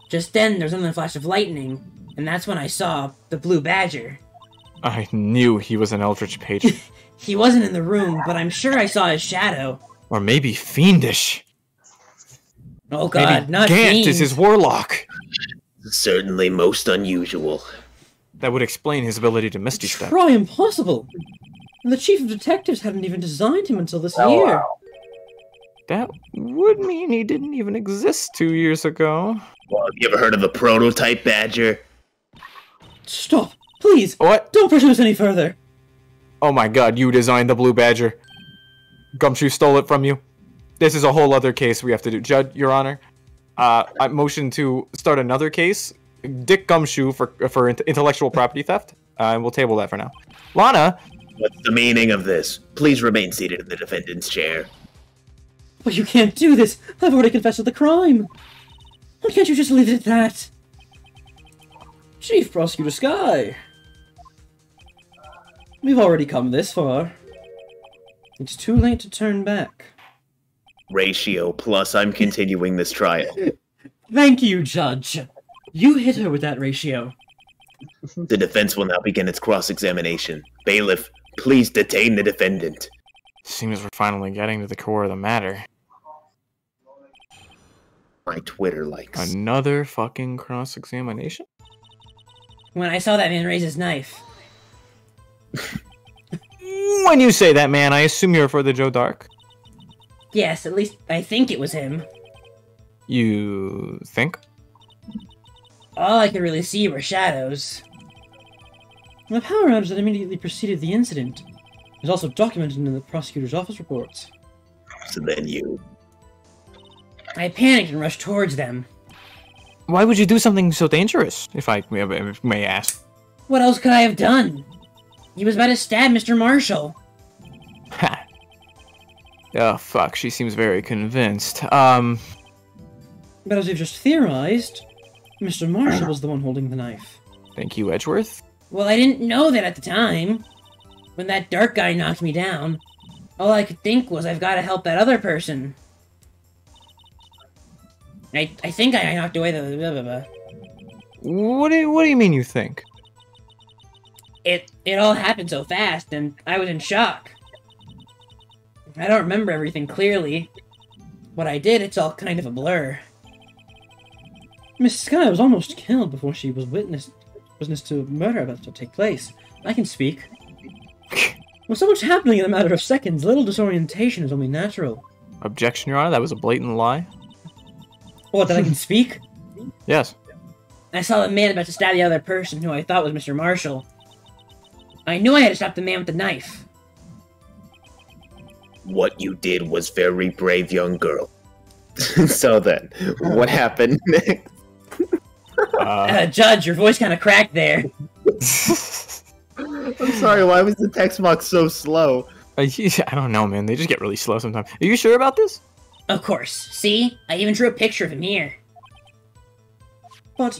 Just then, there was another flash of lightning, and that's when I saw the blue badger. I knew he was an eldritch patron. He wasn't in the room, but I'm sure I saw his shadow. Or maybe fiendish. Oh god, Maybe not Gant fiend. is his warlock. Certainly most unusual. That would explain his ability to misty step. Try impossible. And the chief of detectives hadn't even designed him until this year. That would mean he didn't even exist 2 years ago. Well, have you ever heard of the prototype badger? Stop, please. What? Don't pursue this any further. Oh my god, you designed the blue badger. Gumshoe stole it from you. This is a whole other case we have to do. Judge, Your Honor, I motion to start another case. Dick Gumshoe for intellectual property theft. And we'll table that for now. Lana! What's the meaning of this? Please remain seated in the defendant's chair. But you can't do this. I've already confessed to the crime. Why can't you just leave it at that? Chief Prosecutor Sky. We've already come this far. It's too late to turn back. Ratio plus I'm continuing this trial. Thank you, Judge. You hit her with that ratio. The defense will now begin its cross-examination. Bailiff, please detain the defendant. Seems we're finally getting to the core of the matter. My Twitter likes. Another fucking cross-examination? When I saw that man raise his knife. When you say that, man, I assume you're for the Joe Dark. Yes, at least I think it was him. You think? All I could really see were shadows. The power outage that immediately preceded the incident is also documented in the prosecutor's office reports. So then you... I panicked and rushed towards them. Why would you do something so dangerous, if I may ask? What else could I have done? He was about to stab Mr. Marshall. Ha. Oh, fuck, she seems very convinced. But as you've just theorized, Mr. Marshall was the one holding the knife. Thank you, Edgeworth. Well, I didn't know that at the time. When that dark guy knocked me down, all I could think was I've got to help that other person. I think I knocked away the... Blah, blah, blah. What do you mean you think? It all happened so fast, and I was in shock. I don't remember everything clearly. What I did, it's all kind of a blur. Miss Sky was almost killed before she was witness to a murder about to take place. I can speak. With so much happening in a matter of seconds, little disorientation is only natural. Objection, Your Honor, that was a blatant lie. What, that I can speak? Yes. I saw the man about to stab the other person who I thought was Mr. Marshall. I knew I had to stop the man with the knife. What you did was very brave, young girl. So then, what happened next? Judge, your voice kind of cracked there. I'm sorry, why was the text box so slow? I don't know, man. They just get really slow sometimes. Are you sure about this? Of course. See? I even drew a picture of him here. But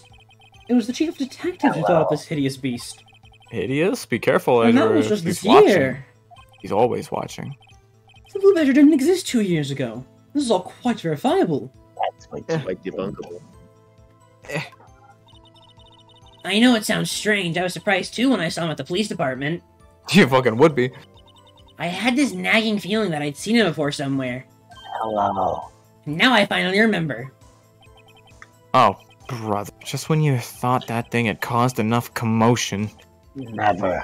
it was the chief of detectives who thought up this hideous beast. Hideous? Be careful, And that Edgeworth. was just He's this watching. year. He's always watching. The Blue Badger didn't exist 2 years ago. This is all quite verifiable. That's quite debunkable. I know it sounds strange. I was surprised too when I saw him at the police department. You fucking would be. I had this nagging feeling that I'd seen him before somewhere. Hello. And now I finally remember. Oh, brother. Just when you thought that thing had caused enough commotion. Never.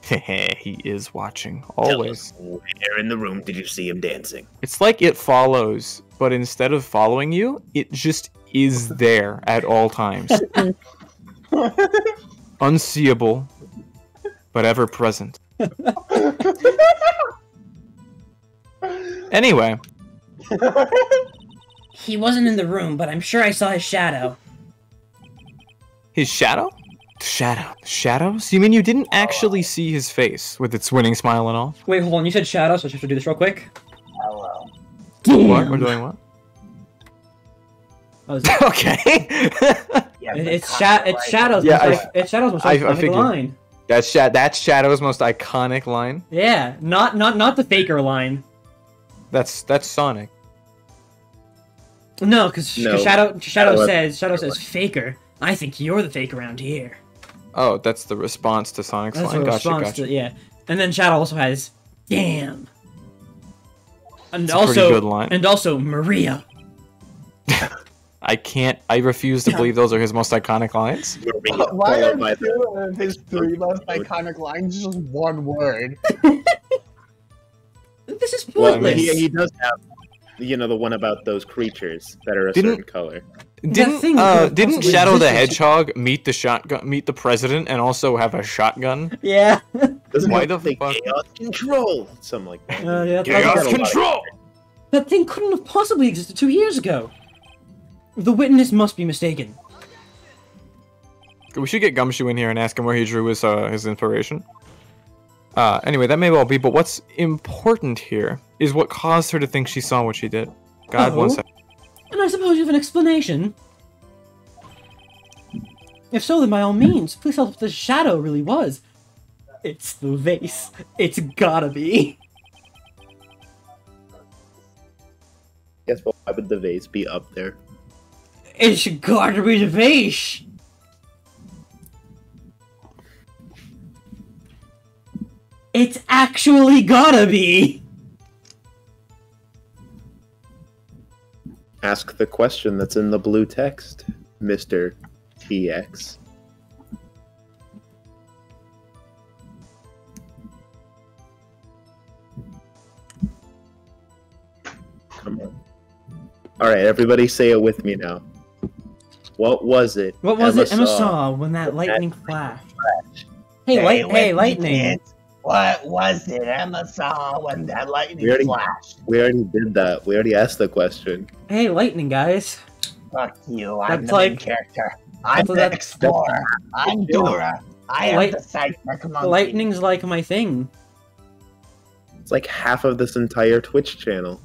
He is watching. Always. Where in the room did you see him dancing? It's like it follows, but instead of following you, it just is there at all times. Unseeable, but ever present. Anyway. He wasn't in the room, but I'm sure I saw his shadow. His shadow? Shadows? You mean you didn't actually see his face with its winning smile and all? Wait, hold on. You said shadow, so I have to do this real quick. Hello. What? We're doing what? Oh, Okay. it's shadows. Yeah, it's shadows most I iconic figured. line. That's Shadow's most iconic line. Yeah, not the faker line. That's Sonic. No, because No. Shadow says faker. I think you're the fake around here. Oh, that's the response to Sonic's That's line. a Gotcha. response to, yeah. And then Shadow also has damn. And It's a pretty good line. And also Maria. I refuse to believe those are his most iconic lines. Why are two of his three most iconic lines just one word? This is Well, I pointless. mean, he does have, the one about those creatures that are a Didn't- certain color. Didn't thing could didn't possibly Shadow the exist. Hedgehog meet the president and also have a shotgun? Yeah. Doesn't Why it the say fuck? chaos control? Something like that. Yeah, Chaos that- control. That thing couldn't have possibly existed 2 years ago. The witness must be mistaken. We should get Gumshoe in here and ask him where he drew his inspiration. Anyway, that may well be, but what's important here is what caused her to think she saw what she did. God, Oh. one second. And I suppose you have an explanation. If so, then by all means, please tell us what the shadow really was. It's the vase. It's gotta be. Yes, but why would the vase be up there? It's gotta be the vase. It's actually gotta be. Ask the question that's in the blue text, Mr. TX. Come on. Alright, everybody say it with me now. What was it? What was it Emma saw when that lightning flashed? Hey, lightning. Kids. What was it Emma saw when that lightning flashed? We already did that. We already asked the question. Hey, lightning, guys. Fuck you, I'm That's the main like- character. I'm the that's- explorer. I'm Dora. I am the cypher monkey. Lightning's like my thing. It's like half of this entire Twitch channel.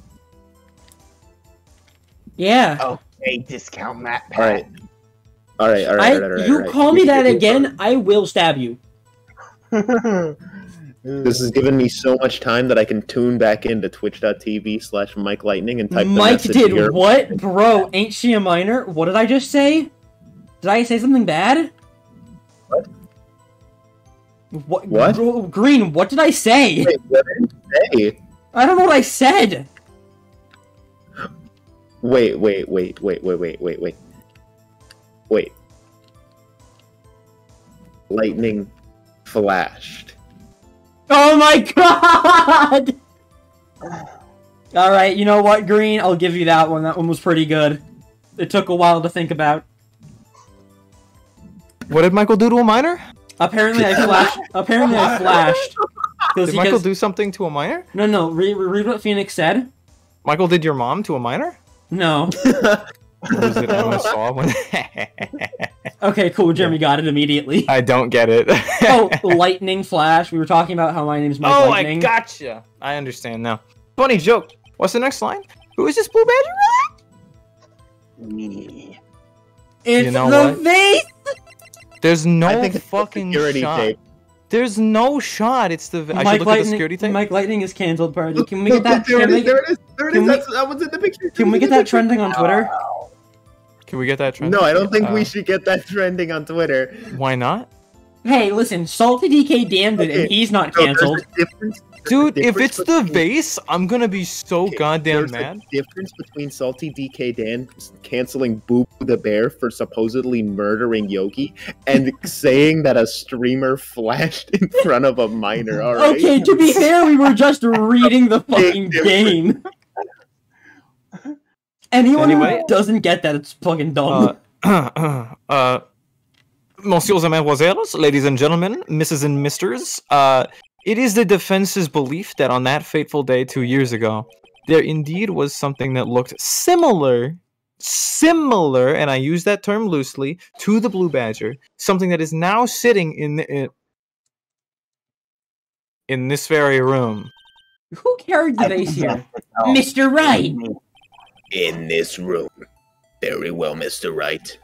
Yeah. Okay, discount Matt. Alright. Alright. You call me that again, I will stab you. This has given me so much time that I can tune back into twitch.tv/Mike Lightning and type the Mike message did here. what? Bro, ain't she a minor? What did I just say? Did I say something bad? What? What? Green, what did I say? Wait, what did you say? I don't know what I said. Wait. Lightning flashed. Oh my god! Alright, you know what, Green? I'll give you that one. That one was pretty good. It took a while to think about. What did Michael do to a miner? Apparently I flashed. Did Michael do something to a miner? No, read what Phoenix said. Michael did your mom to a miner? No. What was it Emma saw when... Okay, cool. Jeremy got it immediately. I don't get it. Oh, lightning flash. We were talking about how my name's Mike Lightning. I gotcha. I understand now. Funny joke. What's the next line? Who is this blue badger? Me. It's You know the what? vase! There's I no think it's fucking security shot. tape. There's no shot. It's the... I should look at the security tape? Mike Lightning is cancelled party. Can we get that? There it is. There it can is. That was in the picture. Can we get that trending on Twitter? Can we get that trend? No, I don't think we should get that trending on Twitter. Why not? Hey, listen, Salty DK damned it, and he's not cancelled. Dude, if it's the vase, I'm gonna be so goddamn There's mad. a difference between Salty DK Dan canceling Boo the Bear for supposedly murdering Yogi and saying that a streamer flashed in front of a miner, alright? Okay, to be fair, we were just reading the fucking game. Anyone Anyway. who doesn't get that, it's fucking dumb. Messieurs et mesdemoiselles, ladies and gentlemen, Mrs. and Misters, it is the defense's belief that on that fateful day 2 years ago, there indeed was something that looked similar, and I use that term loosely, to the Blue Badger, something that is now sitting in this very room. Who carried the vase here? Mr. Wright! In this room. Very well, Mr. Wright.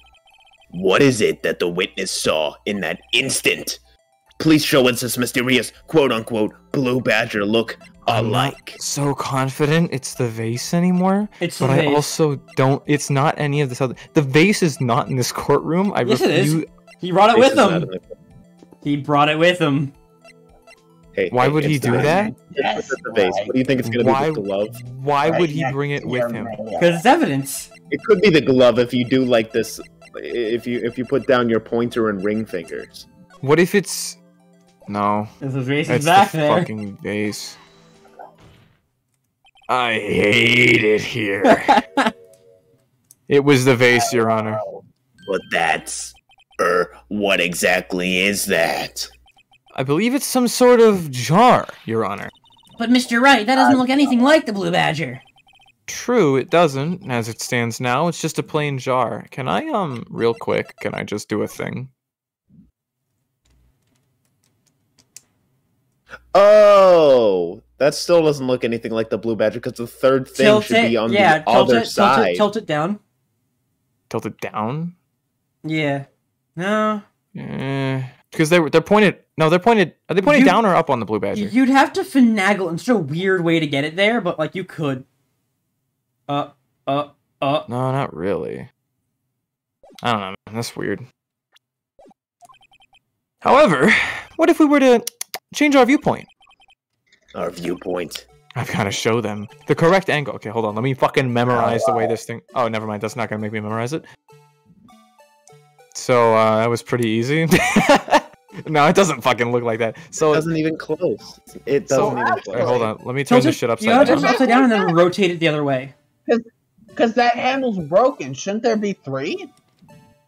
What is it that the witness saw in that instant? Please show us this mysterious, quote-unquote, blue badger look alike. So confident it's the vase anymore, It's the but I vase. also don't. It's not any of this other. The vase is not in this courtroom. Yes, it is. He brought it with him. He brought it with him. Hey, Why would he it's do the- that? Yes, It's the vase. What do you think it's gonna Why- be? The glove? Why right would he next bring it to with your him? mail. Because it's evidence. It could be the glove if you do like this. If you put down your pointer and ring fingers. What if it's? No, This is vase is it's the back there. fucking vase. I hate it here. It was the vase, Your Honor. But that's... what exactly is that? I believe it's some sort of jar, Your Honor. But Mr. Wright, that doesn't look anything like the Blue Badger. True, it doesn't, as it stands now. It's just a plain jar. Can I, real quick, can I just do a thing? Oh, that still doesn't look anything like the blue badger because the third thing Tilt should it, be on yeah, the other side. tilt it down. Tilt it down? Yeah. No. Eh. Because they're pointed. No, they're pointed. Are they pointed down or up on the blue badger? You'd have to finagle in such a weird way to get it there, but like you could. No, not really. I don't know. Man. That's weird. However, what if we were to change our viewpoint? Our viewpoint. I've got to show them the correct angle. Okay, hold on. Let me fucking memorize the way this thing... Oh, never mind. That's not going to make me memorize it. So, that was pretty easy. No, it doesn't fucking look like that. So It doesn't even close. It doesn't even close. Wait, hold on. Let me turn this shit You gotta upside turn down. it upside down and then rotate it the other way. Because that handle's broken. Shouldn't there be 3?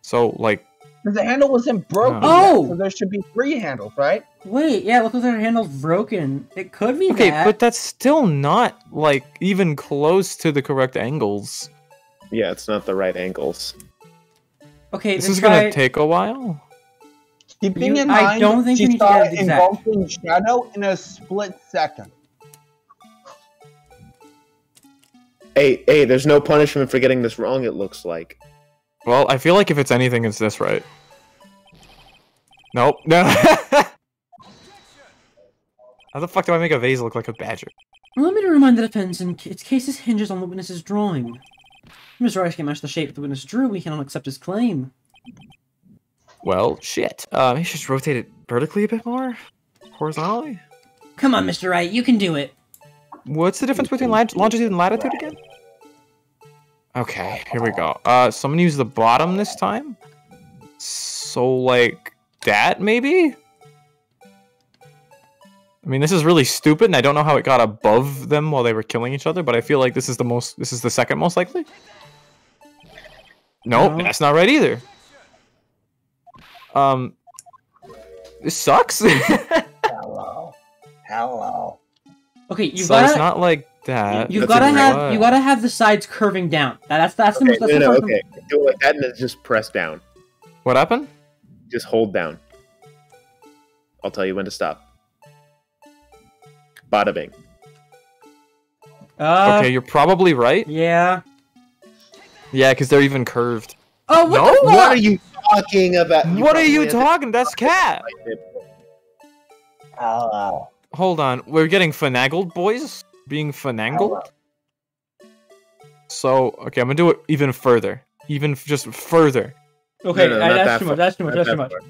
So, like... Because the handle wasn't broken Oh! yet, so there should be 3 handles, right? Wait, yeah, look like their handle's broken. It could be Okay, that. but that's still not, like, even close to the correct angles. Yeah, it's not the right angles. Okay, This then is try... gonna take a while. Keeping in I mind, don't think you she need to saw get it it exact. engulfing shadow in a split second. Hey, there's no punishment for getting this wrong, it looks like. Well, I feel like if it's anything, it's this, right? Nope. No. How the fuck do I make a vase look like a badger? Allow me to remind the defense in its case this hinges on the witness's drawing. Mr. Rice can match the shape the witness drew, we cannot accept his claim. Well, shit. Maybe just rotate it vertically a bit more? Horizontally? Come on, Mr. Wright, you can do it. What's the difference between longitude and latitude again? Okay, here we go. So I'm gonna use the bottom this time. So, like, that, maybe? I mean, this is really stupid, and I don't know how it got above them while they were killing each other, but I feel like this is the second most likely. Nope, No. that's not right either. This sucks. Hello. Okay, you've So gotta... it's not like that. You've That's gotta exactly have you gotta have the sides curving down. That's the Okay, most. That's the first one. okay. Do it that and then just press down. What happened? Just hold down. I'll tell you when to stop. Bada bing. Okay, you're probably right. Yeah. Yeah, because they're even curved. Oh, what No? the fuck? What are you talking about? What are you probably talking? That's cat. Hello. Hold on, we're getting finagled, boys. Being finangled. So, okay, I'm gonna do it even further. Even just further. Okay, No, not that's that too far. much. That's too much. Not That's too that much. far.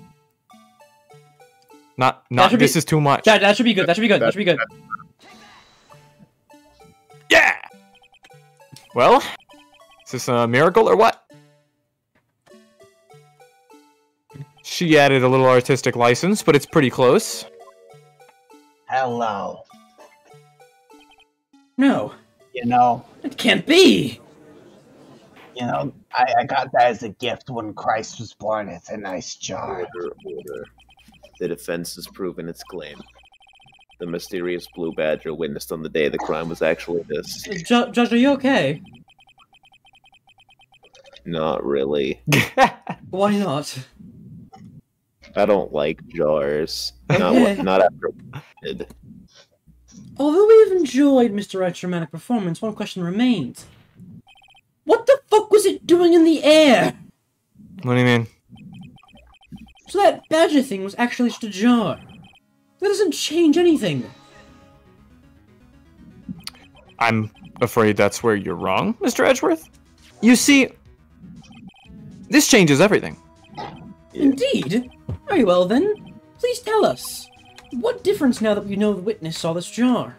Not. should be- This is too much. That should be good. That should be good. That should be good. Yeah. Well, is this a miracle or what? She added a little artistic license, but it's pretty close. Hello. No, You know, it can't be. I got that as a gift when Christ was born. It's a nice jar. Order. The defense has proven its claim. The mysterious blue badger witnessed on the day of the crime was actually this. Judge, are you okay? Not really. Why not? I don't like jars. Okay. Not after what I did. Although we've enjoyed Mr. Wright's dramatic performance, one question remains. What the fuck was it doing in the air? What do you mean? So that badger thing was actually just a jar. That doesn't change anything. I'm afraid that's where you're wrong, Mr. Edgeworth. You see, this changes everything. Indeed. Very well then. Please tell us. What difference now that we know the witness saw this jar?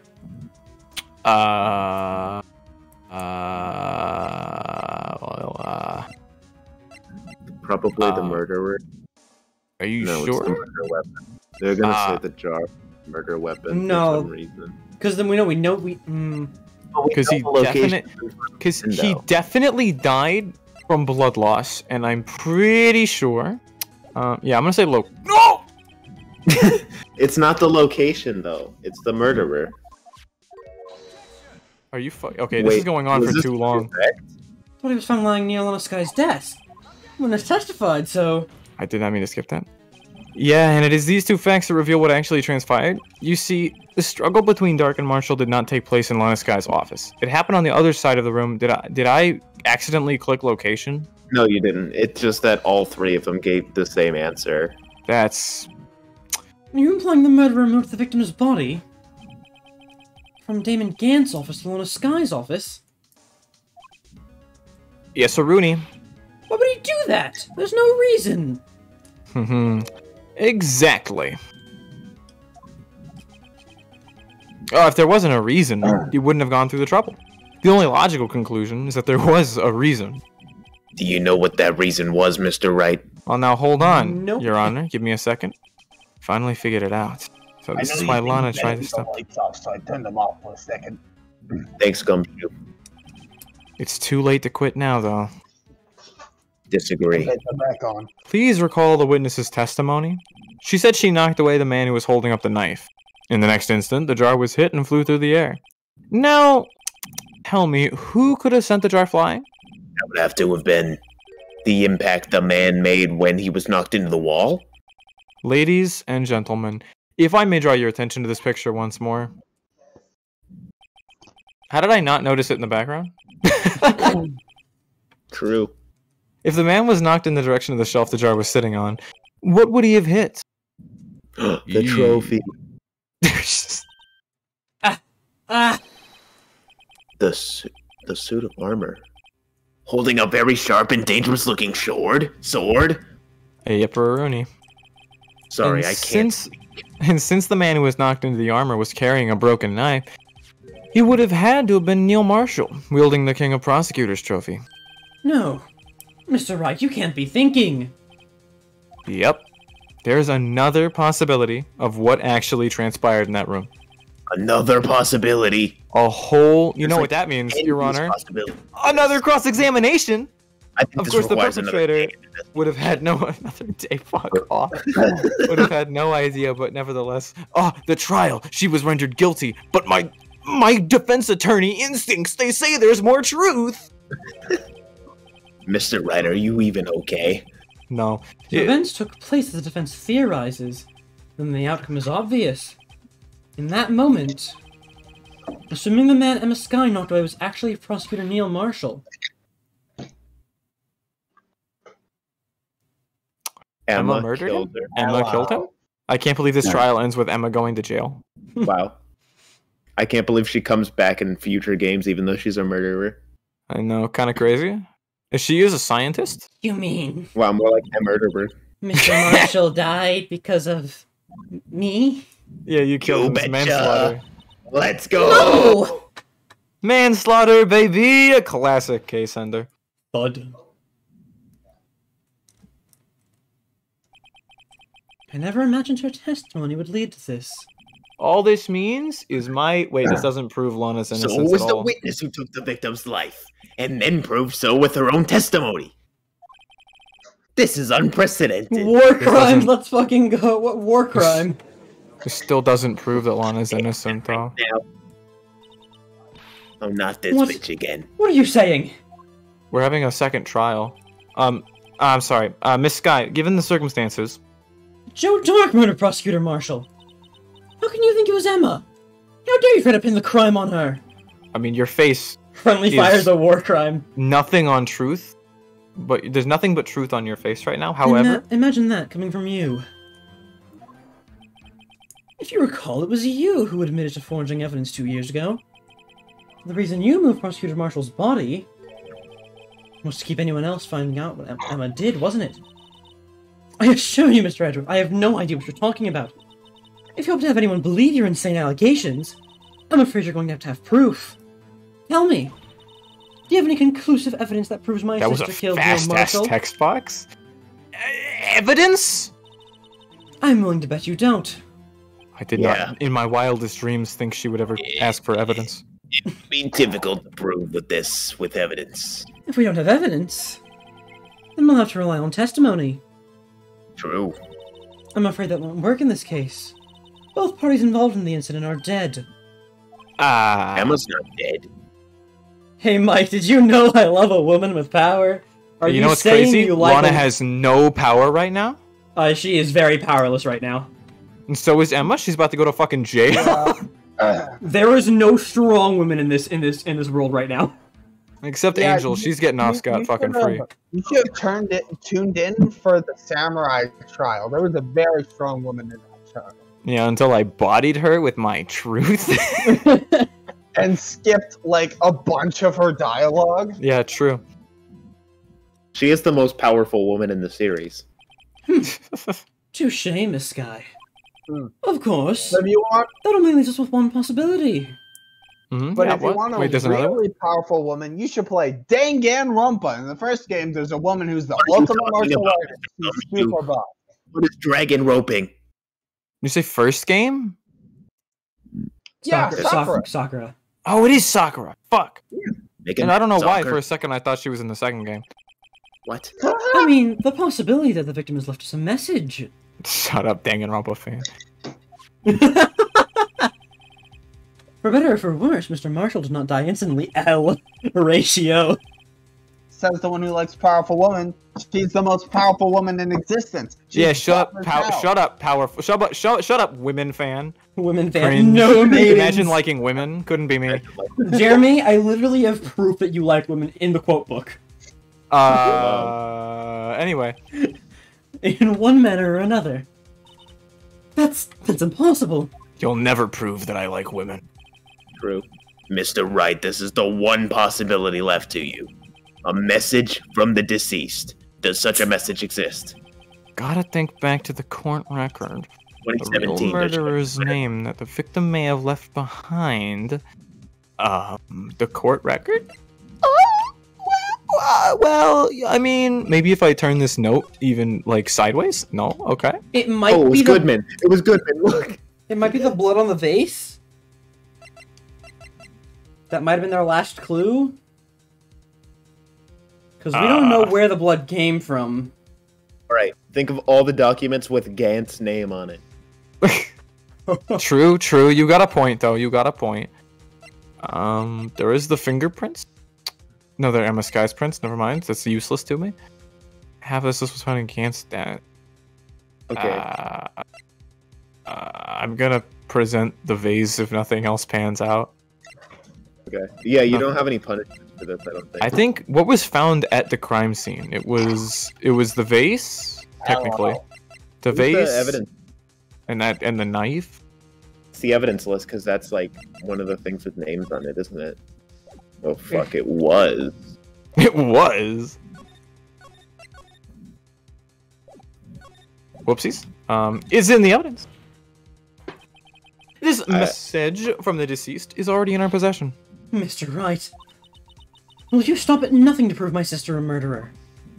Probably the murderer. Are you No, it's sure? the murder weapon. They're gonna say the jar murder weapon No. for some reason. Because then we know we. Because he Window. definitely died from blood loss, and I'm pretty sure. Yeah, I'm gonna say low. No. It's not the location though. It's the murderer. Are you okay? This is Wait, going on was for this too long. correct? Thought he was found lying near Lanaska's desk. Witness testified, so. I did not mean to skip that. Yeah, and it is these two facts that reveal what actually transpired. You see, the struggle between Dark and Marshall did not take place in Lana Sky's office. It happened on the other side of the room. Did I accidentally click location? No, you didn't. It's just that all three of them gave the same answer. That's Are you implying the murderer moved the victim's body from Damon Gant's office to Lorna Sky's office? Yes, so Rooney. Why would he do that? There's no reason. Exactly. Oh, if there wasn't a reason, he wouldn't have gone through the trouble. The only logical conclusion is that there was a reason. Do you know what that reason was, Mr. Wright? Well, now hold on, Nope. Your Honor. Give me a second. Finally figured it out. So this is why Lana tried to stop. Lights off, so I turned them off for a second. Thanks, Gumshoe. It's too late to quit now, though. Disagree. They're back on. Please recall the witness's testimony. She said she knocked away the man who was holding up the knife. In the next instant, the jar was hit and flew through the air. Now, tell me, who could have sent the jar flying? That would have to have been the impact the man made when he was knocked into the wall. Ladies and gentlemen, if I may draw your attention to this picture once more. How did I not notice it in the background? True. If the man was knocked in the direction of the shelf the jar was sitting on, what would he have hit? The trophy. The suit of armor. Holding a very sharp and dangerous looking sword? Hey, Rooney. Sorry, I can't. Since the man who was knocked into the armor was carrying a broken knife, he would have had to have been Neil Marshall, wielding the King of Prosecutors trophy. No. Mr. Wright, you can't be thinking. Yep. There's another possibility of what actually transpired in that room. Another possibility. A whole... You It's know like what that means, endless Your Honor? possibility. Another cross-examination! I think Of this course, the requires another perpetrator day. would have had another day, fuck off. Would have had no idea, but nevertheless, the trial, she was rendered guilty, but my defense attorney instincts, they say there's more truth. Mr. Wright, are you even okay? No. The events took place as the defense theorizes, then the outcome is obvious. In that moment, assuming the man Emma Sky knocked away was actually Prosecutor Neil Marshall. Emma murdered him? killed her. Emma Wow. killed him? I can't believe this trial ends with Emma going to jail. Wow. I can't believe she comes back in future games even though she's a murderer. I know, kind of crazy. Is she a scientist? You mean Wow, more like a murderer. Mr. Marshall died because of me? Yeah, you killed him. It's betcha. manslaughter. Let's go! No! Manslaughter, baby! A classic case ender. Thud. I never imagined her testimony would lead to this. All this means is Wait, this doesn't prove Lana's So innocence was at the all. witness who took the victim's life, and then proved so with her own testimony. This is unprecedented. War crime! doesn't- Let's fucking go! What war crime? This still doesn't prove that Lana's innocent, though. Now, I'm not this What? bitch again. What are you saying? We're having a second trial. I'm sorry. Miss Sky, given the circumstances, Joe Dark murdered Prosecutor Marshall. How can you think it was Emma? How dare you try to pin the crime on her? I mean, your face, Friendly Is- fire's a war crime. nothing on truth, but there's nothing but truth on your face right now. However, Imagine that coming from you. If you recall, it was you who admitted to forging evidence 2 years ago. The reason you moved Prosecutor Marshall's body was to keep anyone else finding out what Emma did, wasn't it? I assure you, Mr. Edward, I have no idea what you're talking about. If you hope to have anyone believe your insane allegations, I'm afraid you're going to have proof. Tell me, do you have any conclusive evidence that proves my that was a sister killed Neil fast-ass Marshall? text box. Evidence? I'm willing to bet you don't. I did Yeah. not, in my wildest dreams, think she would ever ask for evidence. It'd be difficult to prove with evidence. If we don't have evidence, then we'll have to rely on testimony. True. I'm afraid that won't work in this case. Both parties involved in the incident are dead. Emma's not dead. Hey Mike, did you know I love a woman with power? Are you know what's saying crazy? you like Lana a- has no power right now, She is very powerless right now. and so is Emma. She's about to go to fucking jail. There is no strong women in this world right now. Except Yeah, Angel, she's getting off scot fucking free. You should have tuned in for the samurai trial. There was a very strong woman in that trial. Yeah, until I bodied her with my truth. And skipped like a bunch of her dialogue. Yeah, true. She is the most powerful woman in the series. Touche, Miss Sky. Hmm. Of course. So if you want, That only leaves us with one possibility. but Yeah, if you want a Wait, there's another one? really powerful woman, you should play Danganronpa. In the first game, there's a woman who's the What are you ultimate talking martial about? artist. She's super buff. What is dragon roping? You say first game? Yeah, Sakura. Sakura. Oh, it is Sakura. Fuck. Making And I don't know why. soccer. For a second, I thought she was in the second game. What? I mean, the possibility that the victim has left us a message. Shut up, Danganronpa fan. For better or for worse, Mr. Marshall did not die instantly. L ratio. Says the one who likes powerful women. She's the most powerful woman in existence. She's Yeah, shut buff up, as hell. shut up, powerful, shut up, women fan. Women fan. Cringe. No maidens. Imagine liking women. Couldn't be me. Jeremy, I literally have proof that you like women in the quote book. Anyway. In one manner or another. That's impossible. You'll never prove that I like women. True. Mr. Wright, this is the one possibility left to you. A message from the deceased. Does such a message exist? Gotta think back to the court record. The real 2017. murderer's name that the victim may have left behind. The court record? Well, I mean, maybe if I turn this note even, like, sideways? No? Okay. It might Oh, it was be the Goodman. It was Goodman. Look. it might be the blood on the vase. That might have been their last clue. Because we don't know where the blood came from. All right. Think of all the documents with Gant's name on it. True. You got a point, though. You got a point. There is the fingerprints. No, they're Emma Sky's prints. Never mind. That's useless to me. Half this was found in Gant's stat. Okay. I'm gonna present the vase if nothing else pans out. Okay. Yeah, you don't have any punishment for this, I don't think. I think what was found at the crime scene, it was the vase, technically. The Who's vase the evidence? and the knife. It's the evidence list because that's like one of the things with names on it, isn't it? Oh fuck! It was. It was. Whoopsies. Is in the evidence. This message from the deceased is already in our possession. Mr. Wright. Will you stop at nothing to prove my sister a murderer?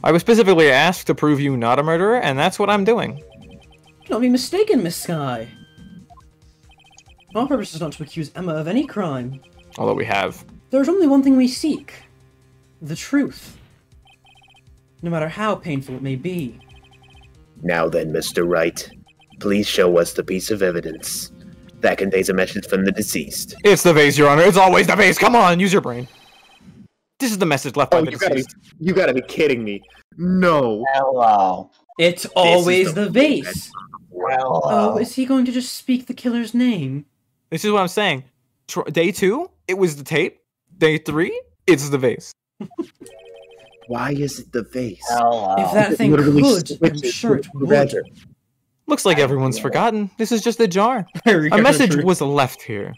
I was specifically asked to prove you not a murderer, and that's what I'm doing. Do not be mistaken, Miss Sky. Our purpose is not to accuse Emma of any crime. Although we have. There is only one thing we seek. The truth. No matter how painful it may be. Now then, Mr. Wright, please show us the piece of evidence that contains a message from the deceased. It's the vase, Your Honor. It's always the vase. Come on, use your brain. This is the message left by Oh, the deceased. you gotta be kidding me. No. Hello. It's always the vase. Hello. Oh, is he going to just speak the killer's name? This is what I'm saying. Day 2, it was the tape. Day 3, it's the vase. Why is it the vase? Hello. If that thing literally could, I'm switches sure it with would. the Looks like everyone's forgotten. This is just a jar. A A message was left here.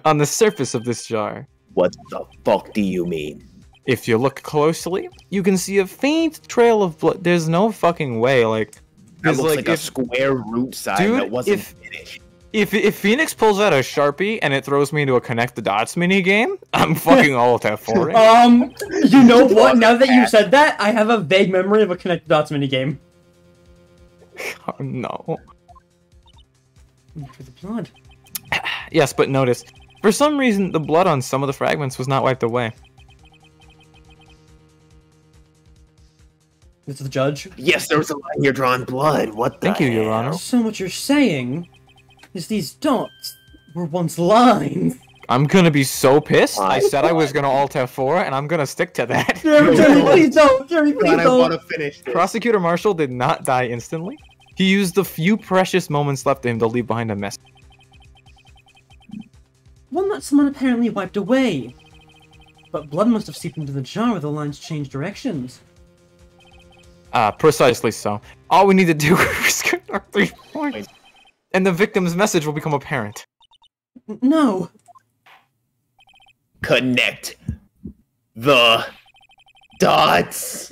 On the surface of this jar. What the fuck do you mean? If you look closely, you can see a faint trail of blood. There's no fucking way, like... That there's looks like a if- square root sign Dude, that wasn't if- finished. If Phoenix pulls out a Sharpie and it throws me into a connect the dots mini game, I'm fucking all at for it. You know what? Now that you said that, I have a vague memory of a Connect the Dots minigame. Oh, no. For the blood. Yes, but notice, for some reason, the blood on some of the fragments was not wiped away. It's the judge. Yes, there was a line here drawing blood. What the Thank you, Your hell? Honor. So what you're saying is these dots were once lines. I'm gonna be so pissed. I said I was gonna Alt F4, and I'm gonna stick to that. Jeremy, please don't! Jeremy, please God, I want don't! to finish this. Prosecutor Marshall did not die instantly. He used the few precious moments left to him to leave behind a message. One that someone apparently wiped away. But blood must have seeped into the jar where the lines changed directions. Precisely so. All we need to do is get our 3 points, and the victim's message will become apparent. No. Connect the dots.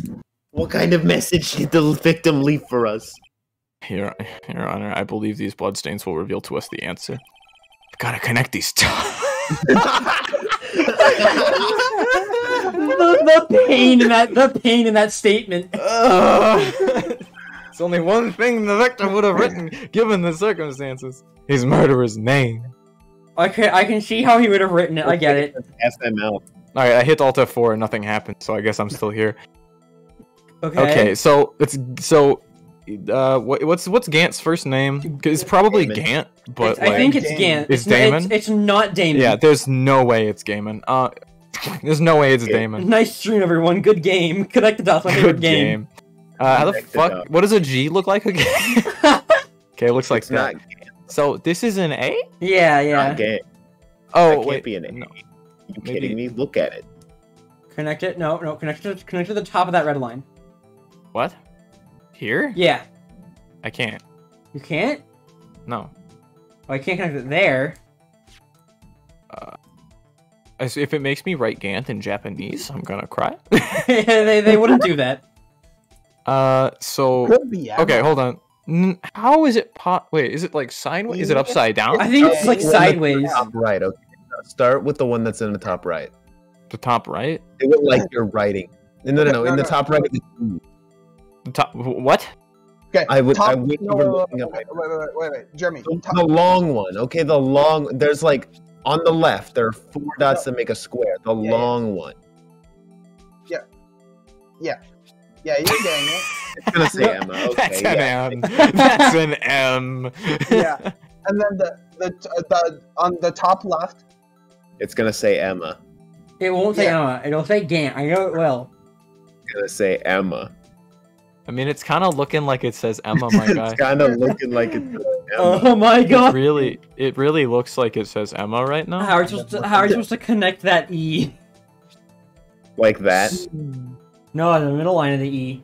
What kind of message did the victim leave for us? Your Honor, I believe these bloodstains will reveal to us the answer. I've gotta connect these dots. the pain in that statement. It's only one thing the victim would have written, given the circumstances. His murderer's name. Okay, I can see how he would have written it. I get it. SML. Alright, I hit Alt F4 and nothing happened, so I guess I'm still here. Okay. Okay, so what's Gant's first name? It's probably Damon. Gant, but I like, think it's Gant. It's Damon? It's not Damon. yeah, there's no way it's Gaiman. There's no way it's Damon. Nice stream, everyone. Good game. Connect the dots. My favorite Good game. How the Connect the fuck? dots. What does a G look like again? Okay, it looks like It's that. not So this is an A? Yeah, yeah. not gay. Oh That can't wait, be an A. no. You Maybe- kidding me? Look at it. Connect it. No. Connect to the top of that red line. What? Here? Yeah. I can't. You can't? No. Oh, I can't connect it there. If it makes me write Gant in Japanese, I'm gonna cry. they wouldn't do that. So Could be. okay, hold on. How is it Wait, is it like sideways? Is it upside down? I think it's like sideways. Top right. Okay. Start with the one that's in the top right. The top right? It look like you're writing. No. In the top right. The top what? Okay. I would- Top, I would no, never no, looking no, at my- wait, Jeremy. Top, The long one. Okay, the long. There's like on the left. There are 4 dots that make a square. The Yeah, long one. yeah, you're getting it. It's gonna say Emma. Okay, That's yeah. an M. That's an M. Yeah. And then the on the top left. It's gonna say Emma. It won't say Yeah. Emma. It'll say Gant. I know it will. It's gonna say Emma. I mean, it's kind of looking like it says Emma, my guy. It's kind of looking like it's Emma. Oh my god. It really looks like it says Emma right now. How are you supposed to connect that E? Like that. No, the middle line of the E.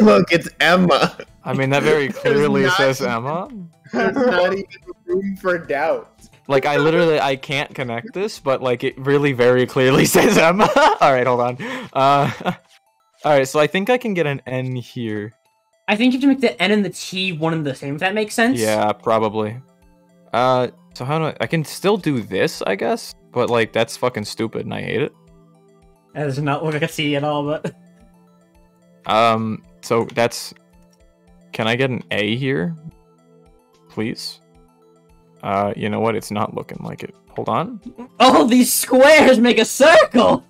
Look, it's Emma. I mean, that very clearly not- says Emma. There's not even room for doubt. Like, I can't connect this, but like, it really very clearly says Emma. All right, hold on. All right, so I think I can get an N here. I think you have to make the N and the T one and the same, if that makes sense. Yeah, probably. So how do I can still do this, I guess, but like, that's fucking stupid, and I hate it. That does not look like a T at all, but... So that's... Can I get an A here? Please? You know what? It's not looking like it. Hold on. All these squares make a circle!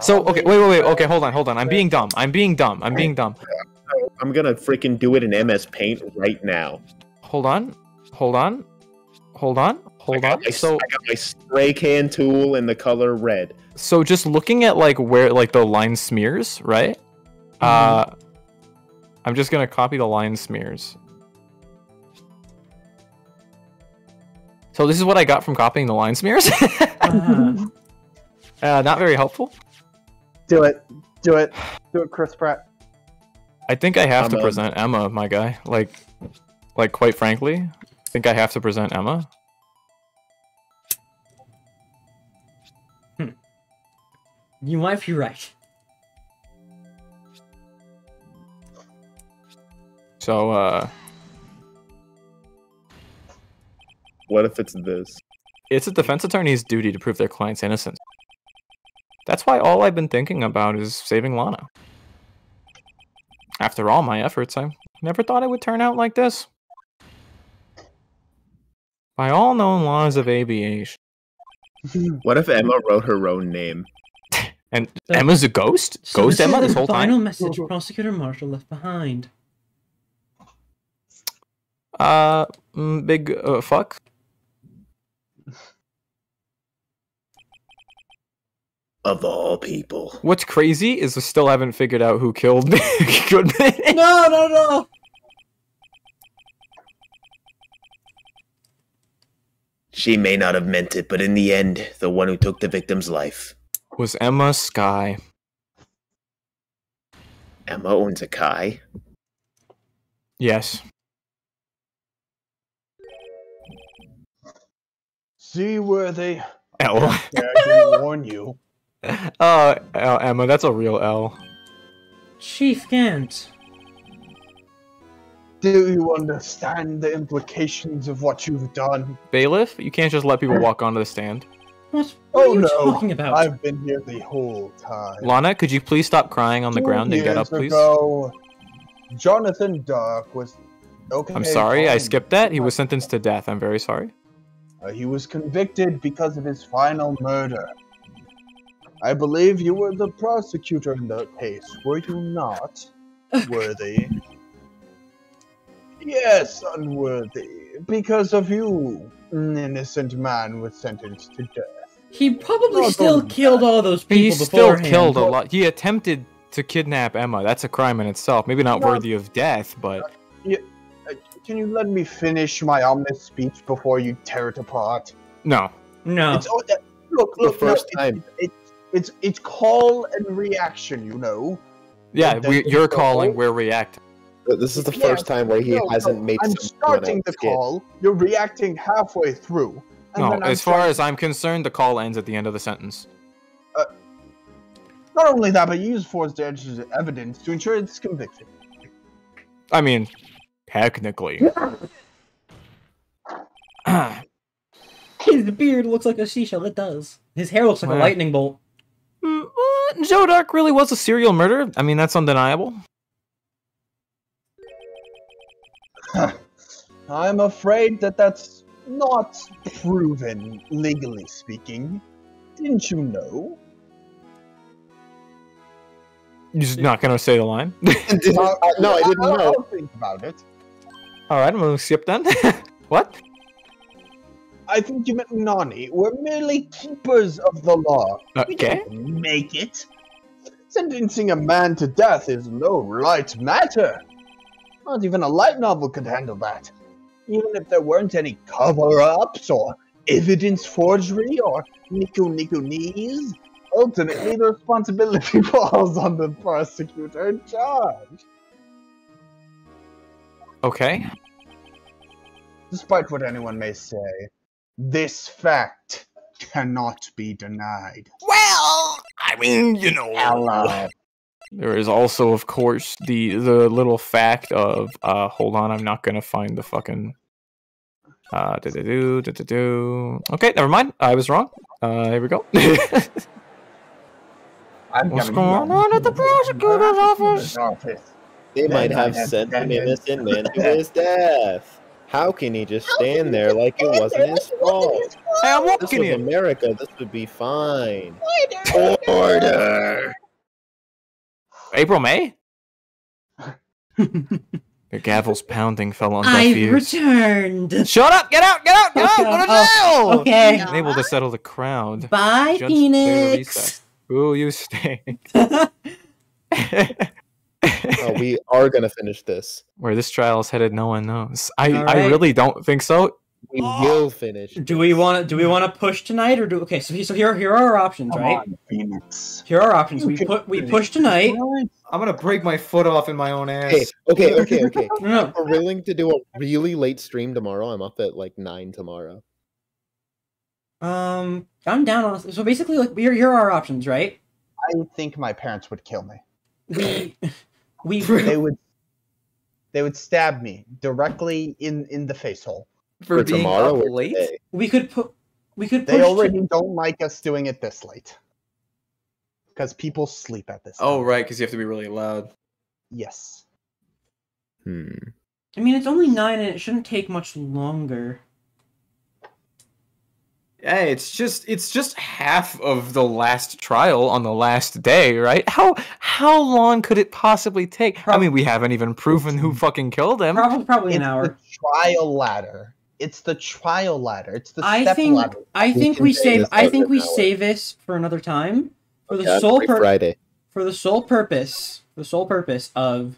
So, okay, wait, okay, hold on. I'm being dumb. I'm being dumb. I'm gonna freaking do it in MS Paint right now. Hold on. I got my spray can tool in the color red. So just looking at like where like the line smears, right? I'm just gonna copy the line smears. So this is what I got from copying the line smears. Not very helpful. Do it, Chris Pratt. I think I have to Emma. present Emma, my guy. Like quite frankly, I think I have to present Emma. You might be right. So, What if it's this? it's a defense attorney's duty to prove their client's innocence. That's why all I've been thinking about is saving Lana. After all my efforts, I never thought it would turn out like this. By all known laws of aviation. What if Emma wrote her own name? And Emma's a ghost? So Ghost this Emma is this the whole final time? message Prosecutor Marshall left behind. Big fuck? Of all people. What's crazy is I still haven't figured out who killed me. No! She may not have meant it, but in the end, the one who took the victim's life. Was Emma Sky. Emma owns a Kai. Yes. Seaworthy. L. I didn't warn you. Oh, Emma, that's a real L. Chief Gant. Do you understand the implications of what you've done? Bailiff, you can't just let people walk onto the stand. What Oh are you no, talking about? I've been here the whole time. Lana, could you please stop crying on the 2 ground and get up, years please? ago, Jonathan Dark was... Okay, I'm sorry, I fine. skipped that. He was sentenced to death. I'm very sorry. He was convicted because of his final murder. I believe you were the prosecutor in that case, were you not, Worthy? Yes, Unworthy. Because of you, an innocent man was sentenced to death. He probably No, still don't- killed all those people He still beforehand. killed a lot. He attempted to kidnap Emma. That's a crime in itself. Maybe not No. worthy of death, but... Can you let me finish my ominous speech before you tear it apart? No. No. It's look, The first no, time. It's call and reaction, you know. Yeah, And then you're the calling, whole- we're reacting. But this is the Yeah, first time where he No, hasn't made I'm someone starting else the skip. call. You're reacting halfway through. And No, then I'm as far trying- as I'm concerned, the call ends at the end of the sentence. not only that, but you use forced evidence to ensure its conviction. I mean, technically. His beard looks like a seashell. It does. His hair looks like a Wow. lightning bolt. Joe Dark really was a serial murderer. I mean, that's undeniable. I'm afraid that that's not proven, legally speaking. Didn't you know? You're just not gonna say the line? No, I didn't know. I'll think about it. Alright, I'm gonna skip then. What? I think you meant Nani. We're merely keepers of the law. We Okay. don't make it. Sentencing a man to death is no light matter. Not even a light novel could handle that. Even if there weren't any cover-ups or evidence forgery or nico-nico-knees, ultimately the responsibility falls on the prosecutor in charge. Okay. Despite what anyone may say, this fact cannot be denied. Well, I mean, you know. Hello. There is also, of course, the little fact of hold on, I'm not gonna find the fucking Okay, never mind. I was wrong. Here we go. What's going on at the prosecutor's office? They might have sent an innocent man to his death. How can he just stand there like it wasn't his fault? Hey, I'm This walking was in. America. This would be fine. Order! April, May? The gavel's pounding fell on deaf I've ears. returned. Shut up! Get out! Get out! Get out! Go to jail! Okay. Unable to settle the crowd. Bye, Judge declared a Phoenix. recess. Ooh, you stink. Oh, we are gonna finish this. Where this trial is headed, no one knows. I All right. really don't think so. We will finish. Do we want to push tonight or do okay? So here are our options, Come right? on, Phoenix. Here are our options. We push tonight. I'm gonna break my foot off in my own Okay, okay. No, We're willing to do a really late stream tomorrow. I'm up at like 9 tomorrow. I'm down on. So basically, like here are our options, right? I think my parents would kill me. We They would stab me directly in the face hole. For tomorrow or today? we could push. They already don't like us doing it this late. Because people sleep at this time. Oh, right, because you have to be really loud. Yes. I mean, it's only 9 and it shouldn't take much longer. Hey, it's just half of the last trial on the last day, right? How long could it possibly take? I mean, we haven't even proven who fucking killed him. Probably an It's hour. the trial ladder. It's the trial ladder. It's the I step think ladder. we say save. this I out think an we hour. save this for another time for the Yeah, sole every Friday. for the sole purpose of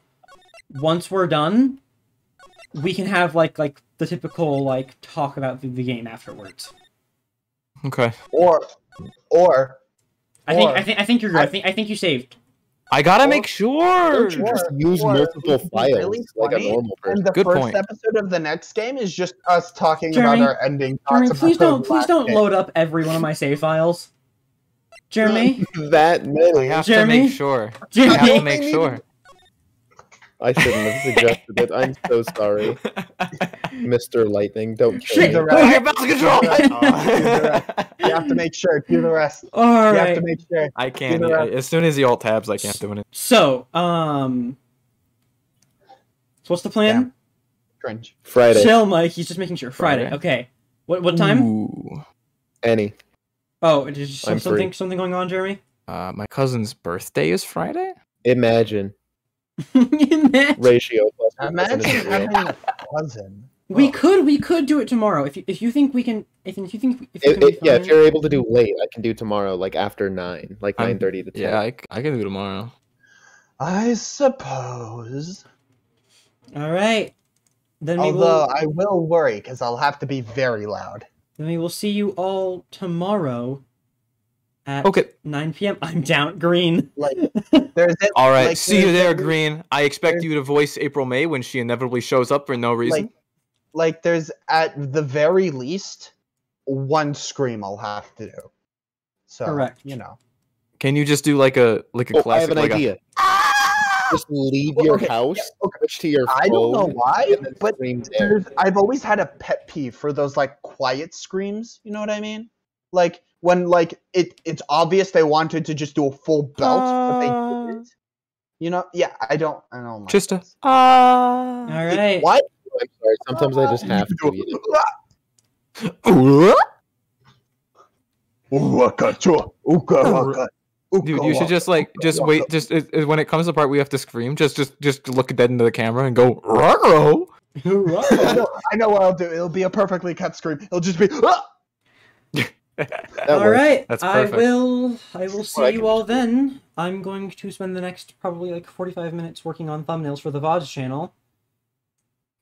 once we're done, we can have like the typical like talk about the game afterwards. Okay. Or I think you're good. I think you saved. I gotta make sure. Don't you just use Or multiple it could be files really like a funny, normal person? And the Good first point. episode of the next game is just us talking Jeremy, about our ending Jeremy, thoughts please about the don't last game. load up every one of my save files. Jeremy, That many. I have to Jeremy? make sure. I Jeremy, have to make sure. I shouldn't have suggested it. I'm so sorry, Mr. Lightning. Don't kill Shit. me. The Oh, rest. you're about to control. You have to make sure. Do the rest. all You have right. to make sure. I can't. Do the rest. As soon as the alt tabs, I can't do it. So, so what's the plan? Cringe. Friday. Chill, Mike. He's just making sure. Friday. Friday. Okay. What time? Ooh. Any. Oh, is I'm free. something going on, Jeremy? My cousin's birthday is Friday. Imagine. Imagine- Ratio plus. Imagine zero. having a cousin. we could do it tomorrow if you think we can if you think if you can be Yeah, if fine. you're able to do late, I can do tomorrow, like after 9, like I'm- 9:30 to 10. Yeah, I can do tomorrow. I suppose. All right. Then we Although will I will worry because I'll have to be very loud. then we will see you all tomorrow at Okay. 9 p.m. I'm down green. Like there's it. All right. like, See you there's there, at least- Green. I expect there's- you to voice April May when she inevitably shows up for no reason. Like there's at the very least one scream I'll have to do. So Correct. you know. Can you just do like a Oh, I classic? have an like idea. Just leave Well, your okay, house, yeah, okay. switch to your phone. I don't know why, and then but scream there. I've always had a pet peeve for those like quiet screams. You know what I mean? Like when like it's obvious they wanted to just do a full belt, but they didn't. You know? Yeah, I don't like Just a this. All right. What? I'm sorry. Sometimes I just have to. You know? Dude, you should just wait. Just when it comes to the part we have to scream, just look dead into the camera and go ruh I know what I'll do. It'll be a perfectly cut scream. It'll just be That All works. right. That's I perfect. will see I you can all then. I'm going to spend the next probably like 45 minutes working on thumbnails for the VODs channel.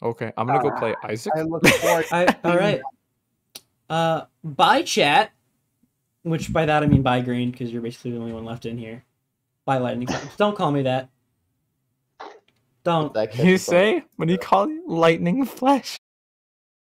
Okay, I'm gonna go play Isaac. I look forward. All right. Bye chat. Which by that I mean bye Green because you're basically the only one left in here. Bye Lightning. Don't call me that. Don't. That You say when you call you lightning flash.